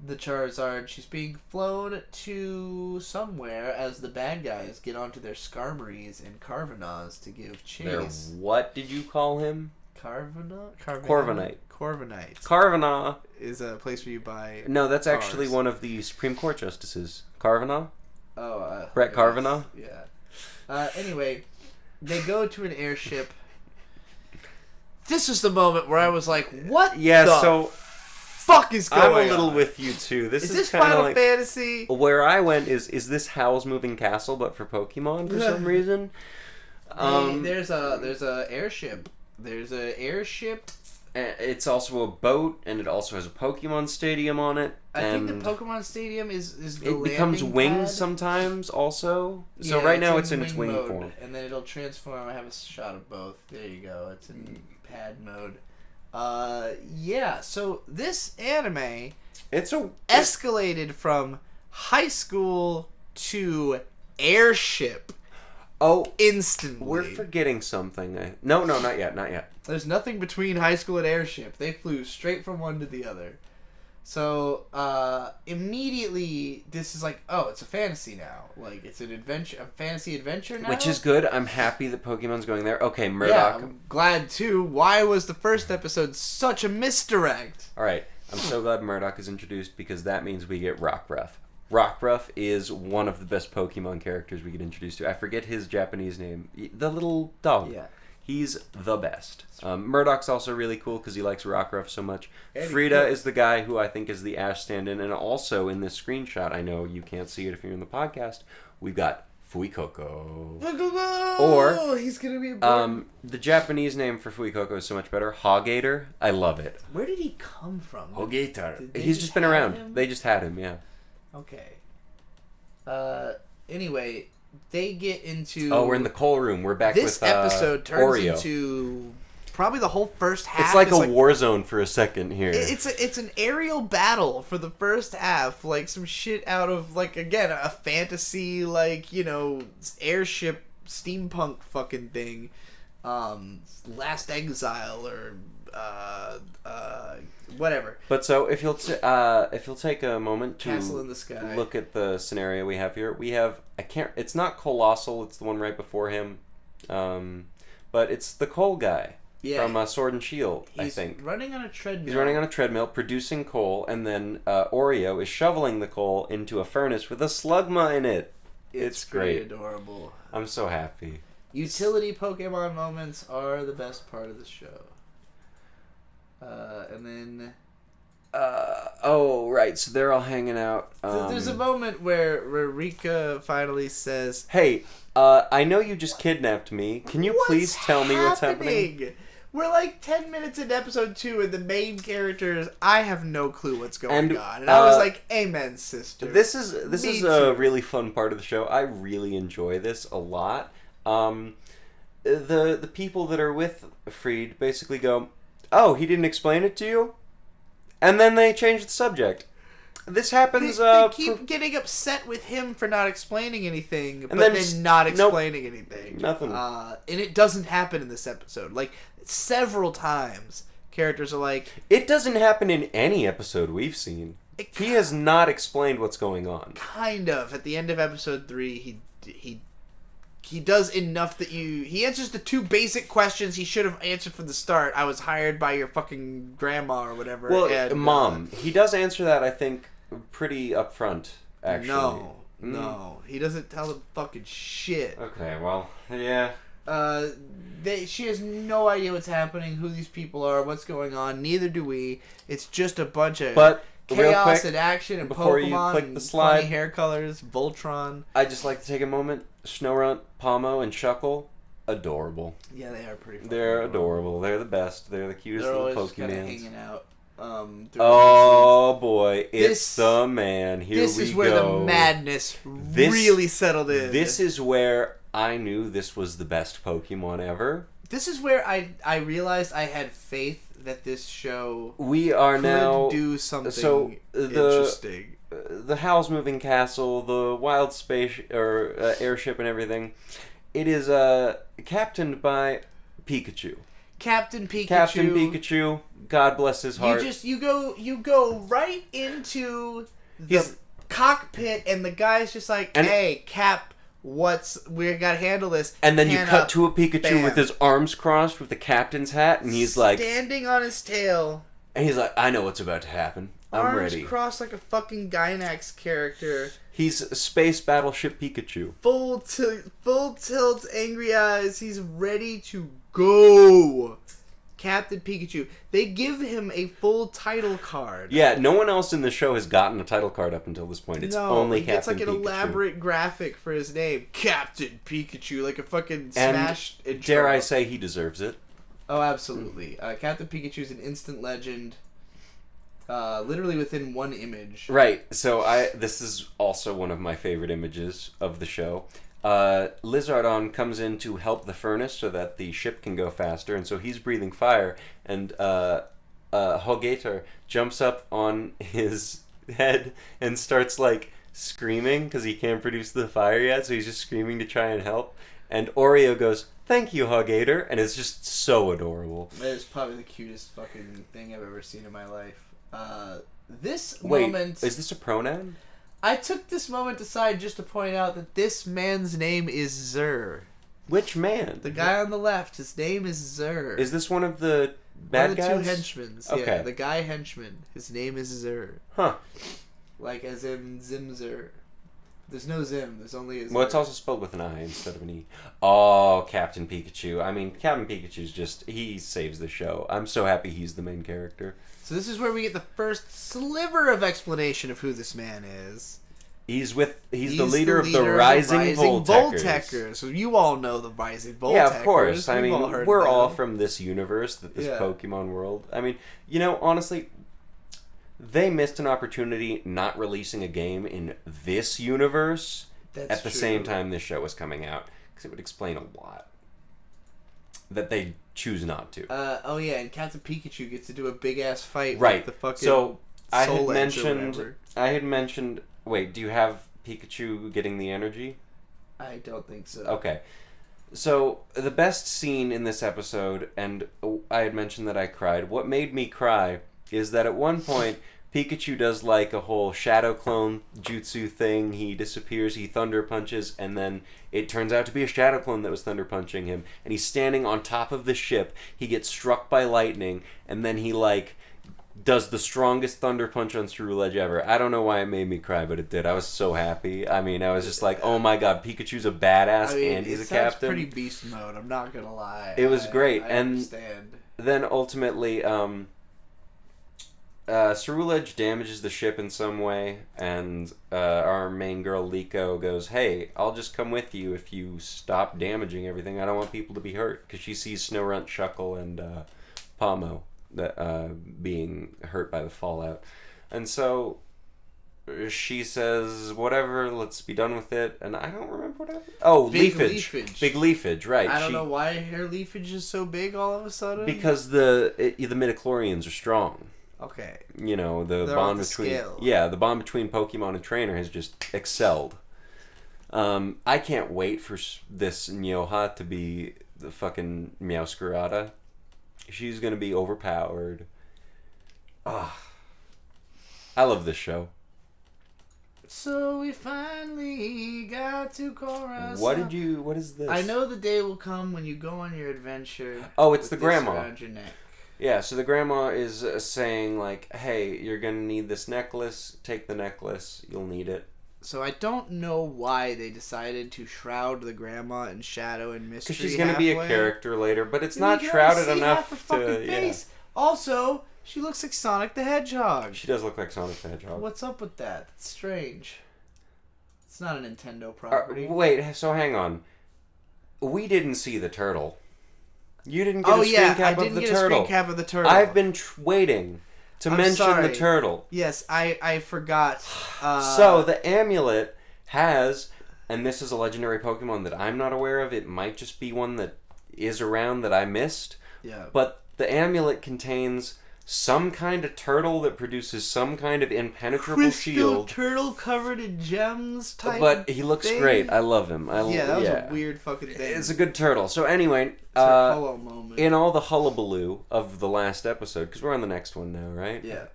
The Charizard, she's being flown to somewhere as the bad guys get onto their Skarmories and Carvanaz to give chase. What did you call him? Corviknight. Carvanaz is a place where you buy. No, that's cars. Actually one of the Supreme Court justices. Carvanaz. Oh, Brett Carvanaz. Yeah. Anyway, they go to an airship. This was the moment where I was like, "What? the fuck is going on?" I'm a little with you too. Is this Final Fantasy? Where I went is this Howl's Moving Castle, but for Pokemon for some reason. There's a airship. There's an airship. It's also a boat, and it also has a Pokemon Stadium on it. I think the Pokemon Stadium is the it becomes wings pad. Sometimes also. So right now it's in its wing mode, form. And then it'll transform. I have a shot of both. There you go. It's in pad mode. Yeah. So this anime, escalated from high school to airship. Oh, instantly. we're forgetting something. No, not yet. There's nothing between high school and airship. They flew straight from one to the other. So, immediately, this is like, oh, it's a fantasy now. Like, it's an adventure, a fantasy adventure now? Which is good. I'm happy that Pokemon's going there. Okay, Murdoch. Yeah, I'm glad, too. Why was the first episode such a misdirect? Alright, I'm so glad Murdoch is introduced because that means we get Rockruff. Rockruff is one of the best Pokemon characters we get introduced to. I forget his Japanese name. The little dog. Yeah. He's the best. Murdoch's also really cool because he likes Rockruff so much. Eddie, Frida cool. is the guy who I think is the Ash stand-in. And also in this screenshot, I know you can't see it if you're in the podcast, we've got Fuikoko. Or he's gonna be a the Japanese name for Fuikoko is so much better. Hogator. I love it. Where did he come from? Hogator. Did He's they just been have around. him? They just had him, yeah. Okay. Anyway, they get into... Oh, we're in the coal room. We're back this with episode turns Oreo. into probably the whole first half. It's like is a war zone for a second here. It's an aerial battle for the first half, like some shit out of, like, again, a fantasy, like, you know, airship steampunk fucking thing. Last Exile or whatever. But so if you'll take a moment to Castle in the Sky. look at the scenario we have here, we have it's not Colossal, it's the one right before him, but it's the coal guy from Sword and Shield. I think He's running on a treadmill. He's running on a treadmill, producing coal, and then Oreo is shoveling the coal into a furnace with a slugma in it. It's great. Adorable. I'm so happy. Utility Pokemon moments are the best part of the show. And then... oh, right, so they're all hanging out. There's a moment where Rika finally says... Hey, I know you just kidnapped me. Can you please tell me what's happening? We're like 10 minutes into episode 2 and the main characters, I have no clue what's going on. And I was like, amen, sister. This is a really fun part of the show. I really enjoy this a lot. The people that are with Freed basically go, oh, he didn't explain it to you? And then they change the subject. This happens... They keep getting upset with him for not explaining anything, but then not explaining anything. Nothing. And it doesn't happen in this episode. Like, several times, characters are like... It doesn't happen in any episode we've seen. He has not explained what's going on. Kind of. At the end of episode 3, he does enough that he answers the 2 basic questions he should have answered from the start. I was hired by your fucking grandma or whatever. Well, and, Mom. He does answer that, I think, pretty upfront, actually. No. He doesn't tell them fucking shit. Okay, well, yeah. She has no idea what's happening, who these people are, what's going on. Neither do we. It's just a bunch of chaos and action and before Pokemon you click and the slide, funny hair colors, Voltron. I'd just like to take a moment. Snorunt, Pomo, and Shuckle, adorable. Yeah, they are pretty. They're adorable. They're the best. They're the cutest They're little always kind of Pokemans. hanging out. Oh boy, it's the man. Here we go. This is where the madness really settled in. This is where I knew this was the best Pokemon ever. This is where I realized I had faith that this show could do something interesting. The Howl's Moving Castle, the wild space or airship and everything. It is captained by Pikachu. Captain Pikachu. God bless his heart. You go right into the cockpit and the guy's just like, hey, Cap, we gotta handle this. And then you cut to a Pikachu bam. with his arms crossed with the captain's hat, and he's like standing on his tail. And he's like, I know what's about to happen. I'm ready. Arms crossed like a fucking Gynax character. He's Space Battleship Pikachu. Full tilt, angry eyes. He's ready to go. Captain Pikachu. They give him a full title card. Yeah, no one else in the show has gotten a title card up until this point. It's only Captain Pikachu. It's like an elaborate graphic for his name. Captain Pikachu. Like a fucking smashed intro. Dare I say he deserves it. Oh, absolutely. Captain Pikachu is an instant legend. Literally within one image. Right. So this is also one of my favorite images of the show. Lizardon comes in to help the furnace so that the ship can go faster, and so he's breathing fire, and Hogator jumps up on his head and starts like screaming because he can't produce the fire yet, so he's just screaming to try and help. And Oreo goes, "Thank you, Hug-Gator," and it's just so adorable. That is probably the cutest fucking thing I've ever seen in my life. Wait, Moment... is this a pronoun? I took this moment aside just to point out that this man's name is Zur. Which man? The guy on the left, his name is Zur. Is this one of the bad guys? One of the two henchmen. Okay. Yeah, the guy henchman. His name is Zur. Huh. Like as in Zimzer. There's no Zim. There's only a Zur. Well, it's also spelled with an I instead of an E. Oh, Captain Pikachu. I mean, Captain Pikachu's just... He saves the show. I'm so happy he's the main character. So this is where we get the first sliver of explanation of who this man is. He's the leader of the Rising Volteckers. So you all know the Rising Volteckers. Yeah, of course. I mean, we're all them. from this universe, this Pokemon world. I mean, honestly, they missed an opportunity not releasing a game in this universe at the same time this show was coming out, because it would explain a lot that they choose not to. Oh yeah, and Captain Pikachu gets to do a big ass fight with the fucking So I Soul had mentioned. Wait, do you have Pikachu getting the energy? I don't think so. Okay. So, the best scene in this episode, and I had mentioned that I cried. What made me cry is that at one point, Pikachu does like a whole shadow clone jutsu thing. He disappears, he thunder punches, and then it turns out to be a shadow clone that was thunder punching him. And he's standing on top of the ship. He gets struck by lightning, and then he does the strongest thunder punch on Ceruledge ever. I don't know why it made me cry, but it did. I was so happy. I mean, I was just like, oh my god, Pikachu's a badass and he's a captain. Pretty beast mode, I'm not gonna lie. It was great. I and understand. Then ultimately, Ceruledge damages the ship in some way, and our main girl, Liko, goes, hey, I'll just come with you if you stop damaging everything. I don't want people to be hurt. Because she sees Snorunt, Shuckle, and Pomo being hurt by the fallout. And so she says, whatever, let's be done with it. And I don't remember what happened. Oh, leafage. Big leafage, right. I don't know why her leafage is so big all of a sudden. Because the midichlorians are strong. Okay. The They're bond the between scale. the bond between Pokemon and trainer has just excelled. I can't wait for this Nyoha to be the fucking Meowscarada. She's gonna be overpowered. I love this show. So we finally got to Chorus. What is this? I know the day will come when you go on your adventure. Oh, it's the grandma. Around your neck. Yeah, so the grandma is saying hey, you're gonna need this necklace. Take the necklace. You'll need it. So I don't know why they decided to shroud the grandma in shadow and mystery. Because she's going to be a character later, but it's not shrouded enough to... Face. Also, she looks like Sonic the Hedgehog. She does look like Sonic the Hedgehog. What's up with that? It's strange. It's not a Nintendo property. Wait, so hang on. We didn't see the turtle. You didn't get a screen cap of the turtle. I didn't get a screen cap of the turtle. I've been waiting to mention the turtle. Yes, I forgot. So the amulet has, and this is a legendary Pokemon that I'm not aware of. It might just be one that is around that I missed. Yeah. But the amulet contains some kind of turtle that produces some kind of impenetrable shield. Turtle covered in gems type. But he looks great. I love him. That was a weird fucking thing. It's a good turtle. So anyway, hello moment. In all the hullabaloo of the last episode, because we're on the next one now, right? Yeah.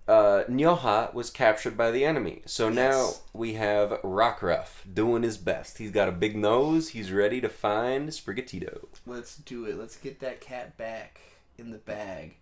Nyoha was captured by the enemy. So now we have Rockruff doing his best. He's got a big nose. He's ready to find Sprigatito. Let's do it. Let's get that cat back in the bag.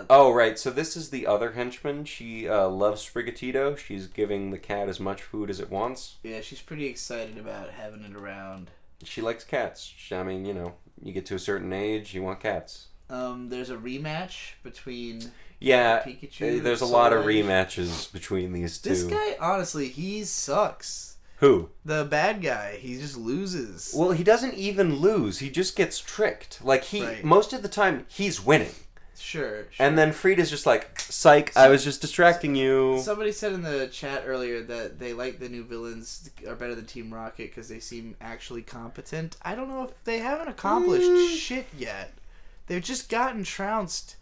Right. So this is the other henchman. She loves Sprigatito. She's giving the cat as much food as it wants. Yeah, she's pretty excited about having it around. She likes cats. I mean, you get to a certain age, you want cats. There's a rematch between... Yeah, Pikachu. There's a lot of rematches between these two. This guy, honestly, he sucks. Who? The bad guy. He just loses. Well, he doesn't even lose. He just gets tricked. Most of the time, he's winning. Sure. And then Frida's just like, psych, I was just distracting you. Somebody said in the chat earlier that they like the new villains are better than Team Rocket because they seem actually competent. I don't know if they haven't accomplished shit yet. They've just gotten trounced.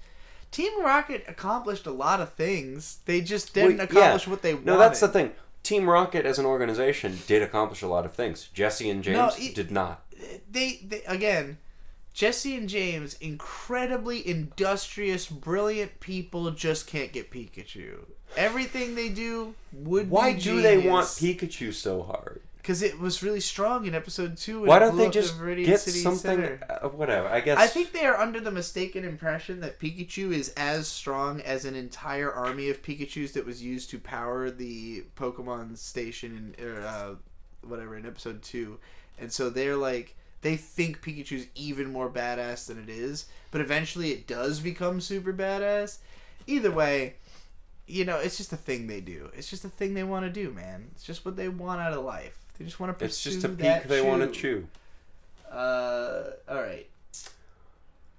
Team Rocket accomplished a lot of things. They just didn't accomplish what they wanted. No, that's the thing. Team Rocket as an organization did accomplish a lot of things. Jesse and James did not. They again, Jesse and James, incredibly industrious, brilliant people, just can't get Pikachu. Everything they do would Why be do genius. they want Pikachu so hard? Because it was really strong in episode 2. Why don't they just get City something? Whatever. I guess. I think they are under the mistaken impression that Pikachu is as strong as an entire army of Pikachus that was used to power the Pokemon station in episode 2, and so they're like they think Pikachu's even more badass than it is, but eventually it does become super badass. Either way, it's just a thing they do. It's just a thing they want to do, man. It's just what they want out of life. They just want to pursue that. It's just a peak they want to chew. Alright.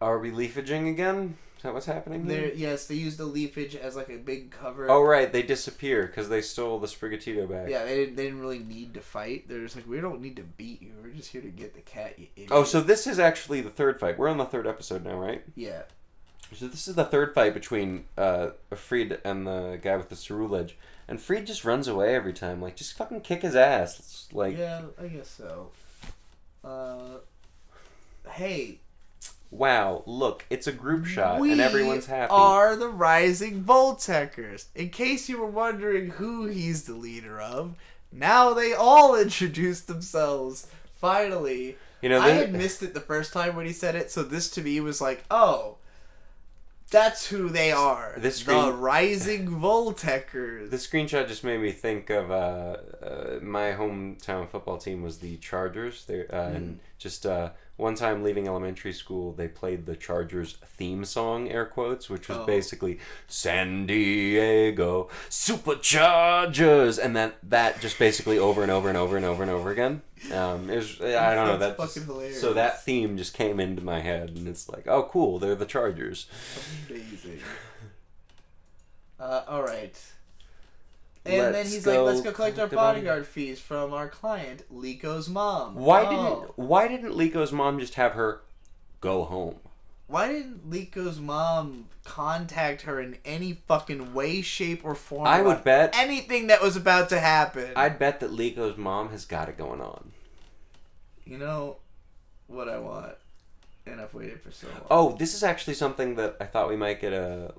Are we leafaging again? Is that what's happening here? Yes, they used the leafage as like a big cover. Oh, right. They disappear because they stole the Sprigatito bag. Yeah, they didn't really need to fight. They're just like, we don't need to beat you. We're just here to get the cat, you idiot. Oh, so this is actually the third fight. We're on the third episode now, right? Yeah. So this is the third fight between Freed and the guy with the Cerulege. And Freed just runs away every time. Like, just fucking kick his ass. It's like... Yeah, I guess so. Hey. Wow, look, it's a group shot and everyone's happy. We are the Rising Volteckers. In case you were wondering who he's the leader of, now they all introduce themselves. Finally. I had missed it the first time when he said it, so this to me was like, oh... That's who they are. The Rising Volteckers. The screenshot just made me think of my hometown football team was the Chargers. And just one time leaving elementary school, they played the Chargers theme song, air quotes, which was basically San Diego Superchargers, and that just basically over and over and over and over and over again. It was, I don't know, that's fucking hilarious. So that theme just came into my head, and it's like, oh, cool, they're the Chargers. Amazing. All right. And then he's like, let's go collect our bodyguard fees from our client, Lico's mom. Why didn't Lico's mom just have her go home? Why didn't Lico's mom contact her in any fucking way, shape, or form? I would bet anything that was about to happen. I'd bet that Lico's mom has got it going on. You know what I want, and I've waited for so long. Oh, this is actually something that I thought we might get a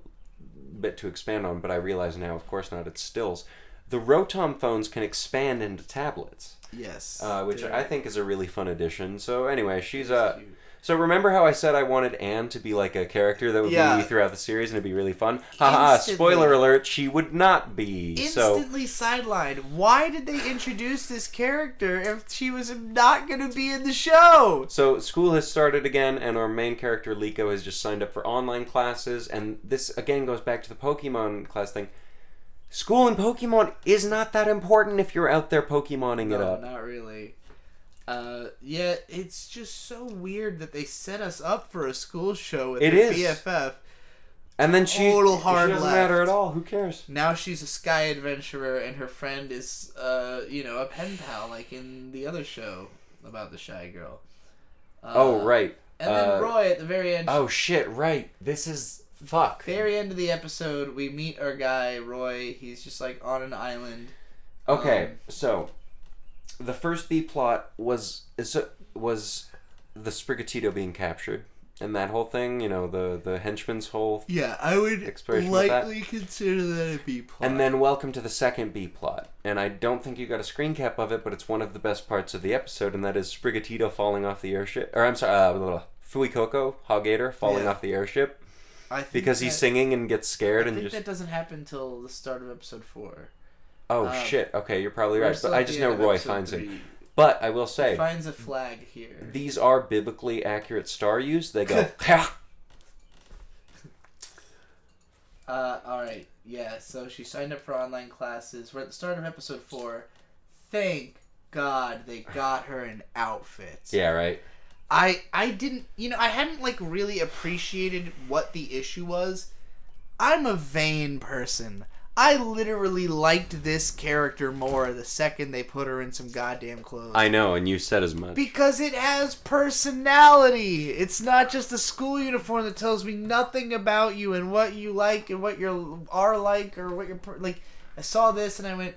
bit to expand on, but I realize now, of course not, it's stills. The Rotom phones can expand into tablets. Yes. Which I think is a really fun addition. So anyway, she's cute. So remember how I said I wanted Anne to be like a character that would be throughout the series and it'd be really fun? Haha, spoiler alert, she would not be. Instantly sidelined. Why did they introduce this character if she was not going to be in the show? So school has started again and our main character, Liko, has just signed up for online classes. And this, again, goes back to the Pokemon class thing. School in Pokemon is not that important if you're out there Pokemoning it up. No, not really. Yeah, it's just so weird that they set us up for a school show with her BFF. And then she doesn't matter at all. Who cares? Now she's a sky adventurer, and her friend is, a pen pal, like in the other show about the shy girl. Right. And then Roy at the very end. Oh shit! Right. This is fuck. Very end of the episode, we meet our guy Roy. He's just like on an island. Okay, so. The first B plot was the Sprigatito being captured, and that whole thing, the henchman's whole I would likely consider that a B plot. And then welcome to the second B plot, and I don't think you got a screen cap of it, but it's one of the best parts of the episode, and that is Sprigatito falling off the airship, or I'm sorry, Fuecoco, Hog-Gator, falling off the airship, because he's singing and gets scared. I think that doesn't happen until the start of episode 4. Oh, shit. Okay, you're probably right. But I just know Roy finds him. But I will say... He finds a flag here. These are biblically accurate star use. They go... Ha! Alright. Yeah, so she signed up for online classes. We're at the start of episode 4. Thank God they got her an outfit. Yeah, right. I didn't... I hadn't, really appreciated what the issue was. I'm a vain person. I literally liked this character more the second they put her in some goddamn clothes. I know, and you said as much. Because it has personality. It's not just a school uniform that tells me nothing about you and what you like and what you are like or what you're... I saw this and I went,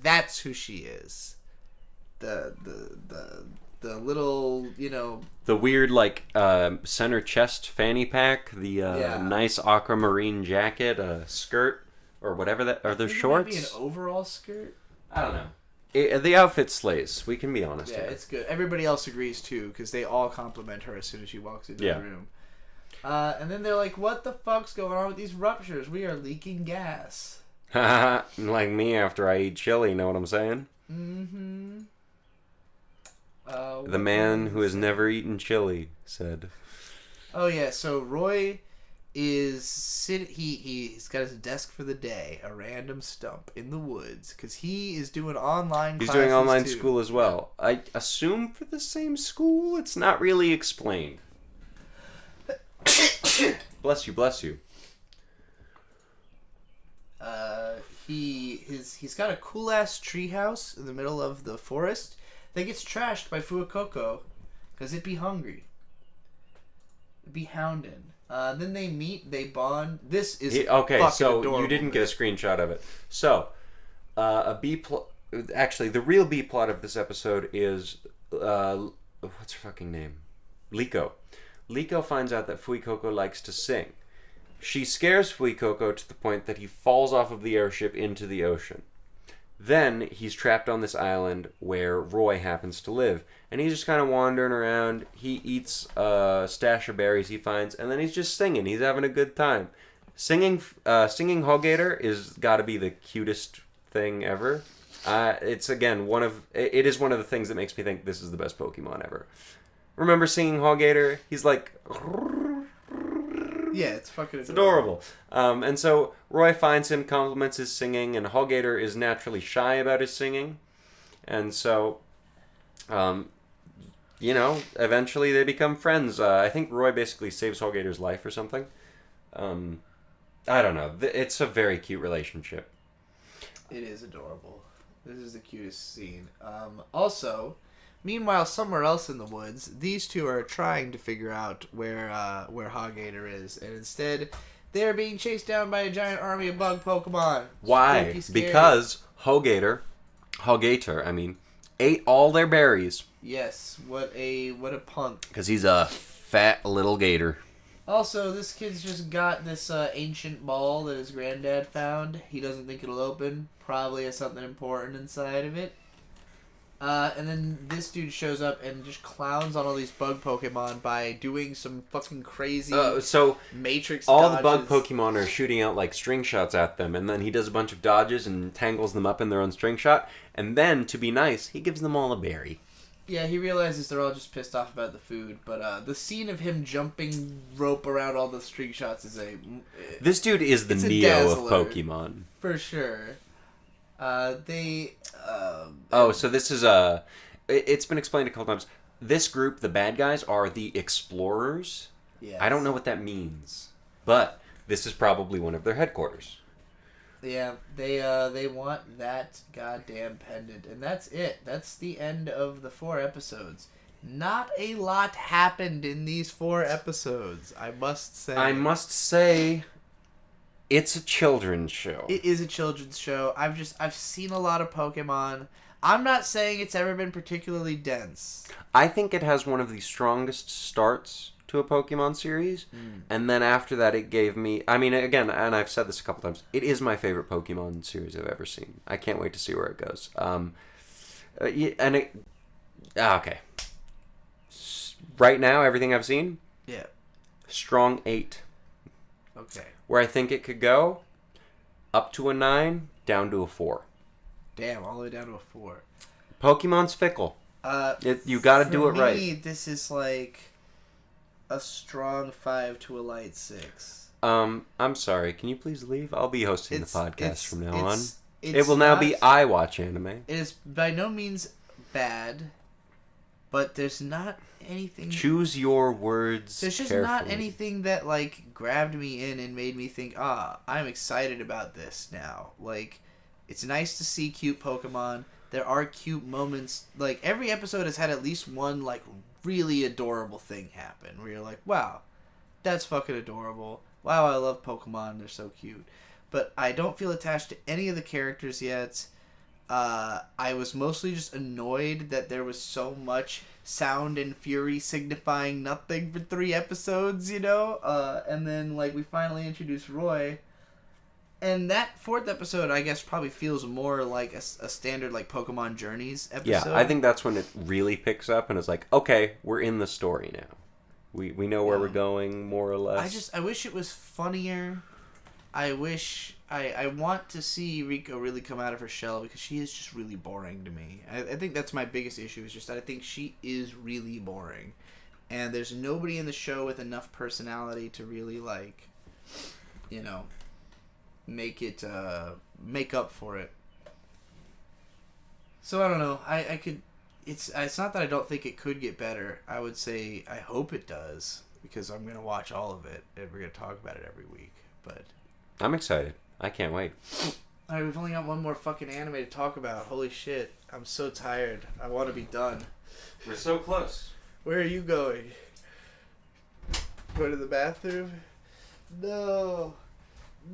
that's who she is. The little, the weird like center chest fanny pack, the nice aquamarine jacket, skirt or whatever that are. Those shorts. Maybe an overall skirt. I don't know. The outfit slays. We can be honest. Yeah, here. it's good. Everybody else agrees too, because they all compliment her as soon as she walks into the room. And then they're like, "What the fuck's going on with these ruptures? We are leaking gas." Like me after I eat chili. Know what I'm saying? Mm-hmm. The man who has never eaten chili said. Oh yeah, so Roy is he's got his desk for the day, a random stump in the woods, because he is doing online classes. He's doing online school as well. I assume for the same school. It's not really explained. Bless you, bless you. He's got a cool ass treehouse in the middle of the forest that gets trashed by Fuecoco because it be hungry. It be hounding. Then they meet, they bond. This is okay. So adorable, you didn't get a screenshot of it. So actually, the real B plot of this episode is what's her fucking name? Liko. Liko finds out that Fuecoco likes to sing. She scares Fuecoco to the point that he falls off of the airship into the ocean. Then he's trapped on this island where Roy happens to live. And he's just kind of wandering around. He eats a stash of berries he finds, and then he's just singing. He's having a good time. Singing Hogator is got to be the cutest thing ever. It's, again, it is one of the things that makes me think this is the best Pokemon ever. Remember singing Hogator? He's like... Yeah, it's fucking adorable. And so Roy finds him, compliments his singing, and Hogator is naturally shy about his singing. And so, eventually they become friends. I think Roy basically saves Hogator's life or something. I don't know. It's a very cute relationship. It is adorable. This is the cutest scene. Also... Meanwhile, somewhere else in the woods, these two are trying to figure out where Hogator is, and instead, they're being chased down by a giant army of bug Pokemon. Why? Because Hogator, ate all their berries. Yes, what a punk. Because he's a fat little gator. Also, this kid's just got this ancient ball that his granddad found. He doesn't think it'll open. Probably has something important inside of it. And then this dude shows up and just clowns on all these bug Pokemon by doing some fucking crazy Matrix all dodges. The bug Pokemon are shooting out like string shots at them, and then he does a bunch of dodges and tangles them up in their own string shot, and then, to be nice, he gives them all a berry. Yeah, he realizes they're all just pissed off about the food, but the scene of him jumping rope around all the string shots is This dude is the Neo of Pokemon. For sure. So this is it's been explained a couple times. This group, the bad guys, are the Explorers. Yes. I don't know what that means, but this is probably one of their headquarters. Yeah, they want that goddamn pendant, and that's it. That's the end of the 4 episodes. Not a lot happened in these 4 episodes, I must say. It's a children's show. It is a children's show. I've seen a lot of Pokemon. I'm not saying it's ever been particularly dense. I think it has one of the strongest starts to a Pokemon series. And then after that it gave me... I mean, again, and I've said this a couple times, it is my favorite Pokemon series I've ever seen. I can't wait to see where it goes. Okay. Right now, everything I've seen? Yeah. Strong 8. Okay. Where I think it could go, up to a 9, down to a 4. Damn, all the way down to a 4. Pokemon's fickle. You gotta do it right. For me, this is like a strong 5 to a light 6. I'm sorry. Can you please leave? I'll be hosting the podcast from now on. It will now be I Watch Anime. It is by no means bad, but there's not anything... Choose your words There's just carefully. not anything that, like, grabbed me in and made me think, I'm excited about this now. Like, it's nice to see cute Pokemon. There are cute moments. Like, every episode has had at least one, like, really adorable thing happen. Where you're like, wow, that's fucking adorable. Wow, I love Pokemon. They're so cute. But I don't feel attached to any of the characters yet. I was mostly just annoyed that there was so much sound and fury signifying nothing for 3 episodes, you know? And then, like, we finally introduced Roy. And that 4th episode, I guess, probably feels more like a standard, like, Pokemon Journeys episode. Yeah, I think that's when it really picks up and it's like, okay, we're in the story now. We know where we're going, more or less. I wish it was funnier. I want to see Riko really come out of her shell because she is just really boring to me. I think that's my biggest issue, is just that I think she is really boring. And there's nobody in the show with enough personality to really, like, you know, make up for it. So I don't know. I could. It's not that I don't think it could get better. I would say I hope it does, because I'm gonna watch all of it and we're gonna talk about it every week. But I'm excited. I can't wait. Alright, we've only got one more fucking anime to talk about. Holy shit. I'm so tired. I want to be done. We're so close. Where are you going? Go to the bathroom? No.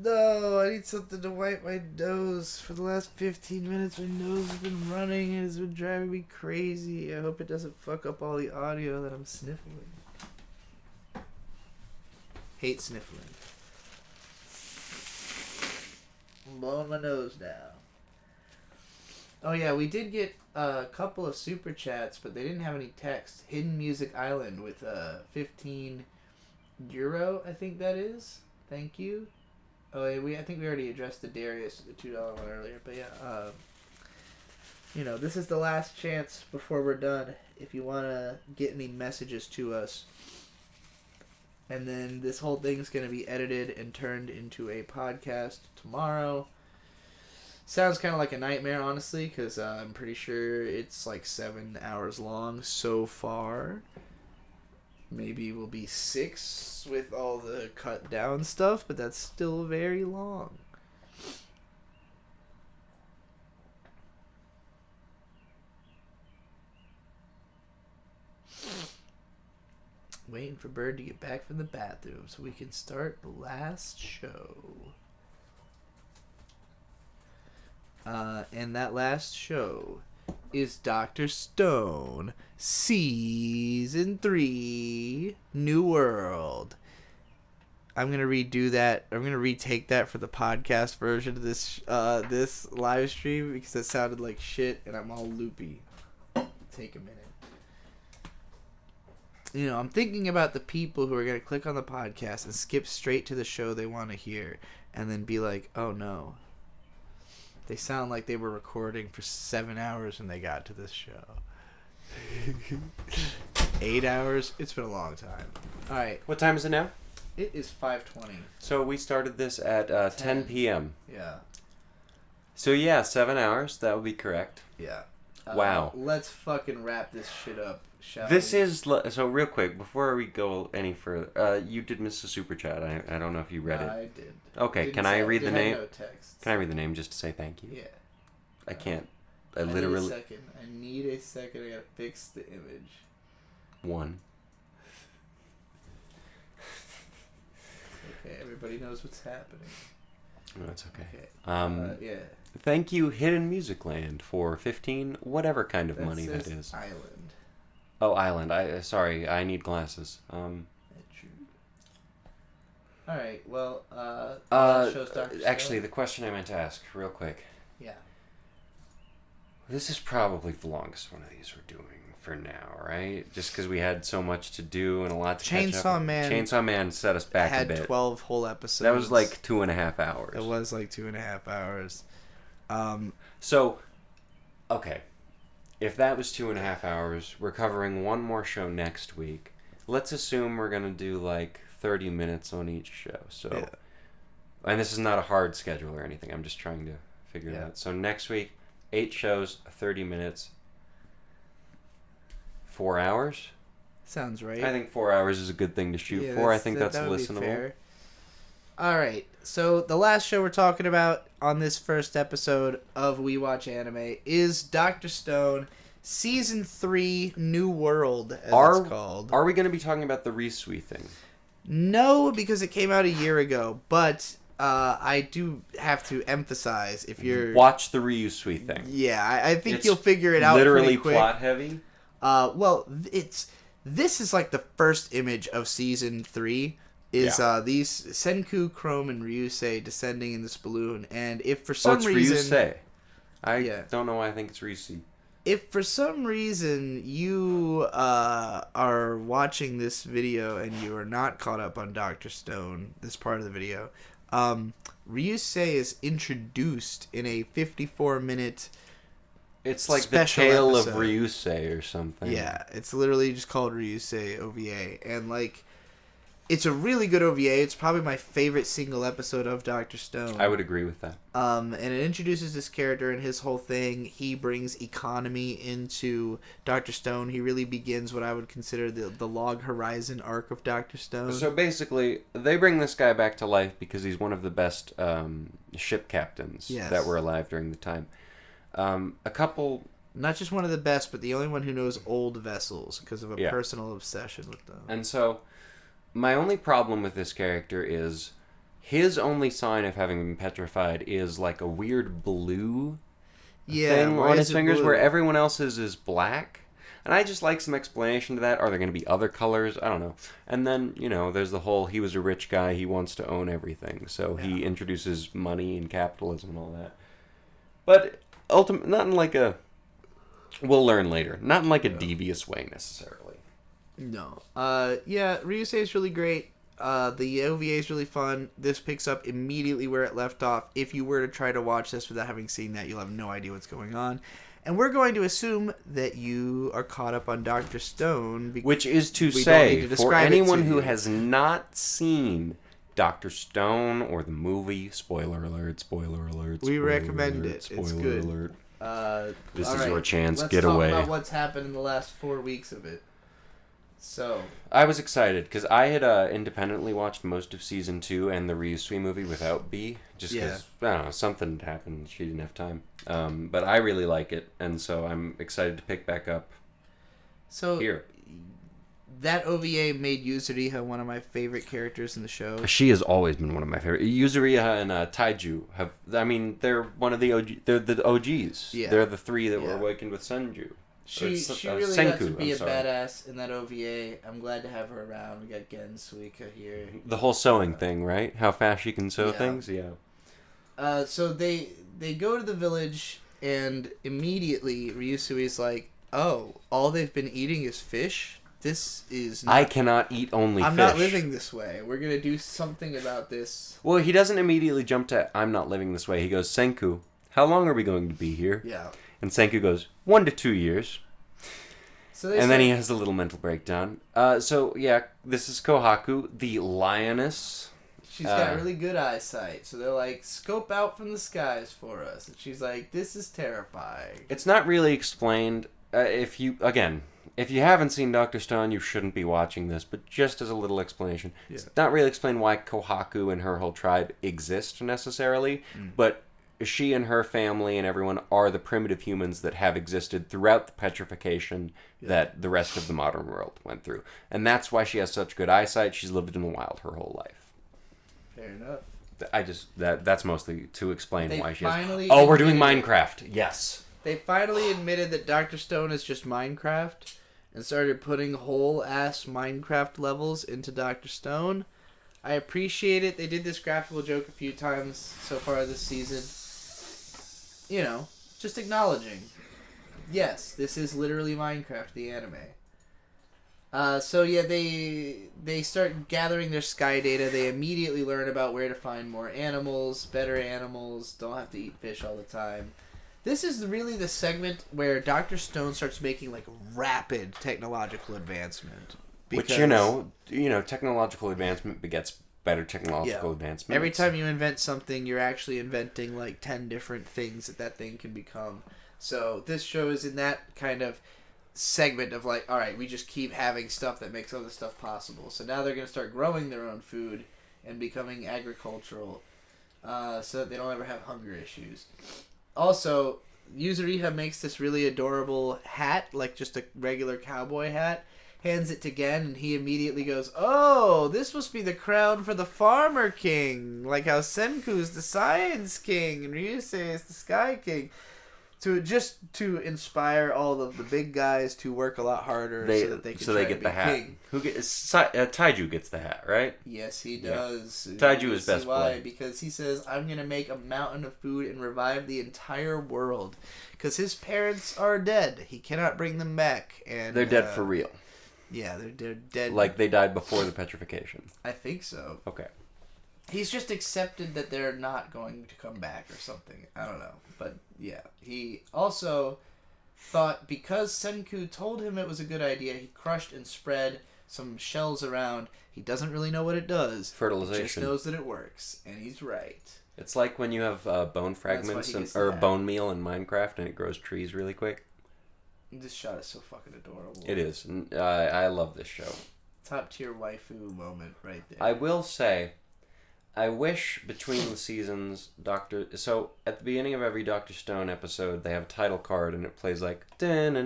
No, I need something to wipe my nose. For the last 15 minutes, my nose has been running and it's been driving me crazy. I hope it doesn't fuck up all the audio that I'm sniffling. Hate sniffling. I'm blowing my nose now. Oh yeah, we did get a couple of super chats, but they didn't have any text. Hidden Music Island with €15, I think that is. Thank you. Oh, yeah, I think we already addressed the Darius, the $2 one earlier, but yeah, you know, this is the last chance before we're done. If you want to get any messages to us, and then this whole thing's going to be edited and turned into a podcast tomorrow. Sounds kind of like a nightmare, honestly, because I'm pretty sure it's like 7 hours long so far. Maybe we'll be 6 with all the cut down stuff, but that's still very long. Waiting for Bird to get back from the bathroom so we can start the last show. And that last show is Dr. Stone, Season 3, New World. I'm going to redo that. I'm going to retake that for the podcast version of this live stream because it sounded like shit and I'm all loopy. Take a minute. You know, I'm thinking about the people who are going to click on the podcast and skip straight to the show they want to hear and then be like, oh no. They sound like they were recording for 7 hours when they got to this show. 8 hours? It's been a long time. Alright. What time is it now? It is 5:20. So we started this at 10 p.m. Yeah. So yeah, 7 hours. That would be correct. Yeah. Wow. Let's fucking wrap this shit up, shall This we? is... So real quick, before we go any further, you did miss a super chat. I don't know if you read it. I did. Okay, can I read the name? No text. Can I read the name just to say thank you? Yeah. I can't. I Need literally... a second. I need a second. I gotta fix the image. 1. Okay, everybody knows what's happening. No, that's okay. Yeah. Thank you, Hidden Music Land, for 15, whatever kind of money that is. Island. Oh, Island. Sorry, I need glasses. Alright, well, actually, the question I meant to ask, real quick. Yeah. This is probably the longest one of these we're doing for now, right? Just because we had so much to do and a lot to catch up. Chainsaw Man set us back a bit. Had 12 whole episodes. That was like 2.5 hours. It was like 2.5 hours. So, okay. If that was 2.5 hours, we're covering one more show next week. Let's assume we're going to do like 30 minutes on each show. So, yeah. And this is not a hard schedule or anything. I'm just trying to figure it out. So next week, 8 shows, 30 minutes, 4 hours. Sounds right. I think 4 hours is a good thing to shoot for. I think that's listenable. All right. So the last show we're talking about on this first episode of We Watch Anime is Dr. Stone, Season 3, New World, as it's called. Are we going to be talking about the Risui thing? No, because it came out a year ago. But I do have to emphasize, if you're... Watch the Ryusui thing. Yeah, I think you'll figure it out literally pretty quick. plot heavy. Well, this is like the first image of season 3. Is these Senku, Chrome, and Ryusei descending in this balloon, and if for some reason... Ryusei. I don't know why I think it's Ryusei. If for some reason you are watching this video and you are not caught up on Dr. Stone, this part of the video, Ryusei is introduced in a 54-minute It's like the tale of Ryusei or something. Yeah, it's literally just called Ryusei OVA, and like... It's a really good OVA. It's probably my favorite single episode of Dr. Stone. I would agree with that. And it introduces this character and his whole thing. He brings economy into Dr. Stone. He really begins what I would consider the Log Horizon arc of Dr. Stone. So basically, they bring this guy back to life because he's one of the best ship captains that were alive during the time. A couple... Not just one of the best, but the only one who knows old vessels because of a personal obsession with them. And so... My only problem with this character is his only sign of having been petrified is like a weird blue thing on his fingers where everyone else's is black. And I just like some explanation to that. Are there going to be other colors? I don't know. And then, there's the whole he was a rich guy, he wants to own everything. So he introduces money and capitalism and all that. But ultimately, not in like a... We'll learn later. Not in like a devious way necessarily. No. Ryusei is really great. The OVA is really fun. This picks up immediately where it left off. If you were to try to watch this without having seen that, you'll have no idea what's going on. And we're going to assume that you are caught up on Dr. Stone. Which is to say, for anyone who has not seen Dr. Stone or the movie, spoiler alert, we recommend it. It's good. Alert. This is your chance. Get away. Let's talk about what's happened in the last 4 weeks of it. So I was excited because I had independently watched most of season 2 and the Ryusui movie without B, just because I don't know, something happened. She didn't have time, but I really like it, and so I'm excited to pick back up. So here, that OVA made Yuzuriha one of my favorite characters in the show. She has always been one of my favorite. Yuzuriha and Taiju have. I mean, they're one of the They're the OGs. Yeah. They're the 3 that were awakened with Senju. She really got to be a badass in that OVA. I'm glad to have her around. We got Gen Suika here. The whole sewing thing, right? How fast she can sew things? Yeah. So they go to the village, and immediately Ryusui's like, oh, all they've been eating is fish? This is not... I cannot eat only fish. I'm not living this way. We're going to do something about this. Well, he doesn't immediately jump to, I'm not living this way. He goes, Senku, how long are we going to be here? Yeah. And Senku goes, 1 to 2 years. Then he has a little mental breakdown. This is Kohaku, the lioness. She's got really good eyesight. So they're like, scope out from the skies for us. And she's like, this is terrifying. It's not really explained. If you haven't seen Dr. Stone, you shouldn't be watching this. But just as a little explanation, it's not really explained why Kohaku and her whole tribe exist necessarily. But she and her family and everyone are the primitive humans that have existed throughout the petrification that the rest of the modern world went through. And that's why she has such good eyesight. She's lived in the wild her whole life. Fair enough. That's mostly to explain why she has... Oh, we're doing Minecraft. Yes. They finally admitted that Dr. Stone is just Minecraft and started putting whole-ass Minecraft levels into Dr. Stone. I appreciate it. They did this graphical joke a few times so far this season. Just acknowledging. Yes, this is literally Minecraft, the anime. They start gathering their sky data. They immediately learn about where to find more animals, better animals, don't have to eat fish all the time. This is really the segment where Dr. Stone starts making rapid technological advancement. Which, technological advancement begets better technological advancement. Every time you invent something, you're actually inventing 10 different things that thing can become. So this show is in that kind of segment of all right, we just keep having stuff that makes other stuff possible. So now they're going to start growing their own food and becoming agricultural so that they don't ever have hunger issues. Also, Yuzuriha makes this really adorable hat, just a regular cowboy hat. hands it to Gen, and he immediately goes, "Oh, this must be the crown for the Farmer King, like how Senku's the Science King and Ryusei is the Sky King." To inspire all of the big guys to work a lot harder so that they can get the hat. King. Who gets Taiju gets the hat, right? Yes, he does. Yeah. Taiju is best play because he says, "I'm gonna make a mountain of food and revive the entire world." Because his parents are dead, he cannot bring them back, and they're dead for real. Yeah, they're dead. Like they died before the petrification. I think so. Okay. He's just accepted that they're not going to come back or something. I don't know. But, yeah. He also thought because Senku told him it was a good idea, he crushed and spread some shells around. He doesn't really know what it does. Fertilization. He just knows that it works. And he's right. It's like when you have bone fragments or bone meal in Minecraft and it grows trees really quick. This shot is so fucking adorable. It is. I love this show. Top tier waifu moment right there. I will say, I wish between the seasons, So at the beginning of every Dr. Stone episode, they have a title card and it plays like. Yeah.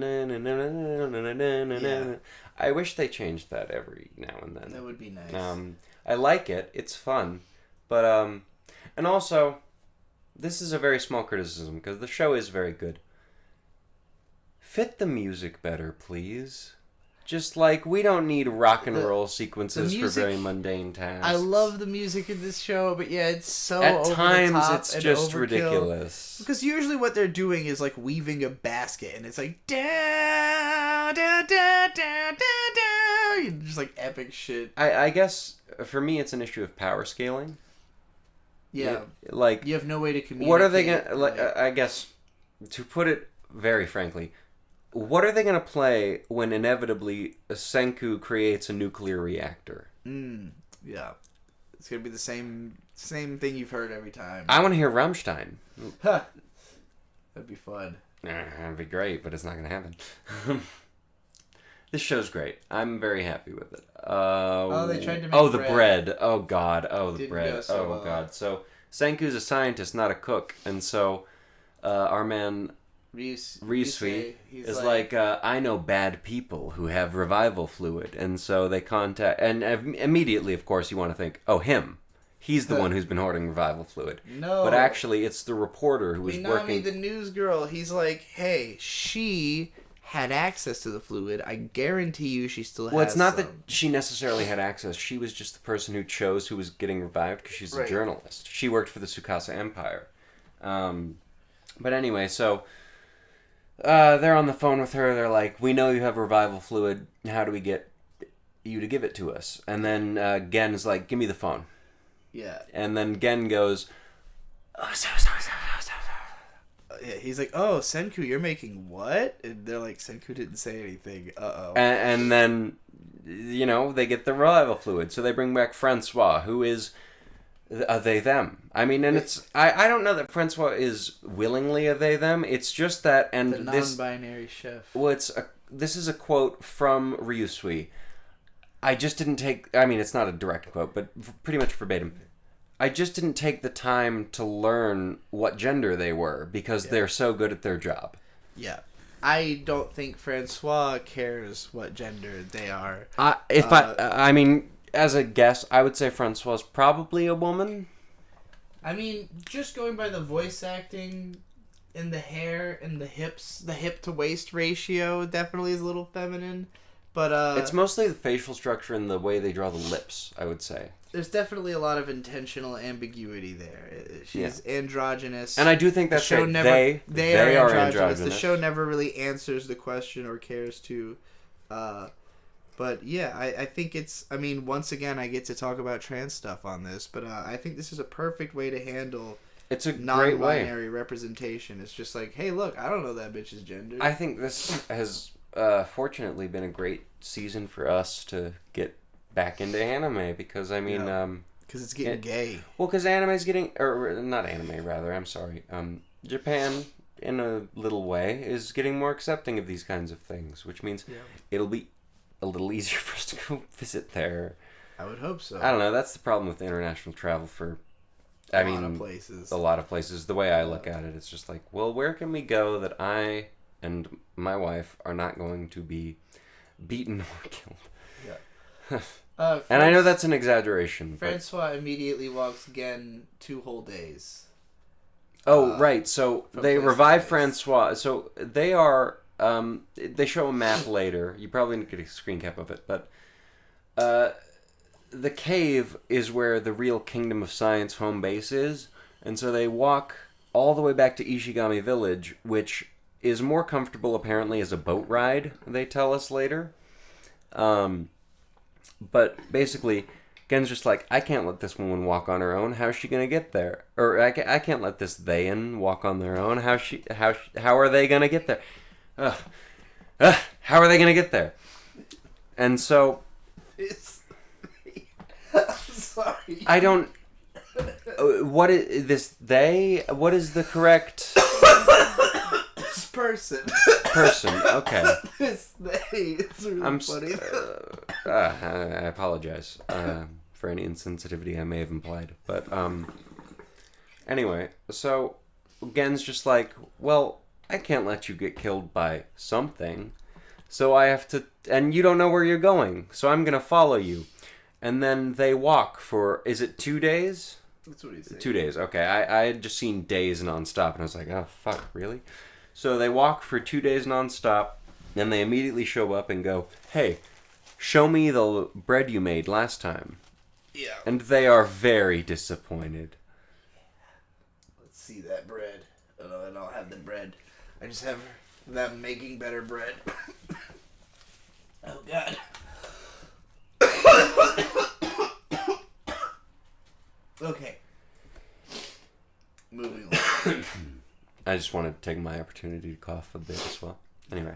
I wish they changed that every now and then. That would be nice. I like it. It's fun, but and also, this is a very small criticism because the show is very good. Fit the music better, please. Just like, we don't need rock and roll sequences for very mundane tasks. I love the music in this show, but yeah, it's so at over times the top it's and just overkill. Ridiculous. Because usually what they're doing is like weaving a basket, and it's like da da da da da, just like epic shit. I guess for me it's an issue of power scaling. Yeah, like you have no way to communicate. What are they gonna like? I guess to put it very frankly. What are they going to play when inevitably Senku creates a nuclear reactor? Yeah. It's going to be the same thing you've heard every time. I want to hear Rammstein. That'd be fun. That'd be great, but it's not going to happen. This show's great. I'm very happy with it. They tried to make the bread. Oh, God. Oh, the Didn't bread. go so well. God. So, Senku's a scientist, not a cook. And so, our man... Ryusui is like I know bad people who have revival fluid, and so they contact, and immediately, of course, you want to think, oh, him. He's the one who's been hoarding revival fluid. No. But actually, it's the reporter who was working... the news girl, he's like, hey, she had access to the fluid. I guarantee you she still has Well, it's not some. that she necessarily had access. She was just the person who chose who was getting revived because she's a journalist. She worked for the Tsukasa Empire. But anyway, so... they're on the phone with her. They're like, we know you have revival fluid. How do we get you to give it to us? And then Gen's like, give me the phone. Yeah. And then Gen goes, yeah, he's like, oh, Senku, you're making what? And they're like, Senku didn't say anything. Uh-oh. And then, they get the revival fluid. So they bring back Francois, who is... a they-them. I mean, and it's... I don't know that Francois is willingly a they-them. It's just that... And the non-binary chef. Well, this is a quote from Ryusui. I just didn't take... I mean, it's not a direct quote, but pretty much verbatim. I just didn't take the time to learn what gender they were because they're so good at their job. Yeah. I don't think Francois cares what gender they are. I mean... As a guess, I would say Francois is probably a woman. I mean, just going by the voice acting and the hair and the hips, the hip to waist ratio definitely is a little feminine. But it's mostly the facial structure and the way they draw the lips, I would say. There's definitely a lot of intentional ambiguity there. She's androgynous. And I do think that's right. They are androgynous. The show never really answers the question or cares to... But yeah, I think it's... I mean, once again, I get to talk about trans stuff on this, but I think this is a perfect way to handle it's a non-binary representation. It's just like, hey, look, I don't know that bitch's gender. I think this has fortunately been a great season for us to get back into anime because, I mean... Because it's getting gay. Well, because anime's getting... Or not anime, rather. I'm sorry. Japan, in a little way, is getting more accepting of these kinds of things, which means it'll be a little easier for us to go visit there. I would hope so. I don't know. That's the problem with international travel for... a lot of places. A lot of places. The way I look at it, it's just like, well, where can we go that I and my wife are not going to be beaten or killed. Yeah. And I know that's an exaggeration. Francois immediately walks again 2 whole days. Right. So they revive Francois. So they are. They show a map later. You probably need to get a screen cap of it, but the cave is where the real Kingdom of Science home base is, and so they walk all the way back to Ishigami Village, which is more comfortable apparently as a boat ride. They tell us later. But basically, Gen's just like, I can't let this woman walk on her own. How's she gonna get there? Or I can't let this theyan walk on their own. How are they gonna get there? How are they gonna get there? And so, I'm sorry. I don't. What is this? They? What is the correct? This person. Okay. This they. It's really funny. I apologize for any insensitivity I may have implied, but anyway, so Gen's just like, well, I can't let you get killed by something, so I have to, and you don't know where you're going, so I'm gonna follow you. And then they walk for, is it 2 days? That's what he said. 2 days, okay. I had just seen days nonstop, and I was like, oh, fuck, really? So they walk for 2 days nonstop, and they immediately show up and go, hey, show me the bread you made last time. Yeah. And they are very disappointed. Let's see that bread. Oh, I don't have the bread. I just have them making better bread. Oh, God. Okay. Moving on. I just wanted to take my opportunity to cough a bit as well. Anyway.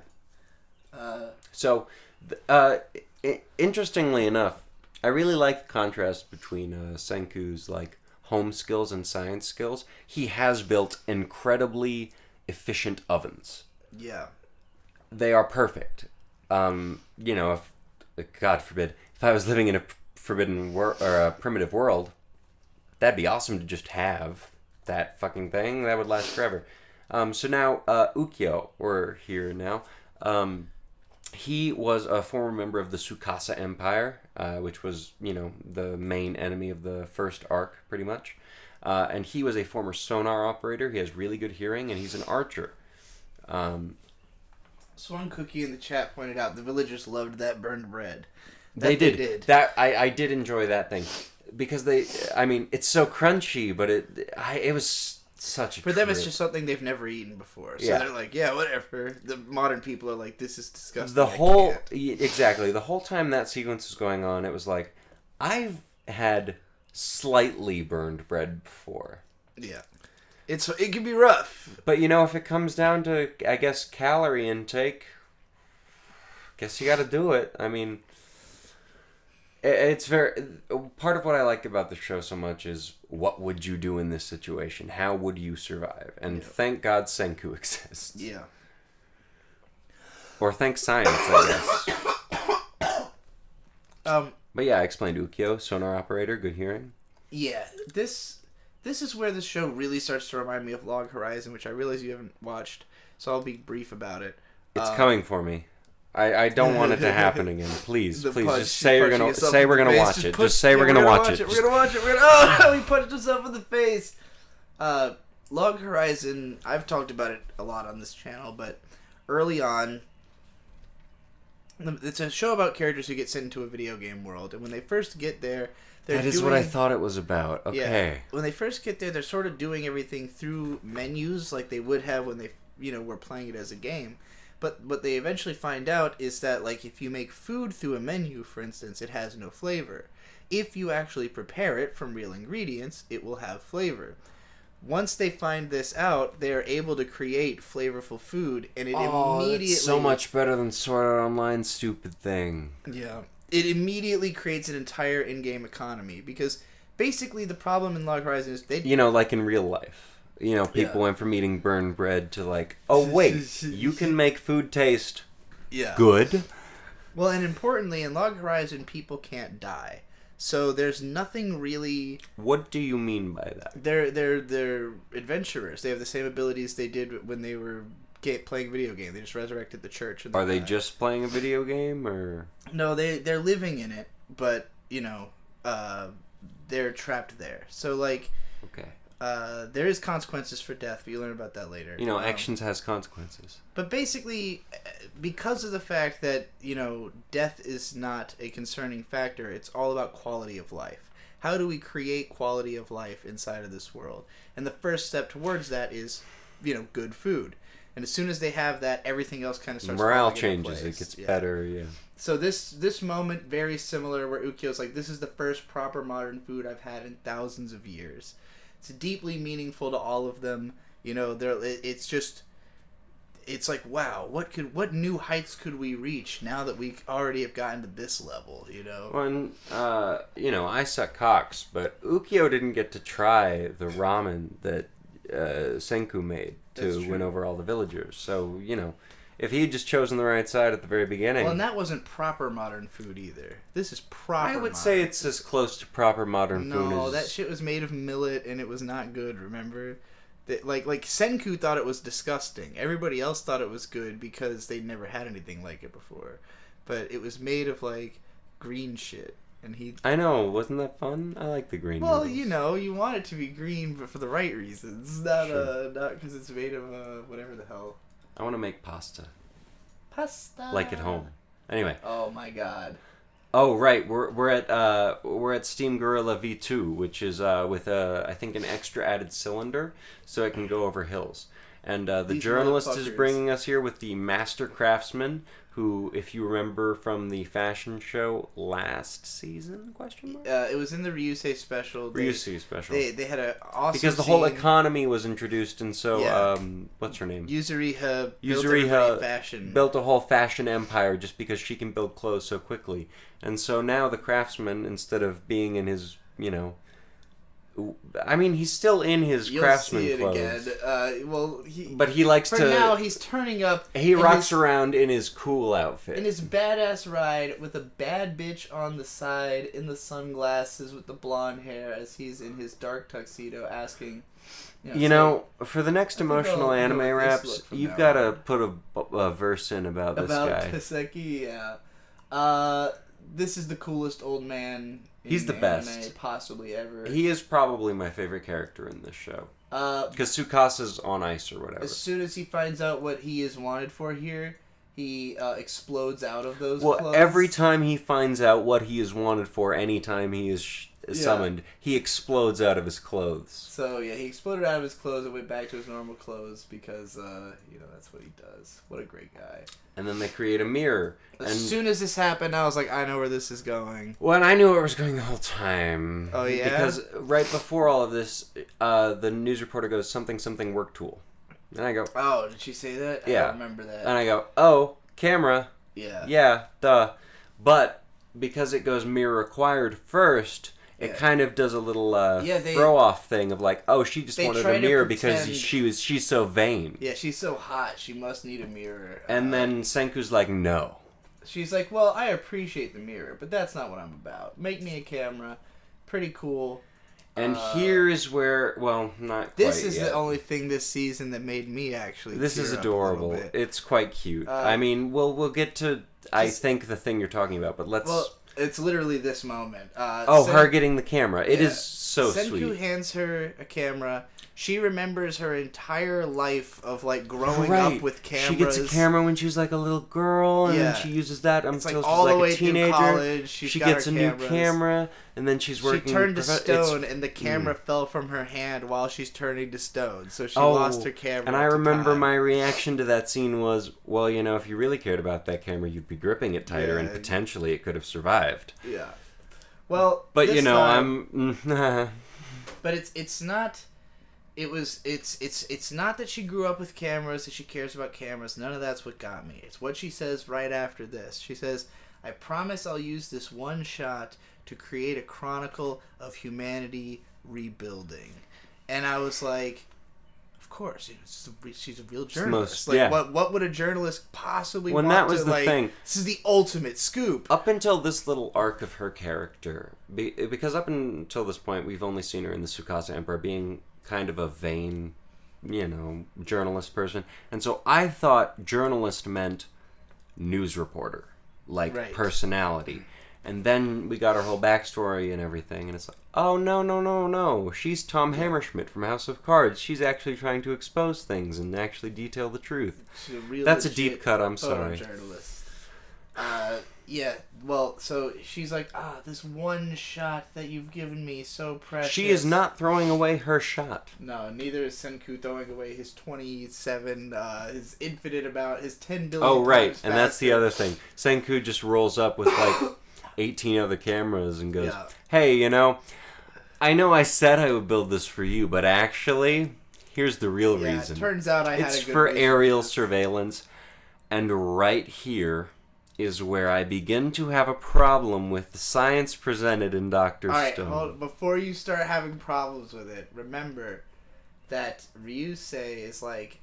Interestingly enough, I really like the contrast between Senku's like home skills and science skills. He has built incredibly efficient ovens. Yeah. They are perfect. If God forbid, if I was living in a forbidden or a primitive world, that'd be awesome to just have that fucking thing. That would last forever. So now, Ukyo, we're here now. He was a former member of the Tsukasa Empire, which was, the main enemy of the first arc, pretty much. And he was a former sonar operator. He has really good hearing, and he's an archer. Swan Cookie in the chat pointed out the villagers loved that burned bread. They did. That I did enjoy that thing. Because it's so crunchy, but it was such a For them, it's just something they've never eaten before. So they're like, yeah, whatever. The modern people are like, this is disgusting. Exactly. The whole time that sequence was going on, it was like, I've had slightly burned bread before. Yeah. It can be rough. But, if it comes down to, I guess, calorie intake, guess you gotta do it. I mean, it's very... Part of what I like about the show so much is, what would you do in this situation? How would you survive? And thank God Senku exists. Yeah. Or thank science, I guess. But yeah, I explained Ukyo, sonar operator, good hearing. Yeah, this is where the show really starts to remind me of Log Horizon, which I realize you haven't watched, so I'll be brief about it. It's coming for me. I don't want it to happen again. Please, just say we're gonna watch it. Just say we're gonna watch it. We're gonna watch it. Oh, we punched ourselves in the face. Log Horizon. I've talked about it a lot on this channel, but early on, it's a show about characters who get sent into a video game world, and when they first get there, that is what I thought it was about. Okay. Yeah, when they first get there, they're sort of doing everything through menus like they would have when they, were playing it as a game. But what they eventually find out is that, like, if you make food through a menu, for instance, it has no flavor. If you actually prepare it from real ingredients, it will have flavor. Once they find this out, they are able to create flavorful food, and it immediately... It's so much better than Sword Art Online's stupid thing. Yeah. It immediately creates an entire in-game economy, because basically the problem in Log Horizon is they... like in real life. People went from eating burned bread to like, oh wait, you can make food taste good. Well, and importantly, in Log Horizon, people can't die. So there's nothing really... What do you mean by that? They're adventurers. They have the same abilities they did when they were playing a video game. They just resurrected the church. And Are they just playing a video game, or? No, they're living in it, but they're trapped there. So like, okay, there is consequences for death, but you learn about that later. Actions has consequences. But basically, because of the fact that death is not a concerning factor, it's all about quality of life. How do we create quality of life inside of this world? And the first step towards that is, good food. And as soon as they have that, everything else kind of starts. Morale changes. It gets better. Yeah. So this moment, very similar, where Ukyo's like, this is the first proper modern food I've had in thousands of years. It's deeply meaningful to all of them. It's like, wow, what new heights could we reach now that we already have gotten to this level, Well, and, I suck cocks, but Ukyo didn't get to try the ramen that Senku made to win over all the villagers. So, if he had just chosen the right side at the very beginning... Well, and that wasn't proper modern food either. This is proper I would say it's as close to proper modern food as... No, that shit was made of millet and it was not good, remember? Like Senku thought it was disgusting. Everybody else thought it was good because they'd never had anything like it before. But it was made of, green shit. And I know, wasn't that fun? I like the green noodles. Well, you want it to be green, but for the right reasons. Not because it's made of, whatever the hell. I want to make pasta. Pasta. Like at home. Anyway. Oh my god. Oh right, we're at Steam Gorilla V2, which is with I think an extra added cylinder, so it can go over hills. And the journalist is bringing us here with the master craftsman, who, if you remember from the fashion show last season, question mark? It was in the Ryusei special. Ryusei special. They had an awesome because the whole economy was introduced, and so what's her name? Yuzuriha built a whole fashion empire just because she can build clothes so quickly. And so now the craftsman, instead of being in his, he's still in his craftsman clothes. Again. But he likes to... For now, he's turning up... He rocks around in his cool outfit. In his badass ride with a bad bitch on the side in the sunglasses with the blonde hair as he's in his dark tuxedo asking... for the next emotional anime raps, you've got to put a verse in about this guy. About Kaseki, yeah. This is the coolest old man... He's the best. Possibly ever. He is probably my favorite character in this show. Because Tsukasa's on ice or whatever. As soon as he finds out what he is wanted for here, he explodes out of those clothes. Every time he finds out what he is wanted for, anytime he is summoned, he explodes out of his clothes. So, he exploded out of his clothes and went back to his normal clothes because, that's what he does. What a great guy. And then they create a mirror. As soon as this happened, I was like, I know where this is going. Well, and I knew where it was going the whole time. Oh, yeah? Because right before all of this, the news reporter goes, something work tool. And I go... Oh, did she say that? Yeah. I don't remember that. And I go, oh, camera. Yeah. Yeah, duh. But because it goes mirror acquired first... It kind of does a little throw-off thing of like, oh, she just wanted a mirror because she's so vain. Yeah, she's so hot. She must need a mirror. And then Senku's like, no. She's like, well, I appreciate the mirror, but that's not what I'm about. Make me a camera. Pretty cool. And here is where, well, not quite This is yet. the only thing this season that made me actually This is adorable. It's quite cute. We'll get to, I think, the thing you're talking about, but let's... Well, it's literally this moment. Her getting the camera. It is so sweet. Senku hands her a camera. She remembers her entire life of growing up with cameras. She gets a camera when she was a little girl, and then she uses that until she's all the way a teenager. Through college, she gets a new camera, and then she's working. She turned to stone, and the camera fell from her hand while she's turning to stone. So she lost her camera. And I remember my reaction to that scene was, well, if you really cared about that camera, you'd be gripping it tighter, and potentially it could have survived. Yeah. Well, but I'm. But it's not. It's not that she grew up with cameras, that she cares about cameras. None of that's what got me. It's what she says right after this. She says, I promise I'll use this one shot to create a chronicle of humanity rebuilding. And I was like, of course, she's a real journalist. What would a journalist possibly want that was to, the thing. This is the ultimate scoop. Up until this little arc of her character, because up until this point, we've only seen her in the Tsukasa Emperor being kind of a vain journalist person. And so I thought journalist meant news reporter, like personality. And then we got her whole backstory and everything, and it's like, oh, no. She's Tom Hammerschmidt from House of Cards. She's actually trying to expose things and actually detail the truth. That's a deep cut, I'm sorry. Journalist. So she's like, this one shot that you've given me, so precious. She is not throwing away her shot. No, neither is Senku throwing away his 27, his infinite amount, his 10 billion Oh, right, times and that's the other thing. Senku just rolls up with, 18 other cameras and goes, hey, I know I said I would build this for you, but actually, here's the real reason. It turns out I had a good It's for reason. aerial surveillance, and right here is where I begin to have a problem with the science presented in Dr. Stone. All right, before you start having problems with it, remember that Ryusei is like,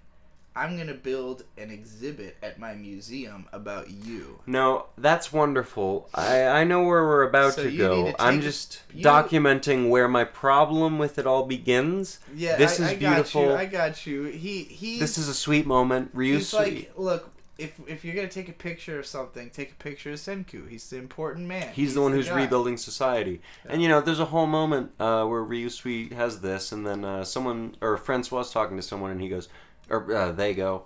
I'm going to build an exhibit at my museum about you. No, that's wonderful. I know where we're about to go. I'm just documenting where my problem with it all begins. Yeah, this is beautiful. I got you. This is a sweet moment. He's like, look, if you're going to take a picture of something, take a picture of Senku. He's the important man. He's the one who's rebuilding society. Yeah. And, there's a whole moment where Ryusui has this, and then Francois talking to someone, and he goes... they go,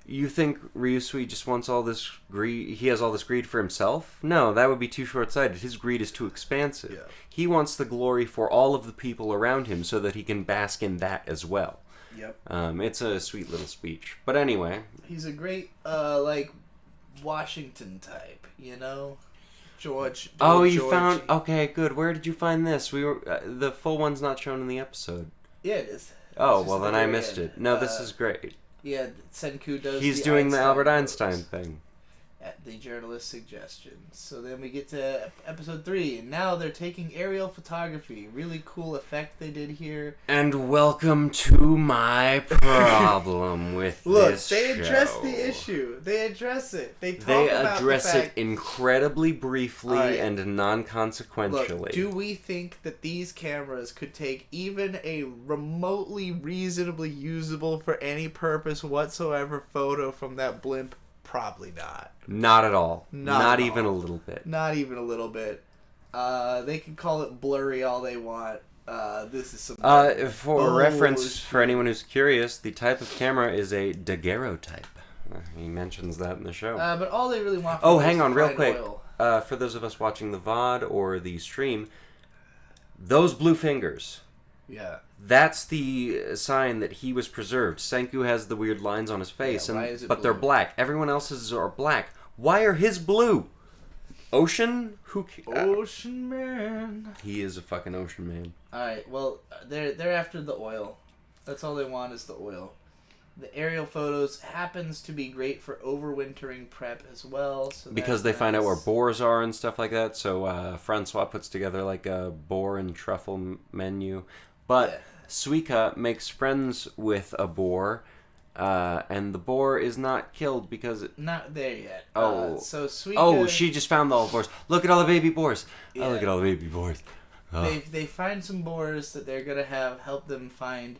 you think Ryusui just wants all this greed, he has all this greed for himself? No, that would be too short-sighted. His greed is too expansive. Yeah. He wants the glory for all of the people around him so that he can bask in that as well. Yep. It's a sweet little speech. But anyway. He's a great, Washington type, George. Oh, you found... Okay, good. Where did you find this? The full one's not shown in the episode. Yeah, it is. Oh, well, then I missed it. No, this is great. Yeah, Senku does He's doing the Albert Einstein thing. At the journalist's suggestion. So then we get to episode 3, and now they're taking aerial photography. Really cool effect they did here. And welcome to my problem with this show. Look, they address the issue. They address it. They address it incredibly briefly and non-consequentially. Look, do we think that these cameras could take even a remotely reasonably usable for any purpose whatsoever photo from that blimp? Probably not. Not at all. Not even a little bit. Not even a little bit. They can call it blurry all they want. This is some... for reference, for anyone who's curious, the type of camera is a daguerreotype. He mentions that in the show. But all they really want... hang on, real quick. For those of us watching the VOD or the stream, those blue fingers... Yeah. That's the sign that he was preserved. Senku has the weird lines on his face, but they're black. Everyone else's are black. Why are his blue? Ocean? Ocean man. He is a fucking ocean man. Alright, well, they're after the oil. That's all they want is the oil. The aerial photos happens to be great for overwintering prep as well. So because they find out where boars are and stuff like that. So Francois puts together like a boar and truffle menu. But Suika makes friends with a boar, and the boar is not killed because not there yet. So Suika... Oh, she just found all the boars. Look at all the baby boars. Yeah. Oh, look at all the baby boars. Oh. They find some boars that they're gonna help them find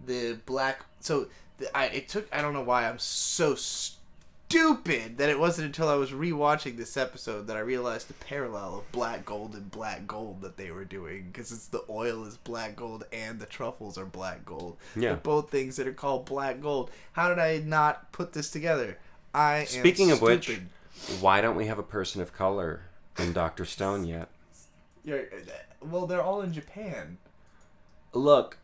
the black... So I don't know why I'm so stupid that it wasn't until I was rewatching this episode that I realized the parallel of black gold and black gold that they were doing, because it's the oil is black gold and the truffles are black gold. Yeah, they're both things that are called black gold. How did I not put this together? Speaking of which, why don't we have a person of color in Dr. Stone yet? Well, they're all in Japan. Look.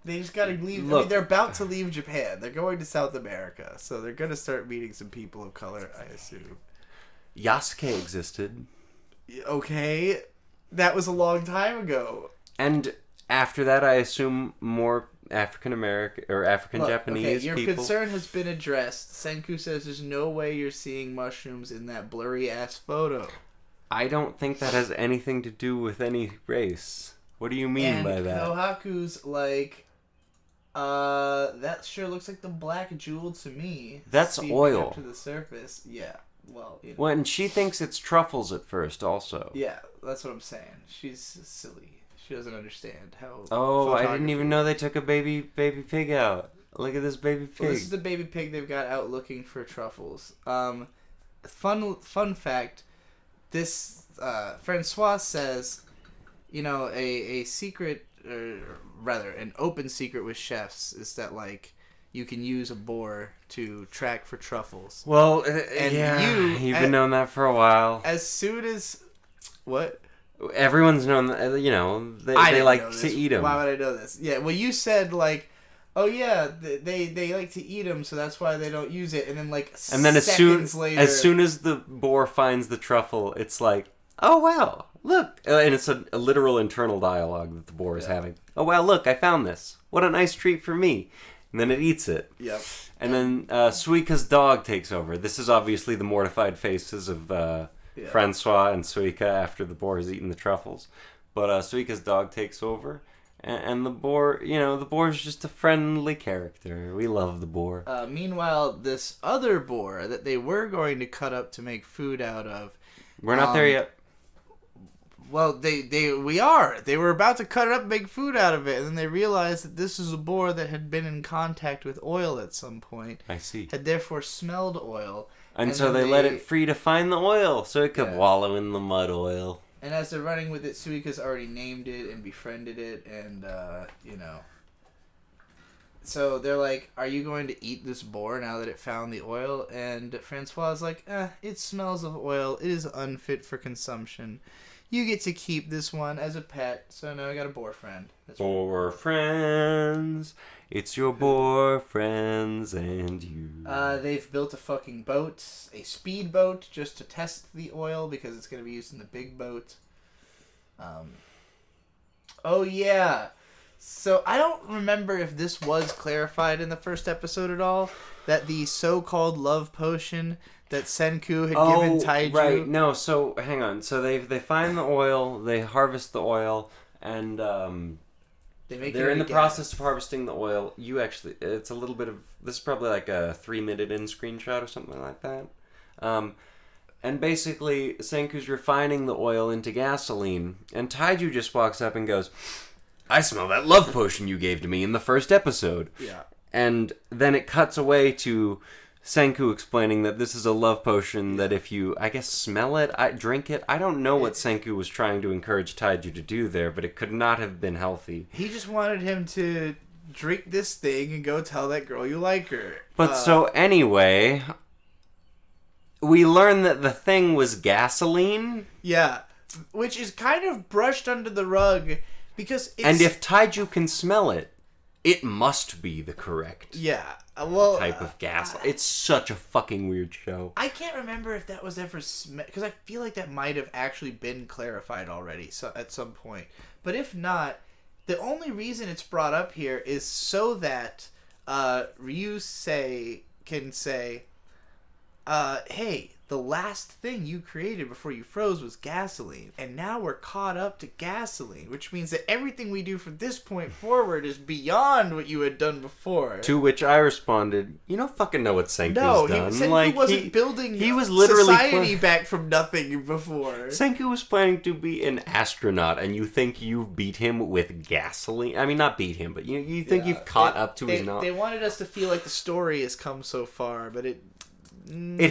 They just gotta leave. I mean, they're about to leave Japan. They're going to South America, so they're gonna start meeting some people of color, I assume. Yasuke existed. Okay, that was a long time ago. And after that, I assume more African American or African Japanese your people. concern has been addressed. Senku says there's no way you're seeing mushrooms in that blurry ass photo. I don't think that has anything to do with any race. What do you mean by that? Kohaku's like, that sure looks like the black jewel to me. That's oil. Up to the surface. Yeah. Well, you know. When she thinks it's truffles at first also. Yeah, that's what I'm saying. She's silly. She doesn't understand how. Oh, I didn't even know they took a baby pig out. Look at this baby pig. Well, this is the baby pig they've got out looking for truffles. Fun fact. This Francois says, a secret, or rather, an open secret with chefs is that like you can use a boar to track for truffles. Well, and you've been knowing that for a while. As soon as what? Everyone's known that, they like to eat them. Why would I know this? Yeah, well, you said like, oh yeah, they like to eat them, so that's why they don't use it. And then as soon as the boar finds the truffle, it's like, oh wow, look, and it's a literal internal dialogue that the boar is having. Oh wow, look, I found this. What a nice treat for me. And then it eats it. Yep. And then Suika's dog takes over. This is obviously the mortified faces of Francois and Suika after the boar has eaten the truffles. But Suika's dog takes over. And the boar, the boar's just a friendly character. We love the boar. Meanwhile, this other boar that they were going to cut up to make food out of... We're not there yet. Well, we are. They were about to cut it up and make food out of it, and then they realized that this is a boar that had been in contact with oil at some point. I see. Had therefore smelled oil. And so they let it free to find the oil, so it could wallow in the mud oil. And as they're running with it, Suika's already named it and befriended it, and, So they're like, are you going to eat this boar now that it found the oil? And Francois is like, it smells of oil. It is unfit for consumption. You get to keep this one as a pet. So now I got a boar friend. Boar friends. It's your boar friends and you. They've built a fucking boat. A speed boat just to test the oil because it's going to be used in the big boat. Oh, yeah. So I don't remember if this was clarified in the first episode at all. That the so-called love potion that Senku had given Taiju. Right. No, so hang on. So they find the oil, they harvest the oil, and they're in the process of harvesting the oil. It's a little bit of, this is probably like a 3-minute in screenshot or something like that. And basically, Senku's refining the oil into gasoline, and Taiju just walks up and goes, I smell that love potion you gave to me in the first episode. Yeah. And then it cuts away to Senku explaining that this is a love potion that if you, I guess, smell it, drink it. I don't know what Senku was trying to encourage Taiju to do there, but it could not have been healthy. He just wanted him to drink this thing and go tell that girl you like her. But so anyway, we learn that the thing was gasoline. Yeah, which is kind of brushed under the rug because it's... And if Taiju can smell it, it must be the correct type of gas. It's such a fucking weird show. I can't remember if that was ever... Because I feel like that might have actually been clarified already at some point. But if not, the only reason it's brought up here is so that Ryusei can say, hey, the last thing you created before you froze was gasoline, and now we're caught up to gasoline, which means that everything we do from this point forward is beyond what you had done before. To which I responded, you don't fucking know what Senku's done. Senku wasn't building he was literally society back from nothing before. Senku was planning to be an astronaut, and you think you've beat him with gasoline? I mean, not beat him, but you think you've caught up to his knowledge. They wanted us to feel like the story has come so far, but it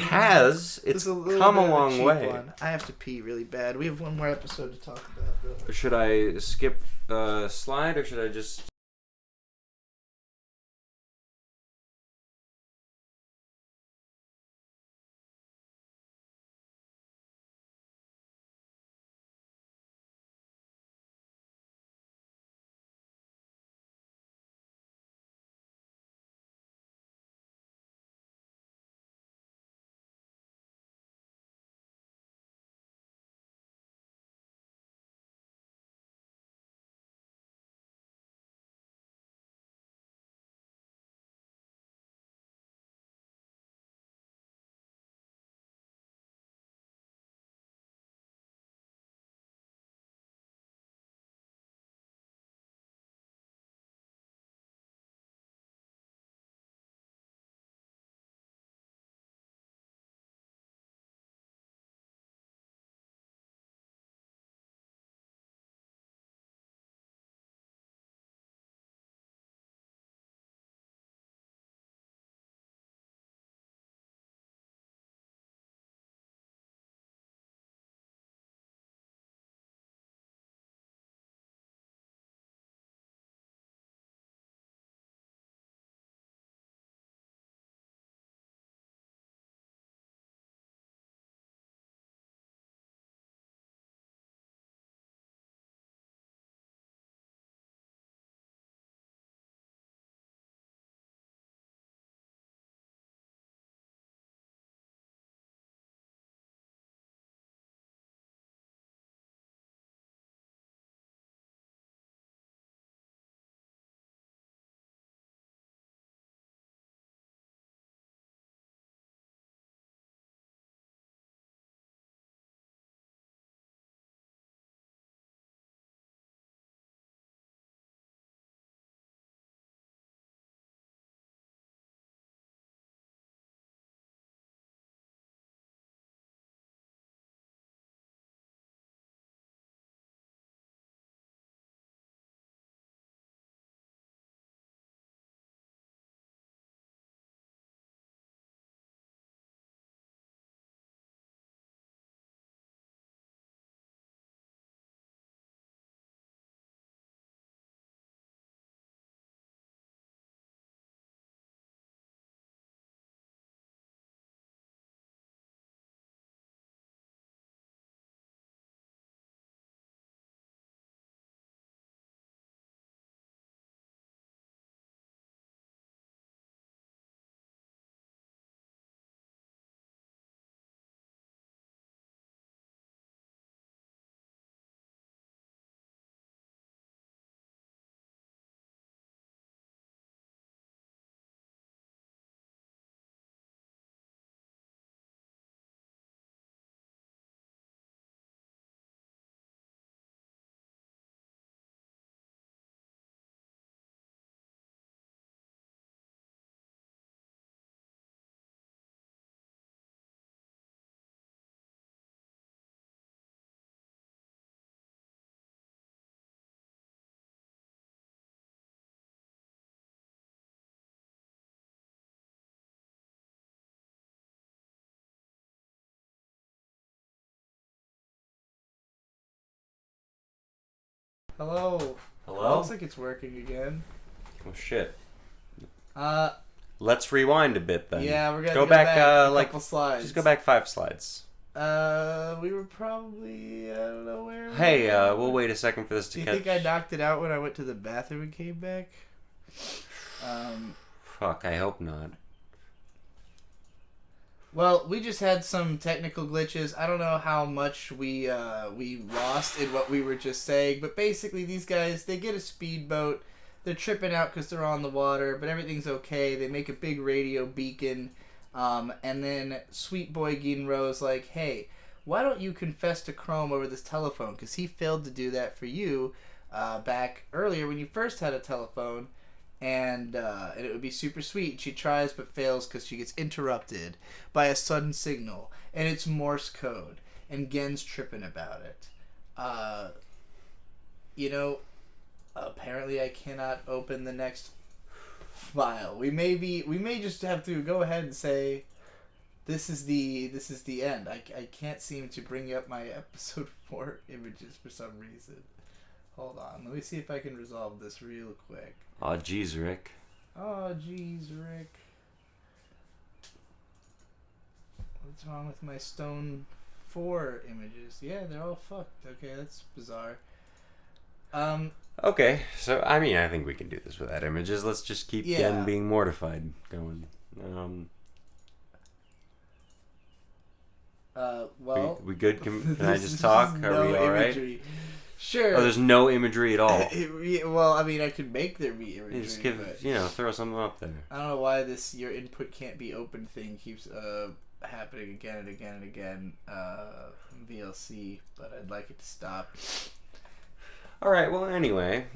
has. It's come a long way. I have to pee really bad. We have one more episode to talk about, though. Should I skip a slide, or should I just... Hello. Hello? Looks like it's working again. Oh shit. Uh, Let's rewind a bit then. yeah, we're gonna go back a like couple slides. just go back 5 slides. We were probably, I don't know where. Hey, we'll wait a second for this to Do you catch. think I knocked it out when I went to the bathroom and came back? Fuck, I hope not. Well, we just had some technical glitches. I don't know how much we lost in what we were just saying, but basically these guys, they get a speedboat. They're tripping out because they're on the water, but everything's okay. They make a big radio beacon, and then Sweet Boy Ginro's like, hey, why don't you confess to Chrome over this telephone? Because he failed to do that for you back earlier when you first had a telephone. And it would be super sweet. She tries but fails because she gets interrupted by a sudden signal. And it's Morse code. And Gen's tripping about it. Apparently I cannot open the next file. We may just have to go ahead and say this is the end. I can't seem to bring up my episode 4 images for some reason. Hold on. Let me see if I can resolve this real quick. Aw, jeez, Rick. Oh, jeez, Rick. What's wrong with my Stone 4 images? Yeah, they're all fucked. Okay, that's bizarre. Okay, so, I mean, I think we can do this without images. Let's just keep Gen being mortified going. Well... We good? Can I just talk? Are we alright? Sure. Oh, there's no imagery at all. Well, I mean, I could make there be imagery. You just give, throw something up there. I don't know why this your input can't be open thing keeps happening again and again and again VLC, but I'd like it to stop. All right. Well, anyway,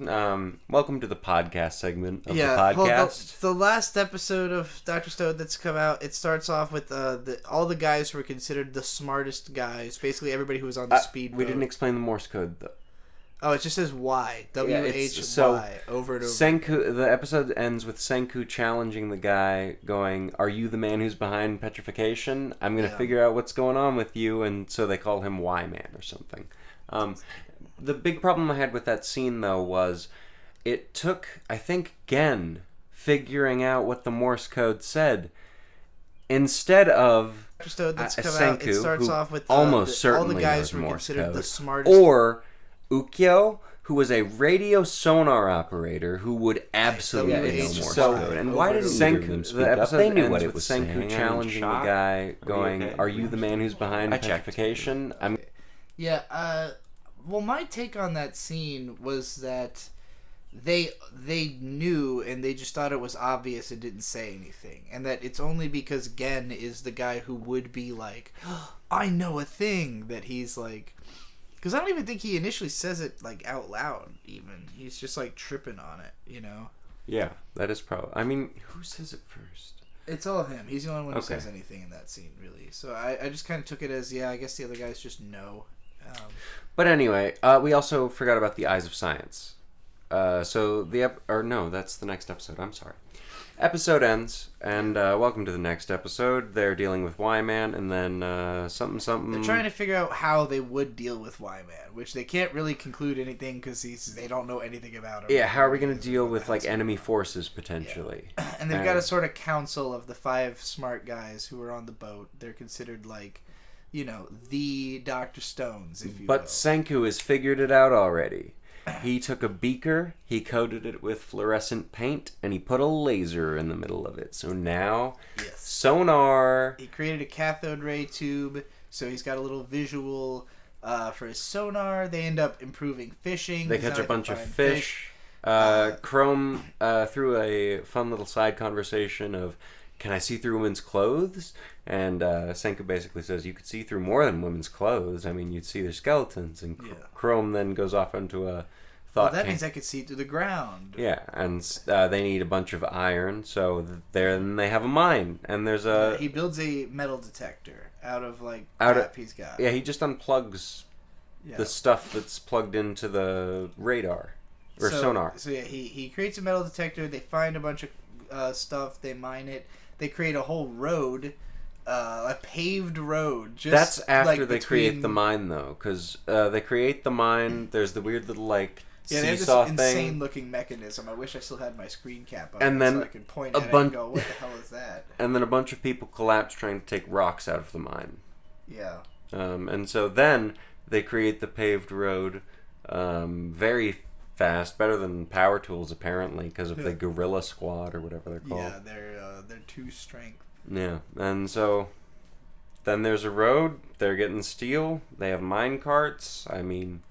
welcome to the podcast segment of the podcast. Well, the last episode of Dr. Stone that's come out, it starts off with all the guys who were considered the smartest guys. Basically, everybody who was on the speedboat. We didn't explain the Morse code though. Oh, it just says Y. W-H-Y over and over. Senku, the episode ends with Senku challenging the guy, going, "Are you the man who's behind petrification? I'm going to figure out what's going on with you." And so they call him Y-Man or something. The big problem I had with that scene, though, was it took, I think, Gen figuring out what the Morse code said instead of Senku, it starts off with almost certainly all the guys knows were Morse considered code, the smartest. or Ukyo, who was a radio sonar operator who would absolutely know Morse code. And why did Senku, the episode they knew what it was Senku challenging the guy, going, "Are you the man who's behind petrification?" Well, my take on that scene was that they knew and they just thought it was obvious and didn't say anything. And that it's only because Gen is the guy who would be like, oh, I know a thing, that he's like... Because I don't even think he initially says it like out loud even. He's just like tripping on it, you know? Yeah, that is probably... I mean, who says it first? It's all him. He's the only one who says anything in that scene, really. So I just kind of took it as, I guess the other guys just know. But anyway, we also forgot about the Eyes of Science. That's the next episode. I'm sorry. Episode ends, and welcome to the next episode. They're dealing with Y-Man, and then something. They're trying to figure out how they would deal with Y-Man, which they can't really conclude anything because they don't know anything about him. Yeah, how are we going to deal with like enemy forces potentially? Yeah. And they've got a sort of council of the 5 smart guys who are on the boat. They're considered like, the Dr. Stones, if you will. But Senku has figured it out already. He took a beaker, he coated it with fluorescent paint, and he put a laser in the middle of it. So now, sonar... He created a cathode ray tube, so he's got a little visual for his sonar. They end up improving fishing. They catch a bunch of fish. Chrome threw a fun little side conversation of, can I see through women's clothes? And Senku basically says, you could see through more than women's clothes. I mean, you'd see their skeletons. And Chrome then goes off into a thought. Well, that means I could see through the ground. Yeah, and they need a bunch of iron, so then they have a mine. And there's a... he builds a metal detector out of, crap he's got. Yeah, he just unplugs the stuff that's plugged into the radar. Or sonar. So, he creates a metal detector. They find a bunch of stuff. They mine it. They create a whole road, a paved road. That's after they create the mine, though, because they create the mine. There's the weird little Yeah, they have this seesaw thing. insane-looking mechanism. I wish I still had my screen cap on, And then so I could point at it and go, "What the hell is that?" And then a bunch of people collapse trying to take rocks out of the mine. Yeah. And so then they create the paved road, very fast, better than Power Tools apparently, because of the Gorilla Squad or whatever they're called. Yeah, they're 2 strength. Yeah, and so then there's a road. They're getting steel. They have mine carts. I mean,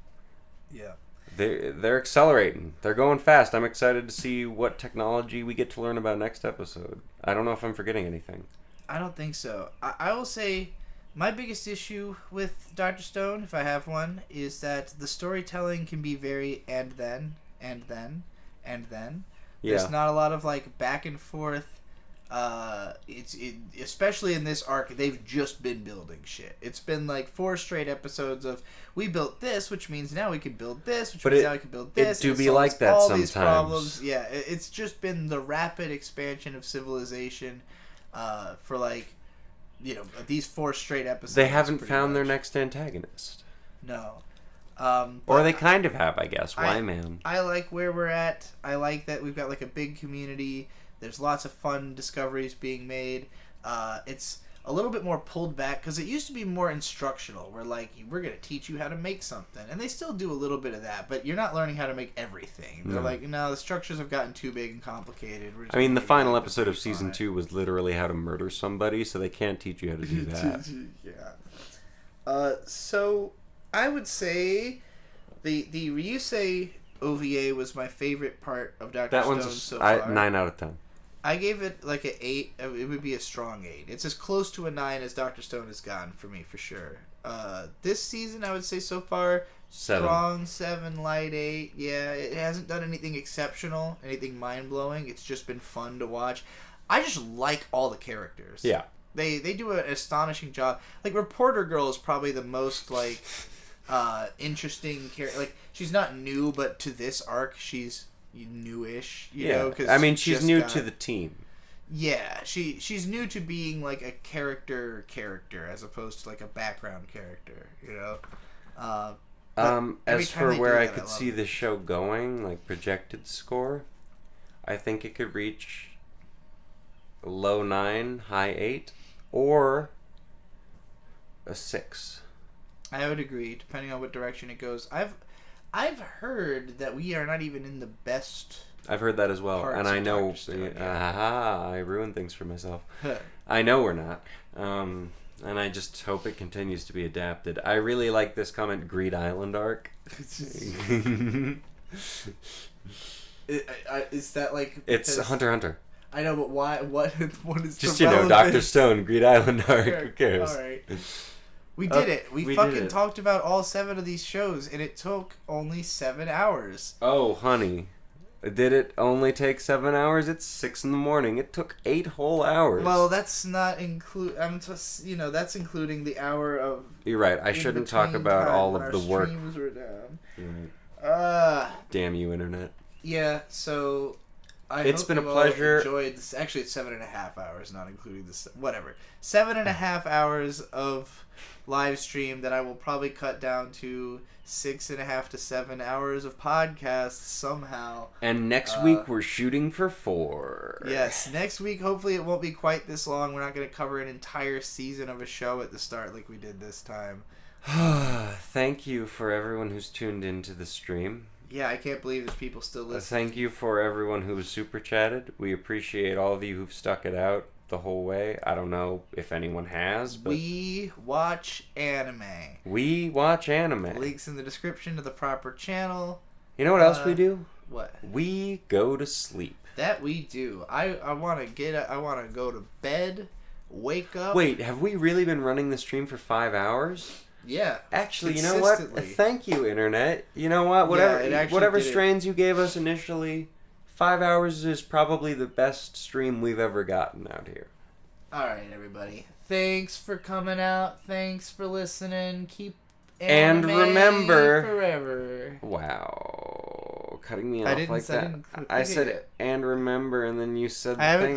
yeah, they're accelerating. They're going fast. I'm excited to see what technology we get to learn about next episode. I don't know if I'm forgetting anything. I don't think so. I will say my biggest issue with Dr. Stone, if I have one, is that the storytelling can be very and then. Yeah. There's not a lot of like back and forth. Especially in this arc, they've just been building shit. It's been like 4 straight episodes of we built this, which means now we can build this, which means now we can build this. It do be like that all sometimes. These problems. Yeah, it's just been the rapid expansion of civilization, for like, these 4 straight episodes. They haven't found their next antagonist. No. Or they kind of have, I guess. Why, man? I like where we're at. I like that we've got like a big community. There's lots of fun discoveries being made. It's a little bit more pulled back because it used to be more instructional. Where like we're gonna teach you how to make something, and they still do a little bit of that, but you're not learning how to make everything. They're like, no, the structures have gotten too big and complicated. I mean, the final episode of season 2 was literally how to murder somebody, so they can't teach you how to do that. Yeah. So I would say the Ryusei OVA was my favorite part of Dr. Stone so far. 9 out of 10. I gave it like an 8. It would be a strong 8. It's as close to a 9 as Dr. Stone has gone for me, for sure. This season, I would say so far, 7. Strong 7, light 8. Yeah, it hasn't done anything exceptional, anything mind-blowing. It's just been fun to watch. I just like all the characters. Yeah. They do an astonishing job. Like, Reporter Girl is probably the most, like, interesting character. Like, she's not new, but to this arc, she's newish, you know, cause I mean, she's new to the team. Yeah, she's new to being like a character as opposed to like a background character, you know. As for where I could see the show going, like projected score, I think it could reach a low 9, high 8, or a 6. I would agree, depending on what direction it goes. I've heard that we are not even in the best. I've heard that as well, and I know. I ruined things for myself. I know we're not, and I just hope it continues to be adapted. I really like this comment, Greed Island arc. Is that like? It's Hunter x Hunter. I know, but why? What is just the relevance? Dr. Stone, Greed Island arc. Who cares? All right. We did it. We fucking talked about all 7 of these shows, and it took only 7 hours. Oh, honey. Did it only take 7 hours? It's 6 in the morning. It took 8 whole hours. Well, that's not include. That's including the hour of. You're right. I shouldn't talk about all of the work. Streams were down. Right. Damn you, internet. Yeah. So. It's been a pleasure. Enjoyed this. Actually, it's 7.5 hours, not including this. Whatever. 7.5 hours of live stream that I will probably cut down to 6.5 to 7 hours of podcasts somehow. And next week we're shooting for 4. Yes, next week hopefully it won't be quite this long. We're not going to cover an entire season of a show at the start like we did this time. Thank you for everyone who's tuned into the stream. Yeah, I can't believe there's people still listening. Thank you for everyone who's super chatted. We appreciate all of you who've stuck it out the whole way. I don't know if anyone has, but we watch anime. We watch anime. Links in the description to the proper channel. You know what else we do? What? We go to sleep. That we do. I want to go to bed, wake up. Wait, have we really been running the stream for 5 hours? Yeah. Actually, you know what? Thank you, internet. You know what? Whatever strains you gave us initially, 5 hours is probably the best stream we've ever gotten out here. All right, everybody. Thanks for coming out. Thanks for listening. Keep and remember forever. Wow, cutting me off like that. I said and remember, and then you said the thing.